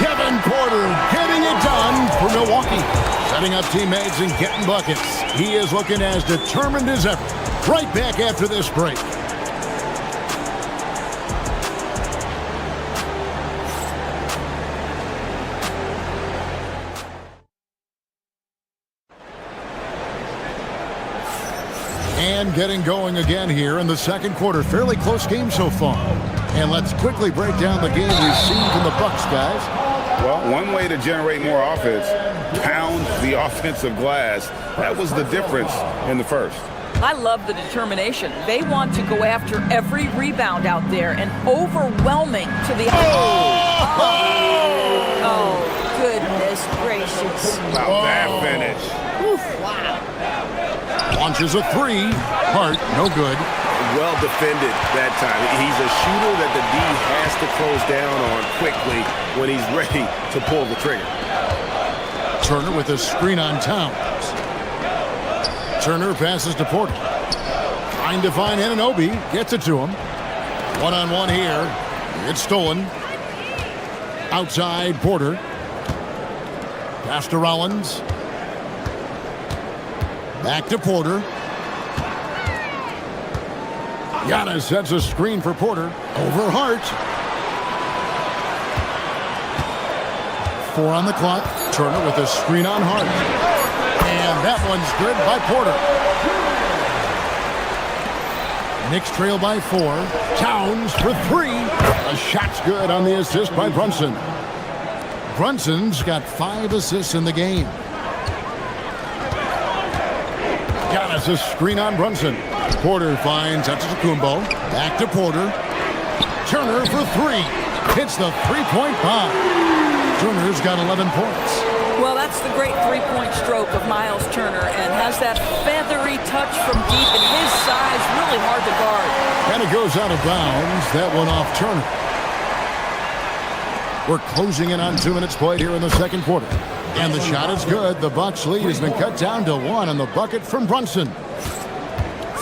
Kevin Porter getting it done for Milwaukee. Setting up teammates and getting buckets. He is looking as determined as ever. Right back after this break. And getting going again here in the second quarter. Fairly close game so far. And let's quickly break down the game we've seen from the Bucks, guys. Well, one way to generate more offense, pound the offensive glass. That was the difference in the first. I love the determination. They want to go after every rebound out there and overwhelming to the... Oh, goodness gracious. Wow, that finish. Wow. Launches a three. Hart, no good. Well defended that time. He's a shooter that the D has to close down on quickly when he's ready to pull the trigger. Turner with a screen on Towns. Turner passes to Porter. Trying to find Anunoby. Gets it to him. One-on-one here. It's stolen. Outside Porter. Pass to Rollins. Back to Porter. Giannis sets a screen for Porter. Over Hart. 4 on the clock. Turner with a screen on Hart. And that one's good by Porter. Knicks trail by 4. Towns for 3. A shot's good on the assist by Brunson. Brunson's got 5 assists in the game. Giannis a screen on Brunson. Porter finds Antetokounmpo. Back to Porter. Turner for 3. Hits the three-point bomb. Turner's got 11 points. Well, that's the great three-point stroke of Miles Turner and has that feathery touch from deep, and his size really hard to guard. And it goes out of bounds. That one off Turner. We're closing in on 2 minutes played here in the second quarter. And the shot is good. The Bucks lead has been cut down to 1 on the bucket from Brunson.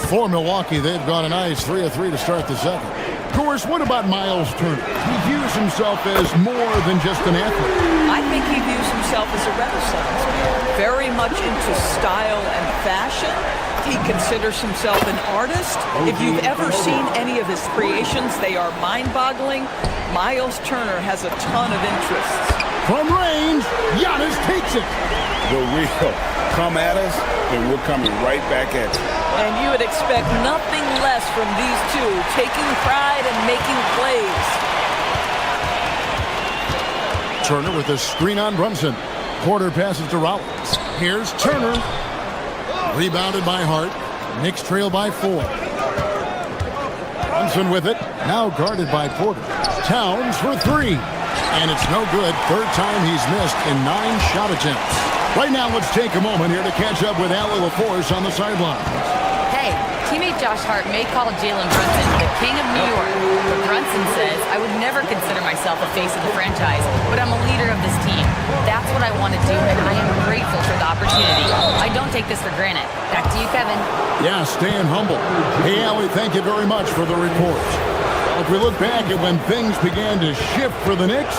For Milwaukee, they've got a nice 3 of 3 to start the second. Doris, what about Miles Turner? He views himself as more than just an athlete. I think he views himself as a renaissance man, very much into style and fashion. He considers himself an artist. If you've ever seen any of his creations, they are mind-boggling. Miles Turner has a ton of interests. From range, Giannis takes it. The real come at us, and we're coming right back at you. And you would expect nothing less from these two, taking pride and making plays. Turner with a screen on Brunson. Porter passes to Rollins. Here's Turner. Rebounded by Hart. Knicks trail by 4. Brunson with it. Now guarded by Porter. Towns for 3. And it's no good. Third time he's missed in 9 shot attempts. Right now, let's take a moment here to catch up with Allie LaForce on the sidelines. Hey, teammate Josh Hart may call Jalen Brunson the king of New York, but Brunson says, I would never consider myself a face of the franchise, but I'm a leader of this team. That's what I want to do, and I am grateful for the opportunity. I don't take this for granted. Back to you, Kevin. Yeah, staying humble. Hey, Allie, thank you very much for the report. If we look back at when things began to shift for the Knicks,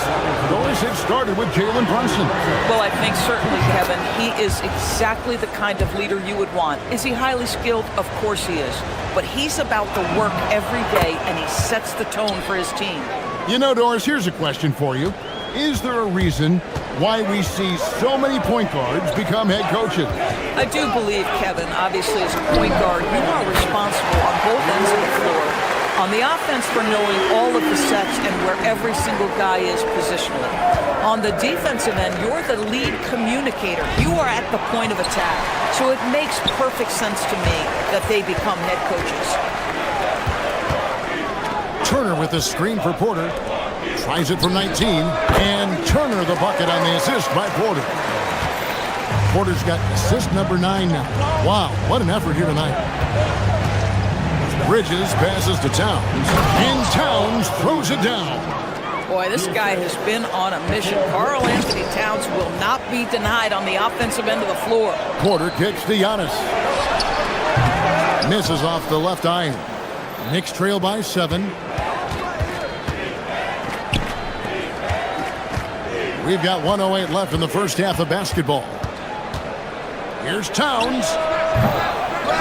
Doris, it started with Jalen Brunson. Well, I think certainly, Kevin, he is exactly the kind of leader you would want. Is he highly skilled? Of course he is. But he's about the work every day, and he sets the tone for his team. You know, Doris, here's a question for you. Is there a reason why we see so many point guards become head coaches? I do believe, Kevin, obviously as a point guard, you are responsible on both ends of the floor. On the offense for knowing all of the sets and where every single guy is positionally. On the defensive end, you're the lead communicator. You are at the point of attack. So it makes perfect sense to me that they become head coaches. Turner with the screen for Porter. Tries it from 19. And Turner the bucket on the assist by Porter. Porter's got assist number 9 now. Wow, what an effort here tonight. Bridges passes to Towns, and Towns throws it down. Boy, this guy has been on a mission. Karl Anthony Towns will not be denied on the offensive end of the floor. Porter kicks to Giannis. Misses off the left iron. Knicks trail by 7. We've got 1:08 left in the first half of basketball. Here's Towns.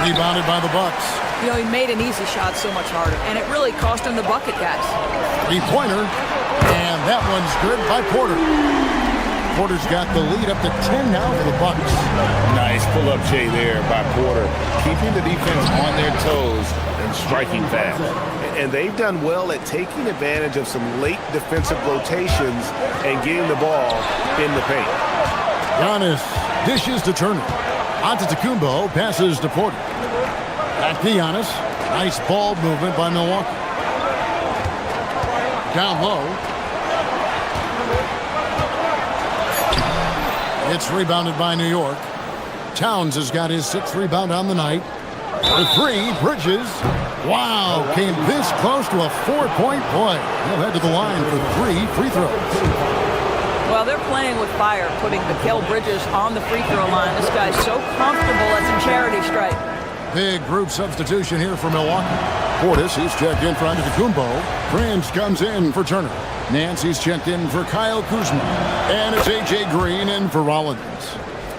Rebounded by the Bucks. You know, he made an easy shot so much harder, and it really cost him the bucket, guys. 3-pointer, and that one's good by Porter. Porter's got the lead up to 10 now for the Bucks. Nice pull-up Jay there by Porter, keeping the defense on their toes and striking fast. And they've done well at taking advantage of some late defensive rotations and getting the ball in the paint. Giannis dishes to Turner. Antetokounmpo passes to Porter. Back to Giannis. Nice ball movement by Milwaukee. Down low. It's rebounded by New York. Towns has got his 6th rebound on the night. For 3, Bridges. Wow, came this close to a 4-point play. He'll head to the line for 3 free throws. Well, they're playing with fire, putting Mikal Bridges on the free throw line. This guy's so comfortable as a charity stripe. Big group substitution here for Milwaukee. Portis, he's checked in for Antetokounmpo. Prince comes in for Turner. Nancy's checked in for Kyle Kuzma. And it's A.J. Green in for Rollins.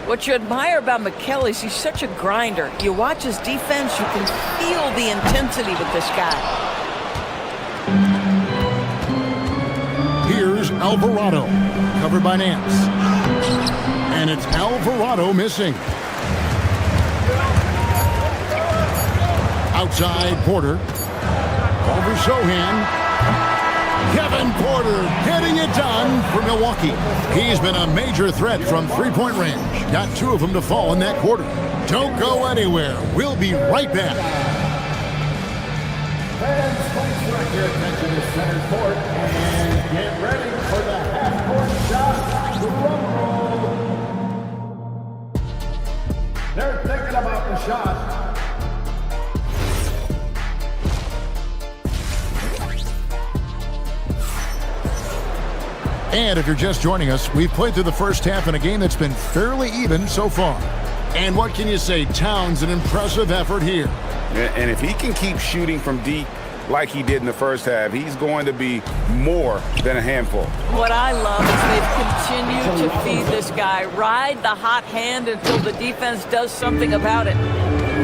What you admire about Mikal is he's such a grinder. You watch his defense, you can feel the intensity with this guy. Here's Alvarado, covered by Nance. And it's Alvarado missing. Outside, Porter. Over Sohan. Kevin Porter getting it done for Milwaukee. He's been a major threat from three-point range. Got 2 of them to fall in that quarter. Don't go anywhere. We'll be right back. Fans, please direct your attention to center court and get ready for the half-court shot. Drum roll. They're thinking about the shot. And if you're just joining us, we've played through the first half in a game that's been fairly even so far. And what can you say? Towns, an impressive effort here. And if he can keep shooting from deep, like he did in the first half, he's going to be more than a handful. What I love is they've continued to feed this guy, ride the hot hand until the defense does something about it.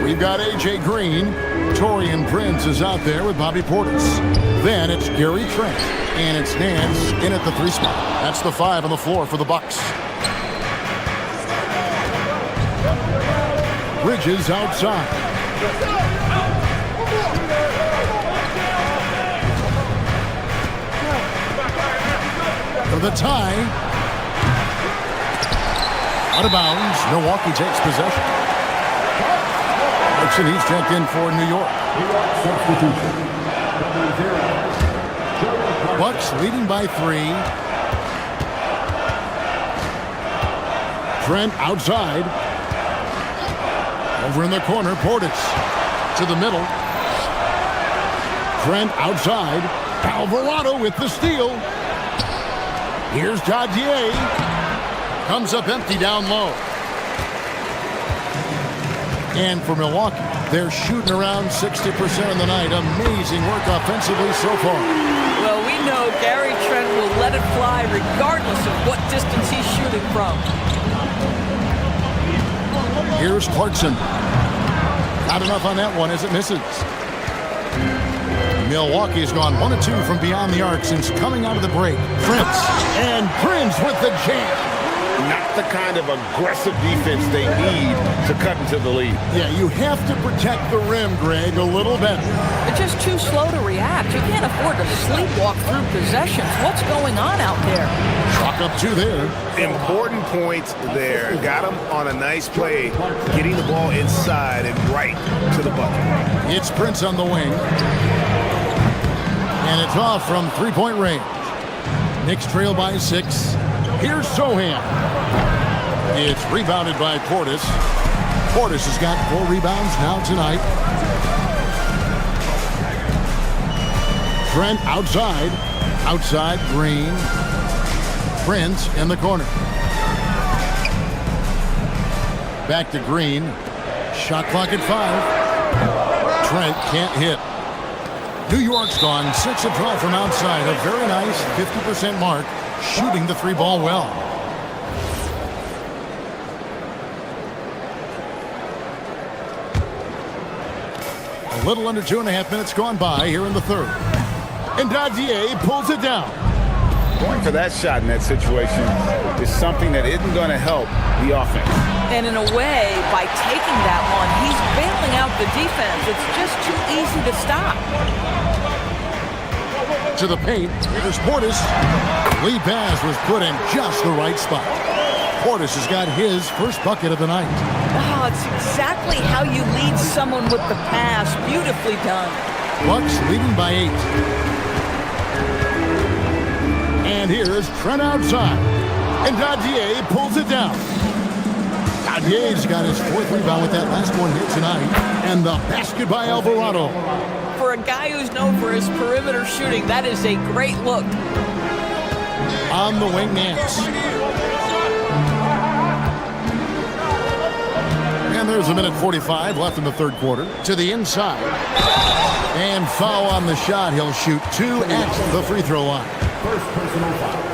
We've got A.J. Green. Torian Prince is out there with Bobby Portis. Then it's Gary Trent. And it's Nance in at the 3 spot. That's the 5 on the floor for the Bucks. Bridges outside. For the tie. Out of bounds. Milwaukee takes possession. Clarkson, he's checked in for New York. Bucks leading by 3. Trent outside. Over in the corner, Portis to the middle. Trent outside. Alvarado with the steal. Here's Dadier. Comes up empty down low. And for Milwaukee, they're shooting around 60% of the night. Amazing work offensively so far. Well, we know Gary Trent will let it fly regardless of what distance he's shooting from. Here's Clarkson. Not enough on that one as it misses. Milwaukee has gone 1 of 2 from beyond the arc since coming out of the break. Prince with the jam. Not the kind of aggressive defense they need to cut into the lead. Yeah, you have to protect the rim, Greg, a little better. They're just too slow to react. You can't afford to sleepwalk through possessions. What's going on out there? Chalk up 2 there. Important points there. Got him on a nice play, getting the ball inside and right to the bucket. It's Prince on the wing. And it's off from 3-point range. Knicks trail by 6. Here's Sohan. It's rebounded by Portis. Portis has got 4 rebounds now tonight. Trent outside. Outside, Green. Prince in the corner. Back to Green. Shot clock at 5. Trent can't hit. New York's gone 6 of 12 from outside. A very nice 50% mark. Shooting the 3-ball well. A little under 2.5 minutes gone by here in the 3rd. And Dadier pulls it down. Going for that shot in that situation is something that isn't going to help the offense. And in a way, by taking that one, he's bailing out the defense. It's just too easy to stop. To the paint, here's Portis. Lead pass was put in just the right spot. Portis has got his first bucket of the night. Oh, it's exactly how you lead someone with the pass. Beautifully done. Bucks leading by 8. And here's Trent outside. And Dadier pulls it down. Dadier's got his 4th rebound with that last one here tonight. And the basket by Alvarado. For a guy who's known for his perimeter shooting, that is a great look. On the wing, Nance. And there's 1:45 left in the 3rd quarter. To the inside. And foul on the shot. He'll shoot 2 at the free throw line.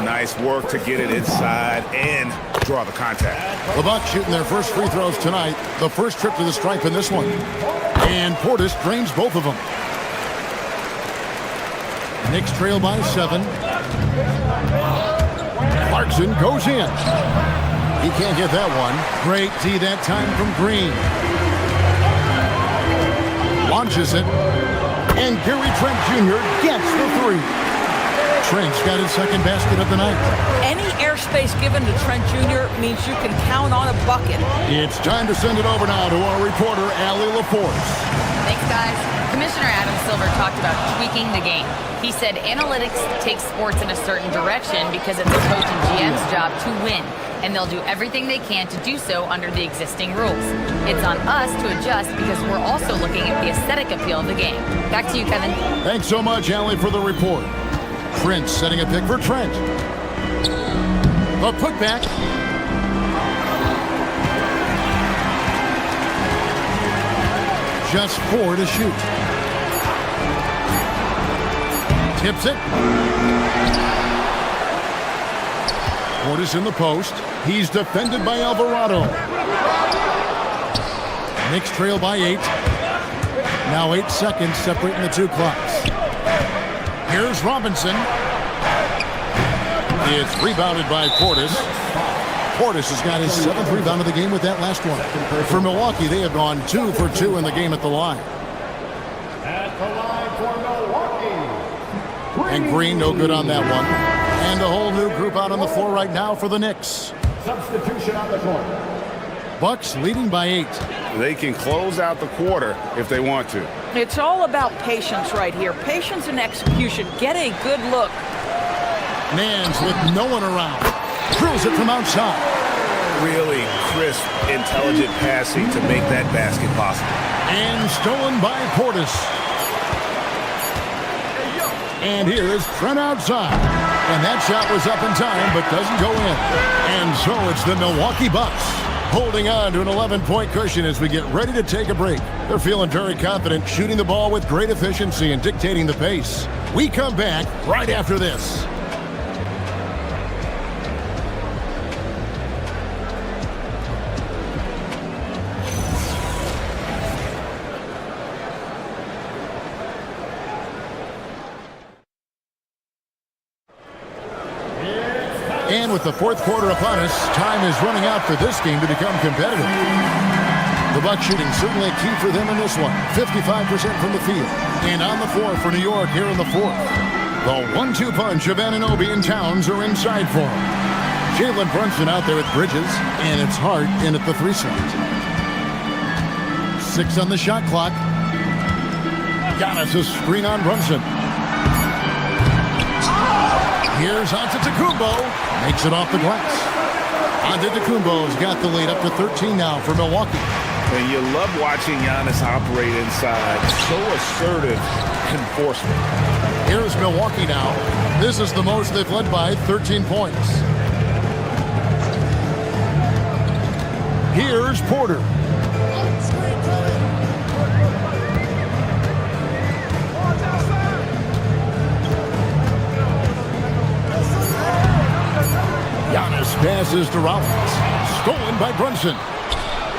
Nice work to get it inside and draw the contact. The Bucks shooting their first free throws tonight. The first trip to the stripe in this one. And Portis drains both of them. Knicks trail by 7. Clarkson goes in. He can't get that one. Great D that time from Green. Launches it. And Gary Trent Jr. gets the 3. Trent's got his 2nd basket of the night. Any airspace given to Trent Jr. means you can count on a bucket. It's time to send it over now to our reporter, Allie LaForce. Thanks, guys. Commissioner Adam Silver talked about tweaking the game. He said analytics take sports in a certain direction because it's the coach and GM's job to win, and they'll do everything they can to do so under the existing rules. It's on us to adjust because we're also looking at the aesthetic appeal of the game. Back to you, Kevin. Thanks so much, Allie, for the report. Prince setting a pick for Trent. The putback. Just 4 to shoot. Tips it. Portis in the post. He's defended by Alvarado. Knicks trail by 8. Now 8 seconds separating the two clocks. Here's Robinson. It's rebounded by Portis. Portis has got his 7th rebound of the game with that last one. For Milwaukee, they have gone 2 for 2 in the game at the line. At the line for Milwaukee. And Green no good on that one. And a whole new group out on the floor right now for the Knicks. Substitution on the court. Bucks leading by 8. They can close out the quarter if they want to. It's all about patience right here. Patience and execution. Get a good look. Nance with no one around. Drills it from outside. Really crisp, intelligent passing to make that basket possible. And stolen by Portis. And here is Trent outside. And that shot was up in time, but doesn't go in. And so it's the Milwaukee Bucks holding on to an 11-point cushion as we get ready to take a break. They're feeling very confident, shooting the ball with great efficiency and dictating the pace. We come back right after this. And with the fourth quarter upon us, time is running out for this game to become competitive. The Bucks shooting certainly a key for them in this one. 55% from the field. And on the floor for New York here in the fourth. The 1-2 punch of Anunoby and Towns are inside for him. Jalen Brunson out there with Bridges, and it's Hart in at the 3 slot. 6 on the shot clock. Giannis' screen on Brunson. Here's Antetokounmpo. Makes it off the glass. Antetokounmpo's got the lead up to 13 now for Milwaukee. And you love watching Giannis operate inside. So assertive enforcement. Here's Milwaukee now. This is the most they've led by, 13 points. Here's Porter. Giannis passes to Rollins. Stolen by Brunson.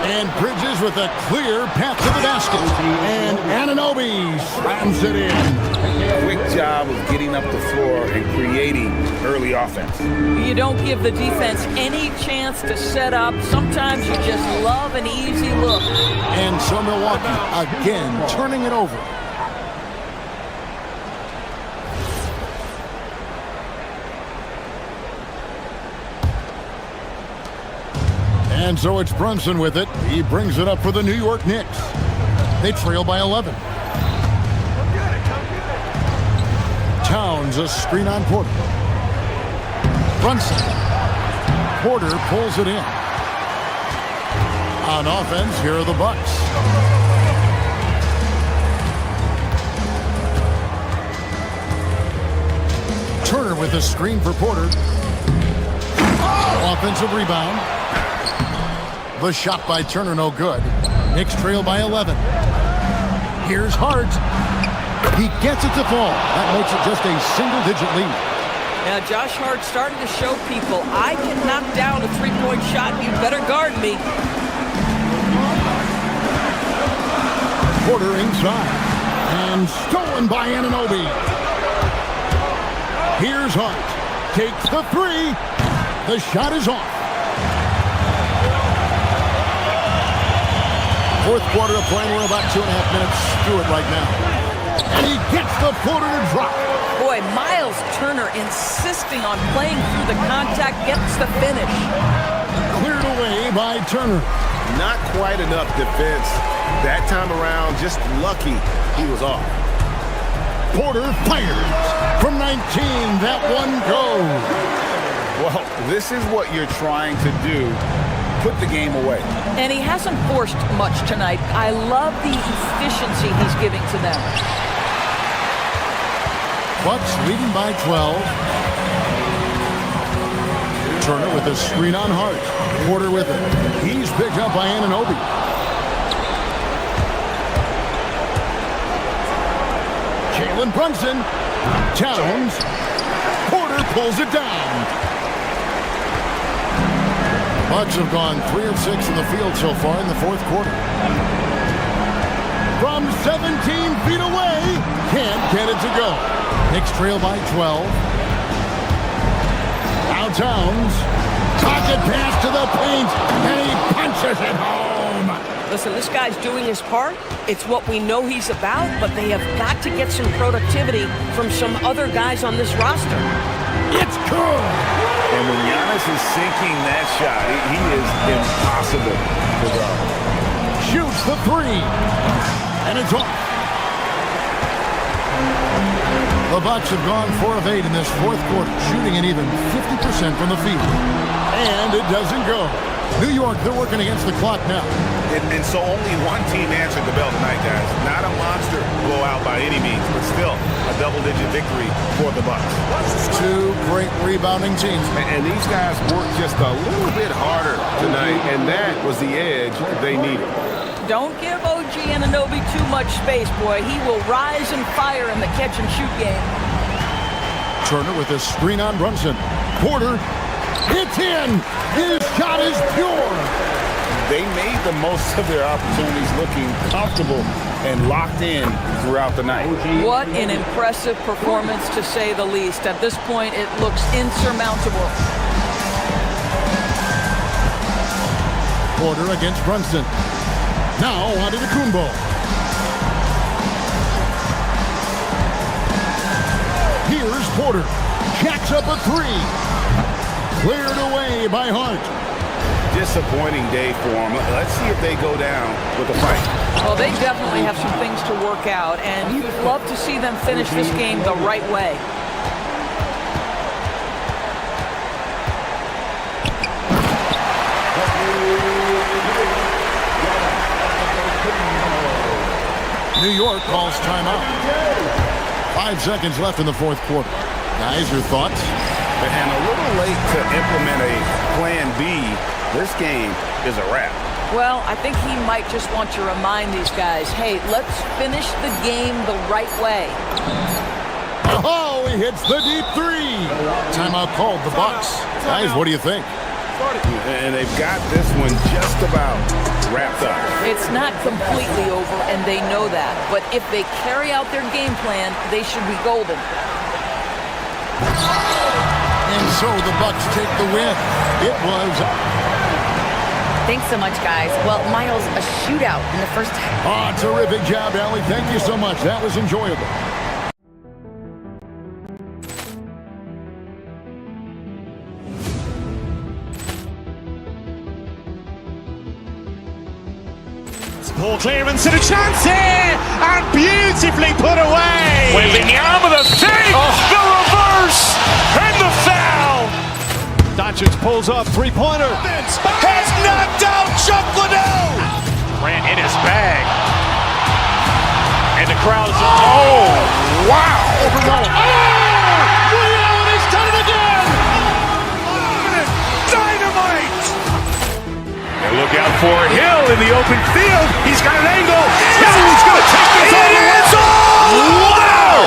And Bridges with a clear path to the basket. And Anunoby slams it in. Quick job of getting up the floor and creating early offense. You don't give the defense any chance to set up. Sometimes you just love an easy look. And so Milwaukee again turning it over. And so it's Brunson with it. He brings it up for the New York Knicks. They trail by 11. Towns a screen on Porter. Brunson. Porter pulls it in. On offense, here are the Bucks. Turner with a screen for Porter. Offensive rebound. The shot by Turner, no good. Knicks trail by 11. Here's Hart. He gets it to fall. That makes it just a single-digit lead. Now, Josh Hart starting to show people, I can knock down a three-point shot. You better guard me. Porter inside. And stolen by Anunoby. Here's Hart. Takes the 3. The shot is off. Fourth quarter of play. We're about 2.5 minutes through it right now. And he gets the floater to drop. Boy, Miles Turner insisting on playing through the contact, gets the finish. Cleared away by Turner. Not quite enough defense. That time around, just lucky he was off. Porter fires. From 19, that one goes. Well, this is what you're trying to do. Put the game away. And he hasn't forced much tonight. I love the efficiency he's giving to them. Bucks leading by 12. Turner with a screen on Hart. Porter with it. He's picked up by Anunoby. Jalen Brunson Towns. Porter pulls it down. Bucks have gone 3 of 6 in the field so far in the fourth quarter. From 17 feet away, can't get it to go. Knicks trail by 12. Now Towns. Pocket pass to the paint, and he punches it home. Listen, this guy's doing his part. It's what we know he's about, but they have got to get some productivity from some other guys on this roster. It's good. And when Giannis is sinking that shot, he is impossible to guard. Shoots the three, and it's off. The Bucks have gone 4 of 8 in this fourth quarter, shooting an even 50% from the field. And it doesn't go. New York, they're working against the clock now. And so only one team answered the bell tonight, guys. Not a monster blowout by any means, but still a double-digit victory for the Bucks. 2 great rebounding teams. And these guys worked just a little bit harder tonight, and that was the edge they needed. Don't give OG Anunoby too much space, boy. He will rise and fire in the catch-and-shoot game. Turner with a screen on Brunson. Porter, it's in! His shot is pure! They made the most of their opportunities looking comfortable and locked in throughout the night. What an impressive performance, to say the least. At this point, it looks insurmountable. Porter against Brunson. Now on to Kumbo. Here's Porter. Jacks up a 3. Cleared away by Hart. Disappointing day for them. Let's see if they go down with a fight. Well, they definitely have some things to work out, and you'd love to see them finish this game the right way. New York calls timeout. 5 seconds left in the fourth quarter. Guys, your thoughts? And a little late to implement a plan B. This game is a wrap. Well, I think he might just want to remind these guys, hey, let's finish the game the right way. Oh, he hits the deep 3. Timeout called, the Bucks. Guys, what do you think? And they've got this one just about wrapped up. It's not completely over, and they know that. But if they carry out their game plan, they should be golden. And so the Bucks take the win. It was... Thanks so much, guys. Well, Miles, a shootout in the first half. Oh, terrific job, Allie. Thank you so much. That was enjoyable. Ball clearance and a chance here, and beautifully put away. Wembanyama the save, the reverse, and the foul. Doncic pulls up, three-pointer. Has knocked out Chuck Liddell. Grant in his bag, and the crowd is wow! Overwhelmed. Allen has done it again. Dynamite. And look out for Hill in the open field. He's got an angle. Hill's going to take this all the way. Wow!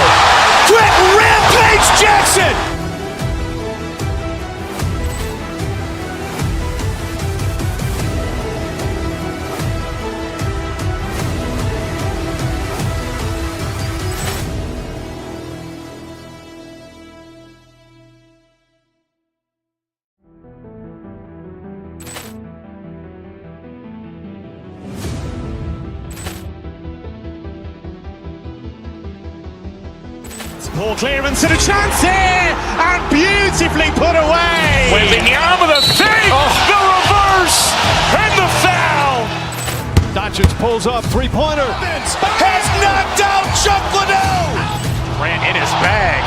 Quick rampage Jackson. Ball clearance and a chance here, and beautifully put away. Wembanyama the save, the reverse, and the foul. Doncic pulls up, three-pointer. Has knocked out Chuck Liddell. Grant in his bag,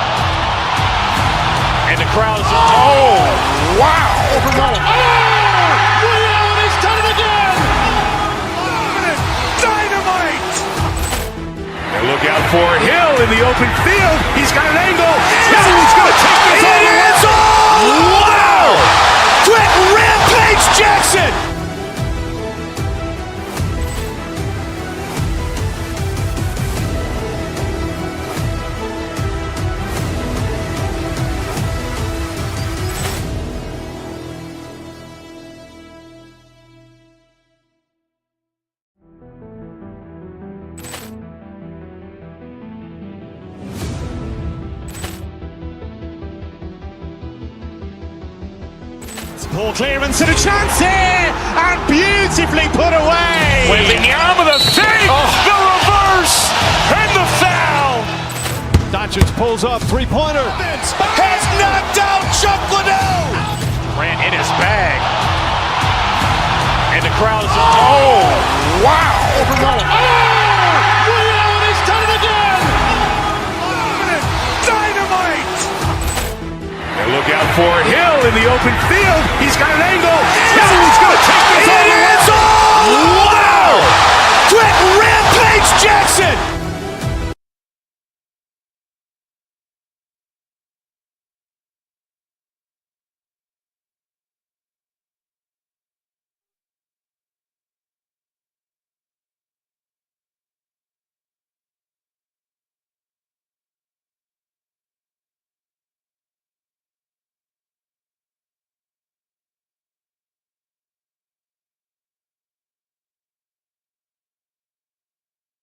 and the crowd is wow! Overwhelmed. Allen has done it again. Dynamite. And look out for Hill in the open field. He's got an angle. Hill's going to take this all the way. Wow! Quick rampage Jackson. Poor clearance and a chance here, and beautifully put away. Wembanyama the save, the reverse, and the foul. Doncic pulls up, three-pointer. Has knocked out Chuck Liddell. Ran in his bag. And the crowd is, oh, wow. Overrolling. And he's done it again. Dynamite. And look out for Hill in the open field. He's got an angle. He's going to take this all the way. Wow. Quick rampage Jackson.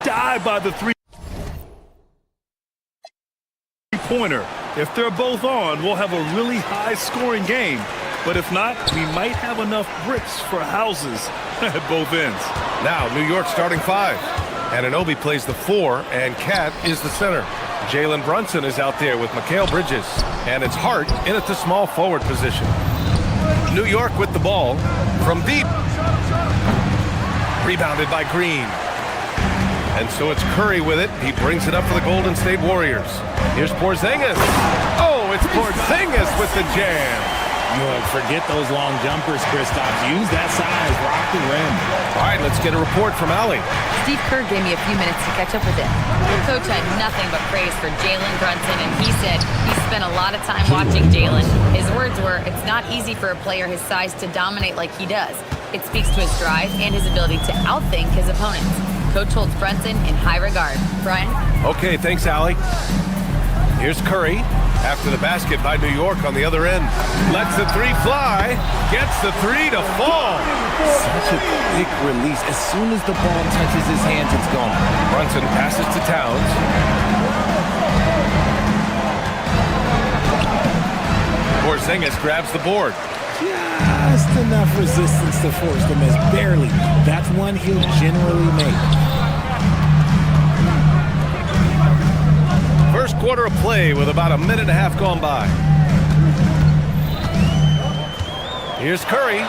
Die by the three-pointer. If they're both on, we'll have a really high-scoring game. But if not, we might have enough bricks for houses at both ends. Now, New York starting five. Anunoby plays the 4, and Cat is the center. Jalen Brunson is out there with Mikal Bridges, and it's Hart in at the small forward position. New York with the ball from deep. Rebounded by Green. And so it's Curry with it. He brings it up for the Golden State Warriors. Here's Porzingis. Oh, it's Porzingis with the jam. You won't forget those long jumpers, Kristaps. Use that size. Rock the rim. All right, let's get a report from Allie. Steve Kerr gave me a few minutes to catch up with him. The coach had nothing but praise for Jalen Brunson, and he said he spent a lot of time watching Jalen. His words were, it's not easy for a player his size to dominate like he does. It speaks to his drive and his ability to outthink his opponents. Coach holds Brunson in high regard. Brian? Okay, thanks, Allie. Here's Curry after the basket by New York on the other end. Lets the three fly. Gets the three to fall. Such a quick release. As soon as the ball touches his hands, it's gone. Brunson passes to Towns. Porzingis grabs the board. Just enough resistance to force the miss. Barely. That's one he'll generally make. First quarter of play with about a minute and a half gone by. Here's Curry.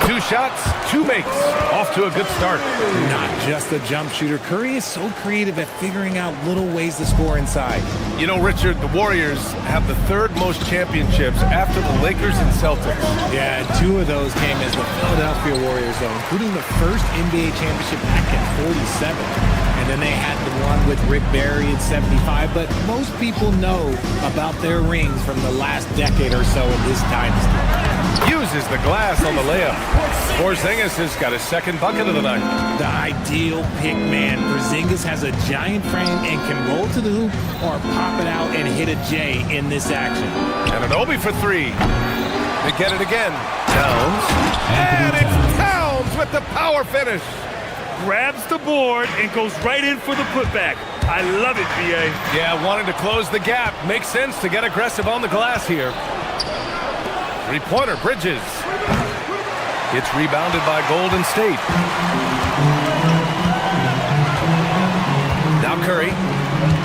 2 shots, 2 makes. Off to a good start. Not just a jump shooter. Curry is so creative at figuring out little ways to score inside. You know, Richard, the Warriors have the 3rd most championships after the Lakers and Celtics. Yeah, 2 of those came as the Philadelphia Warriors, though, including the first NBA championship back in '47. And then they had the one with Rick Barry in '75. But most people know about their rings from the last decade or so in this dynasty. Uses the glass on the layup. Porzingis has got his 2nd bucket of the night. The ideal pick man. Porzingis has a giant frame and can roll to the hoop or pop it out and hit a J in this action. Anunoby for 3. They get it again. Towns. And it's Towns with the power finish. Grabs the board and goes right in for the putback. I love it, B.A. Yeah, wanting to close the gap. Makes sense to get aggressive on the glass here. 3-pointer, Bridges. It's rebounded by Golden State. Now Curry.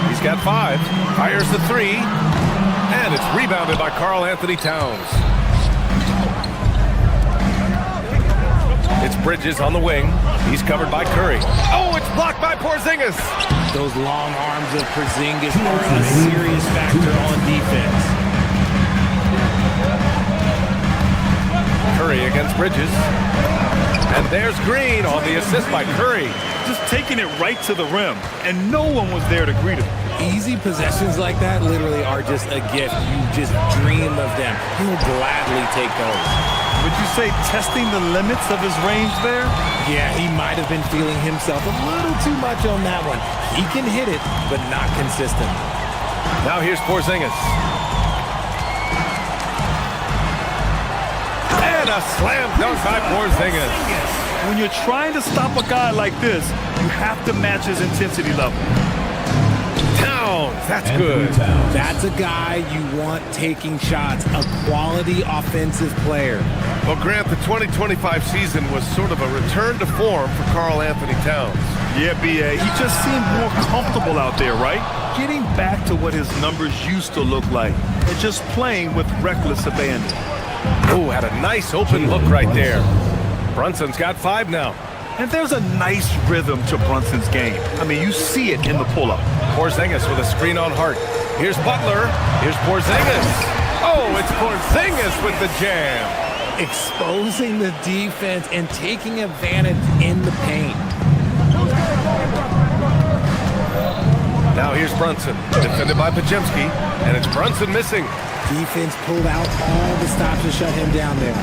He's got 5. Fires the 3. And it's rebounded by Karl Anthony Towns. It's Bridges on the wing. He's covered by Curry. Oh, it's blocked by Porzingis. Those long arms of Porzingis are a serious factor on defense. Curry against Bridges. And there's Green on the assist by Curry. Just taking it right to the rim, and no one was there to greet him. Easy possessions like that literally are just a gift. You just dream of them. He'll gladly take those. Would you say testing the limits of his range there? Yeah, he might have been feeling himself a little too much on that one. He can hit it, but not consistent. Now here's Porzingis. And a slam dunk by Porzingis. When you're trying to stop a guy like this, you have to match his intensity level. Towns. That's good. That's a guy you want taking shots, a quality offensive player. Well, Grant, the 2025 season was sort of a return to form for Karl Anthony Towns. Yeah, B.A. He just seemed more comfortable out there, right? Getting back to what his numbers used to look like and just playing with reckless abandon. Oh, had a nice open look right there. Brunson's got 5 now. And there's a nice rhythm to Brunson's game. I mean, you see it in the pull-up. Porzingis with a screen on Hart. Here's Butler. Here's Porzingis. Oh, it's Porzingis with the jam. Exposing the defense and taking advantage in the paint. Now here's Brunson, defended by Pajemski, and it's Brunson missing. Defense pulled out all the stops to shut him down there.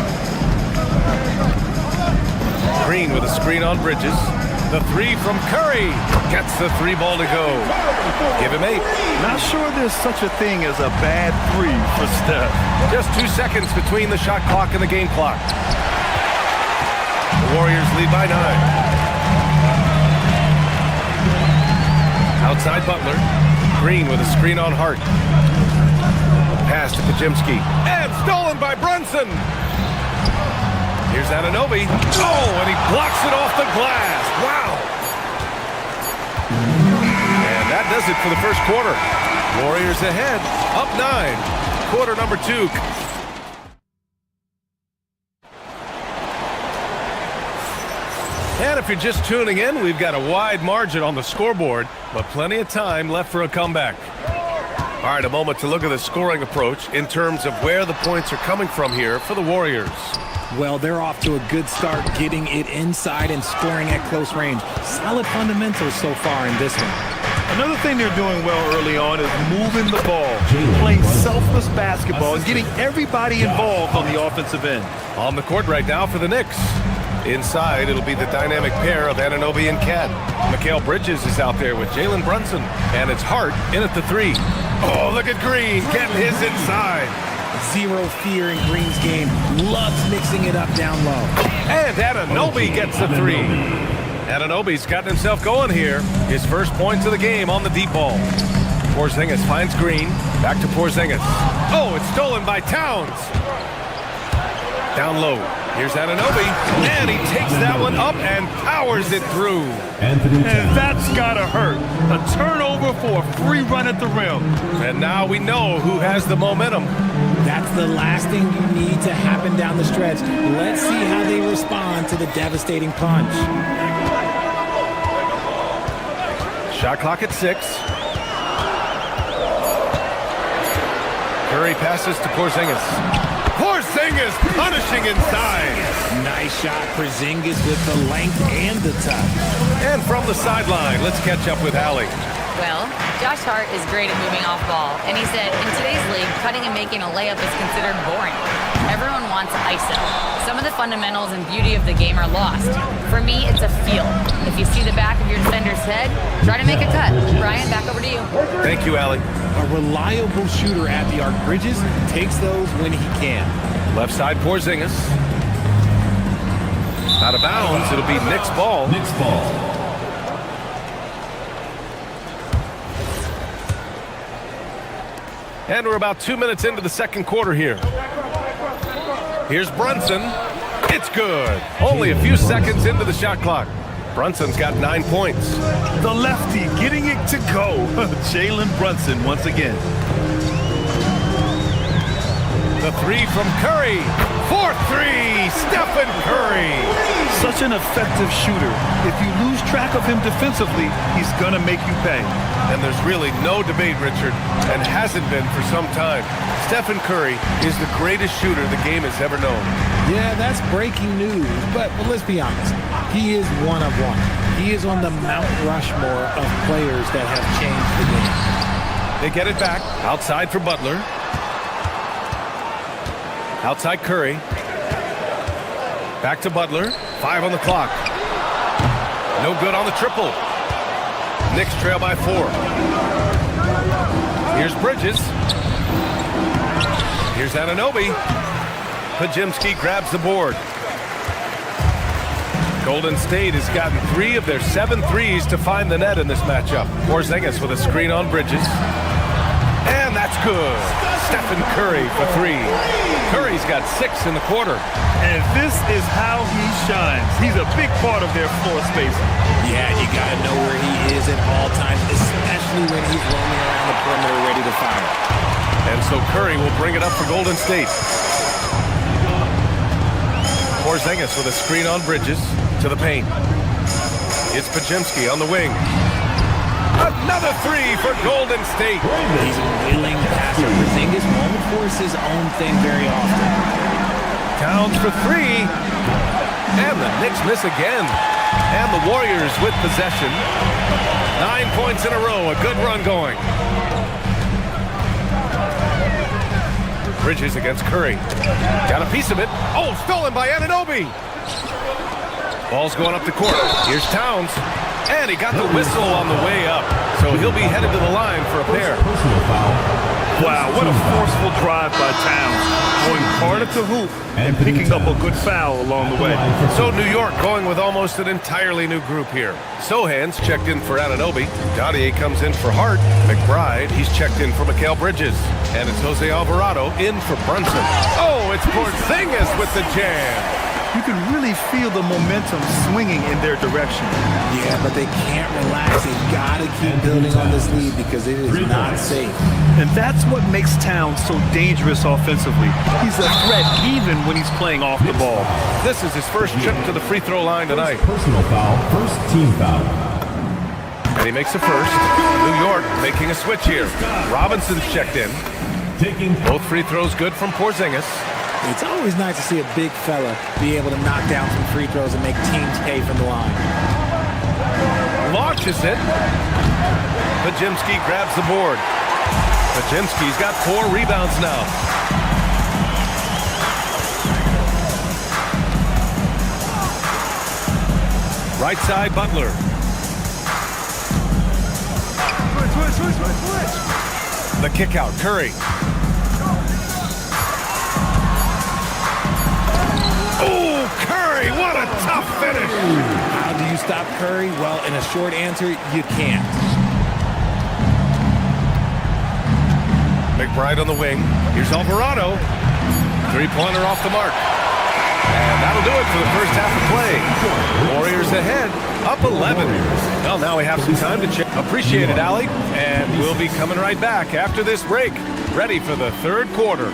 Green with a screen on Bridges. The 3 from Curry. Gets the 3 ball to go. Give him 8. Not sure there's such a thing as a bad 3 for Steph. Just 2 seconds between the shot clock and the game clock. The Warriors lead by 9. Outside Butler. Green with a screen on Hart. Pass to Pajemski. And stolen by Brunson. Here's Anunoby. Oh, and he blocks it off the glass. Wow. And that does it for the first quarter. Warriors ahead, up 9. Quarter number 2. And if you're just tuning in, we've got a wide margin on the scoreboard, but plenty of time left for a comeback. All right, a moment to look at the scoring approach in terms of where the points are coming from here for the Warriors. Well, they're off to a good start getting it inside and scoring at close range. Solid fundamentals so far in this one. Another thing they're doing well early on is moving the ball, playing selfless basketball, and getting everybody involved on the offensive end. On the court right now for the Knicks. Inside, it'll be the dynamic pair of Anunoby and Cat. Mikal Bridges is out there with Jalen Brunson, and it's Hart in at the 3. Oh, look at Green getting his inside. Zero fear in Green's game. Loves mixing it up down low. And Anunoby gets the 3. Anunoby's gotten himself going here. His first points of the game on the deep ball. Porzingis finds Green. Back to Porzingis. Oh, it's stolen by Towns. Down low. Here's Anunoby. And he takes that one up and powers it through. And that's gotta hurt. A turnover for a free run at the rim. And now we know who has the momentum. That's the last thing you need to happen down the stretch. Let's see how they respond to the devastating punch. Shot clock at 6. Curry passes to Porzingis. Porzingis punishing inside. Nice shot. Porzingis with the length and the touch. And from the sideline, let's catch up with Allie. Well, Josh Hart is great at moving off ball, and he said, in today's league, cutting and making a layup is considered boring. Everyone wants ISO. Some of the fundamentals and beauty of the game are lost. For me, it's a feel. If you see the back of your defender's head, try to make a cut. Brian, back over to you. Thank you, Allie. A reliable shooter at the arc. Bridges takes those when he can. Left side, Porzingis. Out of bounds, it'll be Knicks ball. Knicks ball. And we're about 2 minutes into the second quarter here. Here's Brunson. It's good. Only a few seconds into the shot clock. Brunson's got 9 points. The lefty getting it to go. Jalen Brunson once again. The 3 from Curry. 4-3, Stephen Curry. Such an effective shooter. If you lose track of him defensively, he's gonna make you pay. And there's really no debate, Richard, and hasn't been for some time. Stephen Curry is the greatest shooter the game has ever known. Yeah, that's breaking news, but let's be honest. He is one of one. He is on the Mount Rushmore of players that have changed the game. They get it back. Outside for Butler. Outside Curry. Back to Butler. 5 on the clock. No good on the triple. Knicks trail by 4. Here's Bridges. Here's Anunoby. Pajemski grabs the board. Golden State has gotten 3 of their 7 threes to find the net in this matchup. Porzingis with a screen on Bridges. And that's good. Stephen Curry for 3. Curry's got 6 in the quarter. And this is how he shines. He's a big part of their floor spacing. Yeah, you got to know where he is at all times, especially when he's roaming around the perimeter ready to fire. And so Curry will bring it up for Golden State. Porzingis with a screen on Bridges to the paint. It's Pajemski on the wing. Another 3 for Golden State. He's a willing passer. Porzingis won't force his own thing very often. Towns for 3. And the Knicks miss again. And the Warriors with possession. 9 points in a row. A good run going. Bridges against Curry. Got a piece of it. Oh, stolen by Anunoby. Ball's going up the court. Here's Towns. And he got the whistle on the way up. So he'll be headed to the line for a pair. Wow, what a forceful drive by Towns. Going hard at the hoop and picking up a good foul along the way. So New York going with almost an entirely new group here. Sohan's checked in for Anunoby. Dadier comes in for Hart. McBride, he's checked in for Mikal Bridges. And it's Jose Alvarado in for Brunson. Oh, it's Porzingis with the jam. You can really feel the momentum swinging in their direction. Yeah, but they can't relax. They've got to keep building on this lead because it is not safe. And that's what makes Towns so dangerous offensively. He's a threat even when he's playing off the ball. This is his first trip to the free throw line tonight. Personal foul, first team foul. And he makes the first. New York making a switch here. Robinson's checked in. Both free throws good from Porzingis. It's always nice to see a big fella be able to knock down some free throws and make teams pay from the line. Launches it. Pajemski grabs the board. Pajemski's got 4 rebounds now. Right side, Butler. The kick out, Curry. Oh, Curry, what a tough finish. How do you stop Curry? Well, in a short answer, you can't. McBride on the wing. Here's Alvarado. 3-pointer off the mark. And that'll do it for the first half of play. Warriors ahead, up 11. Well, now we have some time to check. Appreciate it, Allie. And we'll be coming right back after this break, ready for the third quarter.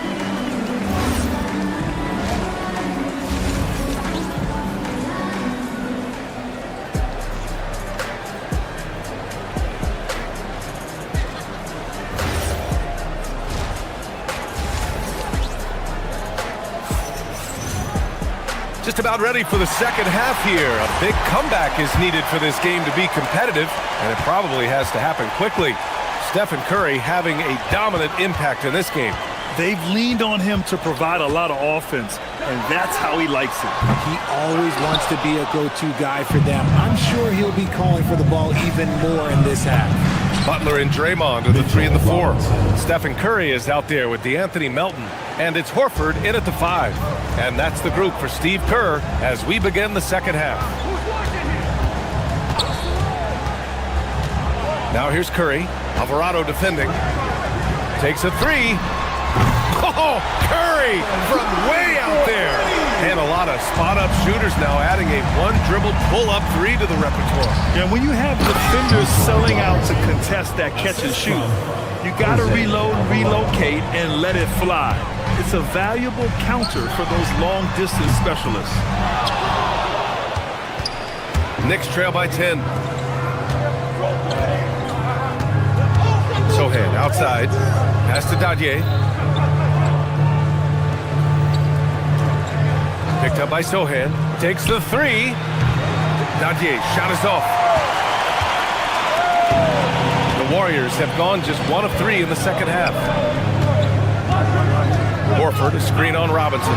Just about ready for the second half here. A big comeback is needed for this game to be competitive, and it probably has to happen quickly. Stephen Curry having a dominant impact in this game. They've leaned on him to provide a lot of offense, and that's how he likes it. He always wants to be a go-to guy for them. I'm sure he'll be calling for the ball even more in this half. Butler and Draymond are the 3 and the 4. Stephen Curry is out there with DeAnthony Melton, and it's Horford in at the 5. And that's the group for Steve Kerr as we begin the second half. Now here's Curry. Alvarado defending. Takes a 3. Oh, Curry from way out there. And a lot of spot-up shooters now adding a one-dribble pull-up 3 to the repertoire. Yeah, when you have defenders selling out to contest that catch and shoot, you got to reload, relocate, and let it fly. It's a valuable counter for those long-distance specialists. Knicks trail by 10. Sohan outside. Pass to Dadier. Picked up by Sohan. Takes the 3. Dadier, shot is off. The Warriors have gone just 1 of 3 in the second half. Horford, a screen on Robinson.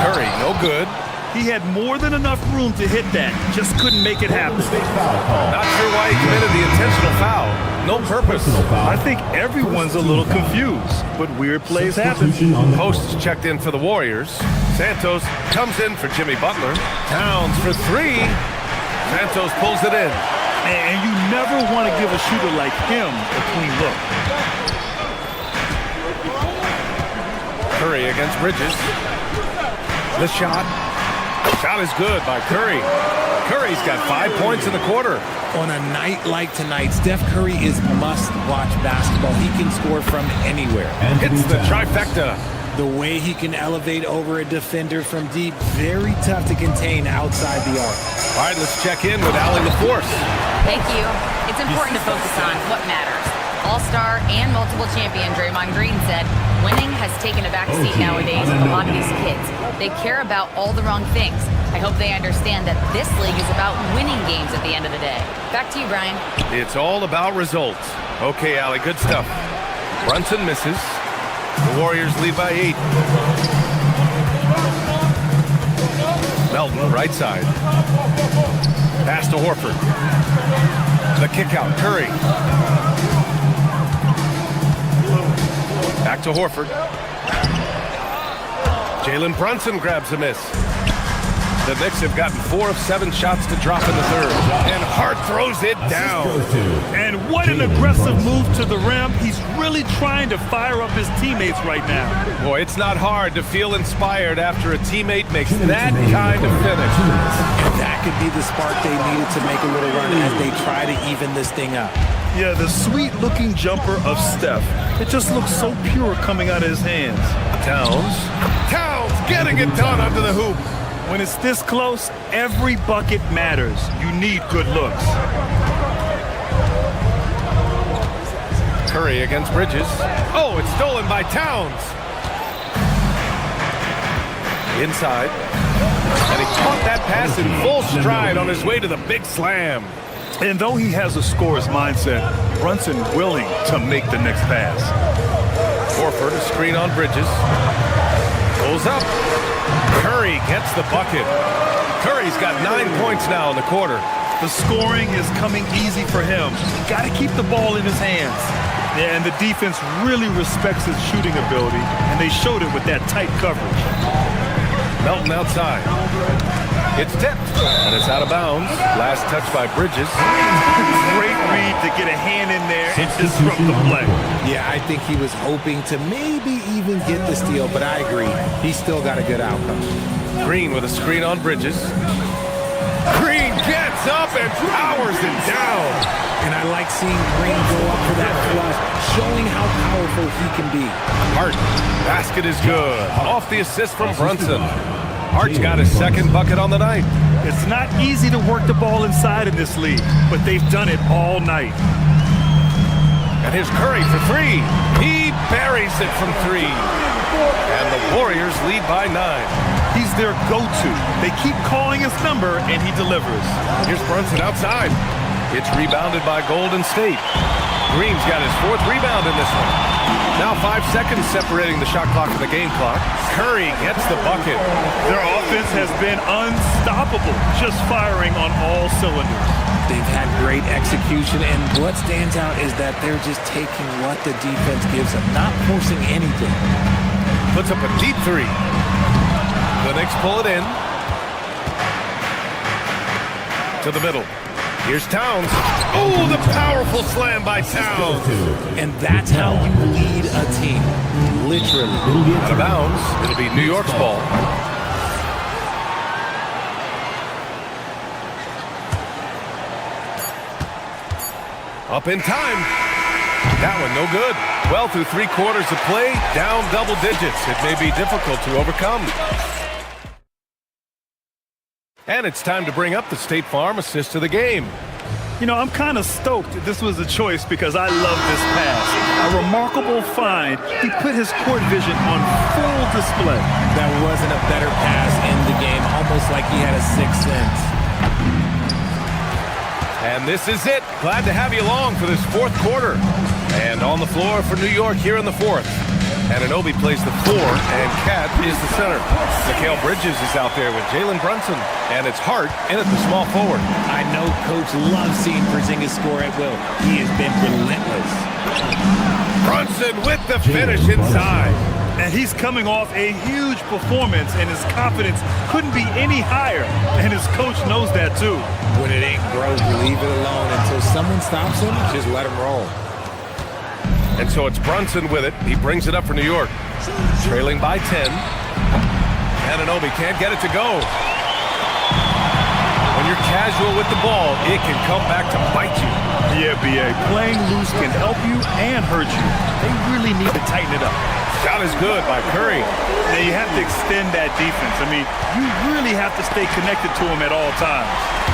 Curry, no good. He had more than enough room to hit that. Just couldn't make it happen. Not sure why he committed the intentional foul. No purpose. I think everyone's a little confused, but weird plays happen. Posts checked in for the Warriors. Santos comes in for Jimmy Butler. Towns for three. Santos pulls it in. And you never want to give a shooter like him a clean look. Curry against Bridges. The shot. Shot is good by Curry. Curry's got 5 points in the quarter. On a night like tonight, Steph Curry is must-watch basketball. He can score from anywhere. Hits the trifecta. The way he can elevate over a defender from deep, very tough to contain outside the arc. All right, let's check in with Allie LaForce. Thank you. It's important to focus on what matters. All-star and multiple champion Draymond Green said, winning has taken a backseat nowadays with a lot of these kids. They care about all the wrong things. I hope they understand that this league is about winning games at the end of the day. Back to you, Brian. It's all about results. Okay, Allie, good stuff. Brunson misses. The Warriors lead by 8. Melton, right side. Pass to Horford. The kick out, Curry. Back to Horford. Jalen Brunson grabs a miss. The Knicks have gotten 4 of 7 shots to drop in the third. And Hart throws it down. And what an aggressive move to the rim. He's really trying to fire up his teammates right now. Boy, it's not hard to feel inspired after a teammate makes that kind of finish. And that could be the spark they needed to make a little run as they try to even this thing up. Yeah, the sweet-looking jumper of Steph. It just looks so pure coming out of his hands. Towns getting it done under the hoop. When it's this close, every bucket matters. You need good looks. Curry against Bridges. Oh, it's stolen by Towns. Inside. And he caught that pass in full stride on his way to the big slam. And though he has a scorer's mindset, Brunson willing to make the next pass. Horford, a screen on Bridges. Pulls up. Curry gets the bucket. Curry's got 9 points now in the quarter. The scoring is coming easy for him. Got to keep the ball in his hands. Yeah, and the defense really respects his shooting ability, and they showed it with that tight coverage. Melton outside. It's tipped, and it's out of bounds. Last touch by Bridges. Great read to get a hand in there and disrupt the play. Yeah, I think he was hoping to maybe even get the steal, but I agree. He still got a good outcome. Green with a screen on Bridges. Green gets up and powers it down. And I like seeing Green go up for that flush, showing how powerful he can be. Hart, basket is good. Off the assist from Brunson. Hart's got his second bucket on the night. It's not easy to work the ball inside in this league, but they've done it all night. And here's Curry for 3. He buries it from 3. And the Warriors lead by 9. He's their go-to. They keep calling his number, and he delivers. Here's Brunson outside. It's rebounded by Golden State. Green's got his 4th rebound in this one. Now 5 seconds separating the shot clock and the game clock. Curry gets the bucket. Their offense has been unstoppable, just firing on all cylinders. They've had great execution, and what stands out is that they're just taking what the defense gives them, not forcing anything. Puts up a deep 3. The Knicks pull it in. To the middle. Here's Towns. Oh, the powerful slam by Towns. And that's how you lead a team. Literally. Out of bounds. It'll be New York's ball. Up in time. That one no good. Well, through 3 quarters of play, down double digits. It may be difficult to overcome. And it's time to bring up the State Farm assist of the game. You know, I'm kind of stoked this was a choice because I love this pass. A remarkable find. He put his court vision on full display. That wasn't a better pass in the game, almost like he had a 6th sense. And this is it. Glad to have you along for this 4th quarter. And on the floor for New York here in the 4th. Anunoby plays the 4, and Cat is the center. Mikal Bridges is out there with Jalen Brunson, and it's Hart in at the small forward. I know Coach loves seeing Porzingis score at will. He has been relentless. Brunson with the finish inside. And he's coming off a huge performance, and his confidence couldn't be any higher. And his coach knows that too. When it ain't broke, leave it alone until someone stops him. Just let him roll. And so it's Brunson with it. He brings it up for New York. Trailing by 10. Anunoby can't get it to go. When you're casual with the ball, it can come back to bite you. Yeah, B.A. Playing loose can help you and hurt you. They really need to tighten it up. Shot is good by Curry. Now you have to extend that defense. I mean, you really have to stay connected to him at all times.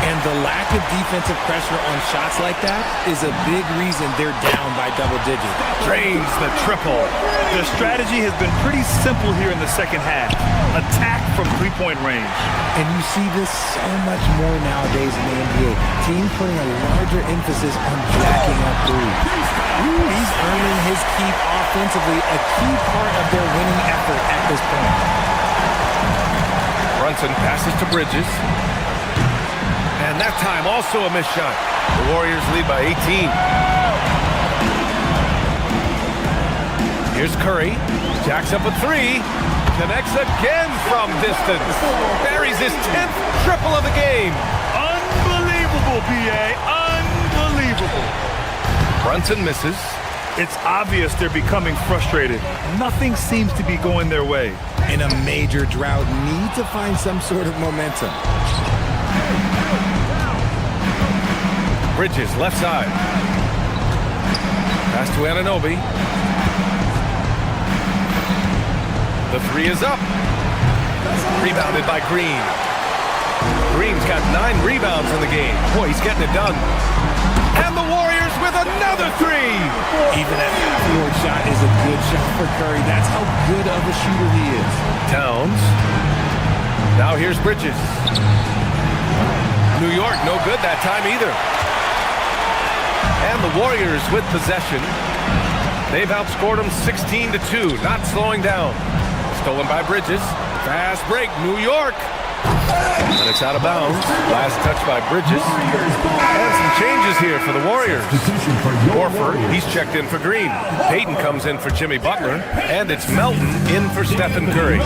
And the lack of defensive pressure on shots like that is a big reason they're down by double digits. Drains the triple. The strategy has been pretty simple here in the second half. Attack from three-point range. And you see this so much more nowadays in the NBA. Teams putting a larger emphasis on jacking up threes. He's earning his keep offensively, a key part of their winning effort at this point. Brunson passes to Bridges. And that time also a missed shot. The Warriors lead by 18. Here's Curry. Jacks up a three. Connects again from distance. Buries his 10th triple of the game. Unbelievable, B.A. Unbelievable. Brunson misses. It's obvious they're becoming frustrated. Nothing seems to be going their way. In a major drought, need to find some sort of momentum. Bridges, left side. Pass to Anunoby. The three is up. Rebounded by Green. Green's got 9 rebounds in the game. Boy, he's getting it done. And the Warriors with another three. Even that half-court shot is a good shot for Curry. That's how good of a shooter he is. Towns. Now here's Bridges. New York, no good that time either. And the Warriors with possession. They've outscored them 16-2, not slowing down. Stolen by Bridges. Fast break, New York. And it's out of bounds. Last touch by Bridges. And some changes here for the Warriors. Horford, he's checked in for Green. Payton comes in for Jimmy Butler. And it's Melton in for Stephen Curry.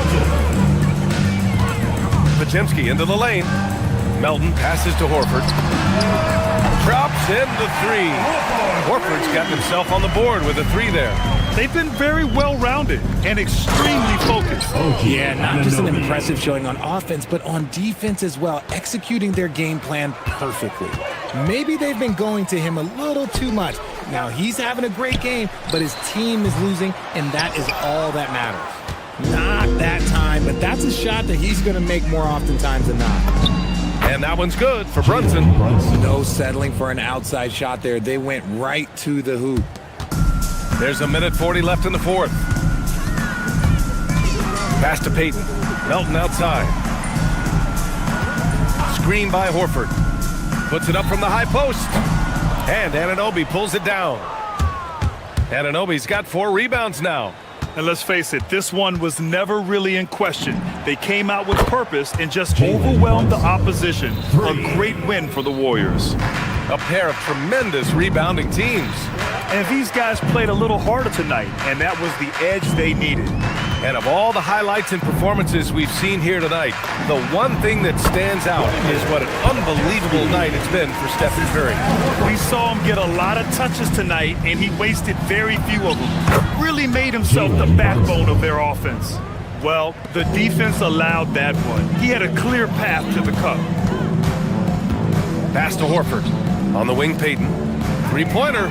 Podziemski into the lane. Melton passes to Horford. Drops in the three. Horford's got himself on the board with a three there. They've been very well-rounded and extremely focused. Yeah, not just an impressive showing on offense, but on defense as well, executing their game plan perfectly. Maybe they've been going to him a little too much. Now, he's having a great game, but his team is losing, and that is all that matters. Not that time, but that's a shot that he's going to make more oftentimes than not. And that one's good for Brunson. No settling for an outside shot there. They went right to the hoop. There's a minute 40 left in the fourth. Pass to Payton. Melton outside. Screen by Horford. Puts it up from the high post. And Anunoby pulls it down. Anunoby's got 4 rebounds now. And let's face it, this one was never really in question. They came out with purpose and just overwhelmed the opposition. A great win for the Warriors. A pair of tremendous rebounding teams. And these guys played a little harder tonight, and that was the edge they needed. And of all the highlights and performances we've seen here tonight, the one thing that stands out is what an unbelievable night it's been for Stephen Curry. We saw him get a lot of touches tonight, and he wasted very few of them. Really made himself the backbone of their offense. Well, the defense allowed that one. He had a clear path to the cup. Pass to Horford. On the wing, Payton. Three-pointer.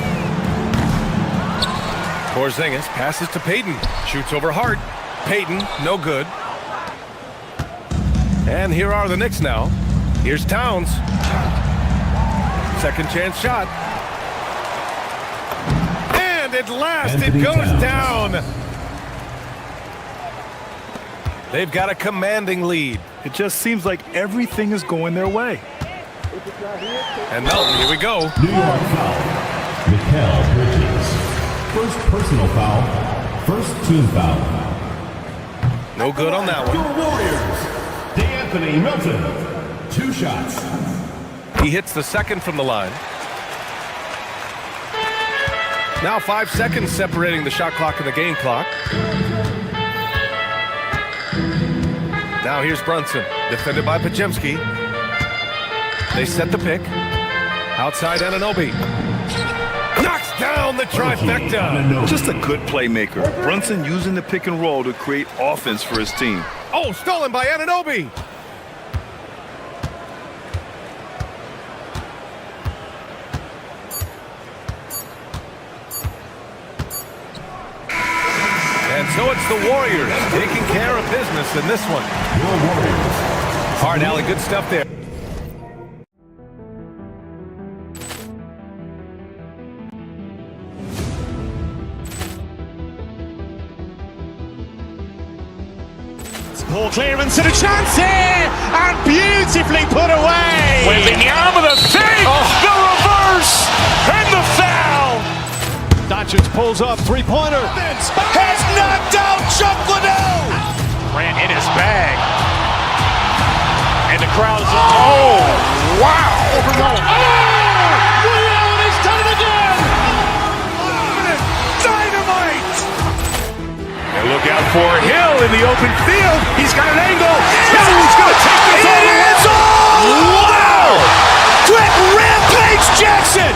Porzingis passes to Payton. Shoots over Hart. Payton, no good. And here are the Knicks now. Here's Towns. Second chance shot. And at last it goes down. They've got a commanding lead. It just seems like everything is going their way. And Melton, here we go. New York foul. Mikal Bridges. First personal foul. First team foul. No good on that one. Your Warriors. DeAnthony Melton. 2 shots. He hits the second from the line. Now 5 seconds separating the shot clock and the game clock. Now here's Brunson, defended by Pajemski. They set the pick. Outside Anunoby. Knocks down the trifecta. Just a good playmaker. Brunson using the pick and roll to create offense for his team. Oh, stolen by Anunoby. And so it's the Warriors taking care of business in this one. Hard alley, good stuff there. Ball clearance and a chance here, and beautifully put away. With the arm of the save, the reverse, and the foul. Doncic pulls up, three-pointer. Has knocked out Chuck Liddell. Ran in his bag. And the crowd is, oh, wow. Liddell has done it again. Dynamite. And look out for Hill in the open field. He's got an angle. Hill's going to take this all the way. Wow. Quick rampage Jackson.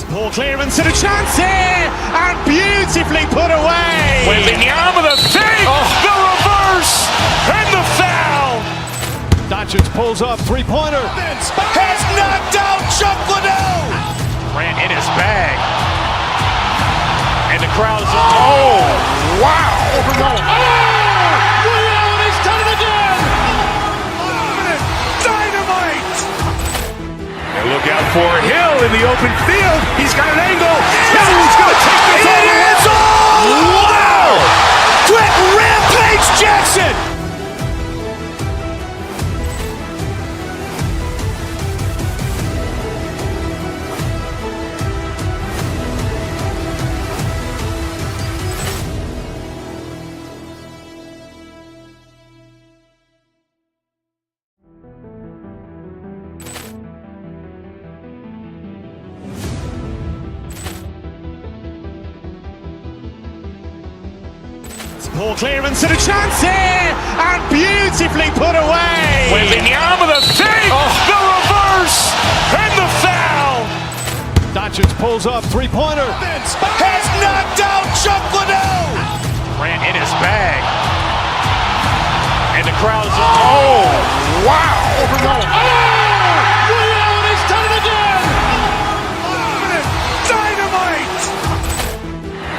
Ball clearance and a chance here, and beautifully put away. With the arm of the save, the reverse, and the foul. Doncic pulls up, three-pointer. Has knocked out Chuck Liddell. Ran in his bag. And the crowd is, oh, wow. Liddell has done it again. Dynamite. And look out for Hill in the open field. He's got an angle. Hill's going to take this all the way. Wow. Quick rampage Jackson. Ball clearance and a chance here, and beautifully put away. With the arm of the save, the reverse, and the foul. Doncic pulls up, three-pointer. Has knocked out Chuck Liddell. Ran in his bag. And the crowd is, oh, wow. Liddell has done it again. Dynamite.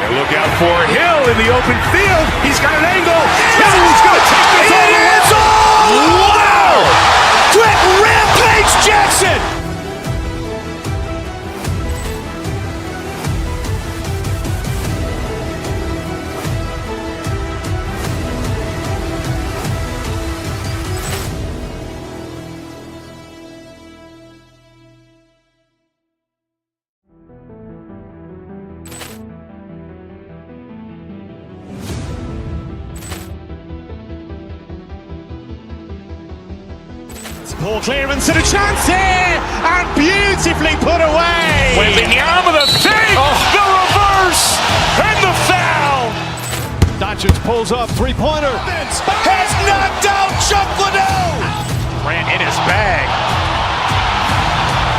And look out for Hill in the open field. He's got an angle. Hill's going to take this all the way. Wow. Quick rampage Jackson. Ball clearance and a chance here, and beautifully put away. With the arm of the save, the reverse, and the foul. Doncic pulls up, three-pointer. Has knocked out Chuck Liddell. Ran in his bag.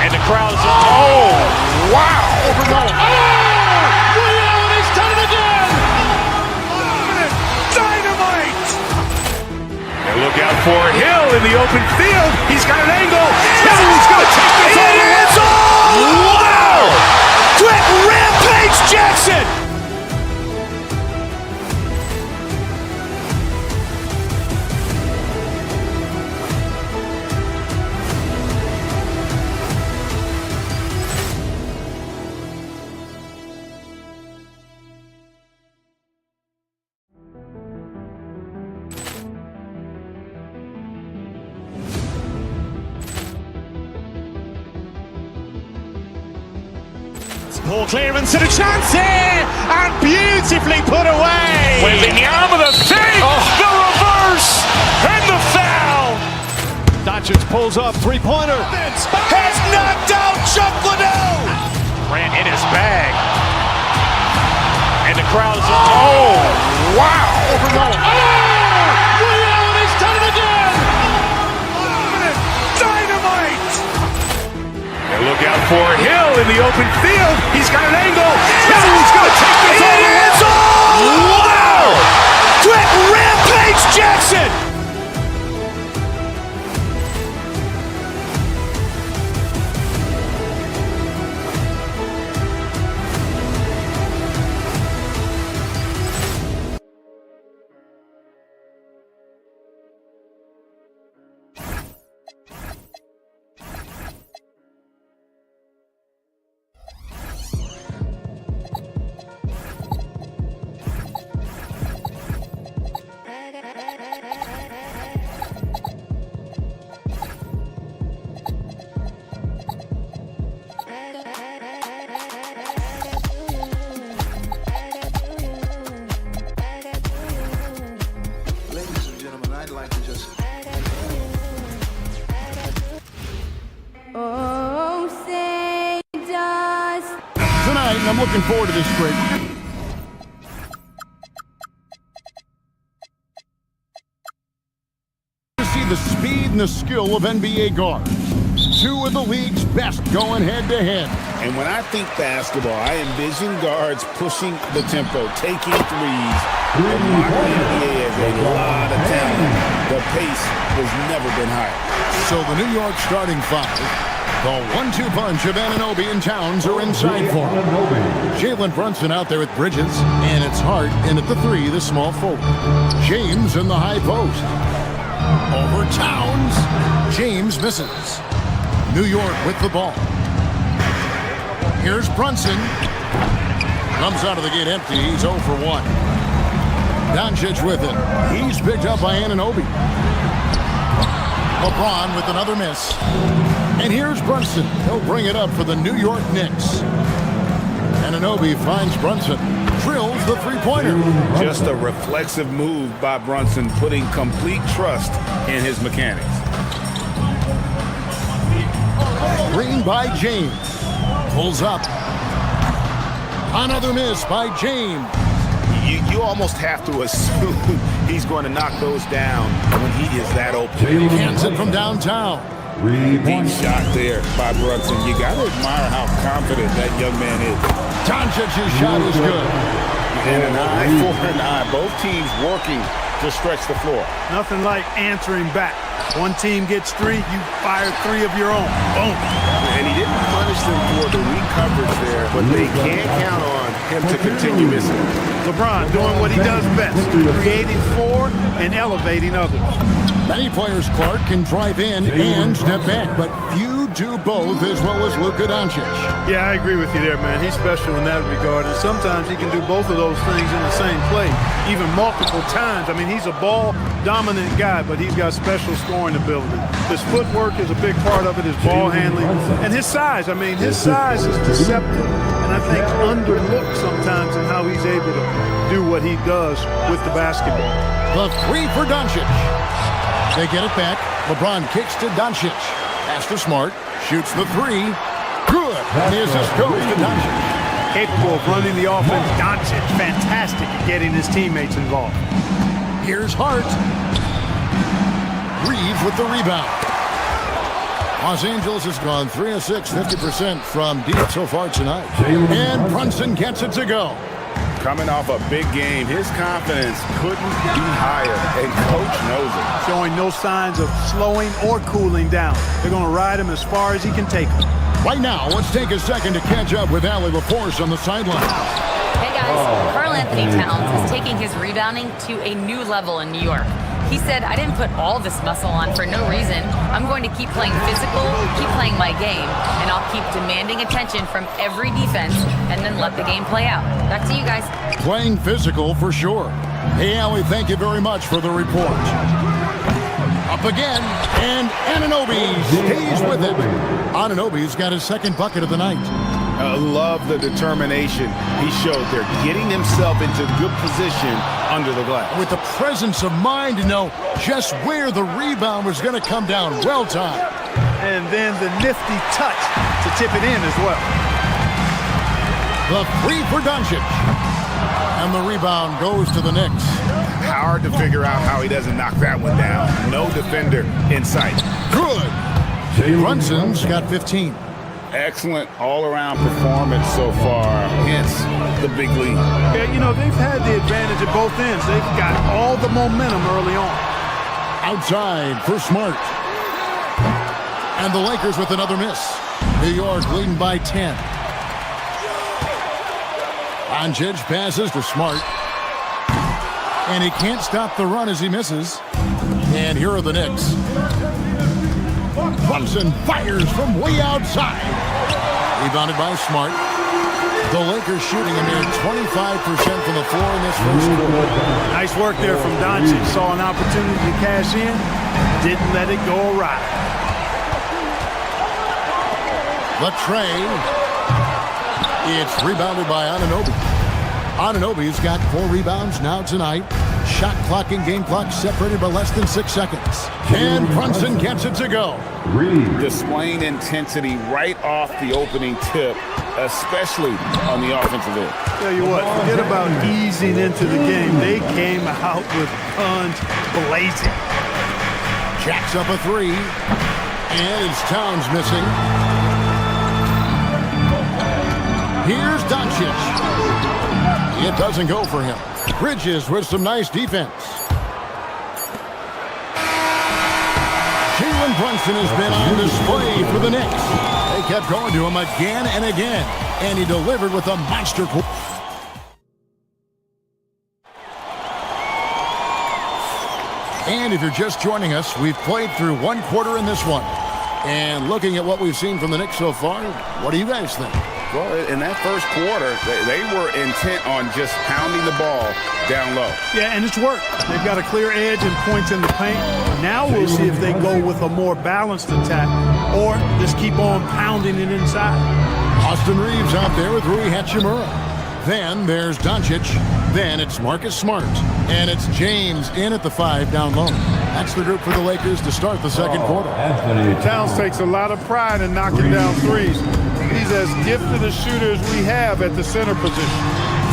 And the crowd is, oh, wow. Liddell has done it again. Dynamite. And look out for Hill in the open field. He's got an angle. Hill's going to take this all the way. Wow. Quick rampage Jackson. Poor clearance and a chance here, and beautifully put away. With the arm of the save, the reverse, and the foul. Doncic pulls up, three-pointer. Has knocked out Chuck Liddell. Grant in his bag. And the crowd is Wow. He's done it again. Dynamite. And look out for Hill in the open field. He's got an angle. He's going to take this all the way. Wow. Quick rampage Jackson. Tonight, I'm looking forward to this break. To see the speed and the skill of NBA guards. Two of the league's best going head-to-head. And when I think basketball, I envision guards pushing the tempo, taking threes. The modern NBA has a lot of talent. The pace has never been higher. So the New York starting five, the 1-2 punch of Anunoby and Towns are inside for him. Jalen Brunson out there with Bridges, and it's Hart in at the three, the small forward. James in the high post. Over Towns. James misses. New York with the ball. Here's Brunson. Comes out of the gate empty. He's 0 for 1. Doncic with it. He's picked up by Anunoby. LeBron with another miss. And here's Brunson. He'll bring it up for the New York Knicks. Anunoby finds Brunson. Drills the three-pointer. Just a reflexive move by Brunson, putting complete trust in his mechanics. Green by James. Pulls up. Another miss by James. You almost have to assume he's going to knock those down when he is that open. Hands it from downtown. Deep shot there by Brunson. You got to admire how confident that young man is. Doncic's shot is good. And an eye for an eye. Both teams working to stretch the floor. Nothing like answering back. One team gets three, you fire three of your own. Boom. And he didn't punish them for the weak coverage there, but they can't count on him to continue missing. LeBron doing what he does best, creating for and elevating others. Many players, Clark, can drive in and step back, but few do both as well as Luka Doncic. Yeah, I agree with you there, man. He's special in that regard, and sometimes he can do both of those things in the same play, even multiple times. I mean, he's a ball-dominant guy, but he's got special scoring ability. His footwork is a big part of it, his ball handling, and his size. I mean, his size is deceptive, and I think underlooked sometimes in how he's able to do what he does with the basketball. The three for Doncic. They get it back. LeBron kicks to Doncic. Pass to Smart. Shoots the three. Good. And the assist goes to Doncic. Capable of running the offense. Doncic, fantastic at getting his teammates involved. Here's Hart. Reeves with the rebound. Los Angeles has gone 3 of 6, 50% from deep so far tonight. And Brunson gets it to go. Coming off a big game, his confidence couldn't be higher, and Coach knows it. Showing no signs of slowing or cooling down. They're going to ride him as far as he can take him. Right now, let's take a second to catch up with Allie LaForce on the sideline. Hey guys, Karl Anthony Towns is taking his rebounding to a new level in New York. He said, I didn't put all this muscle on for no reason. I'm going to keep playing physical, keep playing my game, and I'll keep demanding attention from every defense and then let the game play out. Back to you guys. Playing physical for sure. Hey, Allie, thank you very much for the report. Up again, and Anunoby stays with it. Anunoby's got his second bucket of the night. I love the determination he showed there, getting himself into good position under the glass. With the presence of mind to know just where the rebound was going to come down. Well timed. And then the nifty touch to tip it in as well. The three for Doncic. And the rebound goes to the Knicks. Hard to figure out how he doesn't knock that one down. No defender in sight. Good. Brunson's got 15. Excellent all-around performance so far, hence the big lead. Yeah, you know, they've had the advantage at both ends. They've got all the momentum early on. Outside for Smart. And the Lakers with another miss. New York leading by 10. Doncic passes to Smart. And he can't stop the run as he misses. And here are the Knicks. Brunson fires from way outside. Rebounded by Smart. The Lakers shooting a mere 25% from the floor in this first quarter. Nice work there from Doncic. Saw an opportunity to cash in. Didn't let it go awry. The tray. It's rebounded by Anunoby. Anunoby's got 4 rebounds now tonight. Shot clock and game clock separated by less than 6 seconds. And Brunson gets it to go. Displaying intensity right off the opening tip, especially on the offensive end. Tell you what, forget about easing into the game. They came out with guns blazing. Jacks up a 3. And it's Towns missing. Here's Doncic. It doesn't go for him. Bridges with some nice defense. Jalen Brunson has been on display for the Knicks. They kept going to him again and again, and he delivered with a monster. And if you're just joining us, we've played through 1 quarter in this one. And looking at what we've seen from the Knicks so far, what do you guys think? Well, in that first quarter, they were intent on just pounding the ball down low. Yeah, and it's worked. They've got a clear edge and points in the paint. Now we'll see if they go with a more balanced attack or just keep on pounding it inside. Austin Reeves out there with Rui Hachimura. Then there's Doncic. Then it's Marcus Smart. And it's James in at the 5 down low. That's the group for the Lakers to start the second quarter. Towns takes a lot of pride in knocking down threes. He's as gifted a shooter as we have at the center position.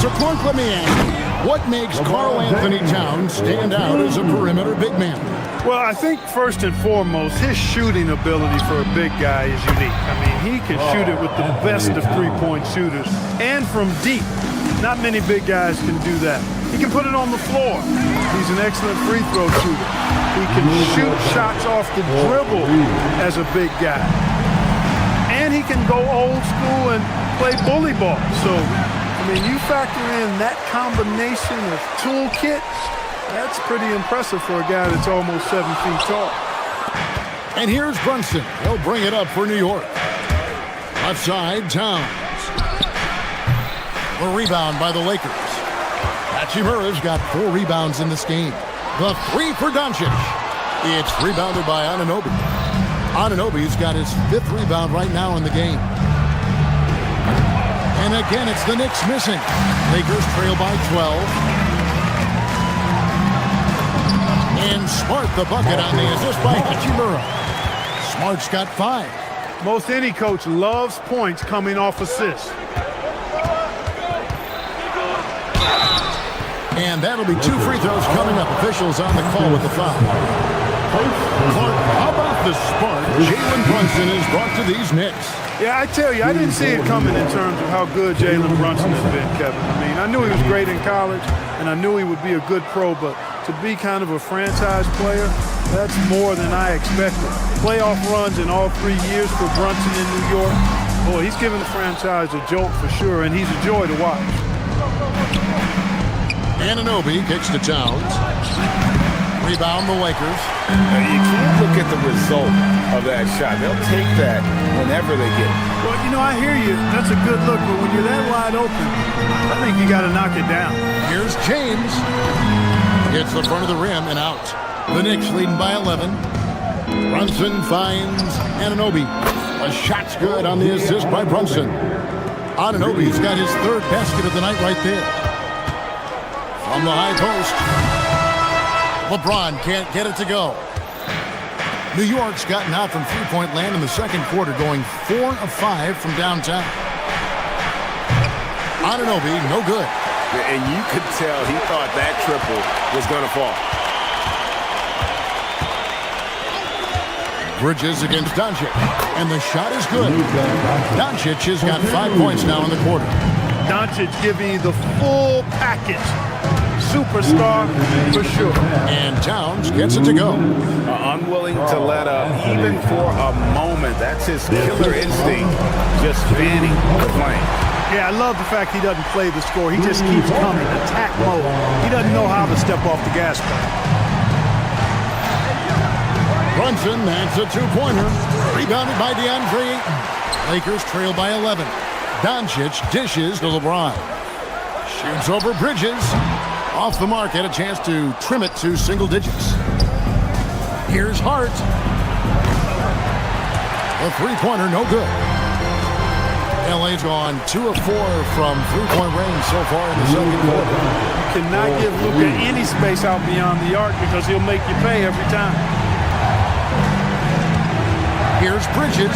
So, Clark, let me ask you, what makes Karl Anthony Towns stand out as a perimeter big man? Well, I think first and foremost, his shooting ability for a big guy is unique. I mean, he can shoot it with the best of three-point shooters and from deep. Not many big guys can do that. He can put it on the floor. He's an excellent free throw shooter. He can shoot shots off the dribble as a big guy. And he can go old school and play bully ball. So, I mean, you factor in that combination of toolkit, that's pretty impressive for a guy that's almost 7 feet tall. And here's Brunson. He'll bring it up for New York. Left side, Towns. A rebound by the Lakers. Hachimura's got 4 rebounds in this game. The 3 for Doncic. It's rebounded by Anunoby. Anunoby's got his 5th rebound right now in the game. And again, it's the Knicks missing. Lakers trail by 12. And Smart the bucket on the assist by Hachimura. Smart's got 5. Most any coach loves points coming off assists. And that'll be 2 free throws coming up. Officials on the call with the foul. Clark, how about the spark Jalen Brunson has brought to these Knicks? Yeah, I tell you, I didn't see it coming in terms of how good Jalen Brunson has been, Kevin. I mean, I knew he was great in college, and I knew he would be a good pro, but to be kind of a franchise player, that's more than I expected. Playoff runs in all 3 years for Brunson in New York. Boy, he's given the franchise a jolt for sure, and he's a joy to watch. Anunoby kicks to Towns. Rebound the Lakers. You can't look at the result of that shot. They'll take that whenever they get it. Well, you know, I hear you. That's a good look, but when you're that wide open, I think you got to knock it down. Here's James. Hits the front of the rim and out. The Knicks leading by 11. Brunson finds Anunoby. A shot's good on the assist by Brunson. Anunoby's got his third basket of the night right there. From the high post. LeBron can't get it to go. New York's gotten out from three-point land in the second quarter, going 4 of 5 from downtown. Anunoby, no good. And you could tell he thought that triple was going to fall. Bridges against Doncic, and the shot is good. Doncic has got 5 points now in the quarter. Doncic giving you the full package. Superstar for sure. And Towns gets it to go. Unwilling to let up even for a moment. That's his killer instinct, just fanning the flame. Yeah, I love the fact he doesn't play the score. He just keeps coming, attack mode. He doesn't know how to step off the gas pedal. Brunson, that's a two-pointer. Rebounded by DeAndre Ayton. Lakers trail by 11. Doncic dishes to LeBron. Shoots over Bridges. Off the mark, had a chance to trim it to single digits. Here's Hart. A three-pointer, no good. LA's gone 2 of 4 from three-point range so far in the second quarter. You cannot give Luka any space out beyond the arc because he'll make you pay every time. Here's Bridges.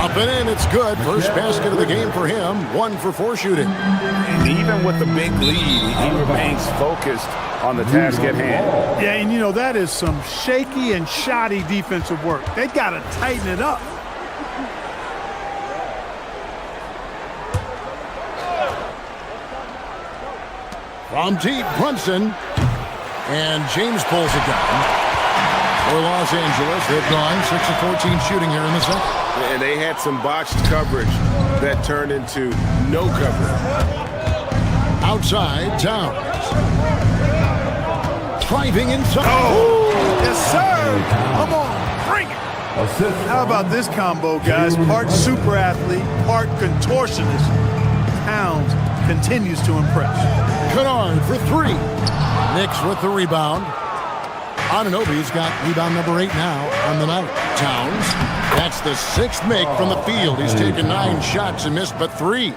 Up and in, it's good. First basket of the game for him. 1 for 4 shooting. And even with the big lead, he remains focused on the task at hand. Yeah, and you know, that is some shaky and shoddy defensive work. They got to tighten it up. From deep, Brunson. And James pulls it down. For Los Angeles, they've gone 6 of 14 shooting here in the second. And they had some botched coverage that turned into no coverage. Outside, Towns. Driving inside. Oh, yes, sir. Come on, bring it. How about this combo, guys? Part super athlete, part contortionist. Towns continues to impress. Kennard for 3. Knicks with the rebound. Anunoby's got rebound number 8 now on the night. Towns, that's the 6th make from the field. He's taken 9 shots and missed but 3.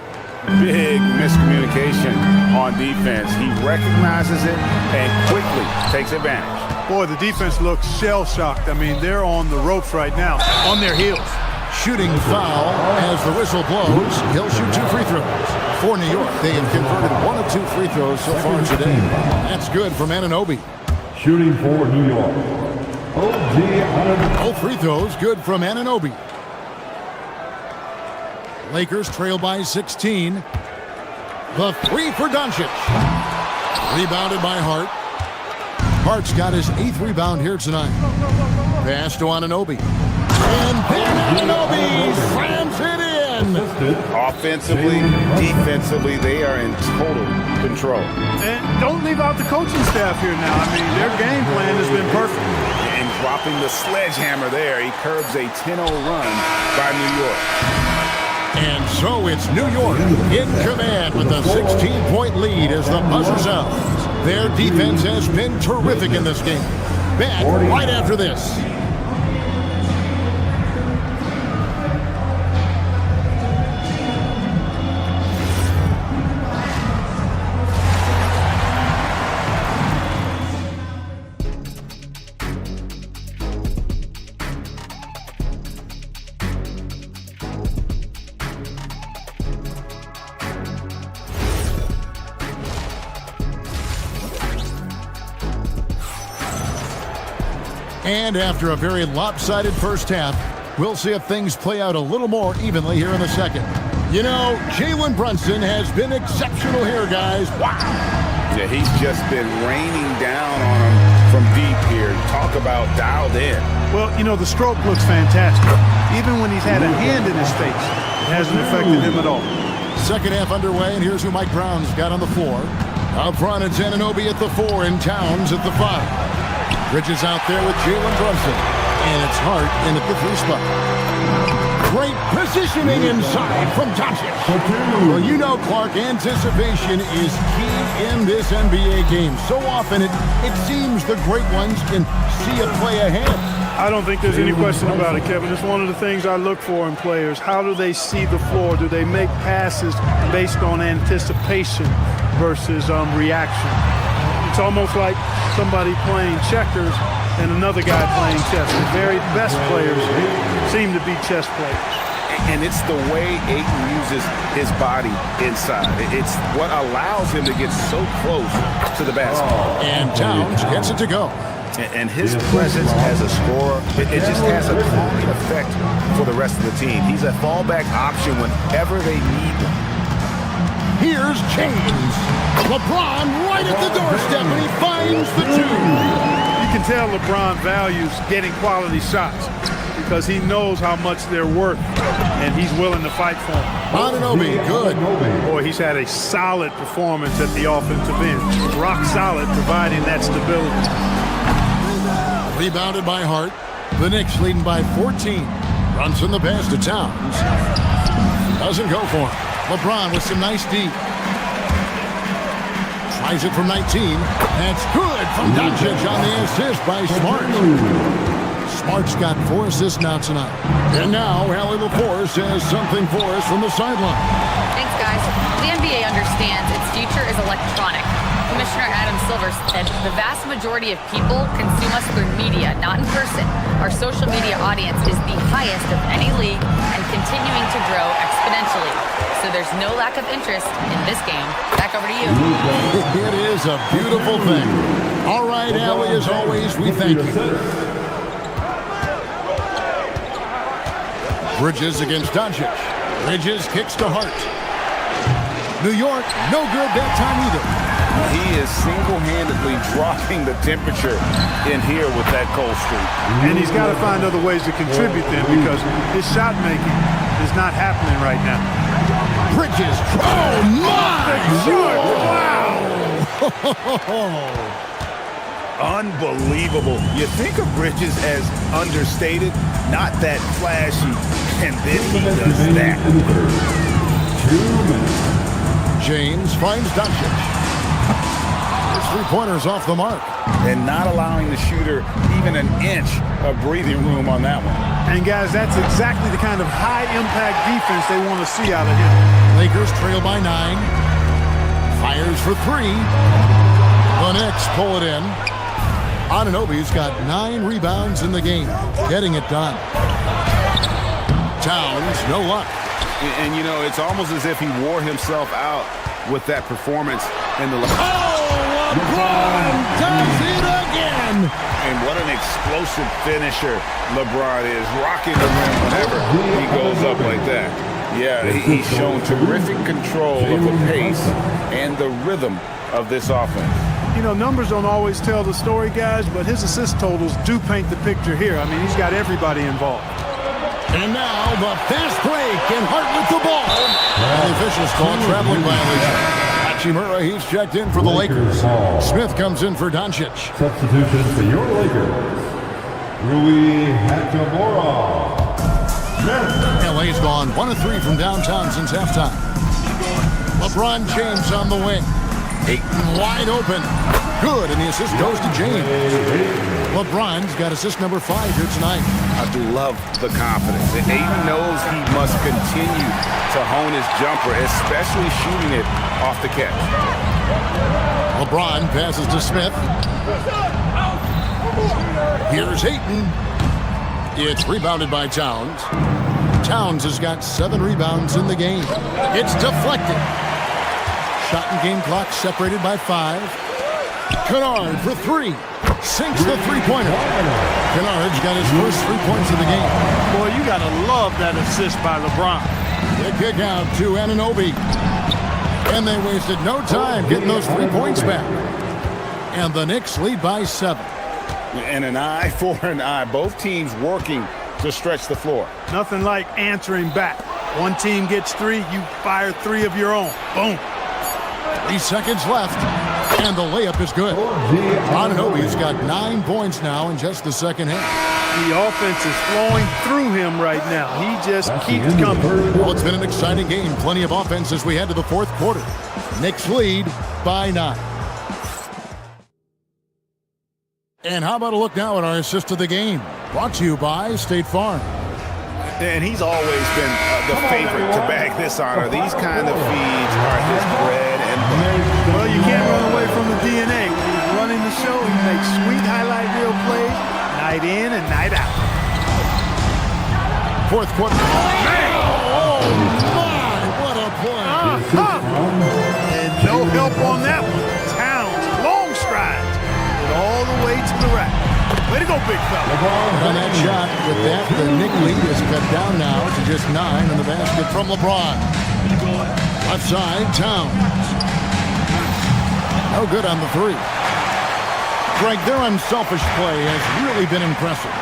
Big miscommunication on defense. He recognizes it and quickly takes advantage. Boy, the defense looks shell-shocked. I mean, they're on the ropes right now, on their heels. Shooting foul as the whistle blows. He'll shoot 2 free throws. For New York, they have converted 1 of 2 free throws so far today. That's good from Anunoby. Shooting for New York. OG Anunoby. Both free throws good from Anunoby. Lakers trail by 16. The 3 for Doncic. Rebounded by Hart. Hart's got his 8th rebound here tonight. Pass to Anunoby. And then Anunoby slams it in. Offensively, defensively, they are in total control. And don't leave out the coaching staff here now. I mean, their game plan has been perfect. And dropping the sledgehammer there, he curbs a 10-0 run by New York. And so it's New York in command with a 16-point lead as the buzzer sounds. Their defense has been terrific in this game. Back right after this. And after a very lopsided first half, we'll see if things play out a little more evenly here in the second. You know, Jalen Brunson has been exceptional here, guys. Wow. Yeah, he's just been raining down on him from deep here. Talk about dialed in. Well, you know, the stroke looks fantastic. Even when he's had a hand in his face, it hasn't affected him at all. Second half underway, and here's who Mike Brown's got on the floor. Up front, it's Anunoby at the 4 and Towns at the 5. Bridges out there with Jalen Brunson. And it's Hart in at the 3 spot. Great positioning inside from Doncic. Well, you know, Clark, anticipation is key in this NBA game. So often it seems the great ones can see a play ahead. I don't think there's any question about it, Kevin. It's one of the things I look for in players. How do they see the floor? Do they make passes based on anticipation versus reaction? It's almost like somebody playing checkers and another guy playing chess. The very best players seem to be chess players. And it's the way Ayton uses his body inside. It's what allows him to get so close to the basketball. And Towns gets it to go. And his presence as a scorer, it just has a calming effect for the rest of the team. He's a fallback option whenever they need him. Here's James. LeBron right at the doorstep, and he finds the two. You can tell LeBron values getting quality shots because he knows how much they're worth, and he's willing to fight for them. Anunoby, good. Boy, he's had a solid performance at the offensive end. Rock solid, providing that stability. Rebounded by Hart. The Knicks leading by 14. Runs in the pass to Towns. Doesn't go for him. LeBron with some nice D. Tries it from 19. That's good from Doncic on the assist by Smart. Smart's got 4 assists now tonight. And now, Allie LaForce has something for us from the sideline. Thanks, guys. The NBA understands its future is electronic. Commissioner Adam Silver said the vast majority of people consume us through media, not in person. Our social media audience is the highest of any league and continuing to grow exponentially. So there's no lack of interest in this game. Back over to you. It is a beautiful thing. All right, Allie, as always, we thank you. Bridges against Doncic. Bridges kicks to Hart. New York, no good that time either. He is single-handedly dropping the temperature in here with that cold streak. And he's got to find other ways to contribute then because his shot making is not happening right now. Bridges. Oh, my! Wow! Unbelievable. You think of Bridges as understated, not that flashy, and then he does that. James finds Doncic. Three-pointers off the mark. And not allowing the shooter even an inch of breathing room on that one. And, guys, that's exactly the kind of high-impact defense they want to see out of him. Lakers trail by 9. Fires for 3. The Knicks pull it in. Anunoby's got 9 rebounds in the game. Getting it done. Towns, no luck. And, you know, it's almost as if he wore himself out with that performance in the... LeBron does it again! And what an explosive finisher LeBron is, rocking the rim whenever he goes up like that. Yeah, he's shown terrific control of the pace and the rhythm of this offense. You know, numbers don't always tell the story, guys, but his assist totals do paint the picture here. I mean, he's got everybody involved. And now the fast break, and Hart with the ball. And the officials call traveling violation. Hachimura, he's checked in for the Lakers. Smith comes in for Doncic. Substitution for your Lakers. Rui Hachimura. LA's gone 1 of 3 from downtown since halftime. LeBron James on the wing. Ayton wide open. Good, and the assist goes to James. LeBron's got assist number 5 here tonight. I love the confidence. Ayton knows he must continue to hone his jumper, especially shooting it off the catch. LeBron passes to Smith. Here's Ayton. It's rebounded by Towns. Towns has got 7 rebounds in the game. It's deflected. Shot and game clock separated by 5. Kennard for 3. Sinks the three-pointer. Kennard's got his first 3 points of the game. Boy, you got to love that assist by LeBron. The kick out to Anunoby. And they wasted no time getting those 3 points back. And the Knicks lead by 7. And an eye for an eye. Both teams working to stretch the floor. Nothing like answering back. One team gets 3, you fire 3 of your own. Boom. 3 seconds left. And the layup is good. Anunoby's got 9 points now in just the second half. The offense is flowing through him right now. He just keeps coming. Well, it's been an exciting game. Plenty of offense as we head to the 4th quarter. Knicks lead by 9. And how about a look now at our assist of the game? Brought to you by State Farm. And he's always been the favorite to bag this honor. These kind of feeds are his bread and butter. Well, you can't run away from the DNA. When he's running the show, he makes sweet highlight reel plays night in and night out. Fourth quarter. Oh, my, what a play. And no help on that one. Towns, long strides, and all the way to the rack. Way to go, big fella. On that shot, with that, the Knick lead is cut down now to just 9 in the basket from LeBron. Left side, Towns. No good on the three. Greg, their unselfish play has really been impressive.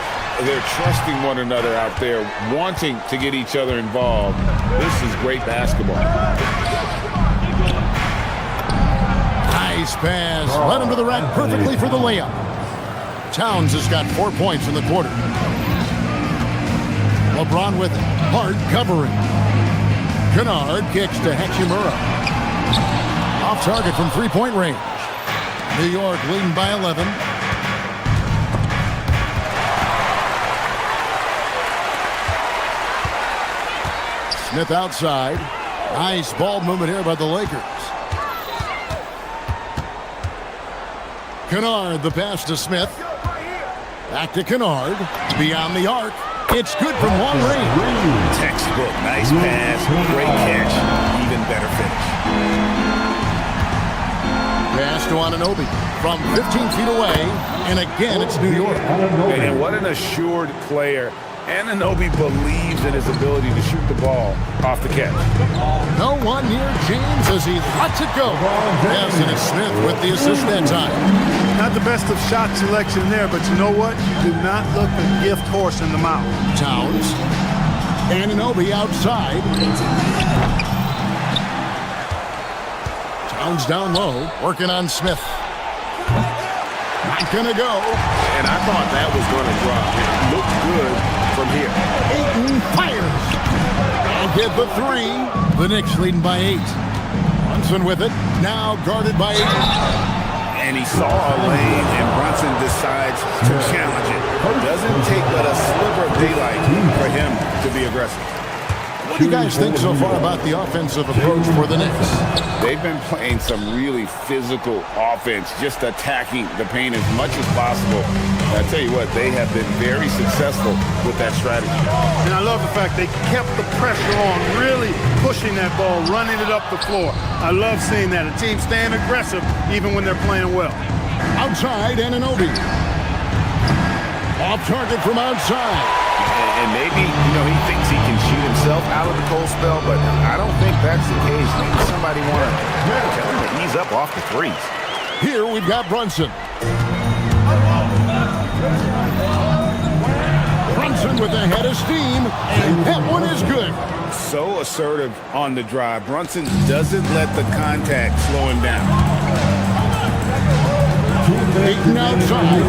They're trusting one another out there, wanting to get each other involved. This is great basketball. Nice pass. Led him to the rack perfectly for the layup. Towns has got 4 points in the quarter. LeBron with hard covering. Kennard kicks to Hachimura. Off target from three-point range. New York leading by 11. Smith outside. Nice ball movement here by the Lakers. Kennard, the pass to Smith. Back to Kennard. Beyond the arc. It's good from long range. Textbook. Nice pass. Great catch. Even better finish. Pass to Anunoby from 15 feet away. And again, it's New York. And what an assured player. Anunoby believes in his ability to shoot the ball off the catch. No one near James as he lets it go. Yes, and it's Smith with the assist that time. Not the best of shot selection there, but you know what? You do not look a gift horse in the mouth. Towns. Anunoby outside. Towns down low, working on Smith. Not gonna go. And I thought that was going to drop. It looked good from here. Ayton fires. And get the three. The Knicks leading by 8. Brunson with it. Now guarded by Ayton. And he saw a lane, and Brunson decides to challenge it. Doesn't take but a sliver of daylight for him to be aggressive. What do you guys think so far about the offensive approach for the Knicks? They've been playing some really physical offense, just attacking the paint as much as possible. I tell you what, they have been very successful with that strategy. And I love the fact they kept the pressure on, really pushing that ball, running it up the floor. I love seeing that. A team staying aggressive even when they're playing well. Outside, Anunoby. Off target from outside. And maybe, he thinks he can shoot himself out of the cold spell, but I don't think that's the case. Maybe somebody want to tell him to ease up off the threes. Here we've got Brunson. Brunson with a head of steam, and that one is good. So assertive on the drive. Brunson doesn't let the contact slow him down. Ayton outside.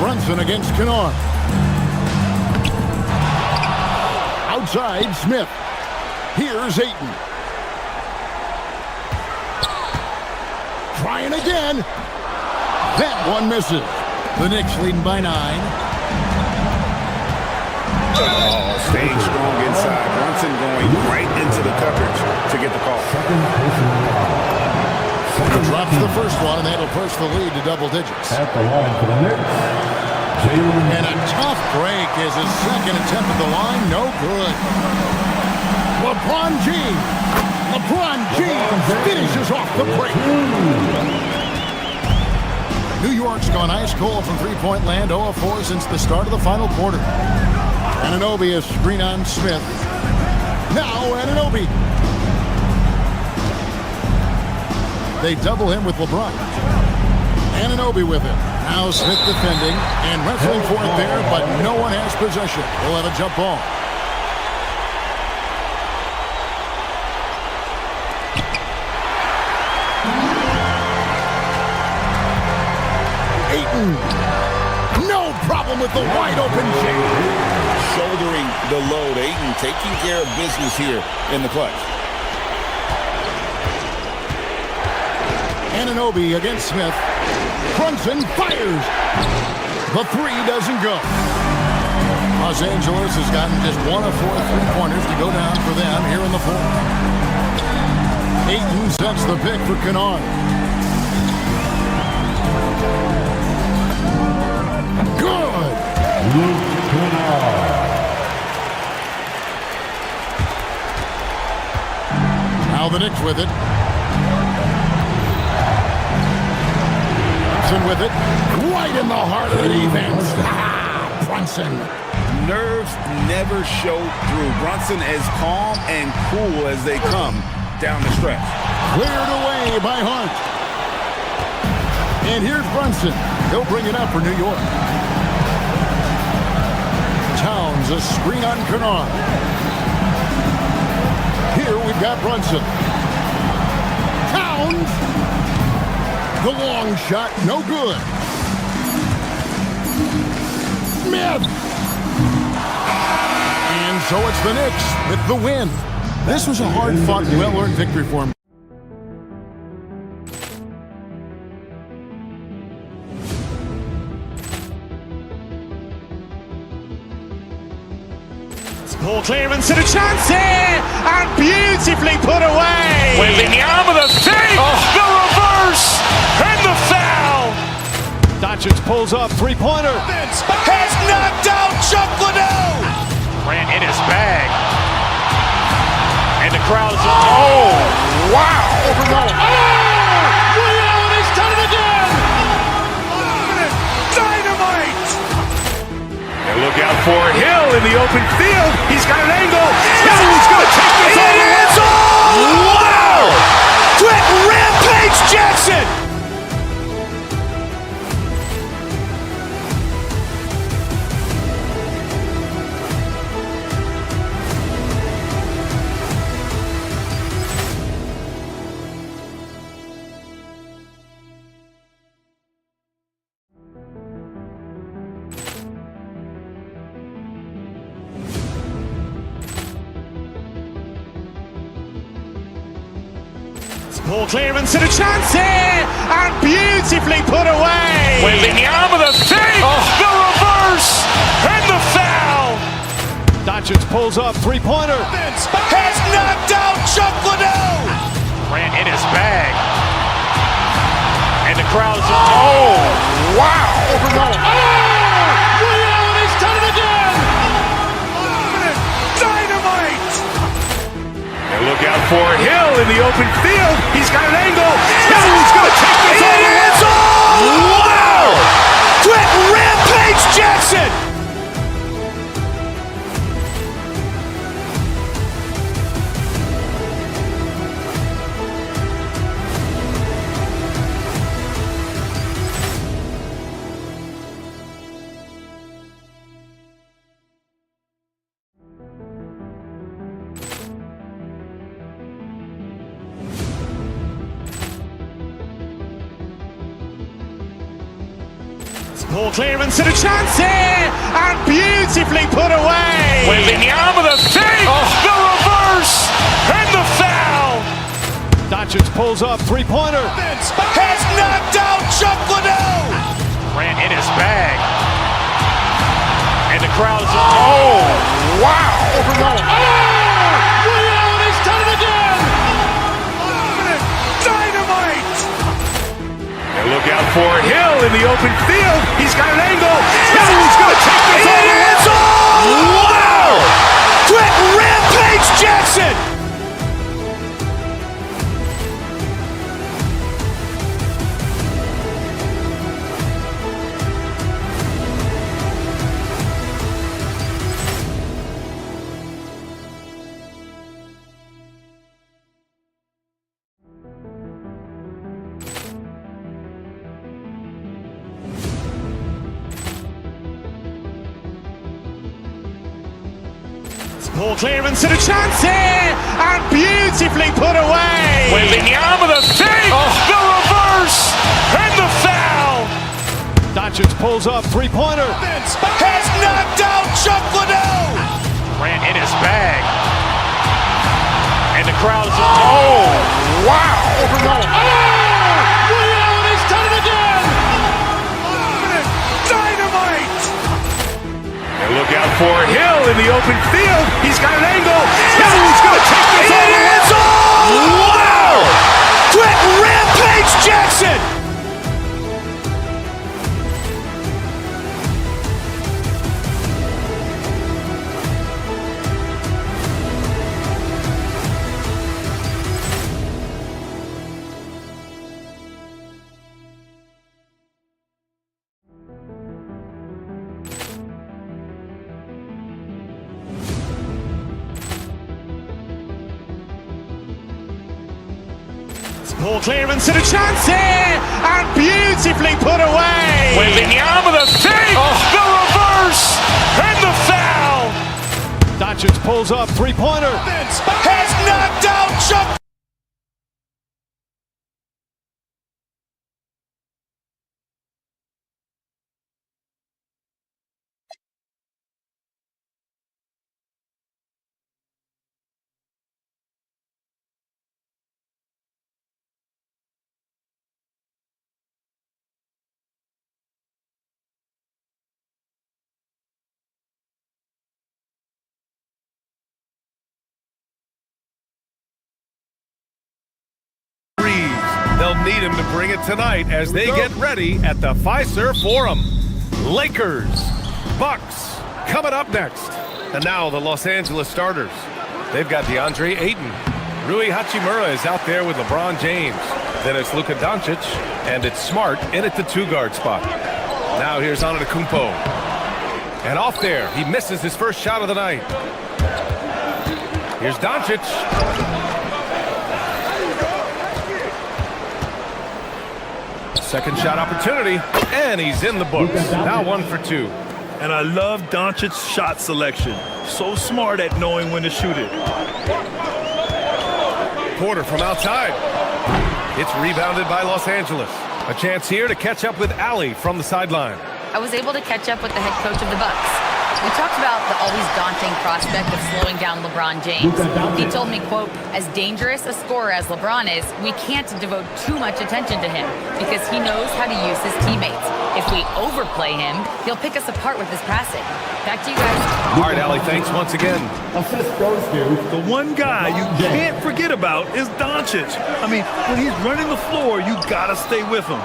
Brunson against Kennard. Outside, Smith. Here's Ayton. Trying again. That one misses. The Knicks leading by 9. Oh, staying strong inside. Brunson going right into the coverage to get the call. Drops the first one, and that'll push the lead to double digits. At the line for the Knicks, And a tough break is his second attempt at the line. No good. LeBron James finishes off the break. New York's gone ice cold from three-point land, 0 of 4 since the start of the final quarter. Anunoby is screen on Smith. Now Anunoby. They double him with LeBron. Anunoby with it. Now Smith defending and wrestling for it there, but no one has possession. We'll have a jump ball. Ayton. No problem with the wide open James. Shouldering the load. Ayton taking care of business here in the clutch. Anunoby against Smith. Brunson fires. The three doesn't go. Los Angeles has gotten just 1 of 4 3-pointers to go down for them here in the fourth. Ayton sets the pick for Kennard. Good. Now the Knicks with it. Brunson with it. Right in the heart of the defense. Brunson. Nerves never show through. Brunson as calm and cool as they come down the stretch. Cleared away by Hunt. And here's Brunson. He'll bring it up for New York. Towns a screen on Kennard. Here we've got Brunson. Towns. The long shot, no good. Smith. And so it's the Knicks with the win. This was a hard-fought, well-earned victory for him. Ball clearance and a chance here, and beautifully put away. Wembanyama the fake, the reverse, and the foul. Doncic pulls up, three-pointer. Has knocked out Chuck Liddell. Grant in his bag. And the crowd is, oh, wow. Overgoal. He's done it again. Dynamite. And look out for Hill in the open field. He's got an angle. He's going to take this all the way. Wow! Quick rampage Jackson. Ball clearance and a chance here, and beautifully put away. Wembanyama the fake, the reverse, and the foul. Doncic pulls up, three-pointer. Has knocked out Chuck Liddell. Grant in his bag. And the crowd is, oh, wow. Overgoal. He's done it again. Dynamite. And look out for Hill in the open field. He's got an angle. He's going to take this all the way. Wow! Quick rampage Jackson. Ball clearance and a chance here, and beautifully put away. Wembanyama the fake, the reverse, and the foul. Doncic pulls up, three-pointer. Has knocked out Chuck Liddell. Grant in his bag. And the crowd is, oh, wow. Overgoal. He's done it again. Dynamite. And look out for Hill in the open field. He's got an angle. He's going to take this all the way. Wow! Quick rampage Jackson. Ball clearance and a chance here, and beautifully put away. Wembanyama the fake, the reverse, and the foul. Doncic pulls up, three-pointer. Has knocked out Chuck Liddell. Grant in his bag. And the crowd is, oh, wow. Overgoal. open field. He's got an angle. He's going to take this all the way. Wow! Quick rampage Jackson! Ball clearance and a chance here, and beautifully put away. With the arm of the thing, the reverse, and the foul. Doncic pulls up, three-pointer. Has knocked out Chuck. They'll need him to bring it tonight as they get ready at the Fiserv Forum. Lakers, Bucks, coming up next. And now the Los Angeles starters. They've got DeAndre Ayton. Rui Hachimura is out there with LeBron James. Then it's Luka Doncic, and it's Smart in at the two-guard spot. Now here's Antetokounmpo. And off there, he misses his first shot of the night. Here's Doncic. Second shot opportunity, and he's in the books. Now 1 for 2. And I love Doncic's shot selection. So smart at knowing when to shoot it. Porter from outside. It's rebounded by Los Angeles. A chance here to catch up with Allie from the sideline. I was able to catch up with the head coach of the Bucks. We talked about the always daunting prospect of slowing down LeBron James. He told me, quote, as dangerous a scorer as LeBron is, we can't devote too much attention to him because he knows how to use his teammates. If we overplay him, he'll pick us apart with his passing. Back to you guys. All right, Allie, thanks once again. Assist goes to The one guy you can't forget about is Doncic. I mean, when he's running the floor, you gotta stay with him.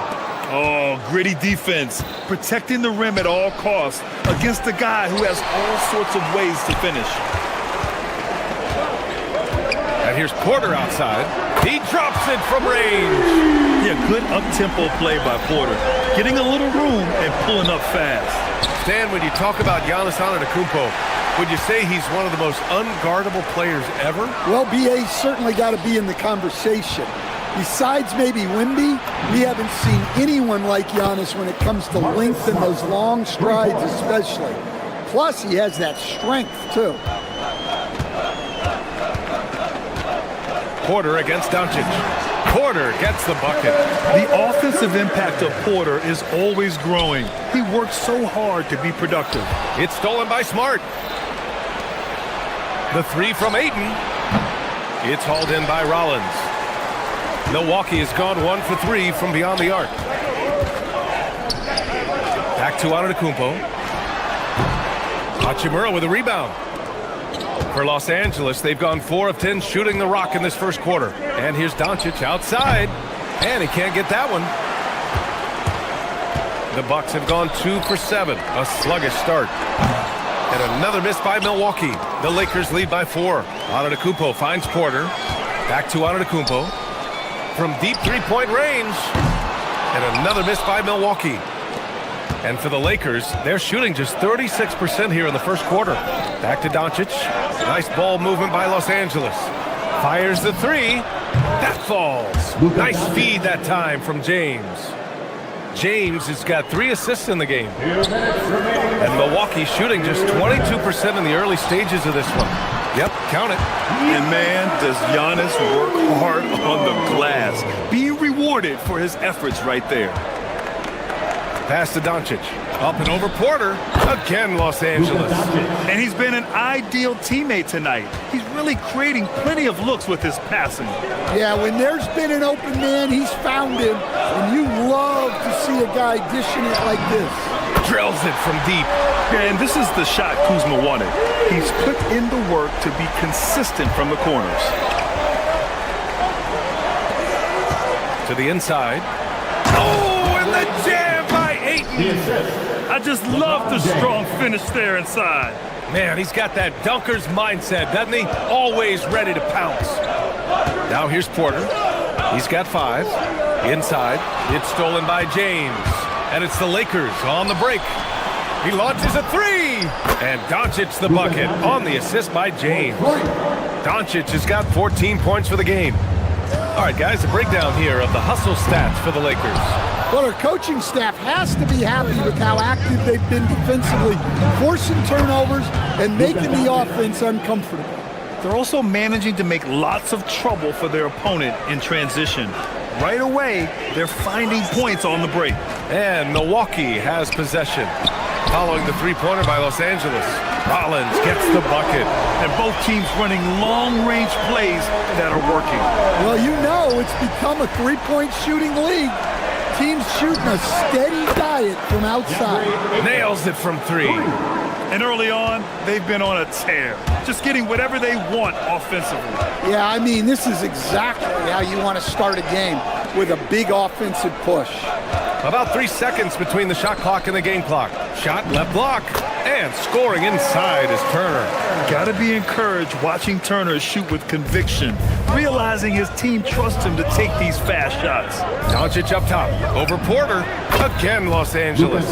Oh, gritty defense, protecting the rim at all costs against a guy who has all sorts of ways to finish. And here's Porter outside. He drops it from range. Yeah, good up-tempo play by Porter. Getting a little room and pulling up fast. Stan, when you talk about Giannis Antetokounmpo, would you say he's one of the most unguardable players ever? Well, BA's certainly got to be in the conversation. Besides maybe Wemby, we haven't seen anyone like Giannis when it comes to length and those long strides especially. Plus, he has that strength, too. Porter against Doncic. Porter gets the bucket. The offensive impact of Porter is always growing. He works so hard to be productive. It's stolen by Smart. The three from Ayton. It's hauled in by Rollins. Milwaukee has gone 1 for 3 from beyond the arc. Back to Antetokounmpo. Hachimura with a rebound. For Los Angeles, they've gone 4 of 10 shooting the rock in this first quarter. And here's Doncic outside. And he can't get that one. The Bucks have gone 2 for 7. A sluggish start. And another miss by Milwaukee. The Lakers lead by 4. Antetokounmpo finds Porter. Back to Antetokounmpo. From deep three-point range. And another miss by Milwaukee. And for the Lakers, they're shooting just 36% here in the first quarter. Back to Doncic. Nice ball movement by Los Angeles. Fires the three. That falls. Nice feed that time from James. James has got 3 assists in the game. And Milwaukee shooting just 22% in the early stages of this one. Yep, count it. And man, does Giannis work hard on the glass. Being rewarded for his efforts right there. Pass to Doncic. Up and over Porter. Again, Los Angeles. And he's been an ideal teammate tonight. He's really creating plenty of looks with his passing. Yeah, when there's been an open man, he's found him. And you love to see a guy dishing it like this. Drills it from deep. Yeah, and this is the shot Kuzma wanted. He's put in the work to be consistent from the corners. To the inside. Oh, and the jam by Ayton. I just love the strong finish there inside. Man, he's got that dunker's mindset, doesn't he? Always ready to pounce. Now here's Porter. He's got 5. Inside. It's stolen by James. And it's the Lakers on the break. He launches a 3. And Doncic the bucket on the assist by James. Doncic has got 14 points for the game. All right, guys, a breakdown here of the hustle stats for the Lakers. Well, our coaching staff has to be happy with how active they've been defensively, forcing turnovers and making the offense uncomfortable. They're also managing to make lots of trouble for their opponent in transition. Right away, they're finding points on the break. And Milwaukee has possession. Following the three-pointer by Los Angeles. Rollins gets the bucket. And both teams running long-range plays that are working. Well, you know it's become a three-point shooting league. Teams shooting a steady diet from outside. Nails it from 3. And early on, they've been on a tear. Just getting whatever they want offensively. Yeah, I mean, this is exactly how you want to start a game, with a big offensive push. About 3 seconds between the shot clock and the game clock. Shot, left block, and scoring inside is Turner. Gotta be encouraged watching Turner shoot with conviction, realizing his team trusts him to take these fast shots. Doncic up top, over Porter. Again, Los Angeles.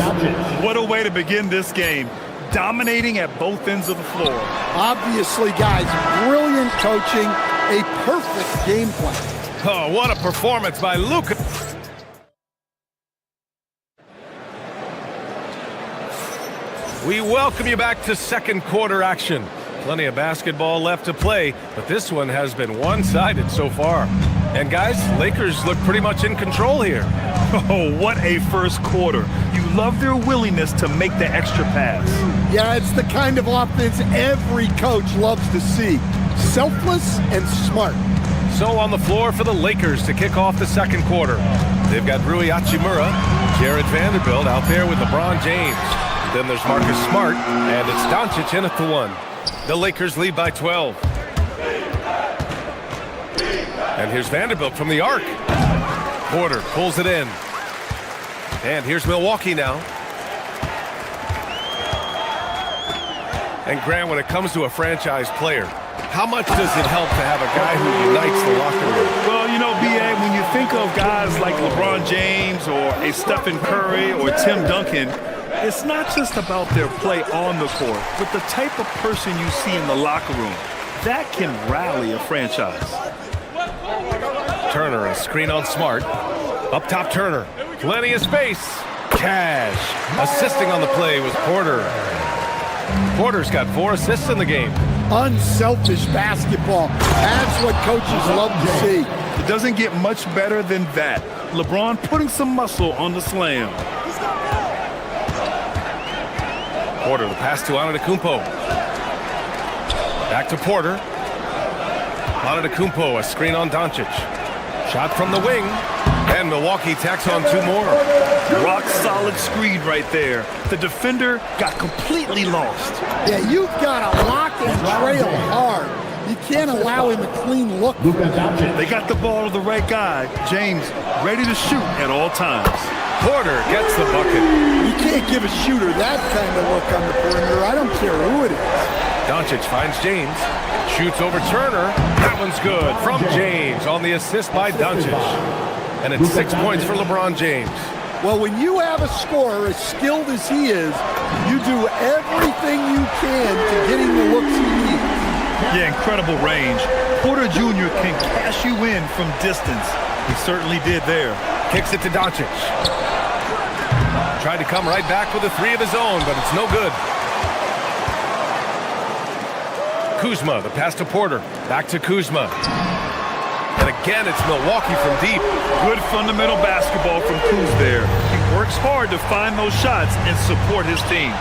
What a way to begin this game. Dominating at both ends of the floor. Obviously, guys, brilliant coaching, a perfect game plan. Oh, what a performance by Luka. We welcome you back to second quarter action. Plenty of basketball left to play, but this one has been one-sided so far. And guys, Lakers look pretty much in control here. Oh, what a first quarter. You love their willingness to make the extra pass. Yeah, it's the kind of offense every coach loves to see. Selfless and smart. So on the floor for the Lakers to kick off the second quarter. They've got Rui Hachimura, Jared Vanderbilt out there with LeBron James. Then there's Marcus Smart, and it's Doncic in at the 1. The Lakers lead by 12. And here's Vanderbilt from the arc. Porter pulls it in. And here's Milwaukee now. And Grant, when it comes to a franchise player, how much does it help to have a guy who unites the locker room? Well, you know, B.A., when you think of guys like LeBron James or a Stephen Curry or Tim Duncan, it's not just about their play on the court, but the type of person you see in the locker room. That can rally a franchise. Turner, a screen on Smart. Up top, Turner. Plenty of space. Cash. Assisting on the play was Porter. Porter's got 4 assists in the game. Unselfish basketball. That's what coaches love to see. It doesn't get much better than that. LeBron putting some muscle on the slam. Porter, the pass to Antetokounmpo. Back to Porter. Antetokounmpo, a screen on Doncic. Shot from the wing. And Milwaukee tacks on 2 more. Rock solid screen right there. The defender got completely lost. Yeah, you've got to lock and trail hard. You can't allow him a clean look. They got the ball to the right guy. James ready to shoot at all times. Porter gets the bucket. You can't give a shooter that kind of look on the perimeter. I don't care who it is. Doncic finds James. Shoots over Turner. That one's good from James on the assist by Doncic. And it's 6 points for LeBron James. Well, when you have a scorer as skilled as he is, you do everything you can to get him the looks he needs. Yeah, incredible range. Porter Jr. can cash you in from distance. He certainly did there. Kicks it to Doncic. Tried to come right back with a 3 of his own, but it's no good. Kuzma, the pass to Porter. Back to Kuzma. And again, it's Milwaukee from deep. Good fundamental basketball from Kuz there. He works hard to find those shots and support his team.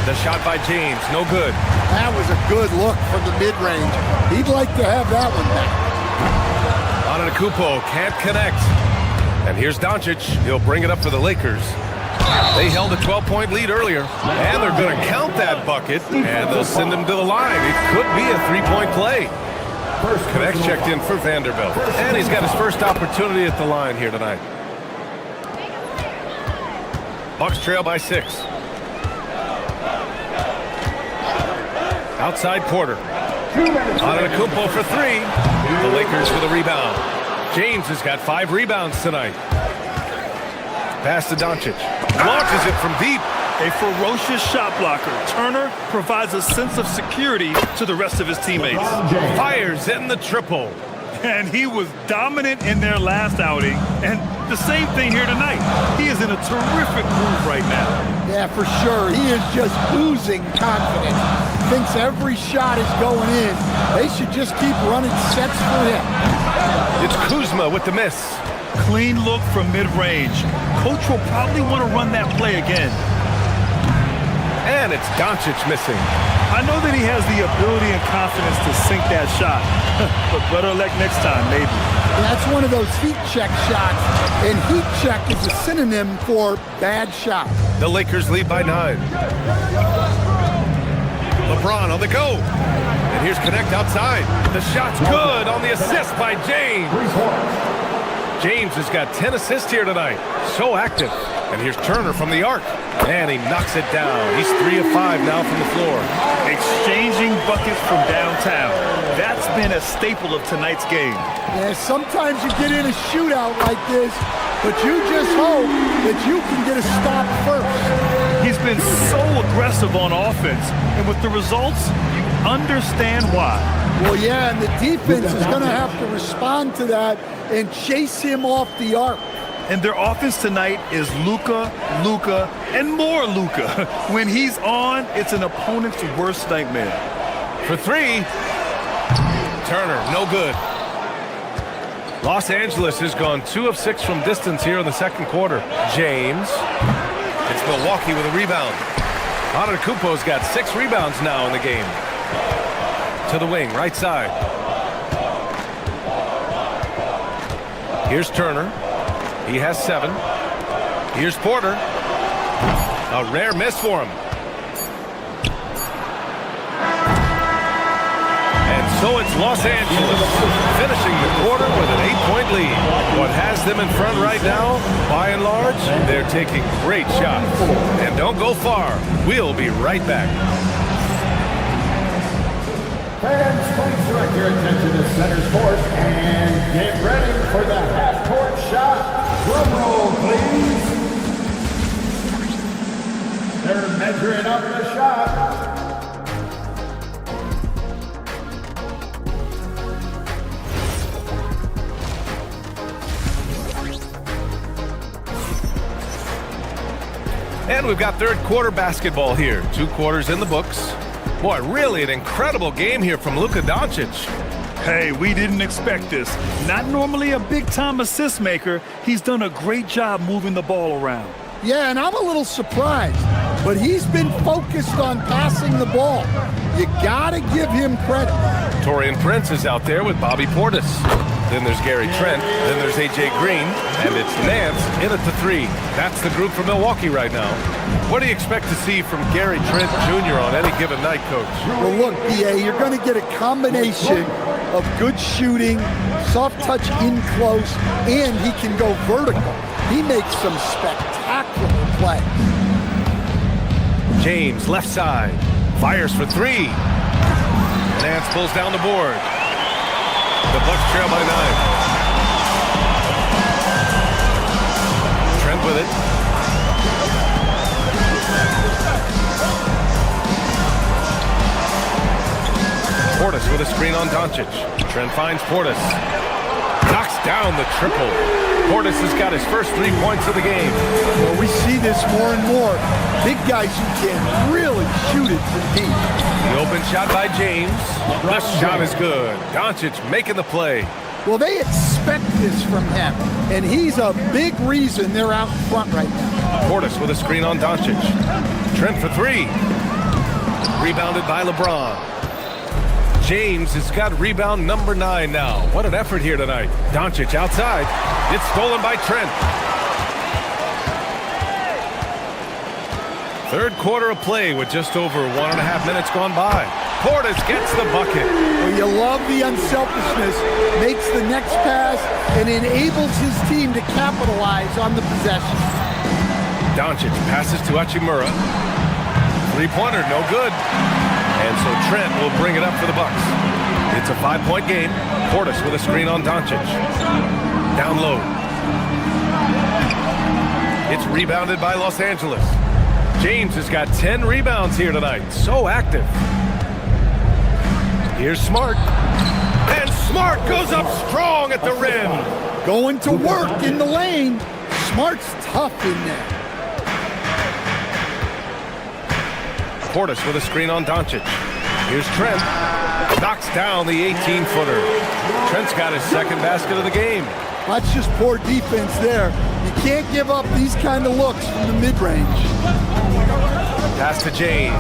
The shot by James, no good. That was a good look from the mid-range. He'd like to have that one back. Antetokounmpo can't connect. And here's Doncic. He'll bring it up for the Lakers. They held a 12-point lead earlier, and they're going to count that bucket, and they'll send him to the line. It could be a three-point play. Connects checked in for Vanderbilt, and he's got his first opportunity at the line here tonight. Bucks trail by 6. Outside Porter. Antetokounmpo for 3. The Lakers with a rebound. James has got 5 rebounds tonight. Pass to Doncic. Launches it from deep. A ferocious shot blocker. Turner provides a sense of security to the rest of his teammates. Fires in the triple. And he was dominant in their last outing. And the same thing here tonight. He is in a terrific groove right now. Yeah, for sure. He is just oozing confidence. Thinks every shot is going in. They should just keep running sets for him. It's Kuzma with the miss. Clean look from mid-range. Coach will probably want to run that play again. And it's Doncic missing. I know that he has the ability and confidence to sink that shot. But better luck next time, maybe. That's one of those heat check shots. And heat check is a synonym for bad shot. The Lakers lead by 9. LeBron on the go. And here's Connect outside. The shot's good on the assist by James. James has got 10 assists here tonight. So active. And here's Turner from the arc. And he knocks it down. He's 3 of 5 now from the floor. Exchanging buckets from downtown. That's been a staple of tonight's game. Yeah, sometimes you get in a shootout like this, but you just hope that you can get a stop first. He's been so aggressive on offense, and with the results, you understand why. Well, yeah, and the defense is going to have to respond to that and chase him off the arc. And their offense tonight is Luka, and more Luka. When he's on, it's an opponent's worst nightmare. For 3, Turner, no good. Los Angeles has gone 2 of 6 from distance here in the second quarter. James. It's Milwaukee with a rebound. Antetokounmpo's got 6 rebounds now in the game. To the wing, right side. Here's Turner. He has 7. Here's Porter. A rare miss for him. And so it's Los Angeles finishing the quarter with an 8-point lead. What has them in front right now, by and large, they're taking great shots. And don't go far. We'll be right back. Fans, please direct your attention to center court and get ready for the half-court shot. Drum roll, please. They're measuring up the shot. And we've got third quarter basketball here. 2 quarters in the books. Boy, really an incredible game here from Luka Doncic. Hey, we didn't expect this. Not normally a big-time assist maker. He's done a great job moving the ball around. Yeah, and I'm a little surprised, but he's been focused on passing the ball. You gotta give him credit. Taurean Prince is out there with Bobby Portis. Then there's Gary Trent. Then there's A.J. Green. And it's Nance in at the 3. That's the group for Milwaukee right now. What do you expect to see from Gary Trent Jr. on any given night, Coach? Well, look, B.A., you're going to get a combination of good shooting, soft touch in close, and he can go vertical. He makes some spectacular plays. James, left side. Fires for 3. Nance pulls down the board. The Bucks trail by 9. Trent with it. Portis with a screen on Doncic. Trent finds Portis. Knocks down the triple. Portis has got his first 3 points of the game. Well, we see this more and more. Big guys who can really shoot it from deep. The open shot by James. The shot is good. Doncic making the play. Well, they expect this from him, and he's a big reason they're out in front right now. Portis with a screen on Doncic. Trent for 3. Rebounded by LeBron. James has got rebound number 9 now. What an effort here tonight. Doncic outside. It's stolen by Trent. Third quarter of play with just over 1.5 minutes gone by. Portis gets the bucket. Well, you love the unselfishness, makes the next pass, and enables his team to capitalize on the possession. Doncic passes to Hachimura. Three-pointer, no good. And so Trent will bring it up for the Bucks. It's a 5-point game. Portis with a screen on Doncic. Down low. It's rebounded by Los Angeles. James has got 10 rebounds here tonight. So active. Here's Smart. And Smart goes up strong at the rim. Going to work in the lane. Smart's tough in there. Portis with a screen on Doncic. Here's Trent. Knocks down the 18-footer. Trent's got his second basket of the game. That's just poor defense there. You can't give up these kind of looks from the mid-range. Pass to James.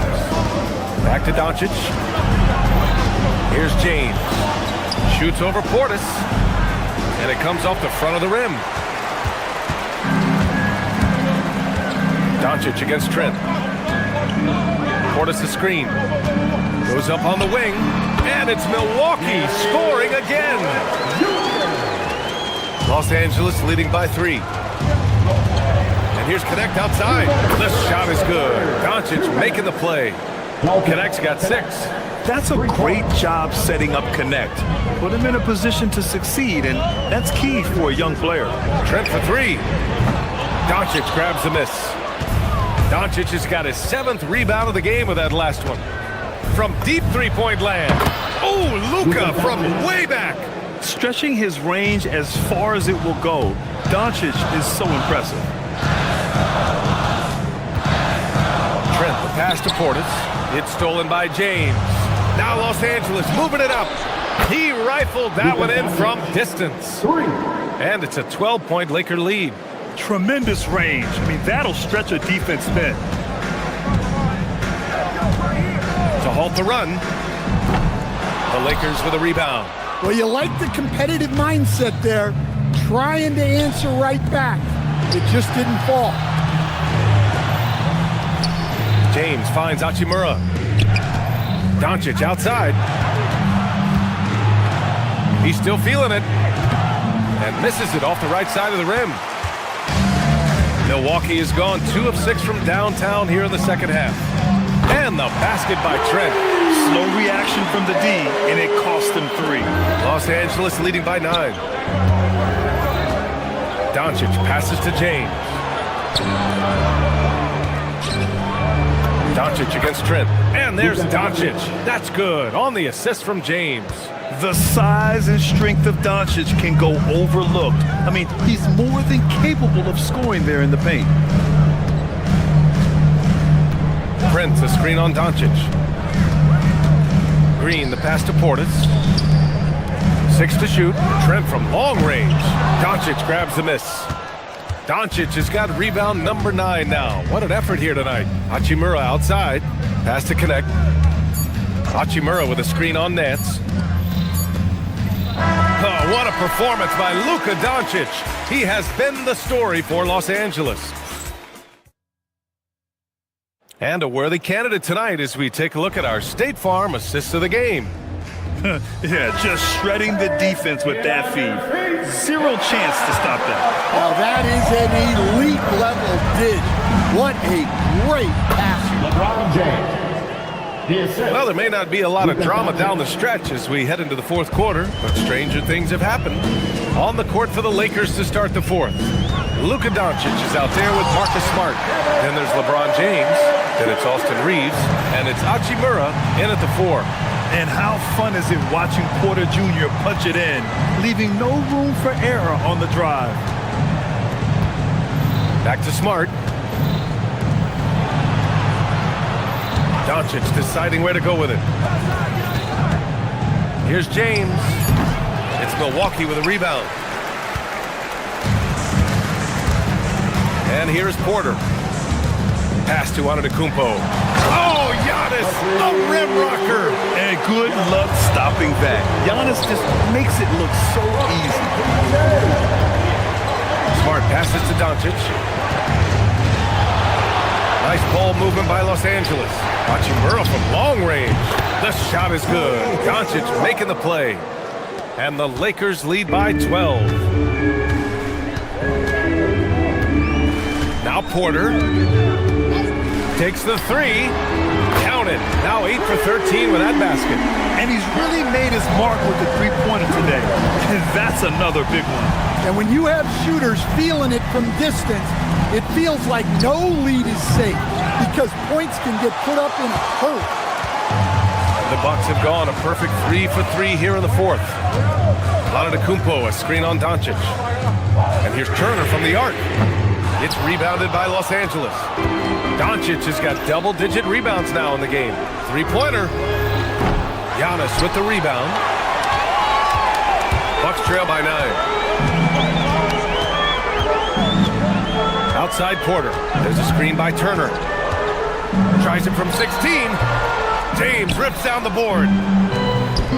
Back to Doncic. Here's James. Shoots over Portis. And it comes off the front of the rim. Doncic against Trent. Portis the screen. Goes up on the wing. And it's Milwaukee scoring again. Los Angeles leading by 3. And here's Connect outside. This shot is good. Doncic making the play. Connect's got 6. That's a great job setting up Connect. Put him in a position to succeed, and that's key for a young player. Trent for 3. Doncic grabs the miss. Doncic has got his 7th rebound of the game with that last one. From deep three-point land. Oh, Luka from way back. Stretching his range as far as it will go, Doncic is so impressive. Trent, the pass to Portis. It's stolen by James. Now Los Angeles moving it up. He rifled that one in from distance. And it's a 12-point Laker lead. Tremendous range. I mean, that'll stretch a defense thin. To halt the run. The Lakers with a rebound. Well, you like the competitive mindset there, trying to answer right back. It just didn't fall. James finds Hachimura. Doncic outside. He's still feeling it. And misses it off the right side of the rim. Milwaukee has gone 2 of 6 from downtown here in the second half. And the basket by Trent. Slow reaction from the D, and it cost them 3. Los Angeles leading by 9. Doncic passes to James. Doncic against Trent. And there's Doncic. That's good on the assist from James. The size and strength of Doncic can go overlooked. I mean, he's more than capable of scoring there in the paint. Prince, a screen on Doncic. Green, the pass to Portis. 6 to shoot. Trent from long range. Doncic grabs the miss. Doncic has got rebound number 9 now. What an effort here tonight. Hachimura outside. Pass to Connect. Hachimura with a screen on Nance. Oh, what a performance by Luka Doncic. He has been the story for Los Angeles. And a worthy candidate tonight as we take a look at our State Farm assists of the game. Yeah, just shredding the defense with that feed. 0 chance to stop that. Now that is an elite level dish. What a great pass. LeBron James. Well, there may not be a lot of drama down the stretch as we head into the 4th quarter, but stranger things have happened. On the court for the Lakers to start the 4th. Luka Doncic is out there with Marcus Smart. Then there's LeBron James. Then it's Austin Reeves. And it's Hachimura in at the 4. And how fun is it watching Porter Jr. punch it in, leaving no room for error on the drive. Back to Smart. Doncic deciding where to go with it. Here's James. It's Milwaukee with a rebound. And here's Porter. Pass to Antetokounmpo. Oh, Giannis, a rim rocker. And good luck stopping that. Giannis just makes it look so easy. Smart passes to Doncic. Nice ball movement by Los Angeles. Hachimura from long range. The shot is good. Doncic making the play. And the Lakers lead by 12. Now Porter takes the three. Count it. Now 8 for 13 with that basket. And he's really made his mark with the three-pointer today. And that's another big one. And when you have shooters feeling it from distance, it feels like no lead is safe because points can get put up in a hurry. The Bucks have gone a perfect 3 for 3 here in the fourth. Antetokounmpo, a screen on Doncic. And here's Turner from the arc. It's rebounded by Los Angeles. Doncic has got double-digit rebounds now in the game. Three-pointer. Giannis with the rebound. Bucks trail by 9. Outside Porter. There's a screen by Turner. Tries it from 16. James rips down the board.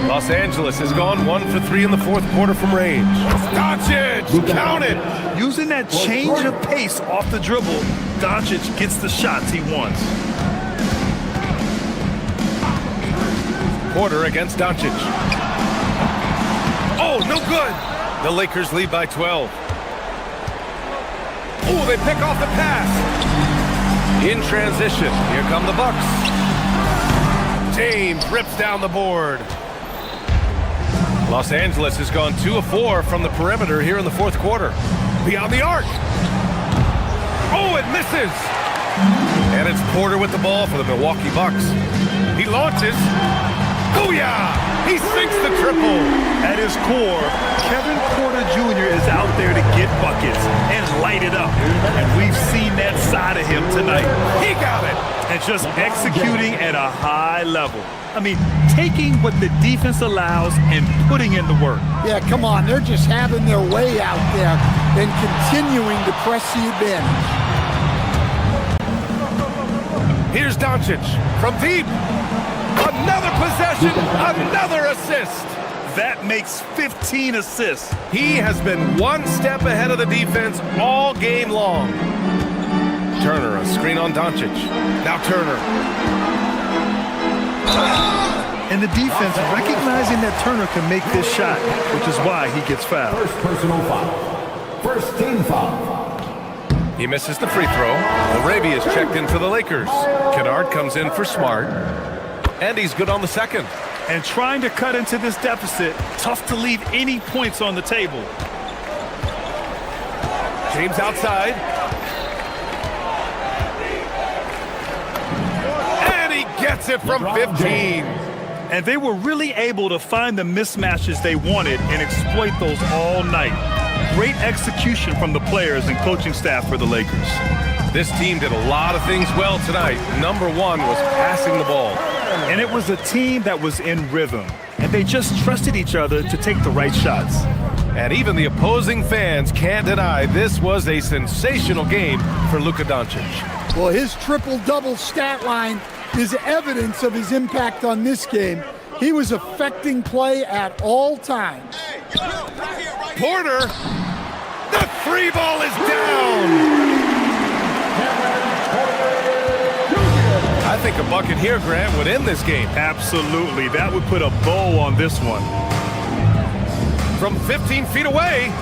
Los Angeles has gone 1 for 3 in the fourth quarter from range. Doncic, count it. Using that change of pace off the dribble, Doncic gets the shots he wants. Porter against Doncic. Oh, no good. The Lakers lead by 12. Oh, they pick off the pass. In transition, here come the Bucks. James rips down the board. Los Angeles has gone 2 of 4 from the perimeter here in the fourth quarter. Beyond the arc. Oh, it misses. And it's Porter with the ball for the Milwaukee Bucks. He launches. Booyah! He sinks the triple. At his core, Kevin Porter Jr. is out there to get buckets and light it up. And we've seen that side of him tonight. He got it. And just executing at a high level. I mean, taking what the defense allows and putting in the work. Yeah, come on. They're just having their way out there and continuing to press the advantage. Here's Doncic from deep. Another possession, another assist. That makes 15 assists. He has been one step ahead of the defense all game long. Turner, a screen on Doncic. Now Turner. And the defense recognizing that Turner can make this shot, which is why he gets fouled. First personal foul. First team foul. He misses the free throw. Arabia is checked in for the Lakers. Kennard comes in for Smart. And he's good on the second. And trying to cut into this deficit, tough to leave any points on the table. James outside. And he gets it from 15. And they were really able to find the mismatches they wanted and exploit those all night. Great execution from the players and coaching staff for the Lakers. This team did a lot of things well tonight. Number one was passing the ball. And it was a team that was in rhythm. And they just trusted each other to take the right shots. And even the opposing fans can't deny this was a sensational game for Luka Doncic. Well, his triple-double stat line is evidence of his impact on this game. He was affecting play at all times. Porter, the three ball is down. I think a bucket here, Grant, would end this game. Absolutely. That would put a bow on this one. From 15 feet away,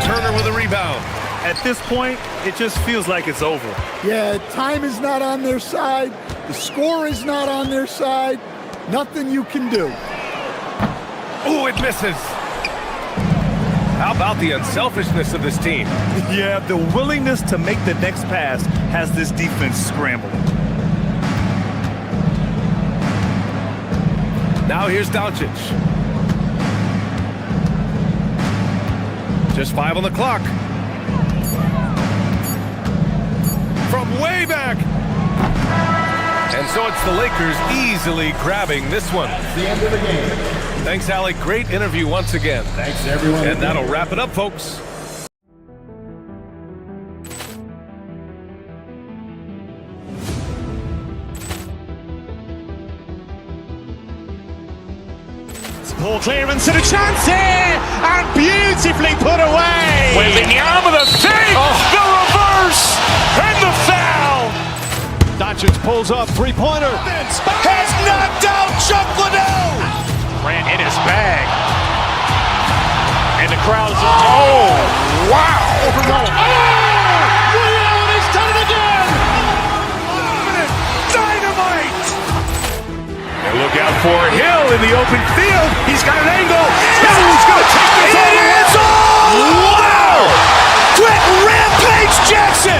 Turner with a rebound. At this point, it just feels like it's over. Yeah, time is not on their side. The score is not on their side. Nothing you can do. Oh, it misses. How about the unselfishness of this team? Yeah, the willingness to make the next pass has this defense scrambling. Now here's Doncic. Just 5 on the clock. From way back. And so it's the Lakers easily grabbing this one. The end of the game. Thanks, Alec. Great interview once again. Thanks, everyone. And that'll wrap it up, folks. Ball clearance and a chance here, and beautifully put away. With the arm of the thing, the reverse, and the foul. Doncic pulls up, three-pointer. Has knocked out Chuck Liddell. Ran in his bag. And the crowd is, oh, wow. He's done it again. Dynamite. And look out for Hill in the open field. He's got an angle. He's going to take this all the way. Wow. Quick Rampage Jackson.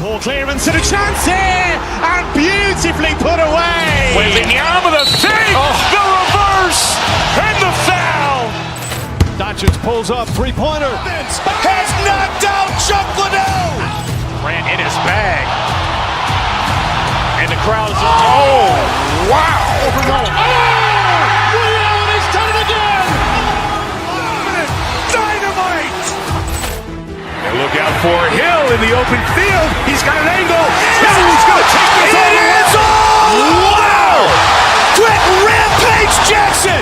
Ball clearance and a chance here, and beautifully put away. Wembanyama the save, the reverse, and the foul. Doncic pulls up, three-pointer. Has knocked out Chuck Liddell. Ran in his bag. And the crowd is, oh, wow. He's done it again. Dynamite. And look out for Hill in the open field. He's got an angle. He's going to take this all the way. Wow. Quick Rampage Jackson.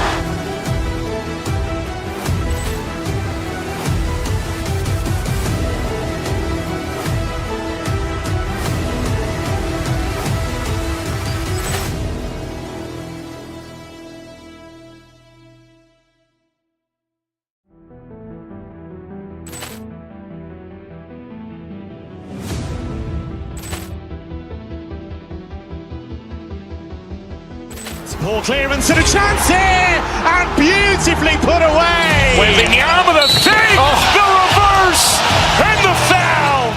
Ball clearance and a chance here, and beautifully put away. Wembanyama the save, the reverse, and the foul.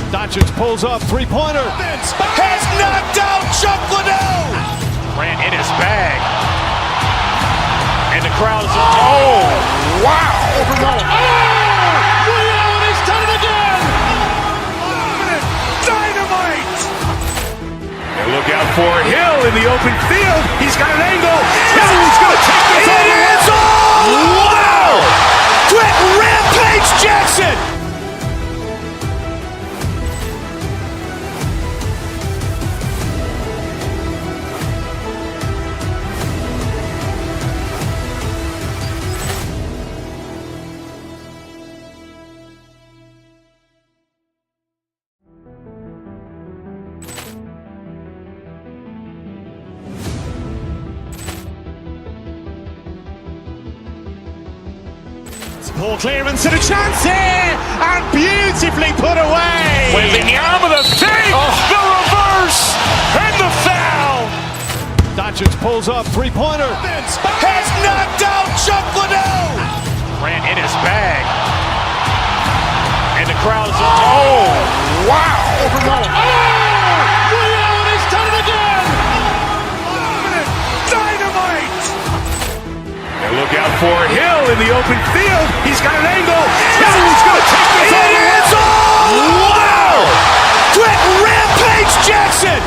Doncic pulls up, three-pointer. Has knocked out Chuck Liddell. Ran in his bag. And the crowd is, oh, wow. He's done it again. Dynamite. And look out for Hill in the open field. He's got an angle. He's going to take this all the way. Wow. Quick Rampage Jackson. Ball clearance and a chance here, and beautifully put away. Wembanyama the save, the reverse, and the foul. Doncic pulls up, three-pointer. Has knocked out Chuck Liddell. Ran in his bag. And the crowd is, oh, wow. He's done it again. Dynamite. And look out for Hill in the open field. He's got an angle. He's going to take this all the way. Wow. Quick Rampage Jackson.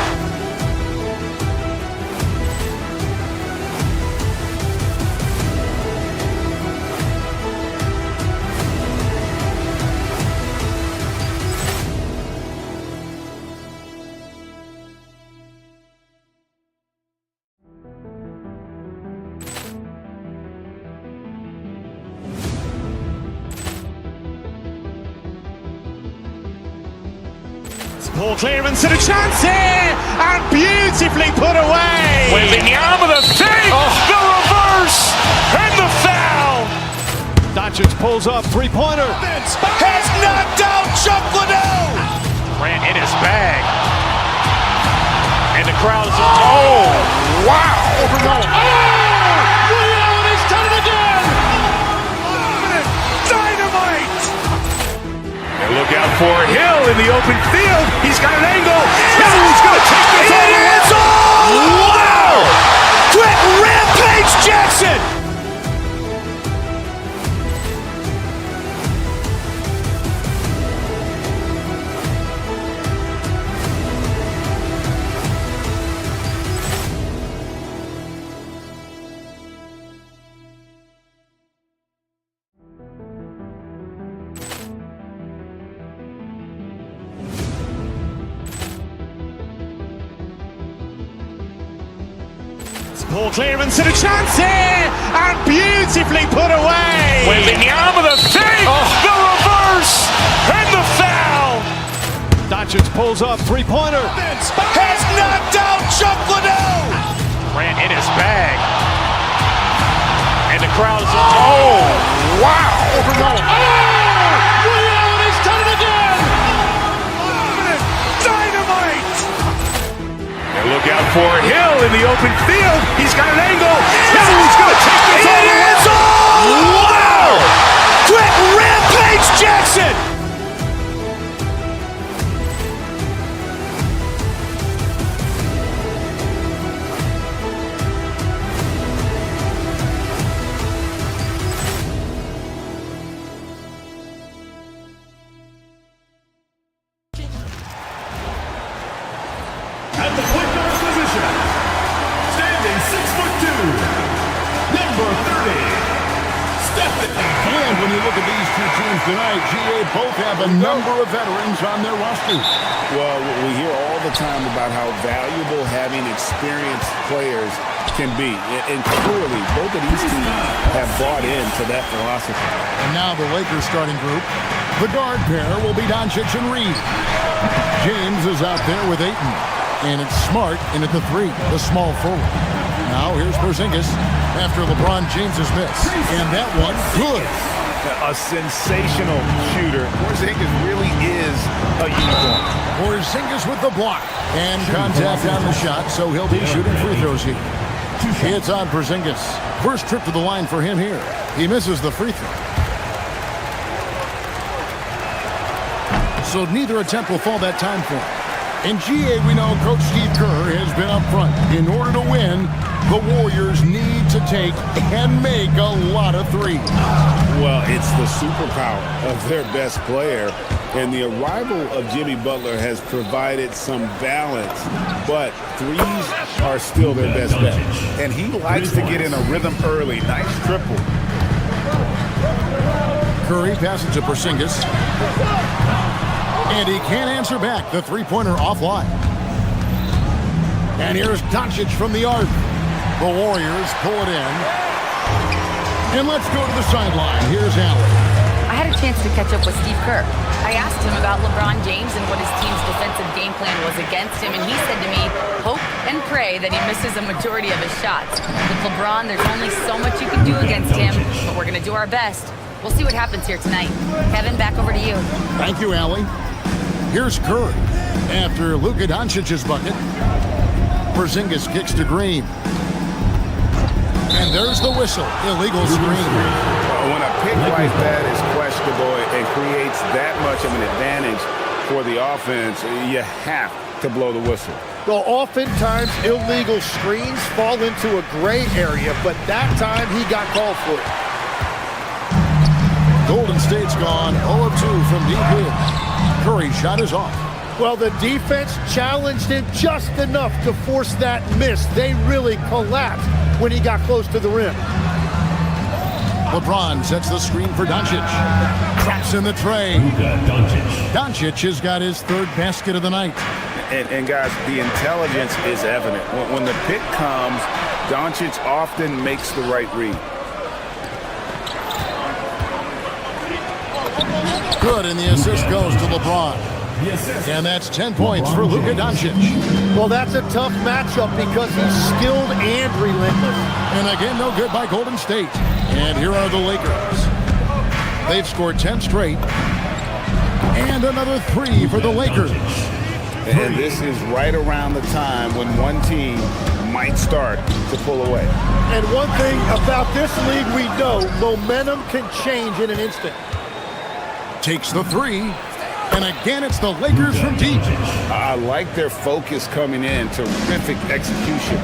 Ball clearance and a chance here, and beautifully put away. Wembanyama the save, the reverse, and the foul. Doncic pulls up, three-pointer. Has knocked out Chuck Liddell. Ran in his bag. And the crowd is, oh, wow. He's done it again. Dynamite. And look out for Hill in the open field. He's got an angle. He's going to take this all the way. Wow. Quick Rampage Jackson. Ball clearance and a chance here, and beautifully put away. Wembanyama the save, the reverse, and the foul. Doncic pulls up, three-pointer. Has knocked out Chuck Liddell. Ran in his bag. And the crowd is, oh, wow. Overrun. Leon has done it again. Dynamite. And look out for Hill in the open field. He's got an angle. Hill's going to take this all the way. Wow. Quick rampage Jackson. At the point guard position, standing 6'2", number 30, Stephen. And when you look at these two teams tonight, GA both have a number of veterans on their roster. Well, we hear all the time about how valuable having experienced players can be. And clearly, both of these teams have bought into that philosophy. And now the Lakers starting group. The guard pair will be Doncic and Reed. James is out there with Ayton. And it's Smart in at the three, the small forward. Now here's Porzingis after LeBron James's miss. And that one, good. A sensational shooter. Porzingis really is a unicorn. Porzingis with the block. And contact on the shot, so he'll be shooting free throws here. It's on Porzingis. First trip to the line for him here. He misses the free throw. So neither attempt will fall that time for him. In GA, we know Coach Steve Kerr has been up front. In order to win, the Warriors need to take and make a lot of threes. Well, it's the superpower of their best player. And the arrival of Jimmy Butler has provided some balance. But threes are still their best bet. And he likes to get in a rhythm early. Nice triple. Curry passes to Porzingis. And he can't answer back. The three-pointer offline. And here's Doncic from the arc. The Warriors pull it in. And let's go to the sideline. Here's Allen. I had a chance to catch up with Steve Kerr. I asked him about LeBron James and what his team's defensive game plan was against him, and he said to me, hope and pray that he misses a majority of his shots. With LeBron, there's only so much you can do against him, but we're going to do our best. We'll see what happens here tonight. Kevin, back over to you. Thank you, Allie. Here's Curry after Luka Doncic's bucket. Porzingis kicks to Green. And there's the whistle. Illegal screen. When a pick like that is questionable and creates that much of an advantage for the offense, you have to blow the whistle. Well, oftentimes illegal screens fall into a gray area, but that time he got called for it. Golden State's gone 0 of 2 from deep mid. Curry shot is off. Well, the defense challenged him just enough to force that miss. They really collapsed when he got close to the rim. LeBron sets the screen for Doncic. Traps in the tray. Doncic has got his third basket of the night. And guys, the intelligence is evident. When the pick comes, Doncic often makes the right read. Good, and the assist goes to LeBron. And that's 10 points for Luka Doncic. Well, that's a tough matchup because he's skilled and relentless. And again, no good by Golden State. And here are the Lakers. They've scored 10 straight. And another 3 for the Lakers. And this is right around the time when one team might start to pull away. And one thing about this league we know, momentum can change in an instant. Takes the 3. And again, it's the Lakers from deep. I like their focus coming in. Terrific execution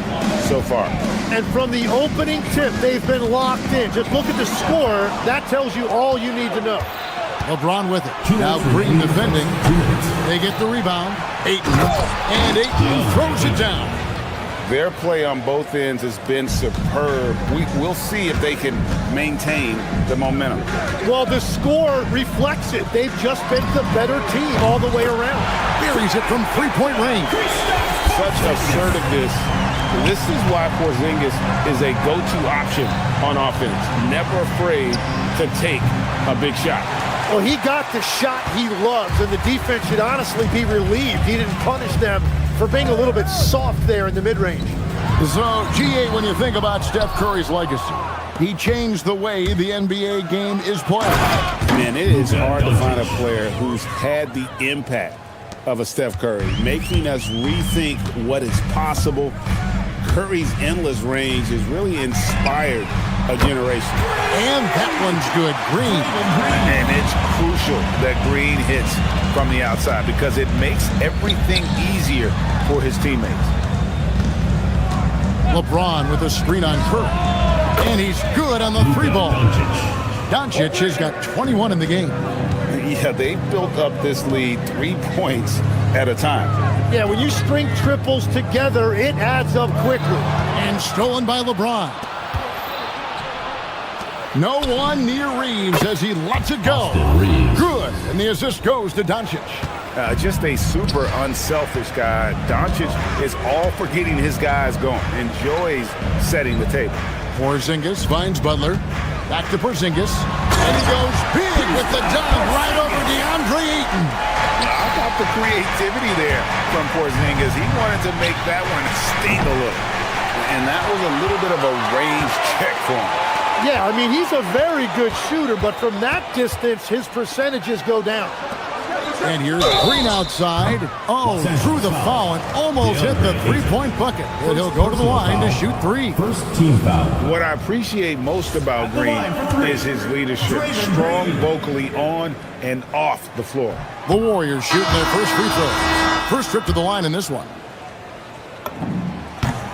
so far. And from the opening tip, they've been locked in. Just look at the score. That tells you all you need to know. LeBron with it. Now Green defending. They get the rebound. Ayton. And Ayton throws it down. Their play on both ends has been superb. We'll see if they can maintain the momentum. Well, the score reflects it. They've just been the better team all the way around. Buries it from three-point range. Such assertiveness This is why Porzingis is a go-to option on offense. Never afraid to take a big shot. Well, he got the shot he loves, and the defense should honestly be relieved. He didn't punish them for being a little bit soft there in the mid-range. So, GA, when you think about Steph Curry's legacy, he changed the way the NBA game is played. Man, it is hard to find a player who's had the impact of a Steph Curry, making us rethink what is possible. Curry's endless range has really inspired a generation. And that one's good. Green. And it's crucial that Green hits from the outside because it makes everything easier for his teammates. LeBron with a screen on Curry. And he's good on the three ball. Doncic has got 21 in the game. Yeah, they built up this lead 3 points at a time. Yeah, when you string triples together, it adds up quickly. And stolen by LeBron. No one near Reeves as he lets it go. Good, and the assist goes to Doncic. Just a super unselfish guy. Doncic is all for getting his guys going. Enjoys setting the table. Porzingis finds Butler. Back to Porzingis. And he goes big with the dunk right over DeAndre Ayton. I got the creativity there from Porzingis. He wanted to make that one sting a little. And that was a little bit of a range check for him. Yeah, I mean, he's a very good shooter, but from that distance, his percentages go down. And here's Green outside. Oh, threw the foul and almost hit the three-point bucket. And he'll go to the line to shoot three. First team foul. What I appreciate most about Green is his leadership. Strong vocally on and off the floor. The Warriors shooting their first free throw. First trip to the line in this one.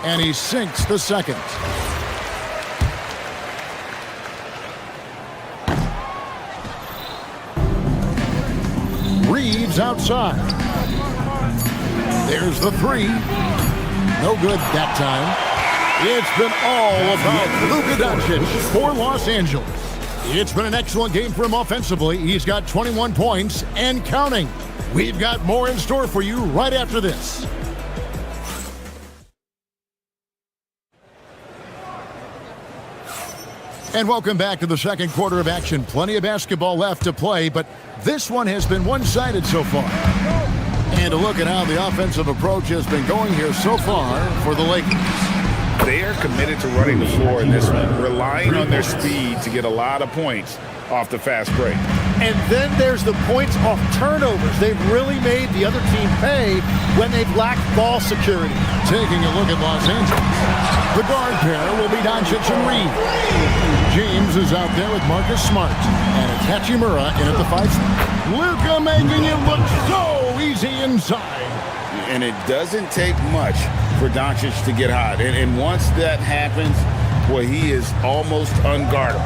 And he sinks the second. Reeves outside. There's the three. No good that time. It's been all about Luka Doncic for Los Angeles. It's been an excellent game for him offensively. He's got 21 points and counting. We've got more in store for you right after this. And welcome back to the second quarter of action. Plenty of basketball left to play, but this one has been one-sided so far. And a look at how the offensive approach has been going here so far for the Lakers. They are committed to running the floor in this one, relying on their speed to get a lot of points off the fast break. And then there's the points off turnovers. They've really made the other team pay when they've lacked ball security. Taking a look at Los Angeles. The guard pair will be Doncic and Reeves. James is out there with Marcus Smart. And it's Hachimura in at the 5 spot. Luka making it look so easy inside. And it doesn't take much for Doncic to get hot. And once that happens, well, he is almost unguardable.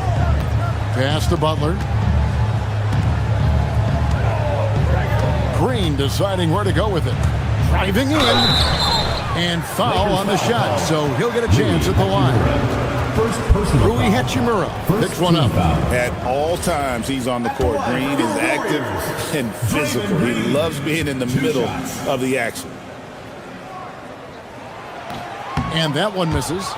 Pass to Butler. Green deciding where to go with it. Driving in. And foul on the shot, so he'll get a chance at the line. Rui Hachimura picks one up. At all times, he's on the court. Green is active and physical. He loves being in the middle of the action. And that one misses.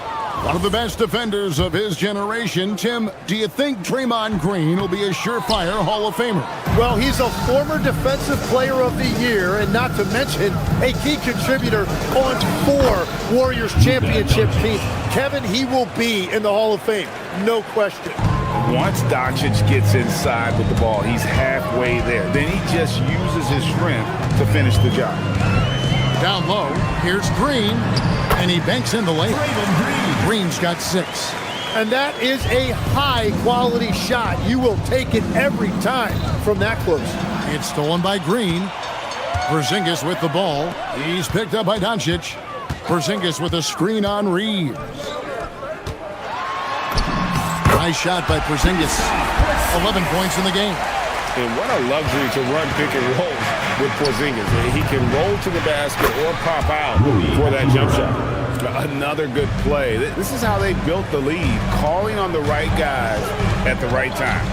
One of the best defenders of his generation. Tim, do you think Draymond Green will be a surefire Hall of Famer? Well, he's a former Defensive Player of the Year, and not to mention a key contributor on 4 Warriors championship teams. Kevin, he will be in the Hall of Fame, no question. Once Doncic gets inside with the ball, he's halfway there. Then he just uses his strength to finish the job. Down low, here's Green, and he banks in the layup. Green's got 6. And that is a high-quality shot. You will take it every time from that close. It's stolen by Green. Porzingis with the ball. He's picked up by Doncic. Porzingis with a screen on Reeves. Nice shot by Porzingis. 11 points in the game. And what a luxury to run pick and roll with Porzingis. He can roll to the basket or pop out for that jump shot. Another good play. This is how they built the lead, calling on the right guys at the right time.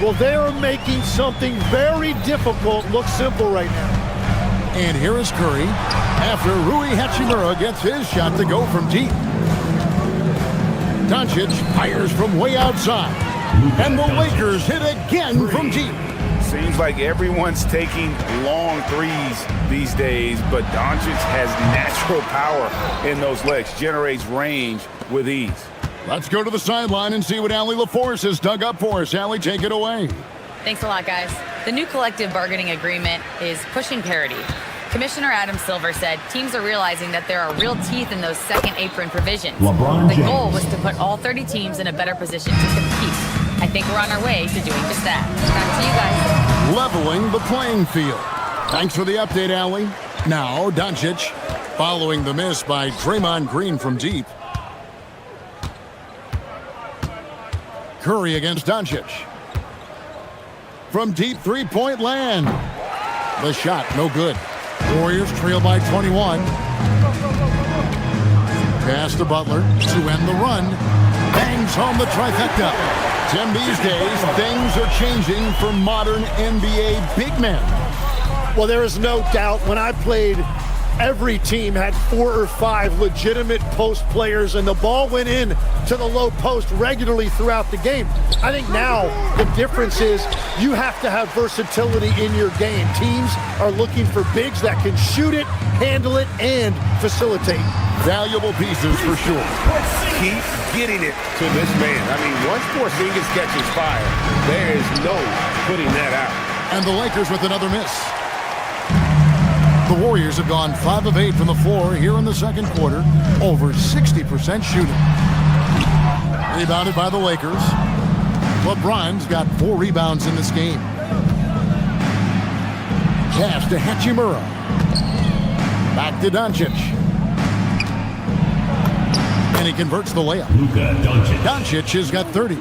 Well, they are making something very difficult look simple right now. And here is Curry. after Rui Hachimura gets his shot to go from deep. Doncic fires from way outside. And the Lakers hit again from deep. Seems like everyone's taking long threes these days, but Doncic has natural power in those legs, generates range with ease. Let's go to the sideline and see what Allie LaForce has dug up for us. Allie, take it away. Thanks a lot, guys. The new collective bargaining agreement is pushing parity. Commissioner Adam Silver said teams are realizing that there are real teeth in those second apron provisions. The goal was to put all 30 teams in a better position to compete. I think we're on our way to doing just that. Back to you guys. Leveling the playing field. Thanks for the update, Allie. Now, Doncic, following the miss by Draymond Green from deep. Curry against Doncic. From deep three-point land. The shot, no good. Warriors trail by 21. Pass to Butler to end the run. Bangs home the trifecta. Tim, these days, things are changing for modern NBA big men. Well, there is no doubt when I played, every team had 4 or 5 legitimate post players, and the ball went in to the low post regularly throughout the game. I think now the difference is you have to have versatility in your game. Teams are looking for bigs that can shoot it, handle it, and facilitate. Valuable pieces for sure. Keep getting it to this man. I mean, once Porzingis catches fire, there is no putting that out. And the Lakers with another miss. The Warriors have gone 5 of 8 from the floor here in the second quarter, over 60% shooting. Rebounded by the Lakers. LeBron's got 4 rebounds in this game. Pass to Hachimura. Back to Doncic. And he converts the layup. Doncic has got 30.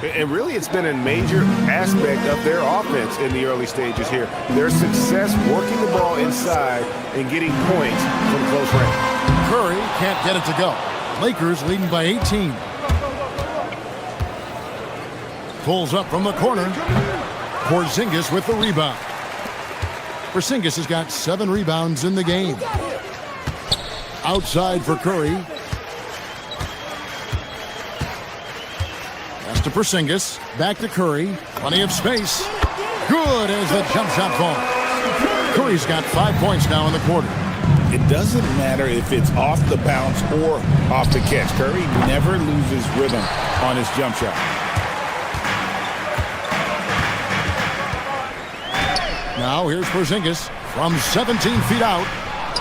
And really, it's been a major aspect of their offense in the early stages here. Their success working the ball inside and getting points from close range. Curry can't get it to go. Lakers leading by 18. Pulls up from the corner. Porzingis with the rebound. Porzingis has got 7 rebounds in the game. Outside for Curry. To Porzingis, back to Curry, plenty of space. Good as the jump shot falls. Curry's got 5 points now in the quarter. It doesn't matter if it's off the bounce or off the catch. Curry never loses rhythm on his jump shot. Now here's Porzingis from 17 feet out.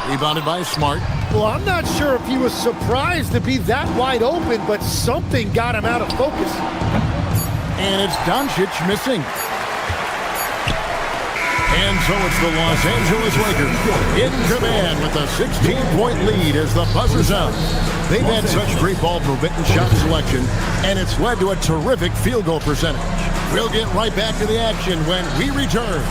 Rebounded by Smart. Well, I'm not sure if he was surprised to be that wide open, but something got him out of focus. And it's Doncic missing. And so it's the Los Angeles Lakers in command with a 16-point lead as the buzzer's out. They've had such great ball movement and shot selection, and it's led to a terrific field goal percentage. We'll get right back to the action when we return.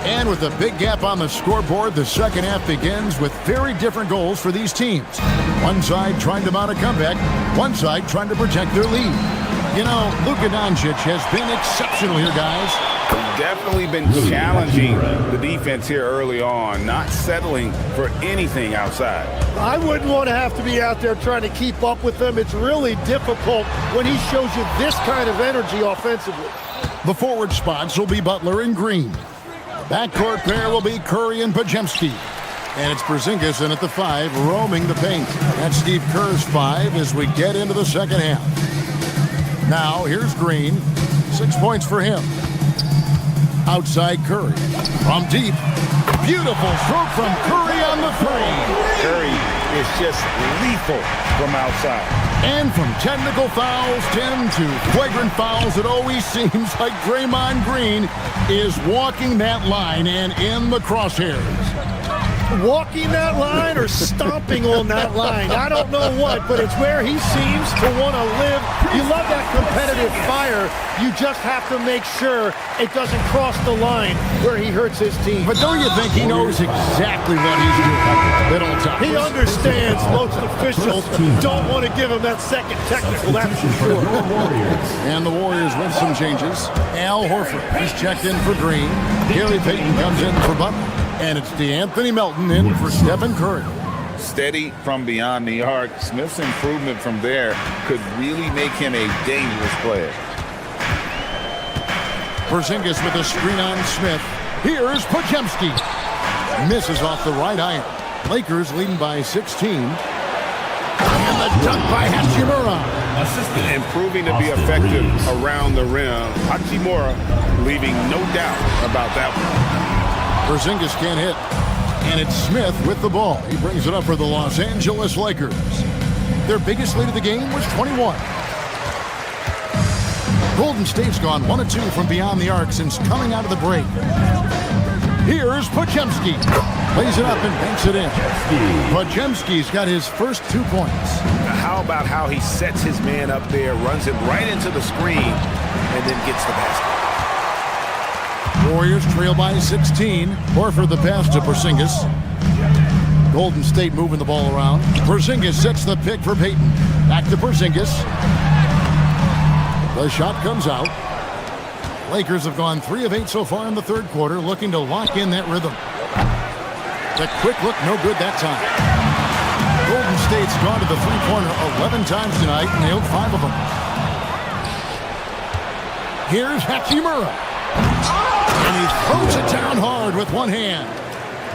And with a big gap on the scoreboard, the second half begins with very different goals for these teams. One side trying to mount a comeback, one side trying to protect their lead. You know, Luka Doncic has been exceptional here, guys. Definitely been challenging the defense here early on, not settling for anything outside. I wouldn't want to have to be out there trying to keep up with them. It's really difficult when he shows you this kind of energy offensively. The forward spots will be Butler and Green. Backcourt pair will be Curry and Podziemski. And it's Porzingis in at the 5, roaming the paint. That's Steve Kerr's 5 as we get into the second half. Now, here's Green. 6 points for him. Outside Curry. From deep. Beautiful stroke from Curry on the 3. Curry is just lethal from outside. And from technical fouls, Tim, to flagrant fouls, it always seems like Draymond Green is walking that line and in the crosshairs. walking that line or stomping on that line. I don't know what, but it's where he seems to want to live. You love that competitive fire. You just have to make sure it doesn't cross the line where he hurts his team. But don't you think he knows exactly what he's doing at all times? He understands most officials don't want to give him that second technical, that's for sure. And the Warriors with some changes. Al Horford is checked in for Green. Gary Payton comes in for Butler. And it's DeAnthony Melton in for Stephen Curry. Steady from beyond the arc. Smith's improvement from there could really make him a dangerous player. Porzingis with a screen on Smith. Here's Podziemski. Misses off the right iron. Lakers leading by 16. And the dunk by Hachimura. Improving to be effective around the rim. Hachimura leaving no doubt about that one. Porzingis can't hit. And it's Smith with the ball. He brings it up for the Los Angeles Lakers. Their biggest lead of the game was 21. Golden State's gone 1 of 2 from beyond the arc since coming out of the break. Here's Podziemski. Lays it up and banks it in. Podziemski's got his first 2 points. How about how he sets his man up there, runs it right into the screen, and then gets the basket. Warriors trail by 16. Horford the pass to Porzingis. Golden State moving the ball around. Porzingis sets the pick for Payton. Back to Porzingis. The shot comes out. Lakers have gone 3 of 8 so far in the third quarter, looking to lock in that rhythm. The quick look, no good that time. Golden State's gone to the three-pointer 11 times tonight, nailed 5 of them. Here's Hachimura. And he throws it down hard with one hand.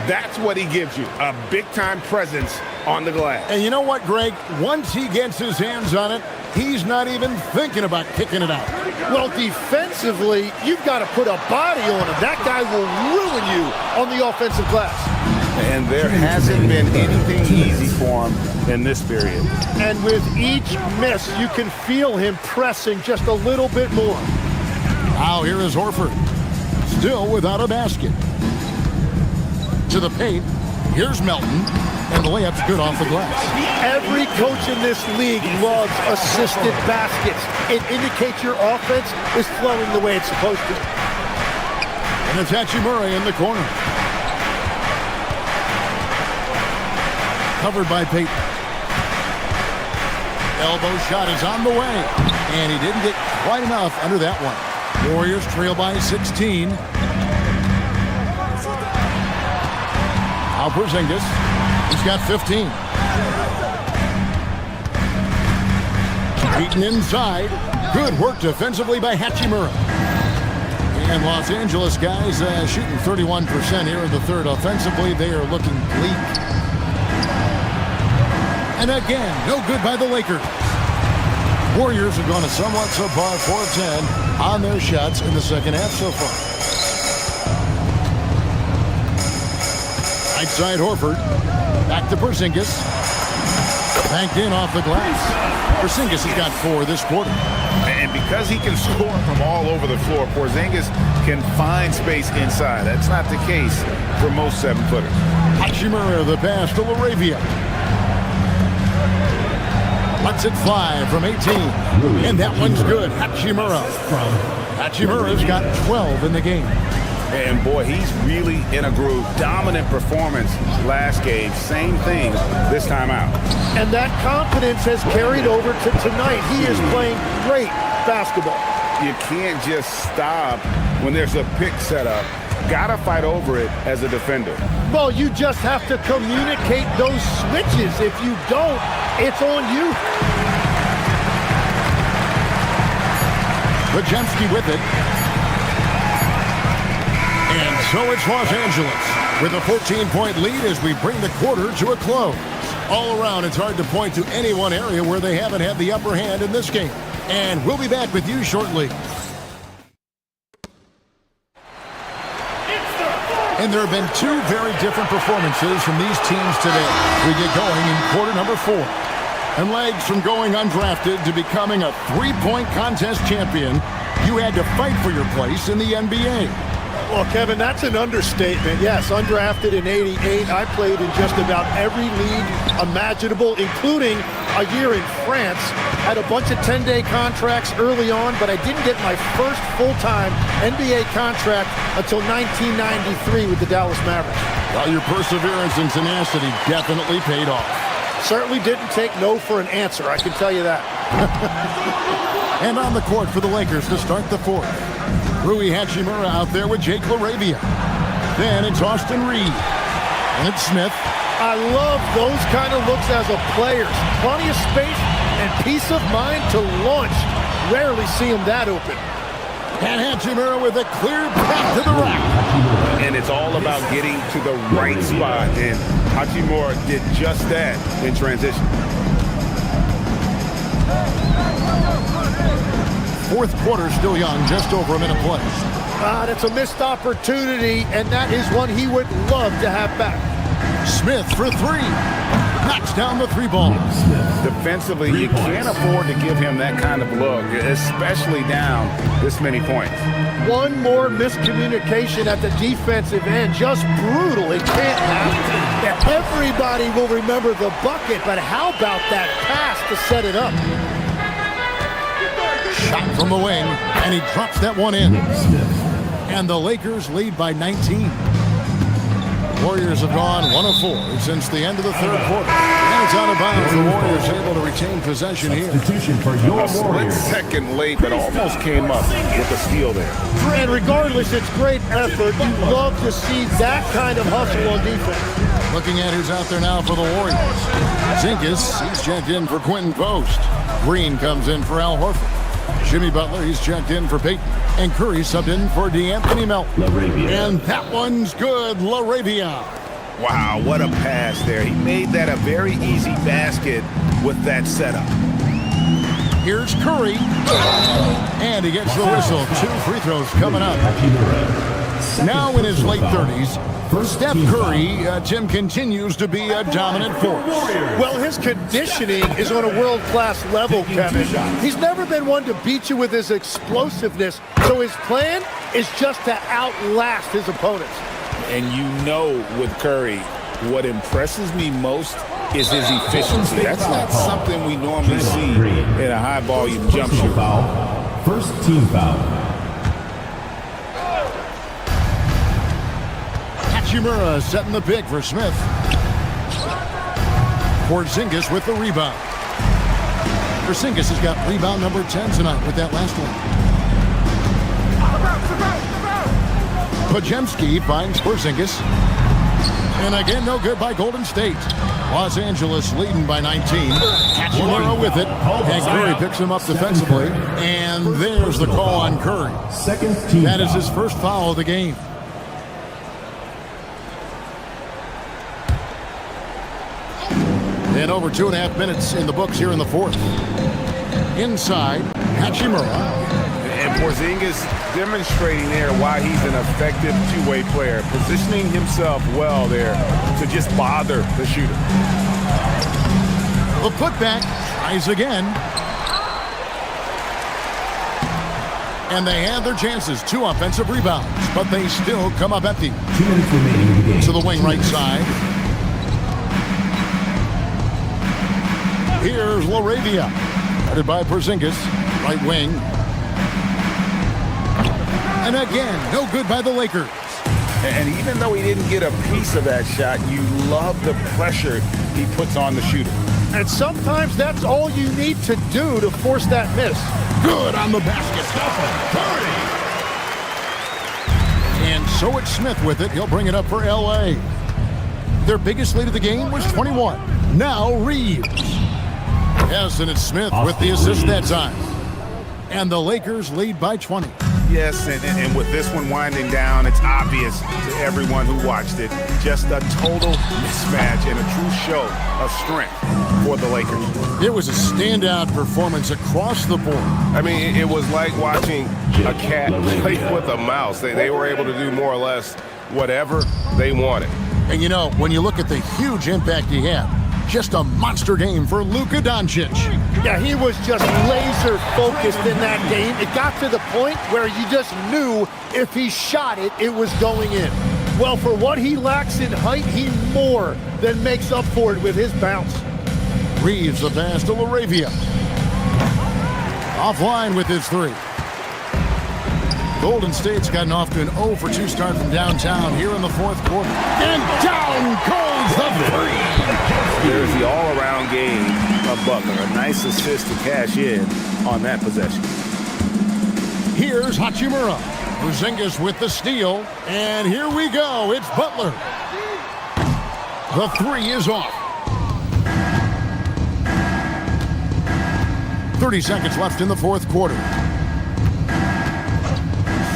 That's what he gives you, a big-time presence on the glass. And you know what, Greg? Once he gets his hands on it, he's not even thinking about kicking it out. Well, defensively, you've got to put a body on him. That guy will ruin you on the offensive glass. And there hasn't been anything easy for him in this period. And with each miss, you can feel him pressing just a little bit more. Now here is Horford. Still without a basket. To the paint. Here's Melton. And the layup's good off the glass. Every coach in this league loves assisted baskets. It indicates your offense is flowing the way it's supposed to. And it's Hachimura in the corner. Covered by Payton. Elbow shot is on the way. And he didn't get quite enough under that one. Warriors trail by 16. Now Porzingis. He's got 15. Beaten inside. Good work defensively by Hachimura. And Los Angeles guys shooting 31% here in the third. Offensively, they are looking bleak. And again, no good by the Lakers. Warriors have gone a somewhat subpar 4-10 on their shots in the second half so far. Right side Horford. Back to Porzingis. Banked in off the glass. Porzingis has got 4 this quarter. And because he can score from all over the floor, Porzingis can find space inside. That's not the case for most 7-footers. Hachimura the pass to LaRavia. Lets it fly from 18. And that one's good. Hachimura. Hachimura's got 12 in the game. And boy, he's really in a groove. Dominant performance last game. Same thing this time out. And that confidence has carried over to tonight. He is playing great basketball. You can't just stop when there's a pick set up. Gotta fight over it as a defender. Well, you just have to communicate those switches. If you don't, it's on you. Podziemski with it. And so it's Los Angeles with a 14-point lead as we bring the quarter to a close. All around, it's hard to point to any one area where they haven't had the upper hand in this game. And we'll be back with you shortly. And there have been 2 very different performances from these teams today. We get going in quarter number 4. And legs from going undrafted to becoming a 3-point contest champion, you had to fight for your place in the NBA. Well, Kevin, that's an understatement. Yes, undrafted in '88. I played in just about every league imaginable, including a year in France. Had a bunch of 10-day contracts early on, but I didn't get my first full-time NBA contract until 1993 with the Dallas Mavericks. Well, your perseverance and tenacity definitely paid off. Certainly didn't take no for an answer, I can tell you that. And on the court for the Lakers to start the fourth. Rui Hachimura out there with Jake LaRavia. Then it's Austin Reed. And it's Smith. I love those kind of looks as a player. Plenty of space and peace of mind to launch. Rarely see him that open. And Hachimura with a clear path to the rack. And it's all about getting to the right spot. And Hachimura did just that in transition. Fourth quarter still young, just over a minute play. That's a missed opportunity, and that is one he would love to have back. Smith for three. Knocks down the three ball. Defensively, you can't afford to give him that kind of look, especially down this many points. One more miscommunication at the defensive end. Just brutal. It can't happen. Everybody will remember the bucket, but how about that pass to set it up? Shot from the wing, and he drops that one in. And the Lakers lead by 19. Warriors have gone 1 of 4 since the end of the third quarter. And it's out of bounds. The Warriors able to retain possession here. A split second late, but almost came up with a steal there. And regardless, it's great effort. You love to see that kind of hustle on defense. Looking at who's out there now for the Warriors. Zinkas, he's checked in for Quentin Post. Green comes in for Al Horford. Jimmy Butler, he's checked in for Peyton. And Curry subbed in for DeAnthony Melton. And that one's good, LaRavia. Wow, what a pass there. He made that a very easy basket with that setup. Here's Curry. And he gets the whistle. 2 free throws coming up. Now in his late 30s, Steph Curry, Tim, continues to be a dominant force. Well, his conditioning is on a world-class level, Kevin. He's never been one to beat you with his explosiveness, so his plan is just to outlast his opponents. And you know with Curry, what impresses me most is his efficiency. That's not something we normally see in a high-volume jump shooter. First team foul. Hachimura setting the pick for Smith. Porzingis with the rebound. Porzingis has got rebound number 10 tonight with that last one. Podziemski finds Porzingis. And again, no good by Golden State. Los Angeles leading by 19. Hachimura with it. And Curry picks him up defensively. And there's the call on Curry. That is his first foul of the game. And over 2.5 minutes in the books here in the fourth. Inside, Hachimura. And Porzingis demonstrating there why he's an effective two-way player, positioning himself well there to just bother the shooter. The putback tries again. And they have their chances. 2 offensive rebounds, but they still come up empty. 2 minutes remaining in the game. To the wing right side. Here's LaRavia. Guarded by Porzingis. Right wing. And again, no good by the Lakers. And even though he didn't get a piece of that shot, you love the pressure he puts on the shooter. And sometimes that's all you need to do to force that miss. Good on the basket. And so it's Smith with it. He'll bring it up for L.A. Their biggest lead of the game was 21. Now Reeves. Yes, and it's Smith with the assist that time. And the Lakers lead by 20. Yes, and with this one winding down, it's obvious to everyone who watched it. Just a total mismatch and a true show of strength for the Lakers. It was a standout performance across the board. I mean, it was like watching a cat play with a mouse. They were able to do more or less whatever they wanted. And you know, when you look at the huge impact he had, Just a monster game for Luka Doncic. Yeah, he was just laser focused in that game. It got to the point where you just knew if he shot it, it was going in. Well, for what he lacks in height, he more than makes up for it with his bounce. Reeves the pass to LaRavia. Offline with his three. Golden State's gotten off to an 0 for 2 start from downtown here in the fourth quarter. And down goes the three. There's the all-around game of Butler. A nice assist to cash in on that possession. Here's Hachimura. Porzingis with the steal. And here we go. It's Butler. The three is off. 30 seconds left in the fourth quarter.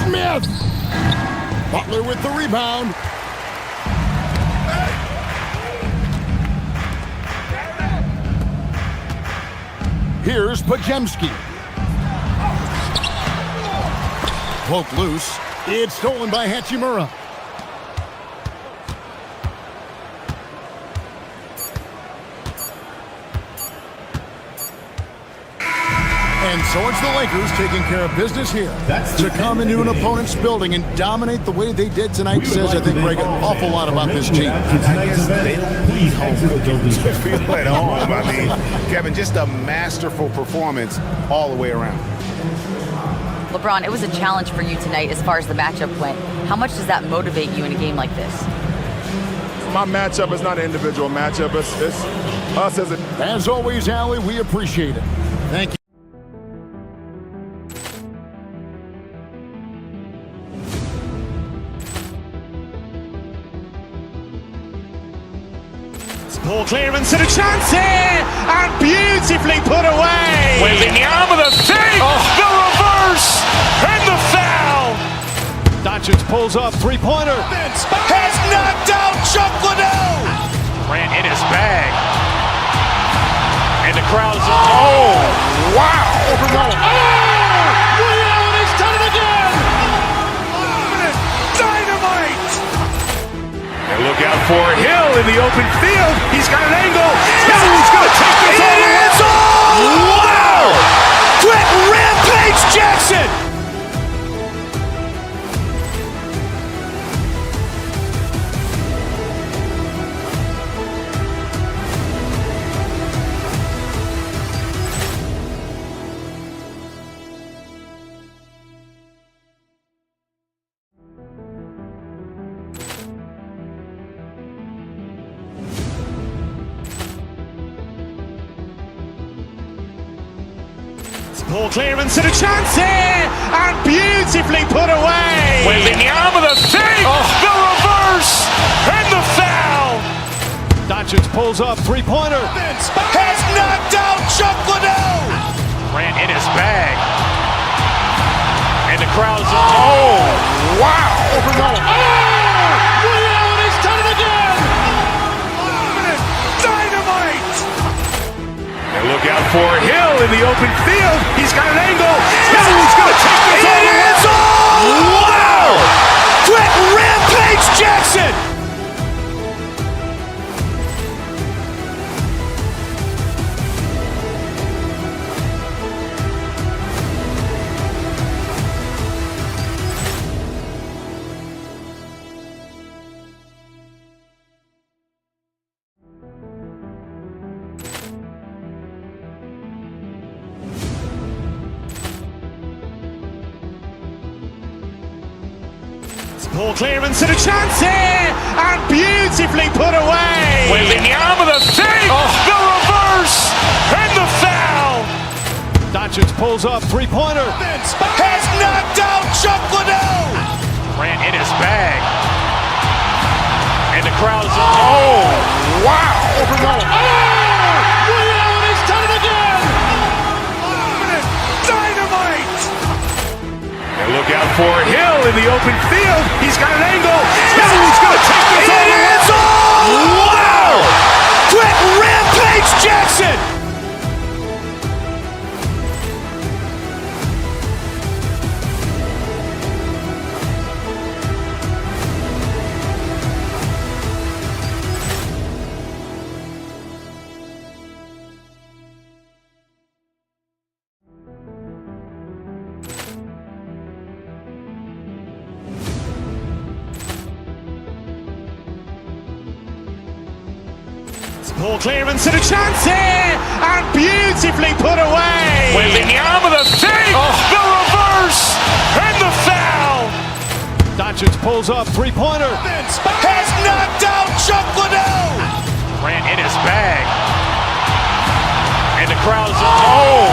Smith! Butler with the rebound. Here's Pajemski. Poke loose. It's stolen by Hachimura. And so it's the Lakers taking care of business here. To come into an opponent's building and dominate the way they did tonight says, I think, Greg, an awful lot about this team. They don't need home cooking to feel at home. I mean, Kevin, just a masterful performance all the way around. LeBron, it was a challenge for you tonight as far as the matchup went. How much does that motivate you in a game like this? My matchup is not an individual matchup. It's us as a... As always, Allie, we appreciate it. Thank you. Ball clearance and a chance here, and beautifully put away. Wembanyama the save, the reverse, and the foul. Doncic pulls up, three-pointer. Has knocked out Chuck Liddell. Ran in his bag. And the crowd is, oh, wow. Overrun. Oh, Leone's done it again. Dynamite. And look out for Hill in the open field. He's got an angle. He's going to take this all the way. Wow! Quick Rampage Jackson. Ball clearance and a chance here, and beautifully put away. Wembanyama the save, the reverse, and the foul. Doncic pulls up, three-pointer. Has knocked out Chuck Liddell. Ran in his bag. And the crowd is, oh, wow. Overrun. Leone's done it again. Dynamite. And look out for Hill in the open field. He's got an angle. He's going to take this all the way. Wow! Quick Rampage Jackson. Ball clearance and a chance here, and beautifully put away. Wembanyama the save, the reverse, and the foul. Doncic pulls up, three-pointer. Has knocked out Chuck Liddell. Ran in his bag. And the crowd is, oh, wow. Overrun. Leone's done it again. Dynamite. And look out for Hill in the open field. He's got an angle. He's going to take this all the way. Wow! Quick Rampage Jackson. Poor clearance and a chance here, and beautifully put away. Wembanyama, the save, the reverse, and the foul. Doncic pulls up, three-pointer. Has knocked out Chuck Liddell. Grant in his bag. And the crowd's oh,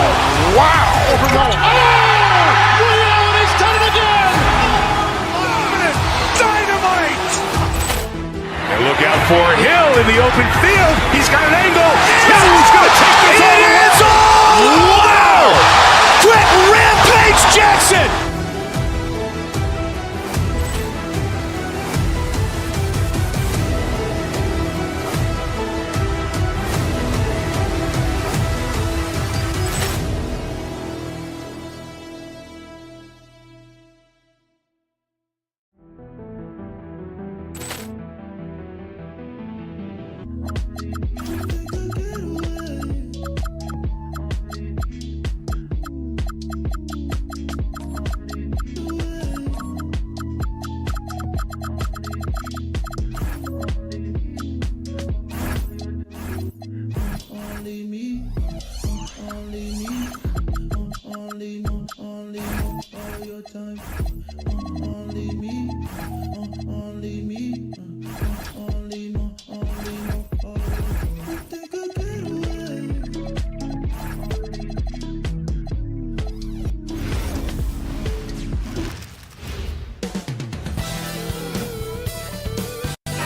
wow. He's done it again. Dynamite. And look out for Hill in the open field. He's got an angle. Hill's going to take this all the way. Wow. Quick rampage Jackson.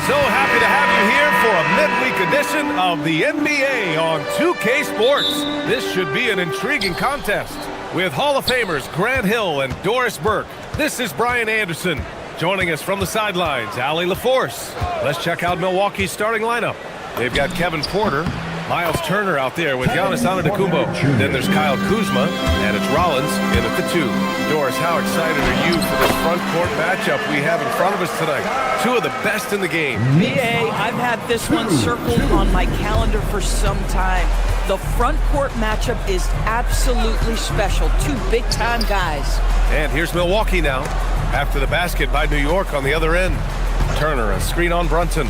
So happy to have you here for a midweek edition of the NBA on 2K Sports. This should be an intriguing contest with Hall of Famers Grant Hill and Doris Burke. This is Brian Anderson. Joining us from the sidelines, Allie LaForce. Let's check out Milwaukee's starting lineup. They've got Kevin Porter, Miles Turner out there with Giannis Antetokounmpo. Then there's Kyle Kuzma, and it's Rollins in at the 2. Doris, how excited are you for this front court matchup we have in front of us tonight? Two of the best in the game. BA, I've had this one circled on my calendar for some time. The front court matchup is absolutely special. Two big-time guys. And here's Milwaukee now. After the basket by New York on the other end. Turner, a screen on Brunson.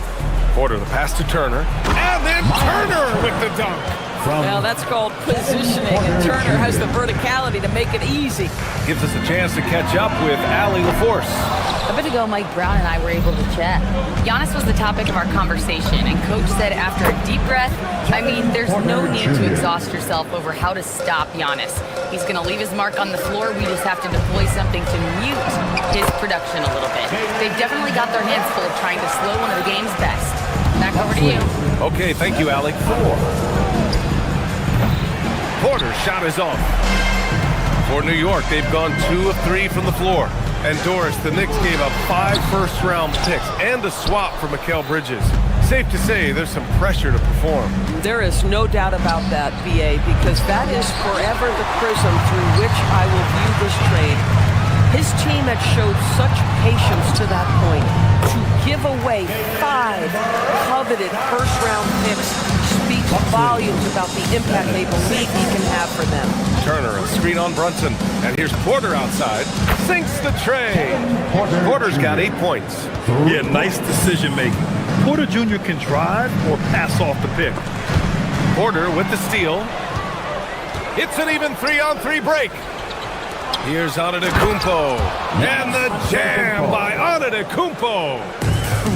Porter, the pass to Turner. And then Turner with the dunk. Well, that's called positioning, and Turner has the verticality to make it easy. Gives us a chance to catch up with Allie LaForce. A bit ago, Mike Brown and I were able to chat. Giannis was the topic of our conversation, and Coach said after a deep breath, I mean, there's no need to exhaust yourself over how to stop Giannis. He's going to leave his mark on the floor. We just have to deploy something to mute his production a little bit. They've definitely got their hands full of trying to slow one of the game's best. Back over to you. Okay, thank you, Allie. Porter's shot is off. For New York, they've gone 2 of 3 from the floor. And Doris, the Knicks gave up 5 first-round picks and a swap for Mikal Bridges. Safe to say there's some pressure to perform. There is no doubt about that, BA, because that is forever the prism through which I will view this trade. His team had showed such patience to that point. To give away 5 coveted first-round picks speaks volumes about the impact they believe he can have for them. Turner, a screen on Brunson. And here's Porter outside. Sinks the tray. Porter's got 8 points. Yeah, nice decision making. Porter Jr. can drive or pass off the pick. Porter with the steal. It's an even 3-on-3 break. Here's Antetokounmpo. And the jam by Antetokounmpo.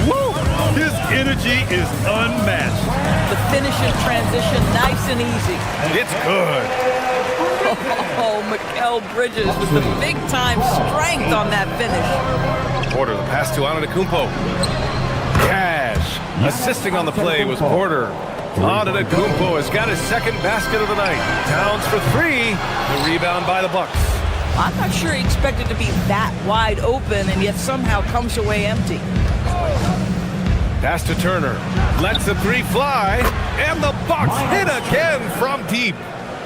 Woo! His energy is unmatched. The finish in transition, nice and easy. It's good. Oh, Mikal Bridges with the big-time strength on that finish. Porter, the pass to Antetokounmpo. Cash. Assisting on the play was Porter. Antetokounmpo has got his second basket of the night. Towns for 3. The rebound by the Bucks. I'm not sure he expected to be that wide open and yet somehow comes away empty. Pass to Turner. Lets the 3 fly. And the Bucks hit again from deep.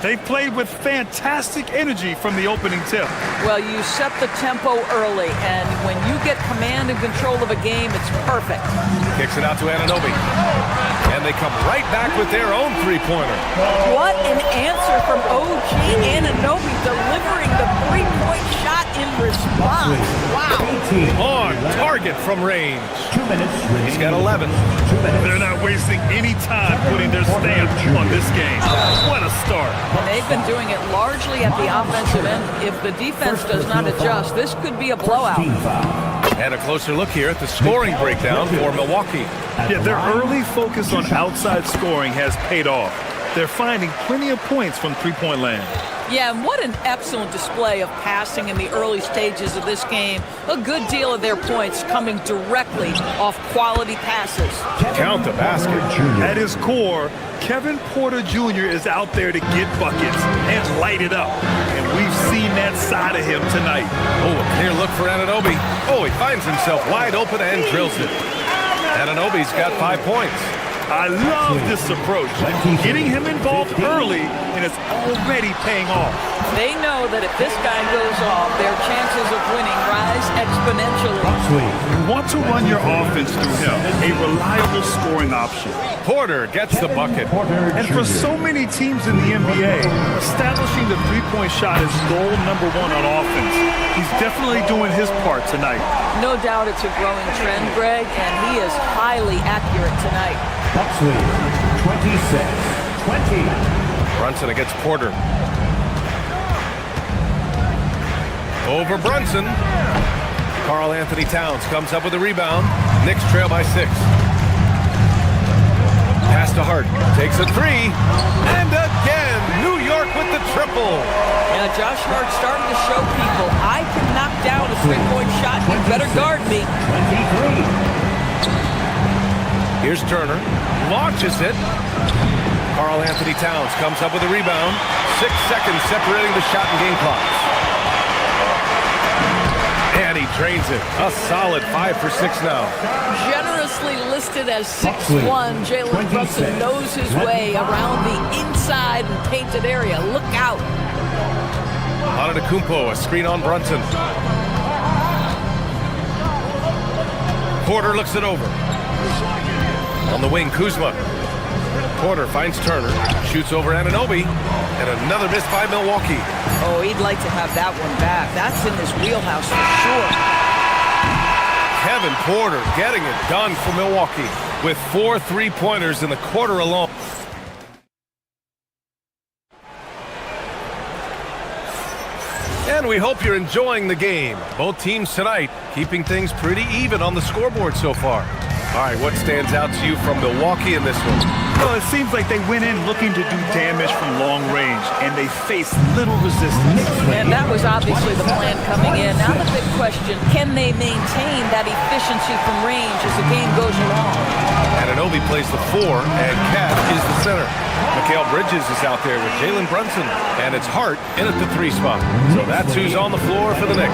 They played with fantastic energy from the opening tip. Well, you set the tempo early, and when you get command and control of a game, it's perfect. Kicks it out to Anunoby. And they come right back with their own three-pointer. What an answer from OG Anunoby, delivering the three-point shot in response. Wow. On target from range. 2 minutes. He's got 11. They're not wasting any time putting their stamp on this game. What a start. And they've been doing it largely at the offensive end. If the defense does not adjust, this could be a blowout. And a closer look here at the scoring breakdown for Milwaukee. Yeah, their early focus on outside scoring has paid off. They're finding plenty of points from three-point land. Yeah, and what an excellent display of passing in the early stages of this game. A good deal of their points coming directly off quality passes. Count the basket. At his core, Kevin Porter Jr. is out there to get buckets and light it up. And we've seen that side of him tonight. Oh, a clear look for Anunoby. Oh, he finds himself wide open and drills it. Anunoby's got 5 points. I love this approach. Getting him involved early, and it's already paying off. They know that if this guy goes off, their chances of winning rise exponentially. You want to run your offense through him, a reliable scoring option. Porter gets the bucket. And for so many teams in the NBA, establishing the three-point shot is goal number one on offense. He's definitely doing his part tonight. No doubt it's a growing trend, Greg, and he is highly accurate tonight. Bucks lead 26-20. Brunson against Porter. Over Brunson. Karl Anthony Towns comes up with a rebound. Knicks trail by 6. Pass to Hart. Takes a three. And again, New York with the triple. Yeah, Josh Hart starting to show people, I can knock down a three-point shot. You better guard me. 23. Here's Turner. Launches it. Karl Anthony Towns comes up with a rebound. 6 seconds separating the shot and game clocks. And he drains it. A solid 5 for 6 now. Generously listed as 6'1", Jalen Brunson knows his way around the inside and painted area. Look out. Antetokounmpo, a screen on Brunson. Porter looks it over. On the wing, Kuzma. Porter finds Turner, shoots over Anunoby, and another miss by Milwaukee. Oh, he'd like to have that one back. That's in his wheelhouse for sure. Kevin Porter getting it done for Milwaukee with 4 3-pointers in the quarter alone. And we hope you're enjoying the game. Both teams tonight keeping things pretty even on the scoreboard so far. All right, what stands out to you from Milwaukee in this one? Well, it seems like they went in looking to do damage from long range, and they faced little resistance. And that was obviously the plan coming in. Now the big question, can they maintain that efficiency from range as the game goes along? Anunoby plays the 4, and Cat is the center. Mikal Bridges is out there with Jalen Brunson, and it's Hart in at the 3 spot. So that's who's on the floor for the Knicks.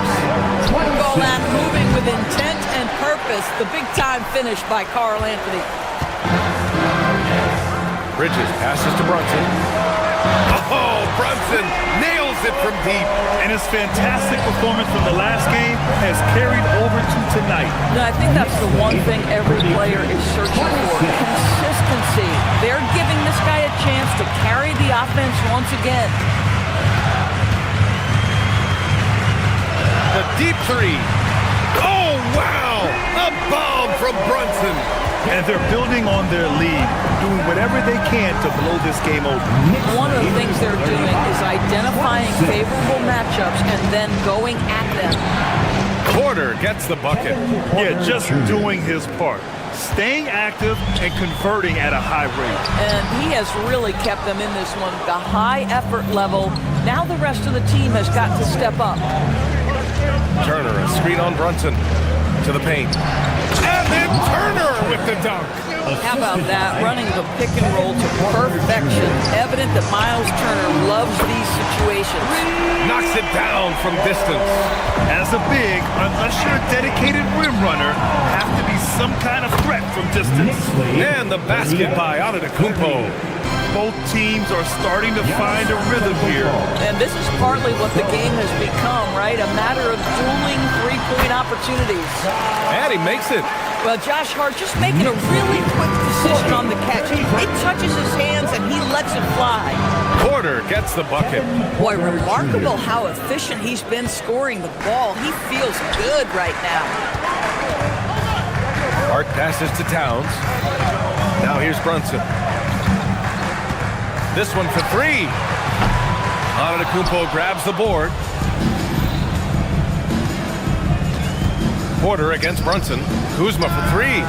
Call that moving with intent and purpose. The big-time finish by Karl Anthony. Bridges passes to Brunson. Oh, Brunson nails it from deep. And his fantastic performance from the last game has carried over to tonight. No, I think that's the one thing every player is searching for. Consistency. They're giving this guy a chance to carry the offense once again. The deep 3. Oh, wow! A bomb from Brunson. And they're building on their lead, doing whatever they can to blow this game open. One of the things they're doing is identifying favorable matchups and then going at them. Porter gets the bucket. Yeah, just doing his part. Staying active and converting at a high rate. And he has really kept them in this one. The high effort level. Now the rest of the team has got to step up. Turner, a screen on Brunson. To the paint. And then Turner with the dunk. How about that? Running the pick and roll to perfection. Evident that Miles Turner loves these situations. Knocks it down from distance. As a big, unless you're a dedicated rim runner, have to be some kind of threat from distance. And the basket by Antetokounmpo. Both teams are starting to find a rhythm here. And this is partly what the game has become, right? A matter of dueling three-point opportunities. And he makes it. Well, Josh Hart just making a really quick decision on the catch. It touches his hands and he lets it fly. Porter gets the bucket. Boy, remarkable how efficient he's been scoring the ball. He feels good right now. Hart passes to Towns. Now here's Brunson. This one for three. Antetokounmpo grabs the board. Porter against Brunson. Kuzma for three.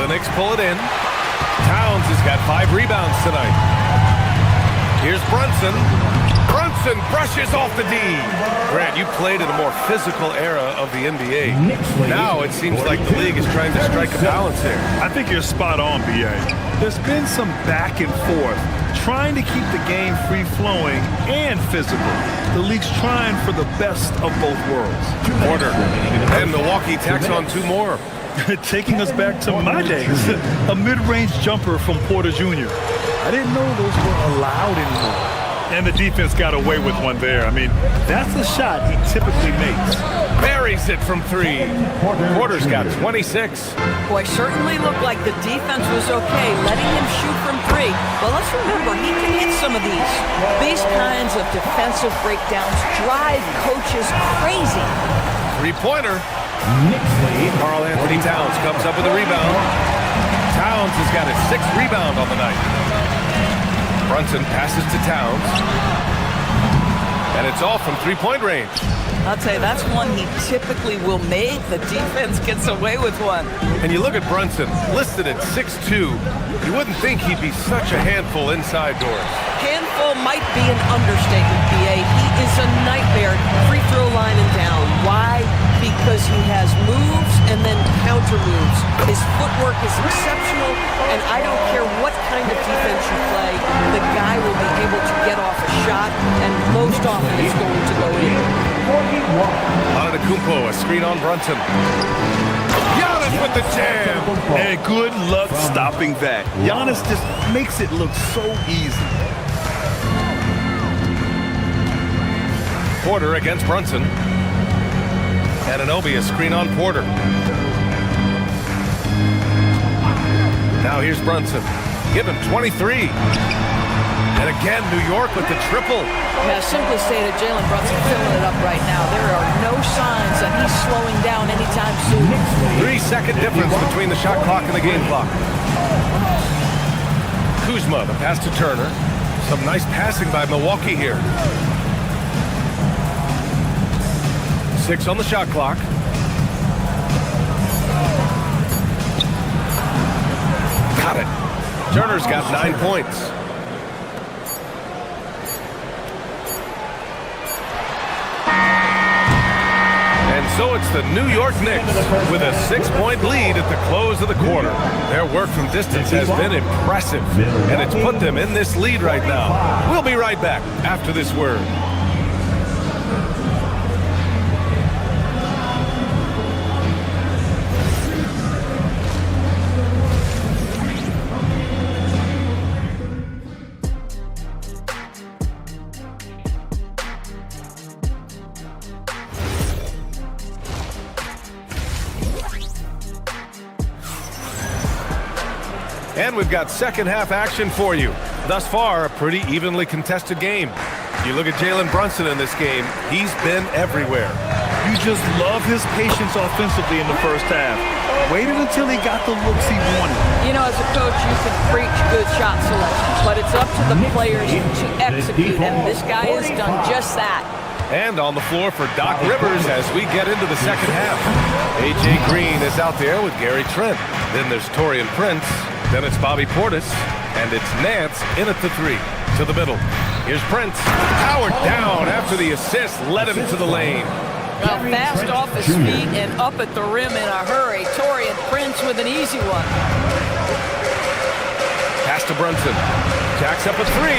The Knicks pull it in. Towns has got 5 rebounds tonight. Here's Brunson. Brunson brushes off the D. Grant, you played in a more physical era of the NBA. Now it seems like the league is trying to strike a balance here. I think you're spot on, B.A. There's been some back and forth, trying to keep the game free-flowing and physical. The league's trying for the best of both worlds. Porter. And Milwaukee tacks on 2 more. Taking us back to my days. A mid-range jumper from Porter Jr. I didn't know those were allowed anymore. And the defense got away with one there. I mean, that's the shot he typically makes. Buries it from 3. Porter's got 26. Boy, certainly looked like the defense was okay, letting him shoot from 3. But let's remember, he can hit some of these. These kinds of defensive breakdowns drive coaches crazy. 3-pointer. Karl Anthony Towns comes up with a rebound. Towns has got his 6th rebound on the night. Brunson passes to Towns. And it's all from 3-point range. I'll tell you, that's one he typically will make. The defense gets away with one. And you look at Brunson, listed at 6'2". You wouldn't think he'd be such a handful inside doors. Handful might be an understatement, B.A. He is a nightmare free throw line and down. Why? Because he has moves and then counter moves. His footwork is exceptional, and I don't care what kind of defense you play, the guy will be able to get off a shot, and most often it's going to go in. Antetokounmpo, a screen on Brunson. Giannis with the jam. And good luck stopping that. Giannis just makes it look so easy. Porter against Brunson. Anunoby, a screen on Porter. Now here's Brunson. Give him 23. And again, New York with the triple. Yeah, simply stated, Jalen Brunson filling it up right now. There are no signs that he's slowing down anytime soon. 3-second difference between the shot clock and the game clock. Kuzma, the pass to Turner. Some nice passing by Milwaukee here. 6 on the shot clock. Got it. Turner's got 9 points. And so it's the New York Knicks with a 6-point lead at the close of the quarter. Their work from distance has been impressive, and it's put them in this lead right now. We'll be right back after this word. And we've got second half action for you. Thus far, a pretty evenly contested game. You look at Jalen Brunson in this game, he's been everywhere. You just love his patience offensively in the first half. Waited until he got the looks he wanted. You know, as a coach, you can preach good shot selection, but it's up to the players to execute, and this guy has done just that. And on the floor for Doc Rivers as we get into the second half. A.J. Green is out there with Gary Trent. Then there's Taurean Prince. Then it's Bobby Portis, and it's Nance in at the 3, to the middle. Here's Prince, powered down after the assist, led him to the lane. Well, fast off his feet and up at the rim in a hurry. Taurean Prince with an easy one. Pass to Brunson, jacks up a 3,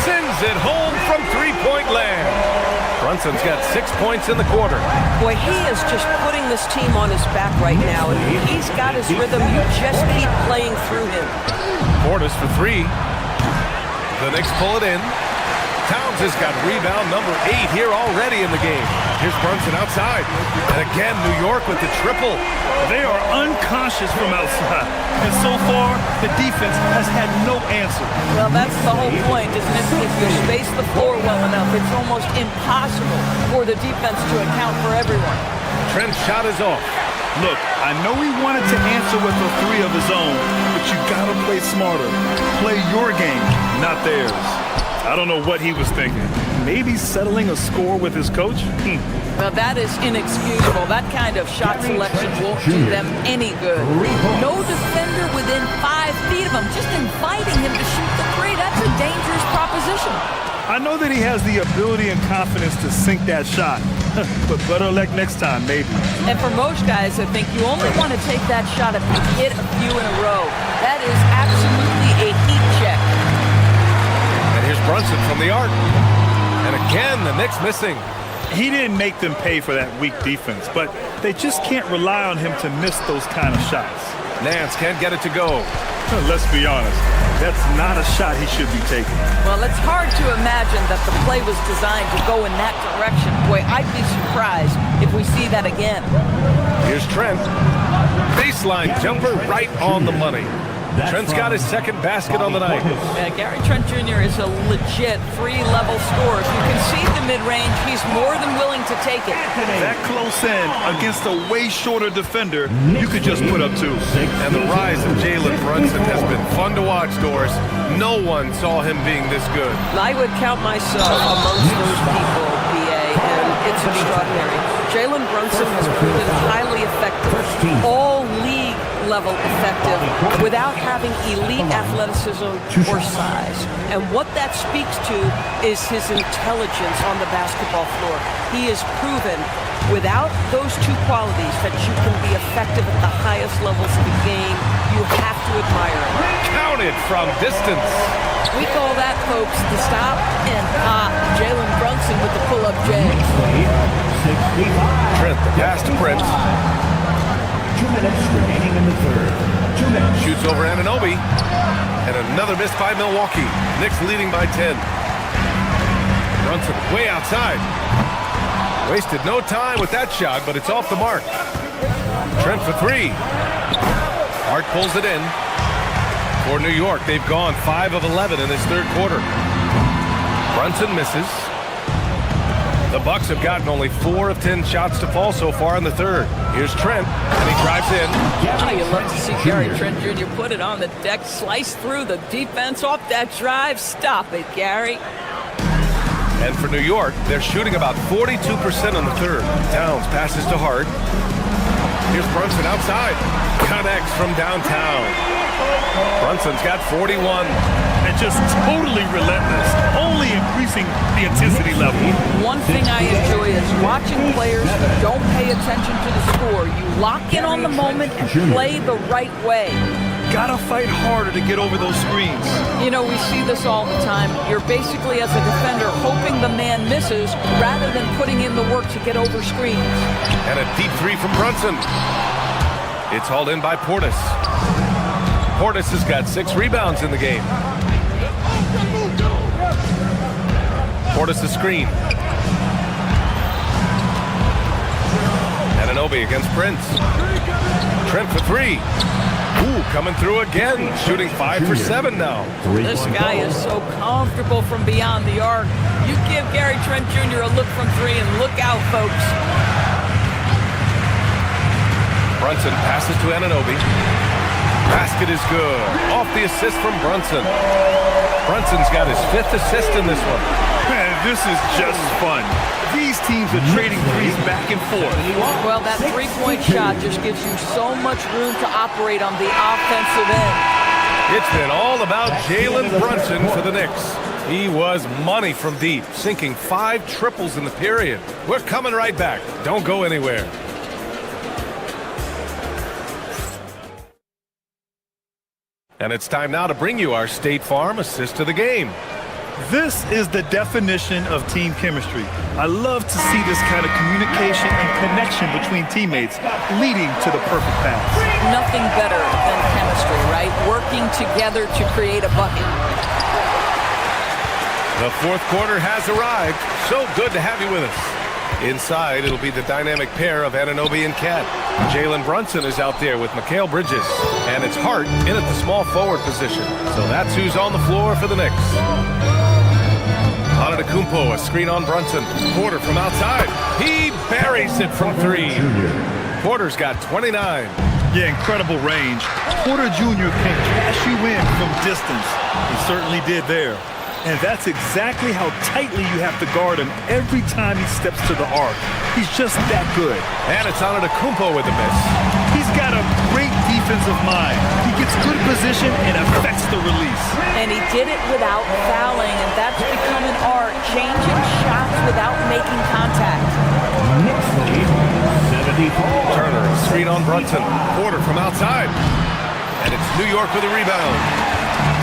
sends it home from 3-point land. Brunson's got 6 points in the quarter. Boy, he is just putting this team on his back right now. And he's got his rhythm. You just keep playing through him. Portis for 3. The Knicks pull it in. Towns has got rebound number 8 here already in the game. Here's Brunson outside. And again, New York with the triple. They are unconscious from outside. And so far, the defense has had no answer. Well, that's the whole point, isn't it? If you space the floor well enough, it's almost impossible for the defense to account for everyone. Trent's shot is off. Look, I know he wanted to answer with a 3 of his own, but you gotta play smarter. Play your game, not theirs. I don't know what he was thinking. Maybe settling a score with his coach? Well, that is inexcusable. That kind of shot selection won't do them any good. No defender within 5 feet of him, just inviting him to shoot the 3. That's a dangerous proposition. I know that he has the ability and confidence to sink that shot, but better luck next time, maybe. And for most guys, I think you only want to take that shot if you hit a few in a row. That is absolutely a heat check. And here's Brunson from the arc. And again, the Knicks missing. He didn't make them pay for that weak defense, but they just can't rely on him to miss those kind of shots. Nance can't get it to go. Let's be honest, that's not a shot he should be taking. Well, it's hard to imagine that the play was designed to go in that direction. Boy, I'd be surprised if we see that again. Here's Trent. Baseline jumper right on the money. Trent's got his second basket on the night. Gary Trent Jr. is a legit 3-level scorer. If you can see the mid-range, he's more than willing to take it. That close in against a way shorter defender, you could just put up 2. And the rise of Jalen Brunson has been fun to watch, Doris. No one saw him being this good. I would count myself amongst those people, BA, and it's extraordinary. Jalen Brunson has proven highly effective, all league-level effective, without having elite athleticism or size. And what that speaks to is his intelligence on the basketball floor. He has proven, without those 2 qualities, that you can be effective at the highest levels of the game. You have to admire him. Counted from distance. We call that, folks, the stop and pop. Jalen Brunson with the pull-up J. Trent, the pass to Prince. 2 minutes remaining in the third. 2 minutes. Shoots over Anunoby. And another miss by Milwaukee. Knicks leading by 10. Brunson way outside. Wasted no time with that shot, but it's off the mark. Trent for 3. Hart pulls it in. For New York, they've gone 5 of 11 in this third quarter. Brunson misses. The Bucks have gotten only 4 of 10 shots to fall so far in the third. Here's Trent, and he drives in. You love to see Gary Trent Jr. put it on the deck, slice through the defense off that drive. Stop it, Gary. And for New York, they're shooting about 42% in the third. Towns passes to Hart. Here's Brunson outside. Connects from downtown. Brunson's got 41. And just totally relentless, only increasing the intensity level. One thing I enjoy is watching players who don't pay attention to the score. You lock in on the moment and play the right way. Gotta fight harder to get over those screens. You know, we see this all the time. You're basically, as a defender, hoping the man misses rather than putting in the work to get over screens. And a deep 3 from Brunson. It's hauled in by Portis. Portis has got 6 rebounds in the game. Portis a screen. Anunoby against Prince. Trent for 3. Ooh, coming through again. Shooting 5 for 7 now. This guy is so comfortable from beyond the arc. You give Gary Trent Jr. a look from 3 and look out, folks. Brunson passes to Anunoby. Basket is good. Off the assist from Brunson. Brunson's got his 5th assist in this one. Man, this is just fun. These teams are trading threes back and forth. Well, that 3-point shot just gives you so much room to operate on the offensive end. It's been all about Jalen Brunson for the Knicks. He was money from deep, sinking 5 triples in the period. We're coming right back. Don't go anywhere. And it's time now to bring you our State Farm assist to the game. This is the definition of team chemistry. I love to see this kind of communication and connection between teammates leading to the perfect pass. Nothing better than chemistry, right? Working together to create a bucket. The fourth quarter has arrived. So good to have you with us. Inside, it'll be the dynamic pair of Anunoby and Cat. Jalen Brunson is out there with Mikal Bridges. And it's Hart in at the small forward position. So that's who's on the floor for the Knicks. Antetokounmpo, a screen on Brunson. Porter from outside. He buries it from three. Porter's got 29. Yeah, incredible range. Porter Jr. can cash you in from distance. He certainly did there. And that's exactly how tightly you have to guard him every time he steps to the arc. He's just that good. And it's Antetokounmpo with the miss. He's got a great defensive mind. He gets good position and affects the release. And he did it without fouling, and that's become an art, changing shots without making contact. Turner, screen on Brunson. Porter from outside. And it's New York with a rebound.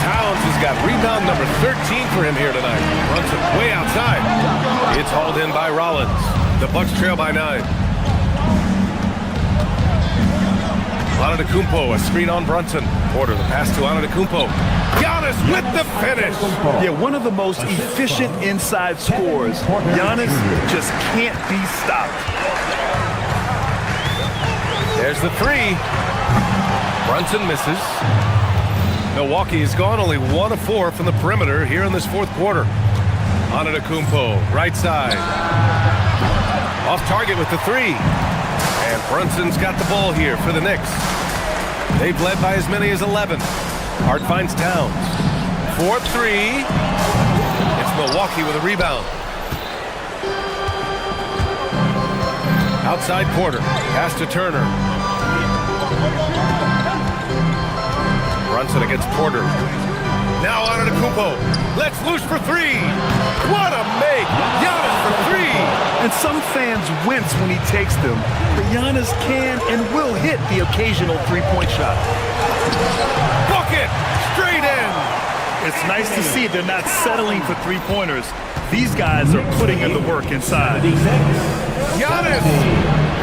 Towns has got rebound number 13 for him here tonight. Brunson way outside. It's hauled in by Rollins. The Bucks trail by 9. Antetokounmpo, a screen on Brunson. Porter, the pass to Antetokounmpo. Giannis with the finish. Yeah, one of the most efficient inside scorers. Giannis just can't be stopped. There's the three. Brunson misses. Milwaukee has gone only 1 of 4 from the perimeter here in this fourth quarter. Antetokounmpo, right side. Off target with the three. And Brunson's got the ball here for the Knicks. They've led by as many as 11. Hart finds Towns. 4-3. It's Milwaukee with a rebound. Outside Porter. Pass to Turner. Brunson against Porter. Now Antetokounmpo. Let's loose for three. What a make. Giannis for three. And some fans wince when he takes them. But Giannis can and will hit the occasional three-point shot. Bucket. Straight in. It's nice to see they're not settling for three-pointers. These guys are putting in the work inside. Giannis.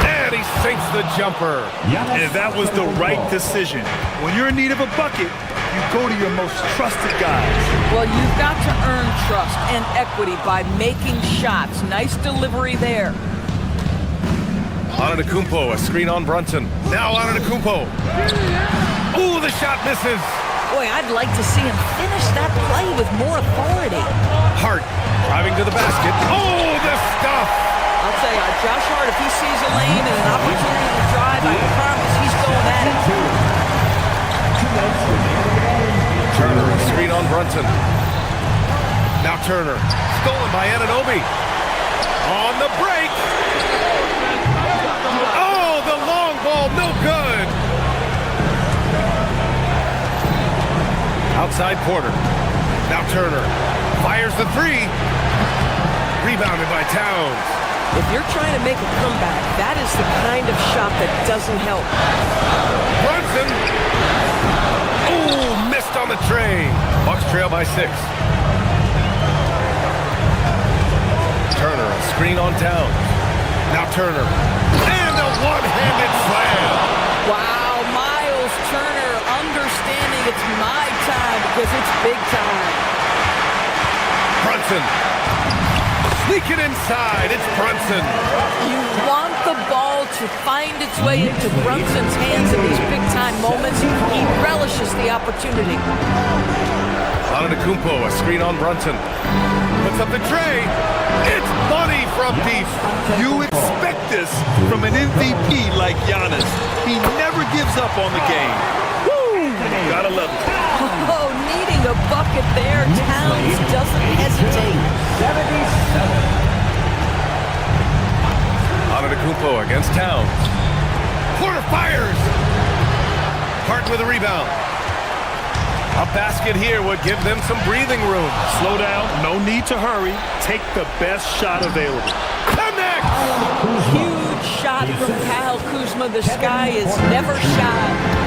And he sinks the jumper. And that was the right decision. When you're in need of a bucket, you go to your most trusted guys. Well, you've got to earn trust and equity by making shots. Nice delivery there. Antetokounmpo, a screen on Brunson. Now Antetokounmpo. Ooh, the shot misses. Boy, I'd like to see him finish that play with more authority. Hart driving to the basket. Oh, the stuff. I'll tell you, Josh Hart, if he sees a lane and an opportunity to drive, I promise he's going at it. Turner, screen on Brunson. Now Turner, stolen by Anunoby. On the break. Oh, the long ball, no good. Outside Porter. Now Turner fires the three. Rebounded by Towns. If you're trying to make a comeback, that is the kind of shot that doesn't help. Brunson. Ooh, missed on the tray. Bucks trail by 6. Turner, a screen on Towns. Now Turner. And a one-handed slam. Wow, Miles Turner understanding it's my time because it's big time. Brunson. Sneaking inside, it's Brunson. You want the ball to find its way into Brunson's hands in these big-time moments. He relishes the opportunity. Antetokounmpo, a screen on Brunson. Puts up the tray. It's money from deep. You expect this from an MVP like Giannis. He never gives up on the game. Woo! Gotta love it. Oh, needing a bucket there. Towns doesn't hesitate. 77. Antetokounmpo against Towns. Porter fires. Hart with a rebound. A basket here would give them some breathing room. Slow down. No need to hurry. Take the best shot available. Connect! Huge shot from Kyle Kuzma. The sky is never shy.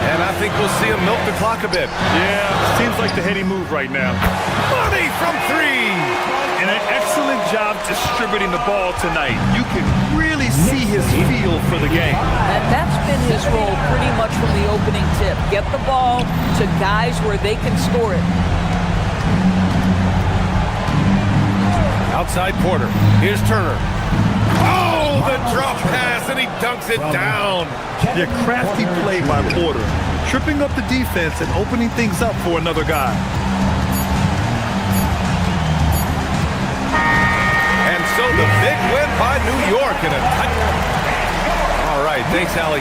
And I think we'll see him milk the clock a bit. Yeah, seems like the heady move right now. Money from three! And an excellent job distributing the ball tonight. You can really see his feel for the game. And that's been his role pretty much from the opening tip. Get the ball to guys where they can score it. Outside Porter. Here's Turner. Oh, the drop pass, and he dunks it down. Yeah, crafty play by Porter, tripping up the defense and opening things up for another guy. And so the big win by New York in a tight. All right, thanks, Allie.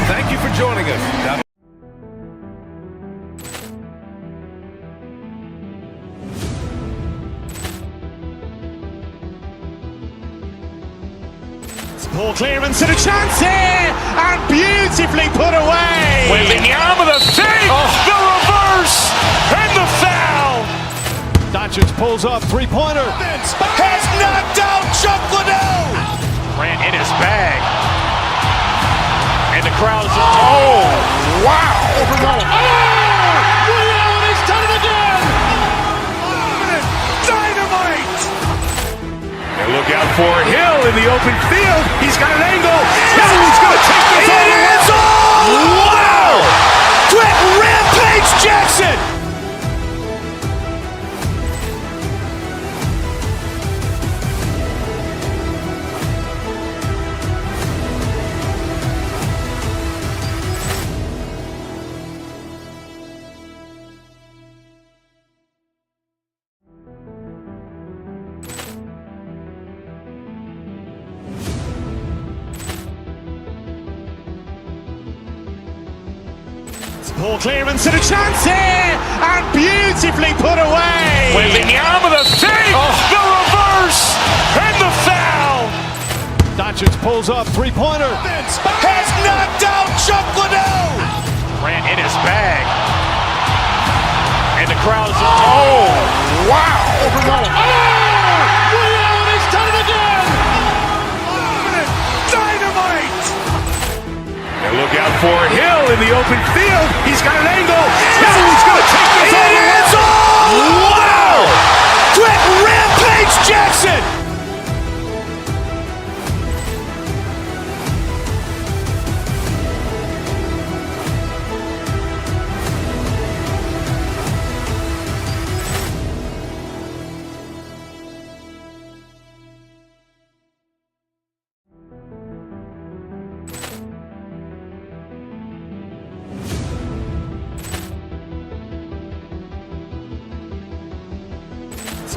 Thank you for joining us. Ball clearance and a chance here, and beautifully put away. Wembanyama the save, the reverse, and the foul. Doncic pulls up, three-pointer. Has knocked out Chuck Liddell. Grant in his bag. And the crowd is, oh, wow. He's done it again. Dynamite. And look out for Hill in the open field. He's got an angle. Hill's going to take this all the way. Wow! Quick rampage Jackson. Ball clearance and a chance here, and beautifully put away. Wembanyama the save, the reverse, and the foul. Doncic pulls up, three-pointer. Has knocked out Chuck Liddell. Grant in his bag. And the crowd is, oh, wow. He's done it again. Dynamite. And look out for Hill in the open field. He's got an angle. Hill's going to take this all the way. Wow! Quick rampage Jackson.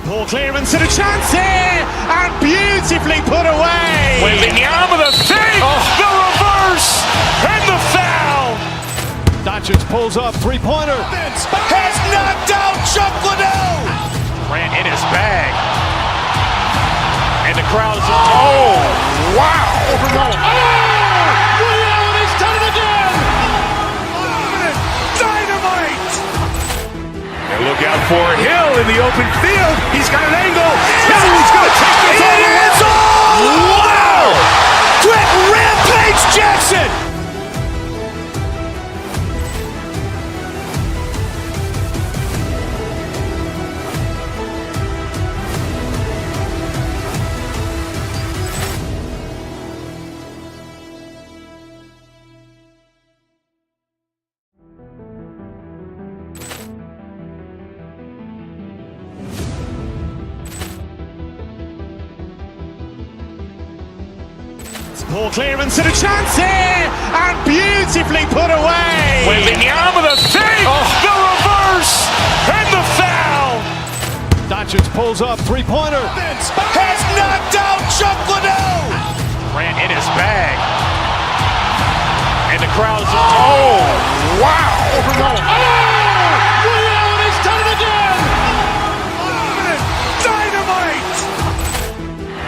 Ball clearance and a chance here, and beautifully put away. Wembanyama the save, the reverse, and the foul. Doncic pulls up, three-pointer. Has knocked out Chuck Liddell. Grant in his bag. And the crowd is, oh, wow. He's done it again. Dynamite. And look out for Hill in the open field. He's got an angle. Hill's going to take this all the way. Wow! Quick rampage Jackson. Ball clearance and a chance here, and beautifully put away. Wembanyama the save, the reverse, and the foul. Doncic pulls up, three-pointer. Has knocked out Chuck Liddell. Grant in his bag. And the crowd is, oh, wow. He's done it again. Dynamite.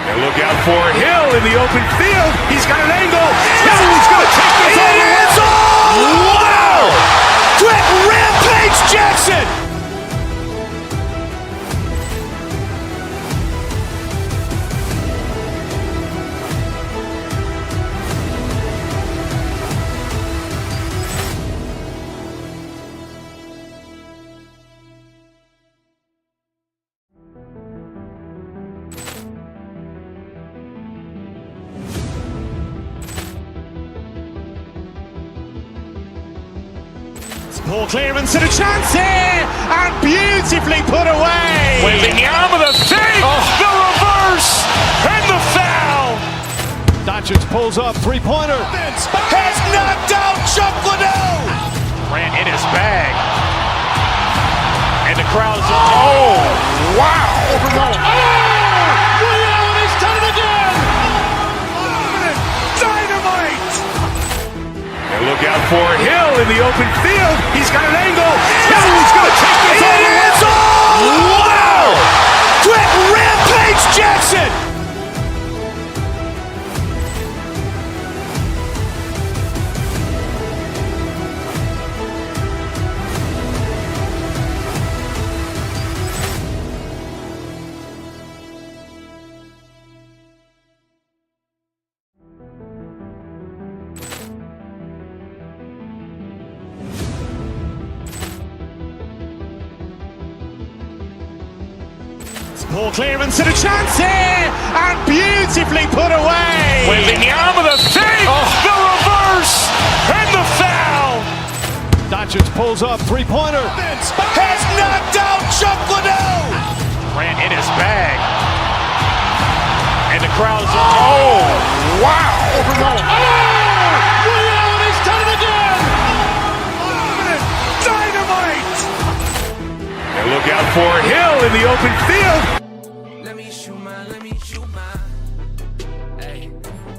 And look out for Hill in the open field. He's got an angle. Hill's going to take this all the way. Wow! Quick rampage Jackson. Ball clearance and a chance here, and beautifully put away. Wembanyama the save, the reverse, and the foul. Doncic pulls up, three-pointer. Has knocked out Chuck Liddell. Grant in his bag. And the crowd is, oh, wow. Ray Allen has done it again. Dynamite. And look out for Hill in the open field. He's got an angle. Hill's going to take this all the way. Wow. Quick Rampage Jackson. Ball clearance and a chance here, and beautifully put away. Wembanyama the save, the reverse, and the foul. Doncic pulls up, three-pointer. Has knocked out Chuck Liddell. Grant in his bag. And the crowd is, oh, wow. Ray Allen has done it again. Dynamite. And look out for Hill in the open field. Let me shoot my. Hey,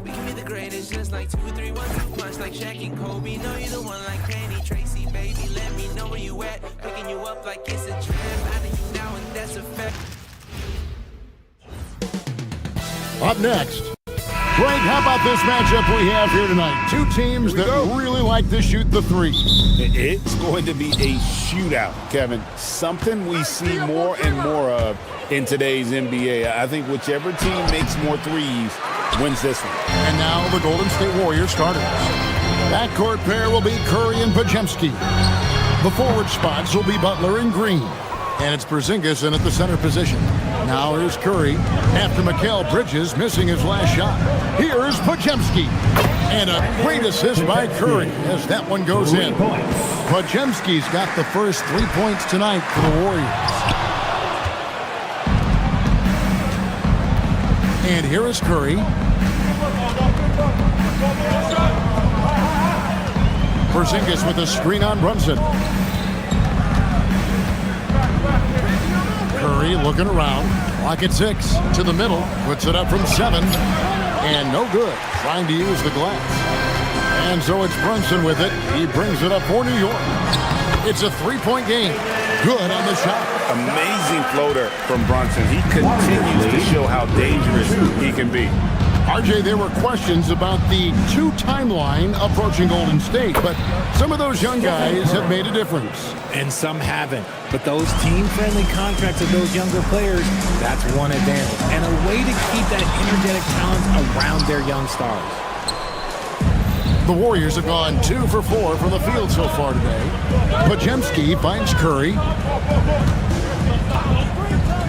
we can be the greatest, just like 2, 3, 1, 2 punch, like Shaq and Kobe. Know you the one like Penny Tracy, baby. Let me know where you at. Picking you up like it's a trap. Out of you now, and that's a fact. Up next, Greg, how about this matchup we have here tonight? Two teams that really like to shoot the three. It's going to be a shootout, Kevin. Something we see more and more of in today's NBA. I think whichever team makes more threes wins this one. And now the Golden State Warriors starters. Backcourt pair will be Curry and Podziemski. The forward spots will be Butler and Green. And it's Porzingis in at the center position. Now here's Curry after Mikal Bridges missing his last shot. Here's Podziemski. And a great assist by Curry as that one goes in. Podziemski's got the first 3 points tonight for the Warriors. And here is Curry. Porzingis with a screen on Brunson. Curry looking around. Clock at 6. To the middle. Puts it up from 7. And no good. Trying to use the glass. And so it's Brunson with it. He brings it up for New York. It's a 3-point game. Good on the shot. Amazing floater from Brunson. He continues to show how dangerous he can be. RJ, there were questions about the 2 timeline approaching Golden State, but some of those young guys have made a difference. And some haven't. But those team-friendly contracts of those younger players, that's one advantage. And a way to keep that energetic talent around their young stars. The Warriors have gone 2 for 4 from the field so far today. Podziemski finds Curry.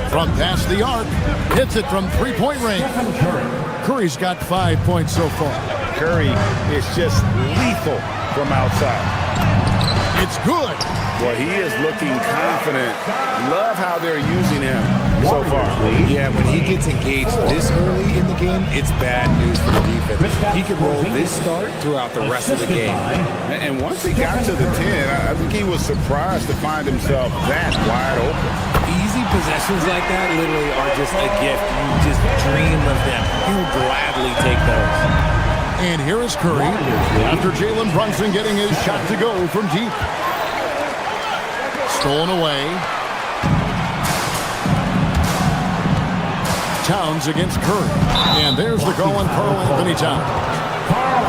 From past the arc, hits it from 3-point range. Curry's got 5 points so far. Curry is just lethal from outside. It's good. Well, he is looking confident. Love how they're using him so far. Yeah, when he gets engaged this early in the game, it's bad news for the defense. He could roll this start throughout the rest of the game. And once he got to the 10, I think he was surprised to find himself that wide open. Easy possessions like that literally are just a gift. You just dream of them. He will gladly take those. And here is Curry after Jalen Brunson getting his shot to go from deep. Stolen away. Towns against Curry. And there's the call on Karl Anthony Towns.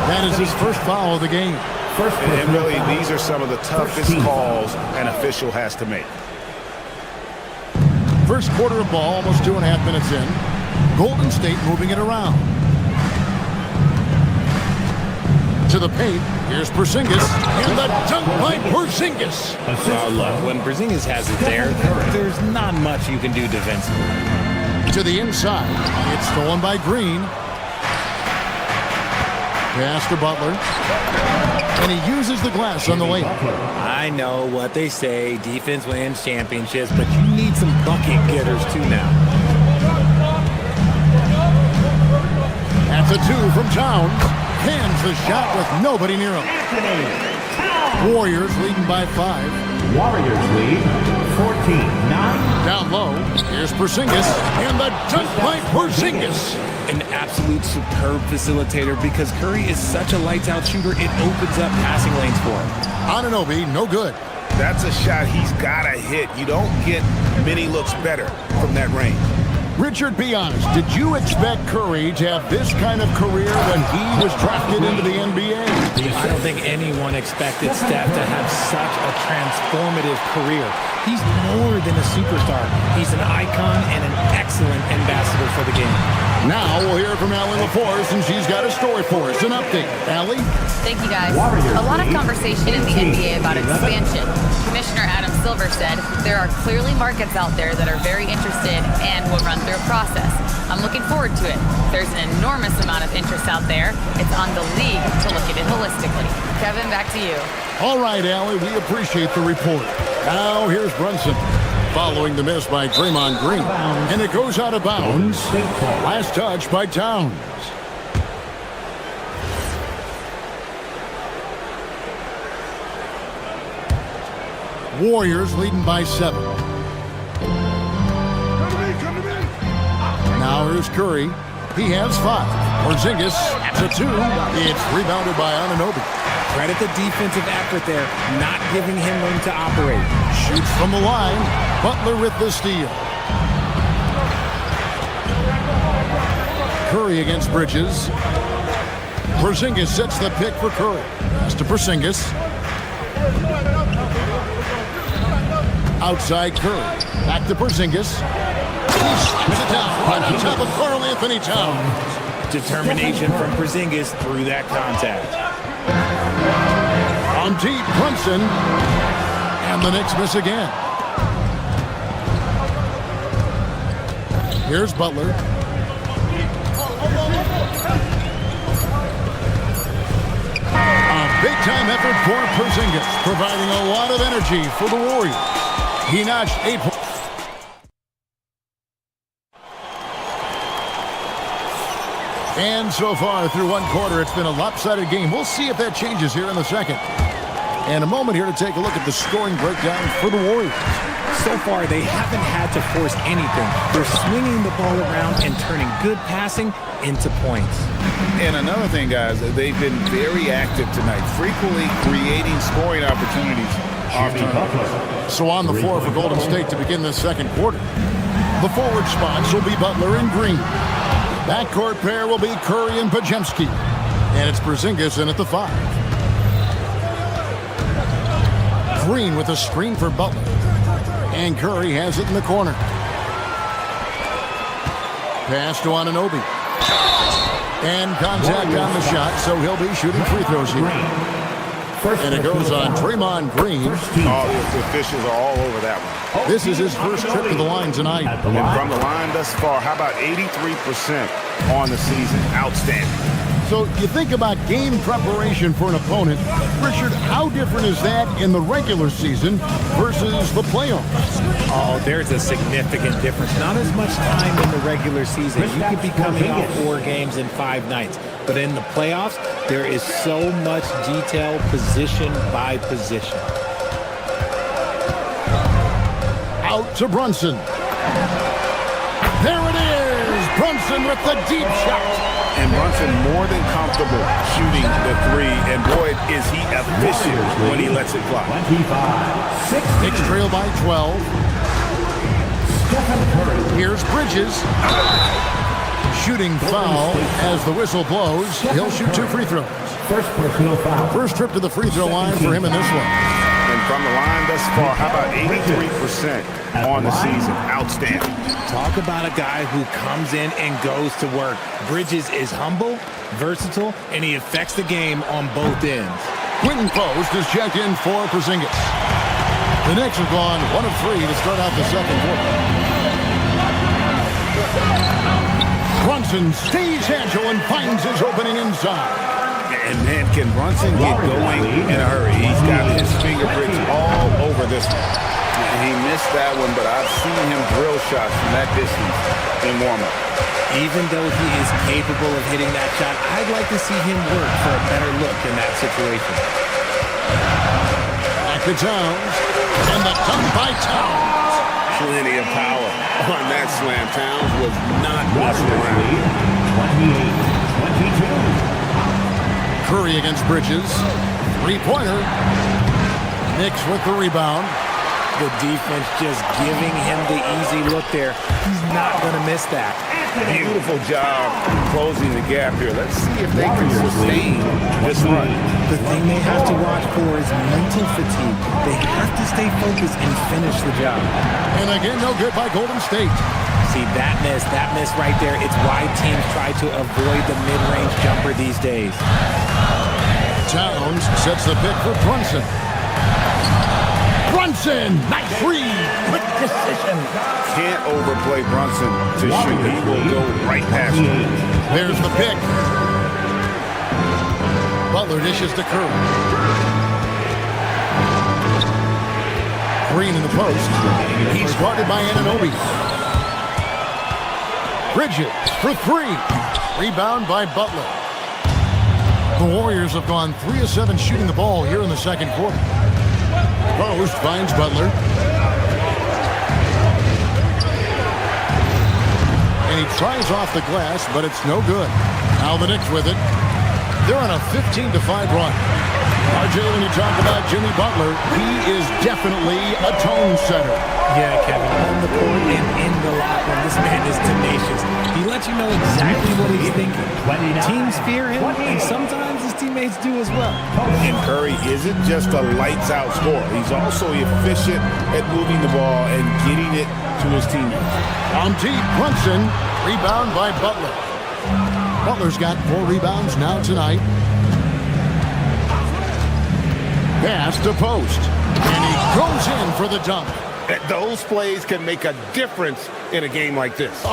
That is his first foul of the game. And really, these are some of the toughest calls an official has to make. First quarter of ball, almost 2.5 minutes in. Golden State moving it around. To the paint, here's Porzingis, and the dunk by Porzingis. Look, when Porzingis has it there, there's not much you can do defensively. To the inside, it's stolen by Green. Pass to Butler. And he uses the glass on the layup. I know what they say, defense wins championships, but you need some bucket getters too now. That's a 2 from Towns. Hands the shot with nobody near him. Warriors leading by 5. Warriors lead 14-9. Down low, here's Porzingis, and the dunk by Porzingis. An absolute superb facilitator because Curry is such a lights-out shooter, it opens up passing lanes for him. Anunoby, no good. That's a shot he's got to hit. You don't get many looks better from that range. Richard, be honest, did you expect Curry to have this kind of career when he was drafted into the NBA? I don't think anyone expected Steph to have such a transformative career. He's more than a superstar. He's an icon and an excellent ambassador for the game. Now we'll hear from Allie LaForce, and she's got a story for us. An update. Allie? Thank you, guys. A lot of conversation in the NBA about expansion. Commissioner Adam Silver said there are clearly markets out there that are very interested and will run through a process. I'm looking forward to it. There's an enormous amount of interest out there. It's on the league to look at it holistically. Kevin, back to you. All right, Allie, we appreciate the report. Now here's Brunson. Following the miss by Draymond Green. And it goes out of bounds. Last touch by Towns. Warriors leading by 7. Now here's Curry. He has 5. Porzingis to 2. It's rebounded by Anunoby. Credit the defensive effort there, not giving him room to operate. Shoots from the line. Butler with the steal. Curry against Bridges. Porzingis sets the pick for Curry. Pass to Porzingis. Outside Curry. Back to Porzingis. He slaps it down right on top of Karl Anthony Towns. Determination from Porzingis through that contact. On deep, Brunson. And the Knicks miss again. Here's Butler. A big-time effort for Porzingis, providing a lot of energy for the Warriors. He notched 8 points. And so far through one quarter, it's been a lopsided game. We'll see if that changes here in the second. And a moment here to take a look at the scoring breakdown for the Warriors. So far, they haven't had to force anything. They're swinging the ball around and turning good passing into points. And another thing, guys, they've been very active tonight, frequently creating scoring opportunities off turnovers. So on the floor for Golden State to begin this second quarter. The forward spots will be Butler and Green. Backcourt pair will be Curry and Podziemski. And it's Porzingis in at the 5. Green with a screen for Butler. And Curry has it in the corner. Pass to Anunoby. And contact on the shot, so he'll be shooting free throws here. And it goes on Draymond Green. Oh, the officials are all over that one. This is his first trip to the line tonight. And from the line thus far, how about 83% on the season? Outstanding. So you think about game preparation for an opponent. Richard, how different is that in the regular season versus the playoffs? Oh, there's a significant difference. Not as much time in the regular season. You could be coming off 4 games in 5 nights. But in the playoffs, there is so much detail position by position. Out to Brunson. There it is! Brunson with the deep shot. And Brunson more than comfortable shooting the 3. And boy, is he efficient when he lets it fly. Knicks trail by 12. Here's Bridges. Shooting foul as the whistle blows. He'll shoot 2 free throws. First personal foul. First trip to the free throw line for him in this one. And from the line thus far, how about 83% on the season? Outstanding. Talk about a guy who comes in and goes to work. Bridges is humble, versatile, and he affects the game on both ends. Quinton Post is checked in for Porzingis. The Knicks have gone 1 of 3 to start out the second quarter. Brunson stays agile and finds his opening inside. And man, can Brunson get going in a hurry? He's got his fingerprints all over this one. And he missed that one, but I've seen him drill shots from that distance in warm-up. Even though he is capable of hitting that shot, I'd like to see him work for a better look in that situation. Back to Towns, and the dunk by Towns. Plenty of power on that slam. Towns was not messing around. 28-22. Curry against Bridges. Three-pointer. Knicks with the rebound. The defense just giving him the easy look there. He's not going to miss that. Beautiful job closing the gap here. Let's see if they can sustain this run. The thing they have to watch for is mental fatigue. They have to stay focused and finish the job. And again, no good by Golden State. See, that miss right there, it's why teams try to avoid the mid-range jumper these days. Towns sets the pick for Brunson. Brunson, nice read, quick decision. Can't overplay Brunson to shoot. He will go right past him. There's the pick. Butler dishes to Curry. Green in the post. He's guarded by Anunoby. Bridges for three. Rebound by Butler. The Warriors have gone 3 of 7 shooting the ball here in the second quarter. Post finds Butler. And he tries off the glass, but it's no good. Now the Knicks with it. They're on a 15-5 run. RJ, when you talk about Jimmy Butler, he is definitely a tone setter. Yeah, Kevin, on the court and in the locker room, this man is tenacious. He lets you know exactly what he's thinking. Teams fear him, and sometimes his teammates do as well. And Curry isn't just a lights-out scorer. He's also efficient at moving the ball and getting it to his teammates. On deep, Brunson, rebound by Butler. Butler's got 4 rebounds now tonight. Pass to post, and he goes in for the dunk. Those plays can make a difference in a game like this.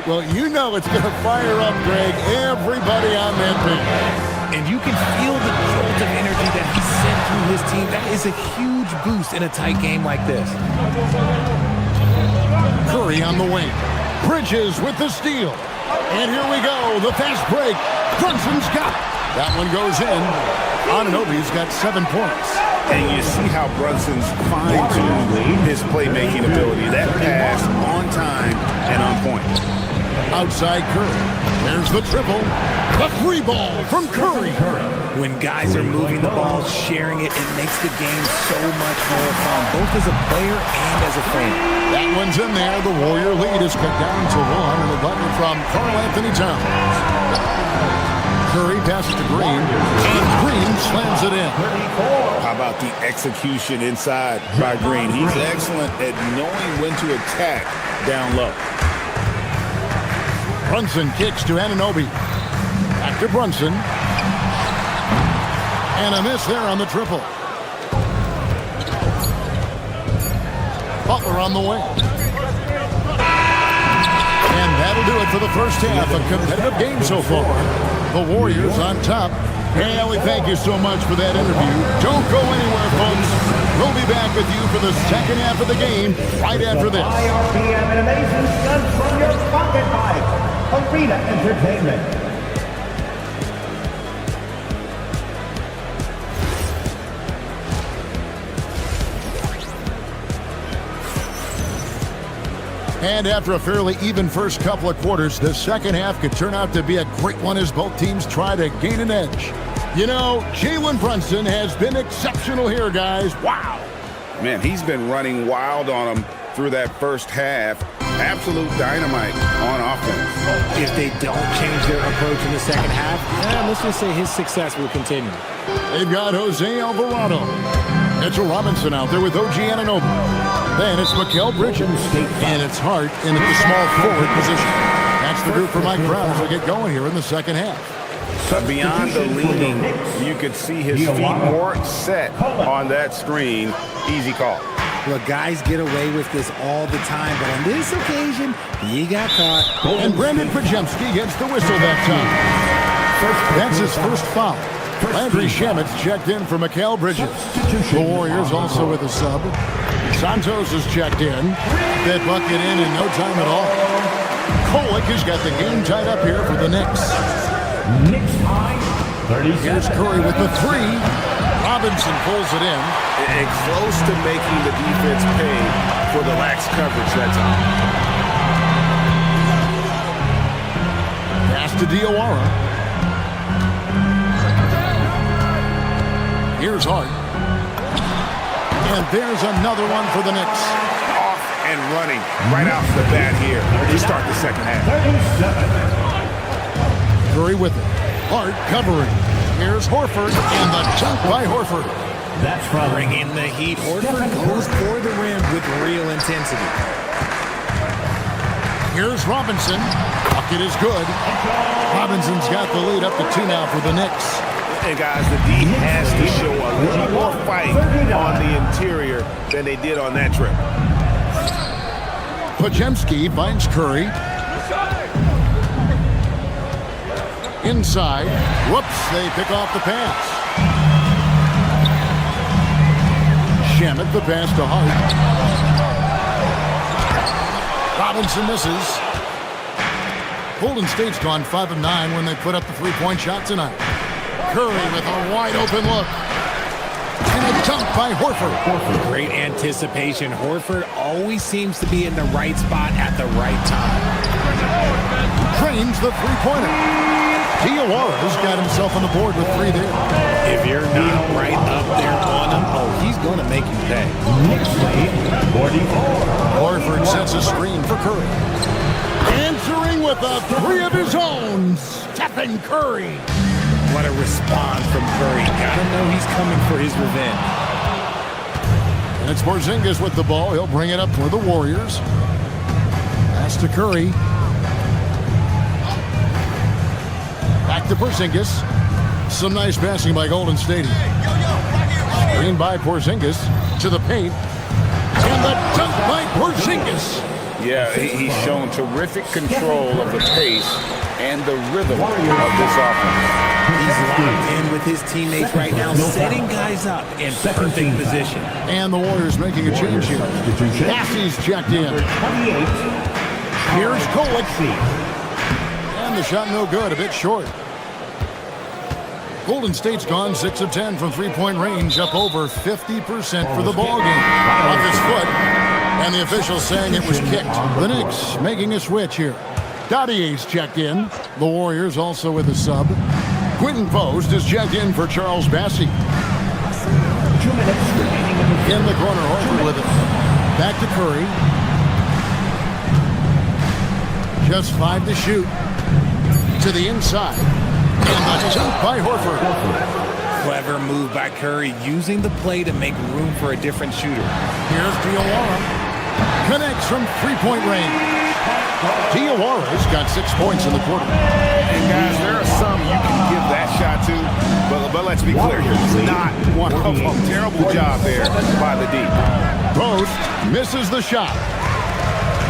Well, you know it's going to fire up, Greg, everybody on that bench. And you can feel the jolt of energy that he sent through his team. That is a huge boost in a tight game like this. Curry on the wing. Bridges with the steal. And here we go, the fast break. Brunson's got it. That one goes in. Anunoby's got 7 points. And you see how Brunson's fine-tuned his playmaking ability. That pass on time and on point. Outside Curry. There's the triple. The free ball from Curry. When guys are moving the ball, sharing it, it makes the game so much more fun, both as a player and as a fan. That one's in there. The Warrior lead is cut down to 1, and a bucket from Karl Anthony Towns. Curry passes to Green, and Green slams it in. How about the execution inside by Green? He's excellent at knowing when to attack down low. Brunson kicks to Anunoby. Back to Brunson. And a miss there on the triple. Butler on the wing. And that'll do it for the first half. A competitive game so far. The Warriors on top. Hey, we thank you so much for that interview. Don't go anywhere, folks. We'll be back with you for the second half of the game right after this. IRBM Innovation Guns from your pocket pipe. Arena Entertainment. And after a fairly even first couple of quarters, the second half could turn out to be a great one as both teams try to gain an edge. You know, Jalen Brunson has been exceptional here, guys. Wow. Man, he's been running wild on them through that first half. Absolute dynamite on offense. If they don't change their approach in the second half, let's just say his success will continue. They've got Jose Alvarado. Mitchell Robinson out there with OG Anunoby. Then it's Mikal Bridges. And it's Hart in the small forward position. That's the group for Mike Brown as we get going here in the second half. Beyond the leaning, you could see his feet more set on that screen. Easy call. Look, guys get away with this all the time, but on this occasion, he got caught. And Brandon Pajemski gets the whistle that time. That's his first foul. Landry Shamit's checked in for Mikal Bridges. The Warriors also with a sub. Santos is checked in. That bucket in no time at all. Kolek has got the game tied up here for the Knicks. Knicks high, 37. Here's Curry with the three. Robinson pulls it in. And close to making the defense pay for the lax coverage that time. Pass to Diawara. Here's Hart. And there's another one for the Knicks. Off and running right off the bat here to start the second half. 37. Curry with it. Hart covering. Here's Horford, and the dunk by Horford. That's from Bringing the heat. Horford goes for the rim with real intensity. Here's Robinson. Bucket is good. Robinson's got the lead up to 2 now for the Knicks. And guys, the D has to show a little more fight on the interior than they did on that trip. Podziemski finds Curry. Inside. Whoops, they pick off the pass. Shamet the pass to Hart. Robinson misses. Golden State's gone 5 of 9 when they put up the three-point shot tonight. Curry with a wide open look. And a dunk by Horford. Great anticipation. Horford always seems to be in the right spot at the right time. Drains the three-pointer. Diawara's got himself on the board with 3 there. If you're not right up there on him, he's going to make you pay. Knicks lead, 44. Horford sets a screen for Curry. Answering with a 3 of his own, Stephen Curry. What a response from Curry. Gotta know he's coming for his revenge. And it's Porzingis with the ball. He'll bring it up for the Warriors. Pass to Curry. Back to Porzingis. Some nice passing by Golden State. Screen by Porzingis to the paint. And the dunk by Porzingis. Yeah, he's shown terrific control of the pace and the rhythm of this offense. He's locked in with his teammates right now, setting guys up in perfect position. And the Warriors making a change here. Bassey's checked in. Here's Kolek. And the shot no good, a bit short. Golden State's gone 6 of 10 from three-point range, up over 50% for the ball game. Off his foot, and the official saying it was kicked. The Knicks making a switch here. Dottier's checked in. The Warriors also with a sub. Quentin Post is checked in for Charles Bassey. 2 minutes remaining In the corner, Horford with it. Back to Curry. Just 5 to shoot. To the inside. And the jump by Horford. Clever move by Curry, using the play to make room for a different shooter. Here's Diawara. Connects from three-point range. Diawara's got 6 points in the quarter. And guys, there are some you can give that shot to, but let's be clear, it's not one of them. Terrible job there by the D. Post misses the shot.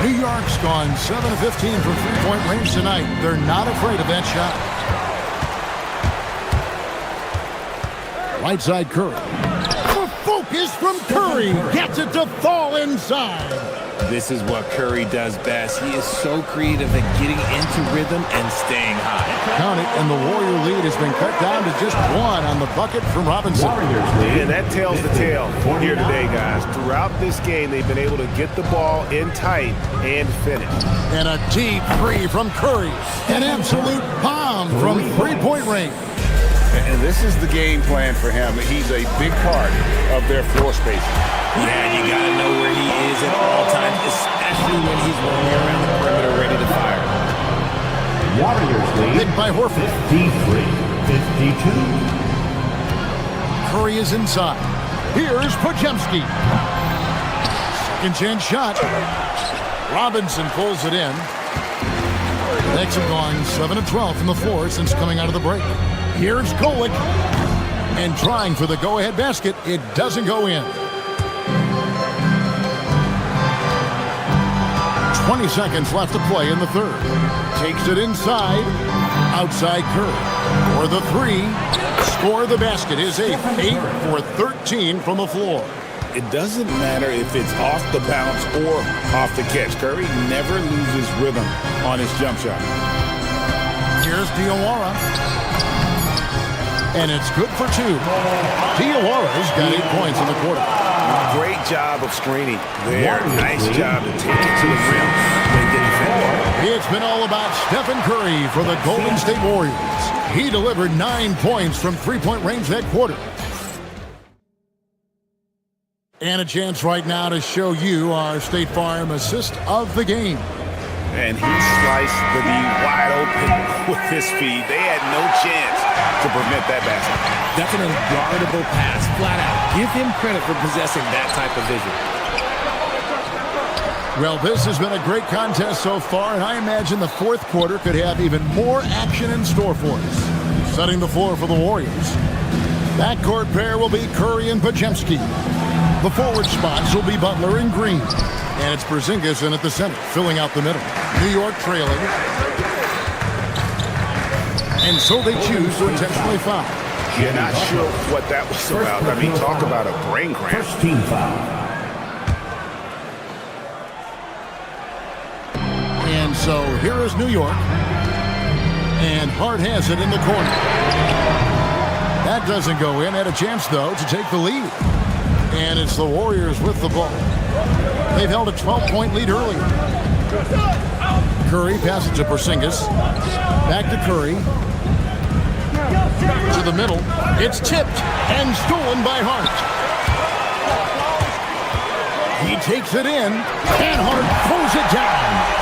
New York's gone 7 of 15 from three-point range tonight. They're not afraid of that shot. Right side Curry. The focus from Curry. Gets it to fall inside. This is what Curry does best. He is so creative at getting into rhythm and staying high. Count it, and the Warrior lead has been cut down to just 1 on the bucket from Robinson. And that tells the tale here today, guys. Throughout this game, they've been able to get the ball in tight and finish. And a deep three from Curry. An absolute bomb from three-point range. And this is the game plan for him. He's a big part of their floor spacing. Yeah, you got to know where he is at all times, especially when he's running around the perimeter ready to fire. Warriors lead. Hit by Horford. 53-52. Curry is inside. Here's Podziemski. Second chance shot. Robinson pulls it in. The Knicks have gone 7 of 12 from the floor since coming out of the break. Here's Kolek. And trying for the go-ahead basket. It doesn't go in. 20 seconds left to play in the third. Takes it inside. Outside Curry. for the three. Score the basket is 8 for 13 from the floor. It doesn't matter if it's off the bounce or off the catch. Curry never loses rhythm on his jump shot. Here's Diawara. And it's good for 2. Diawara's got 8 points in the quarter. Great job of screening there. Nice job to take it to the rim when they defend. It's been all about Stephen Curry for the Golden State Warriors. He delivered 9 points from three-point range that quarter. And a chance right now to show you our State Farm assist of the game. And he sliced the D wide open with his feet. They had no chance to prevent that basket. That's an unguardable pass, flat out. Give him credit for possessing that type of vision. Well, this has been a great contest so far, and I imagine the fourth quarter could have even more action in store for us. Setting the floor for the Warriors. Backcourt pair will be Curry and Podziemski. The forward spots will be Butler and Green. And it's Porzingis in at the center, filling out the middle. New York trailing. And so they choose to intentionally foul. You're not sure what that was about. I mean, talk about a brain cramp. First team foul. And so here is New York. And Hart has it in the corner. That doesn't go in. Had a chance, though, to take the lead. And it's the Warriors with the ball. They've held a 12-point lead earlier. Curry passes to Porzingis. Back to Curry. To the middle. It's tipped and stolen by Hart. He takes it in, and Hart throws it down.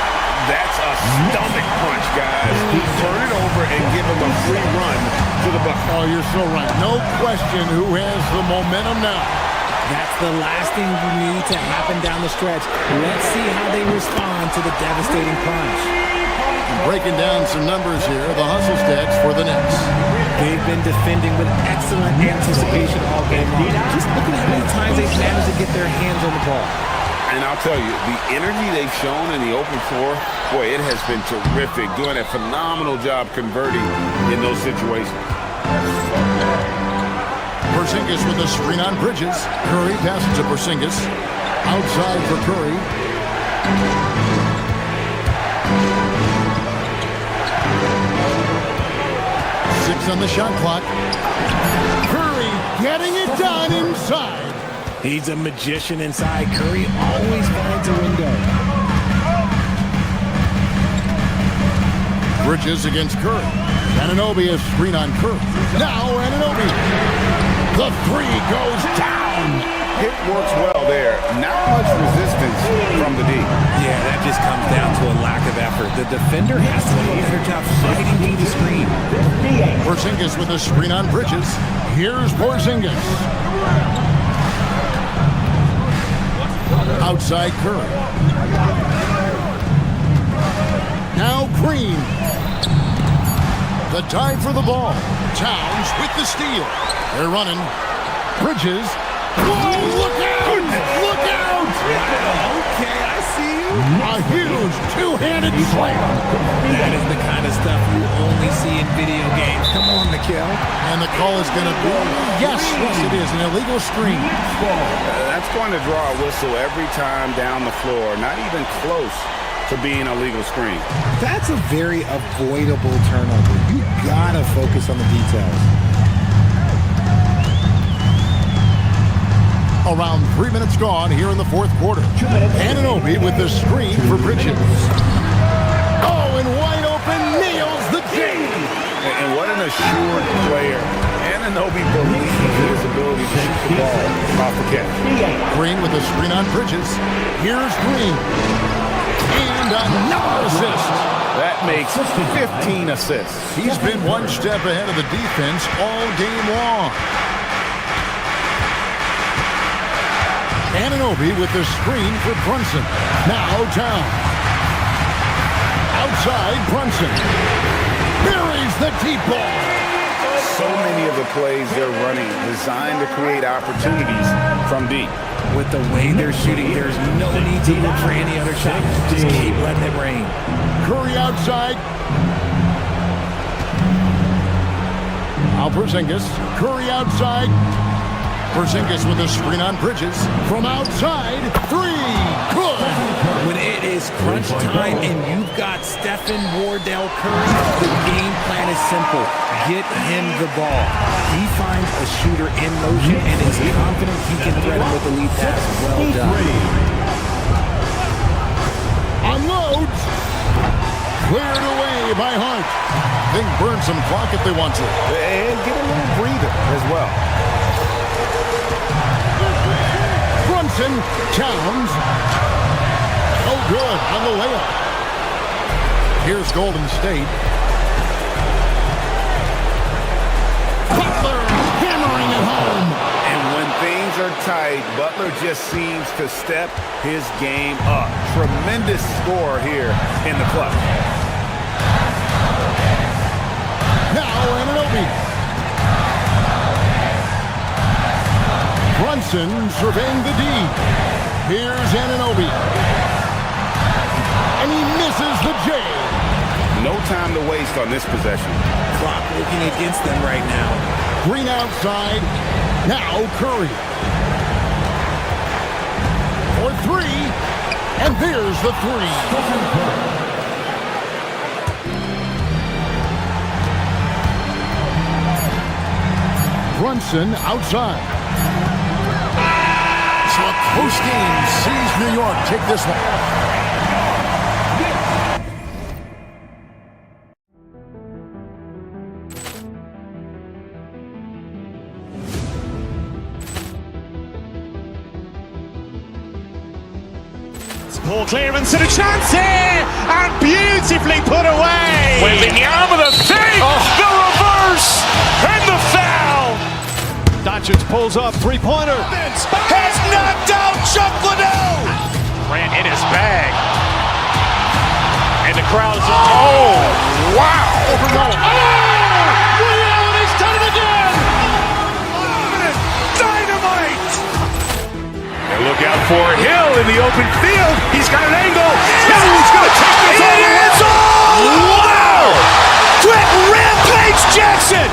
That's a stomach punch, guys. He turn it over and give him a free run to the bucket. Oh, you're so right. No question who has the momentum now. That's the last thing you need to happen down the stretch. Let's see how they respond to the devastating punch. Breaking down some numbers here, the hustle stats for the Knicks. They've been defending with excellent anticipation all game long. Just look at how many times they've managed to get their hands on the ball. And I'll tell you, the energy they've shown in the open floor, boy, it has been terrific. Doing a phenomenal job converting in those situations. Porzingis with a screen on Bridges. Curry passes to Porzingis. Outside for Curry. Six on the shot clock. Curry getting it done inside. He's a magician inside. Curry always finds a window. Bridges against Curry. Anunoby a screen on Curry. Now Anunoby. The three goes down. It works well there. Not much resistance from the D. Yeah, that just comes down to a lack of effort. The defender has to do a better job fighting through the screen. Porzingis with a screen on Bridges. Here's Porzingis. Outside Curry. Now Green. The dive for the ball. Towns with the steal. They're running. Bridges. Whoa, look out! Look out! Okay, I see you. A huge two-handed slam. That is the kind of stuff you only see in video games. Come on, Mikhail. And the call is going to be, yes, it is, an illegal screen. That's going to draw a whistle every time down the floor. Not even close to being a legal screen. That's a very avoidable turnover. You gotta focus on the details. Around 3 minutes gone here in the fourth quarter. Anunoby with the screen for Bridges. Oh, and wide open, nails the J. And what an assured player. Anunoby believes in his ability to shoot the ball off the catch. Green with the screen on Bridges. Here's Green. And another assist. That makes 15 assists. He's been one step ahead of the defense all game long. Anunoby with the screen for Brunson. Now down. Outside Brunson. Buries the deep ball. So many of the plays they're running designed to create opportunities from deep. With the way they're shooting, there's no need to look for any other shot. Just keep letting it rain. Curry outside. Now Porzingis, Curry outside. Porzingis with a screen on Bridges. From outside, three, good. When it is crunch time and you've got Stephen Wardell Curry, the game plan is simple. Get him the ball. He finds a shooter in motion and is confident he can thread him with the lead pass. Well done. Unloads. Cleared away by Hart. They can burn some clock if they want to. And get a little breather as well. Brunson, Towns. Oh, good on the layup. Here's Golden State. Butler hammering it home. And when things are tight, Butler just seems to step his game up. Tremendous score here in the clutch. Now Anunoby. Brunson surveying the D. Here's Anunoby. And he misses the J. No time to waste on this possession. Clock working against them right now. Green outside. Now Curry. For three. And there's the three. Brunson outside. So a close game sees New York take this one. Ball clearance and a chance here, and beautifully put away. With the arm of the save, the reverse, and the foul. Doncic pulls up, three-pointer. Has knocked out Chuck Liddell. Ran in his bag. And the crowd is, oh, wow. He's done it again. Dynamite. And look out for Hill in the open field. He's got an angle. Hill's going to take this all the way. Wow! Quick rampage Jackson.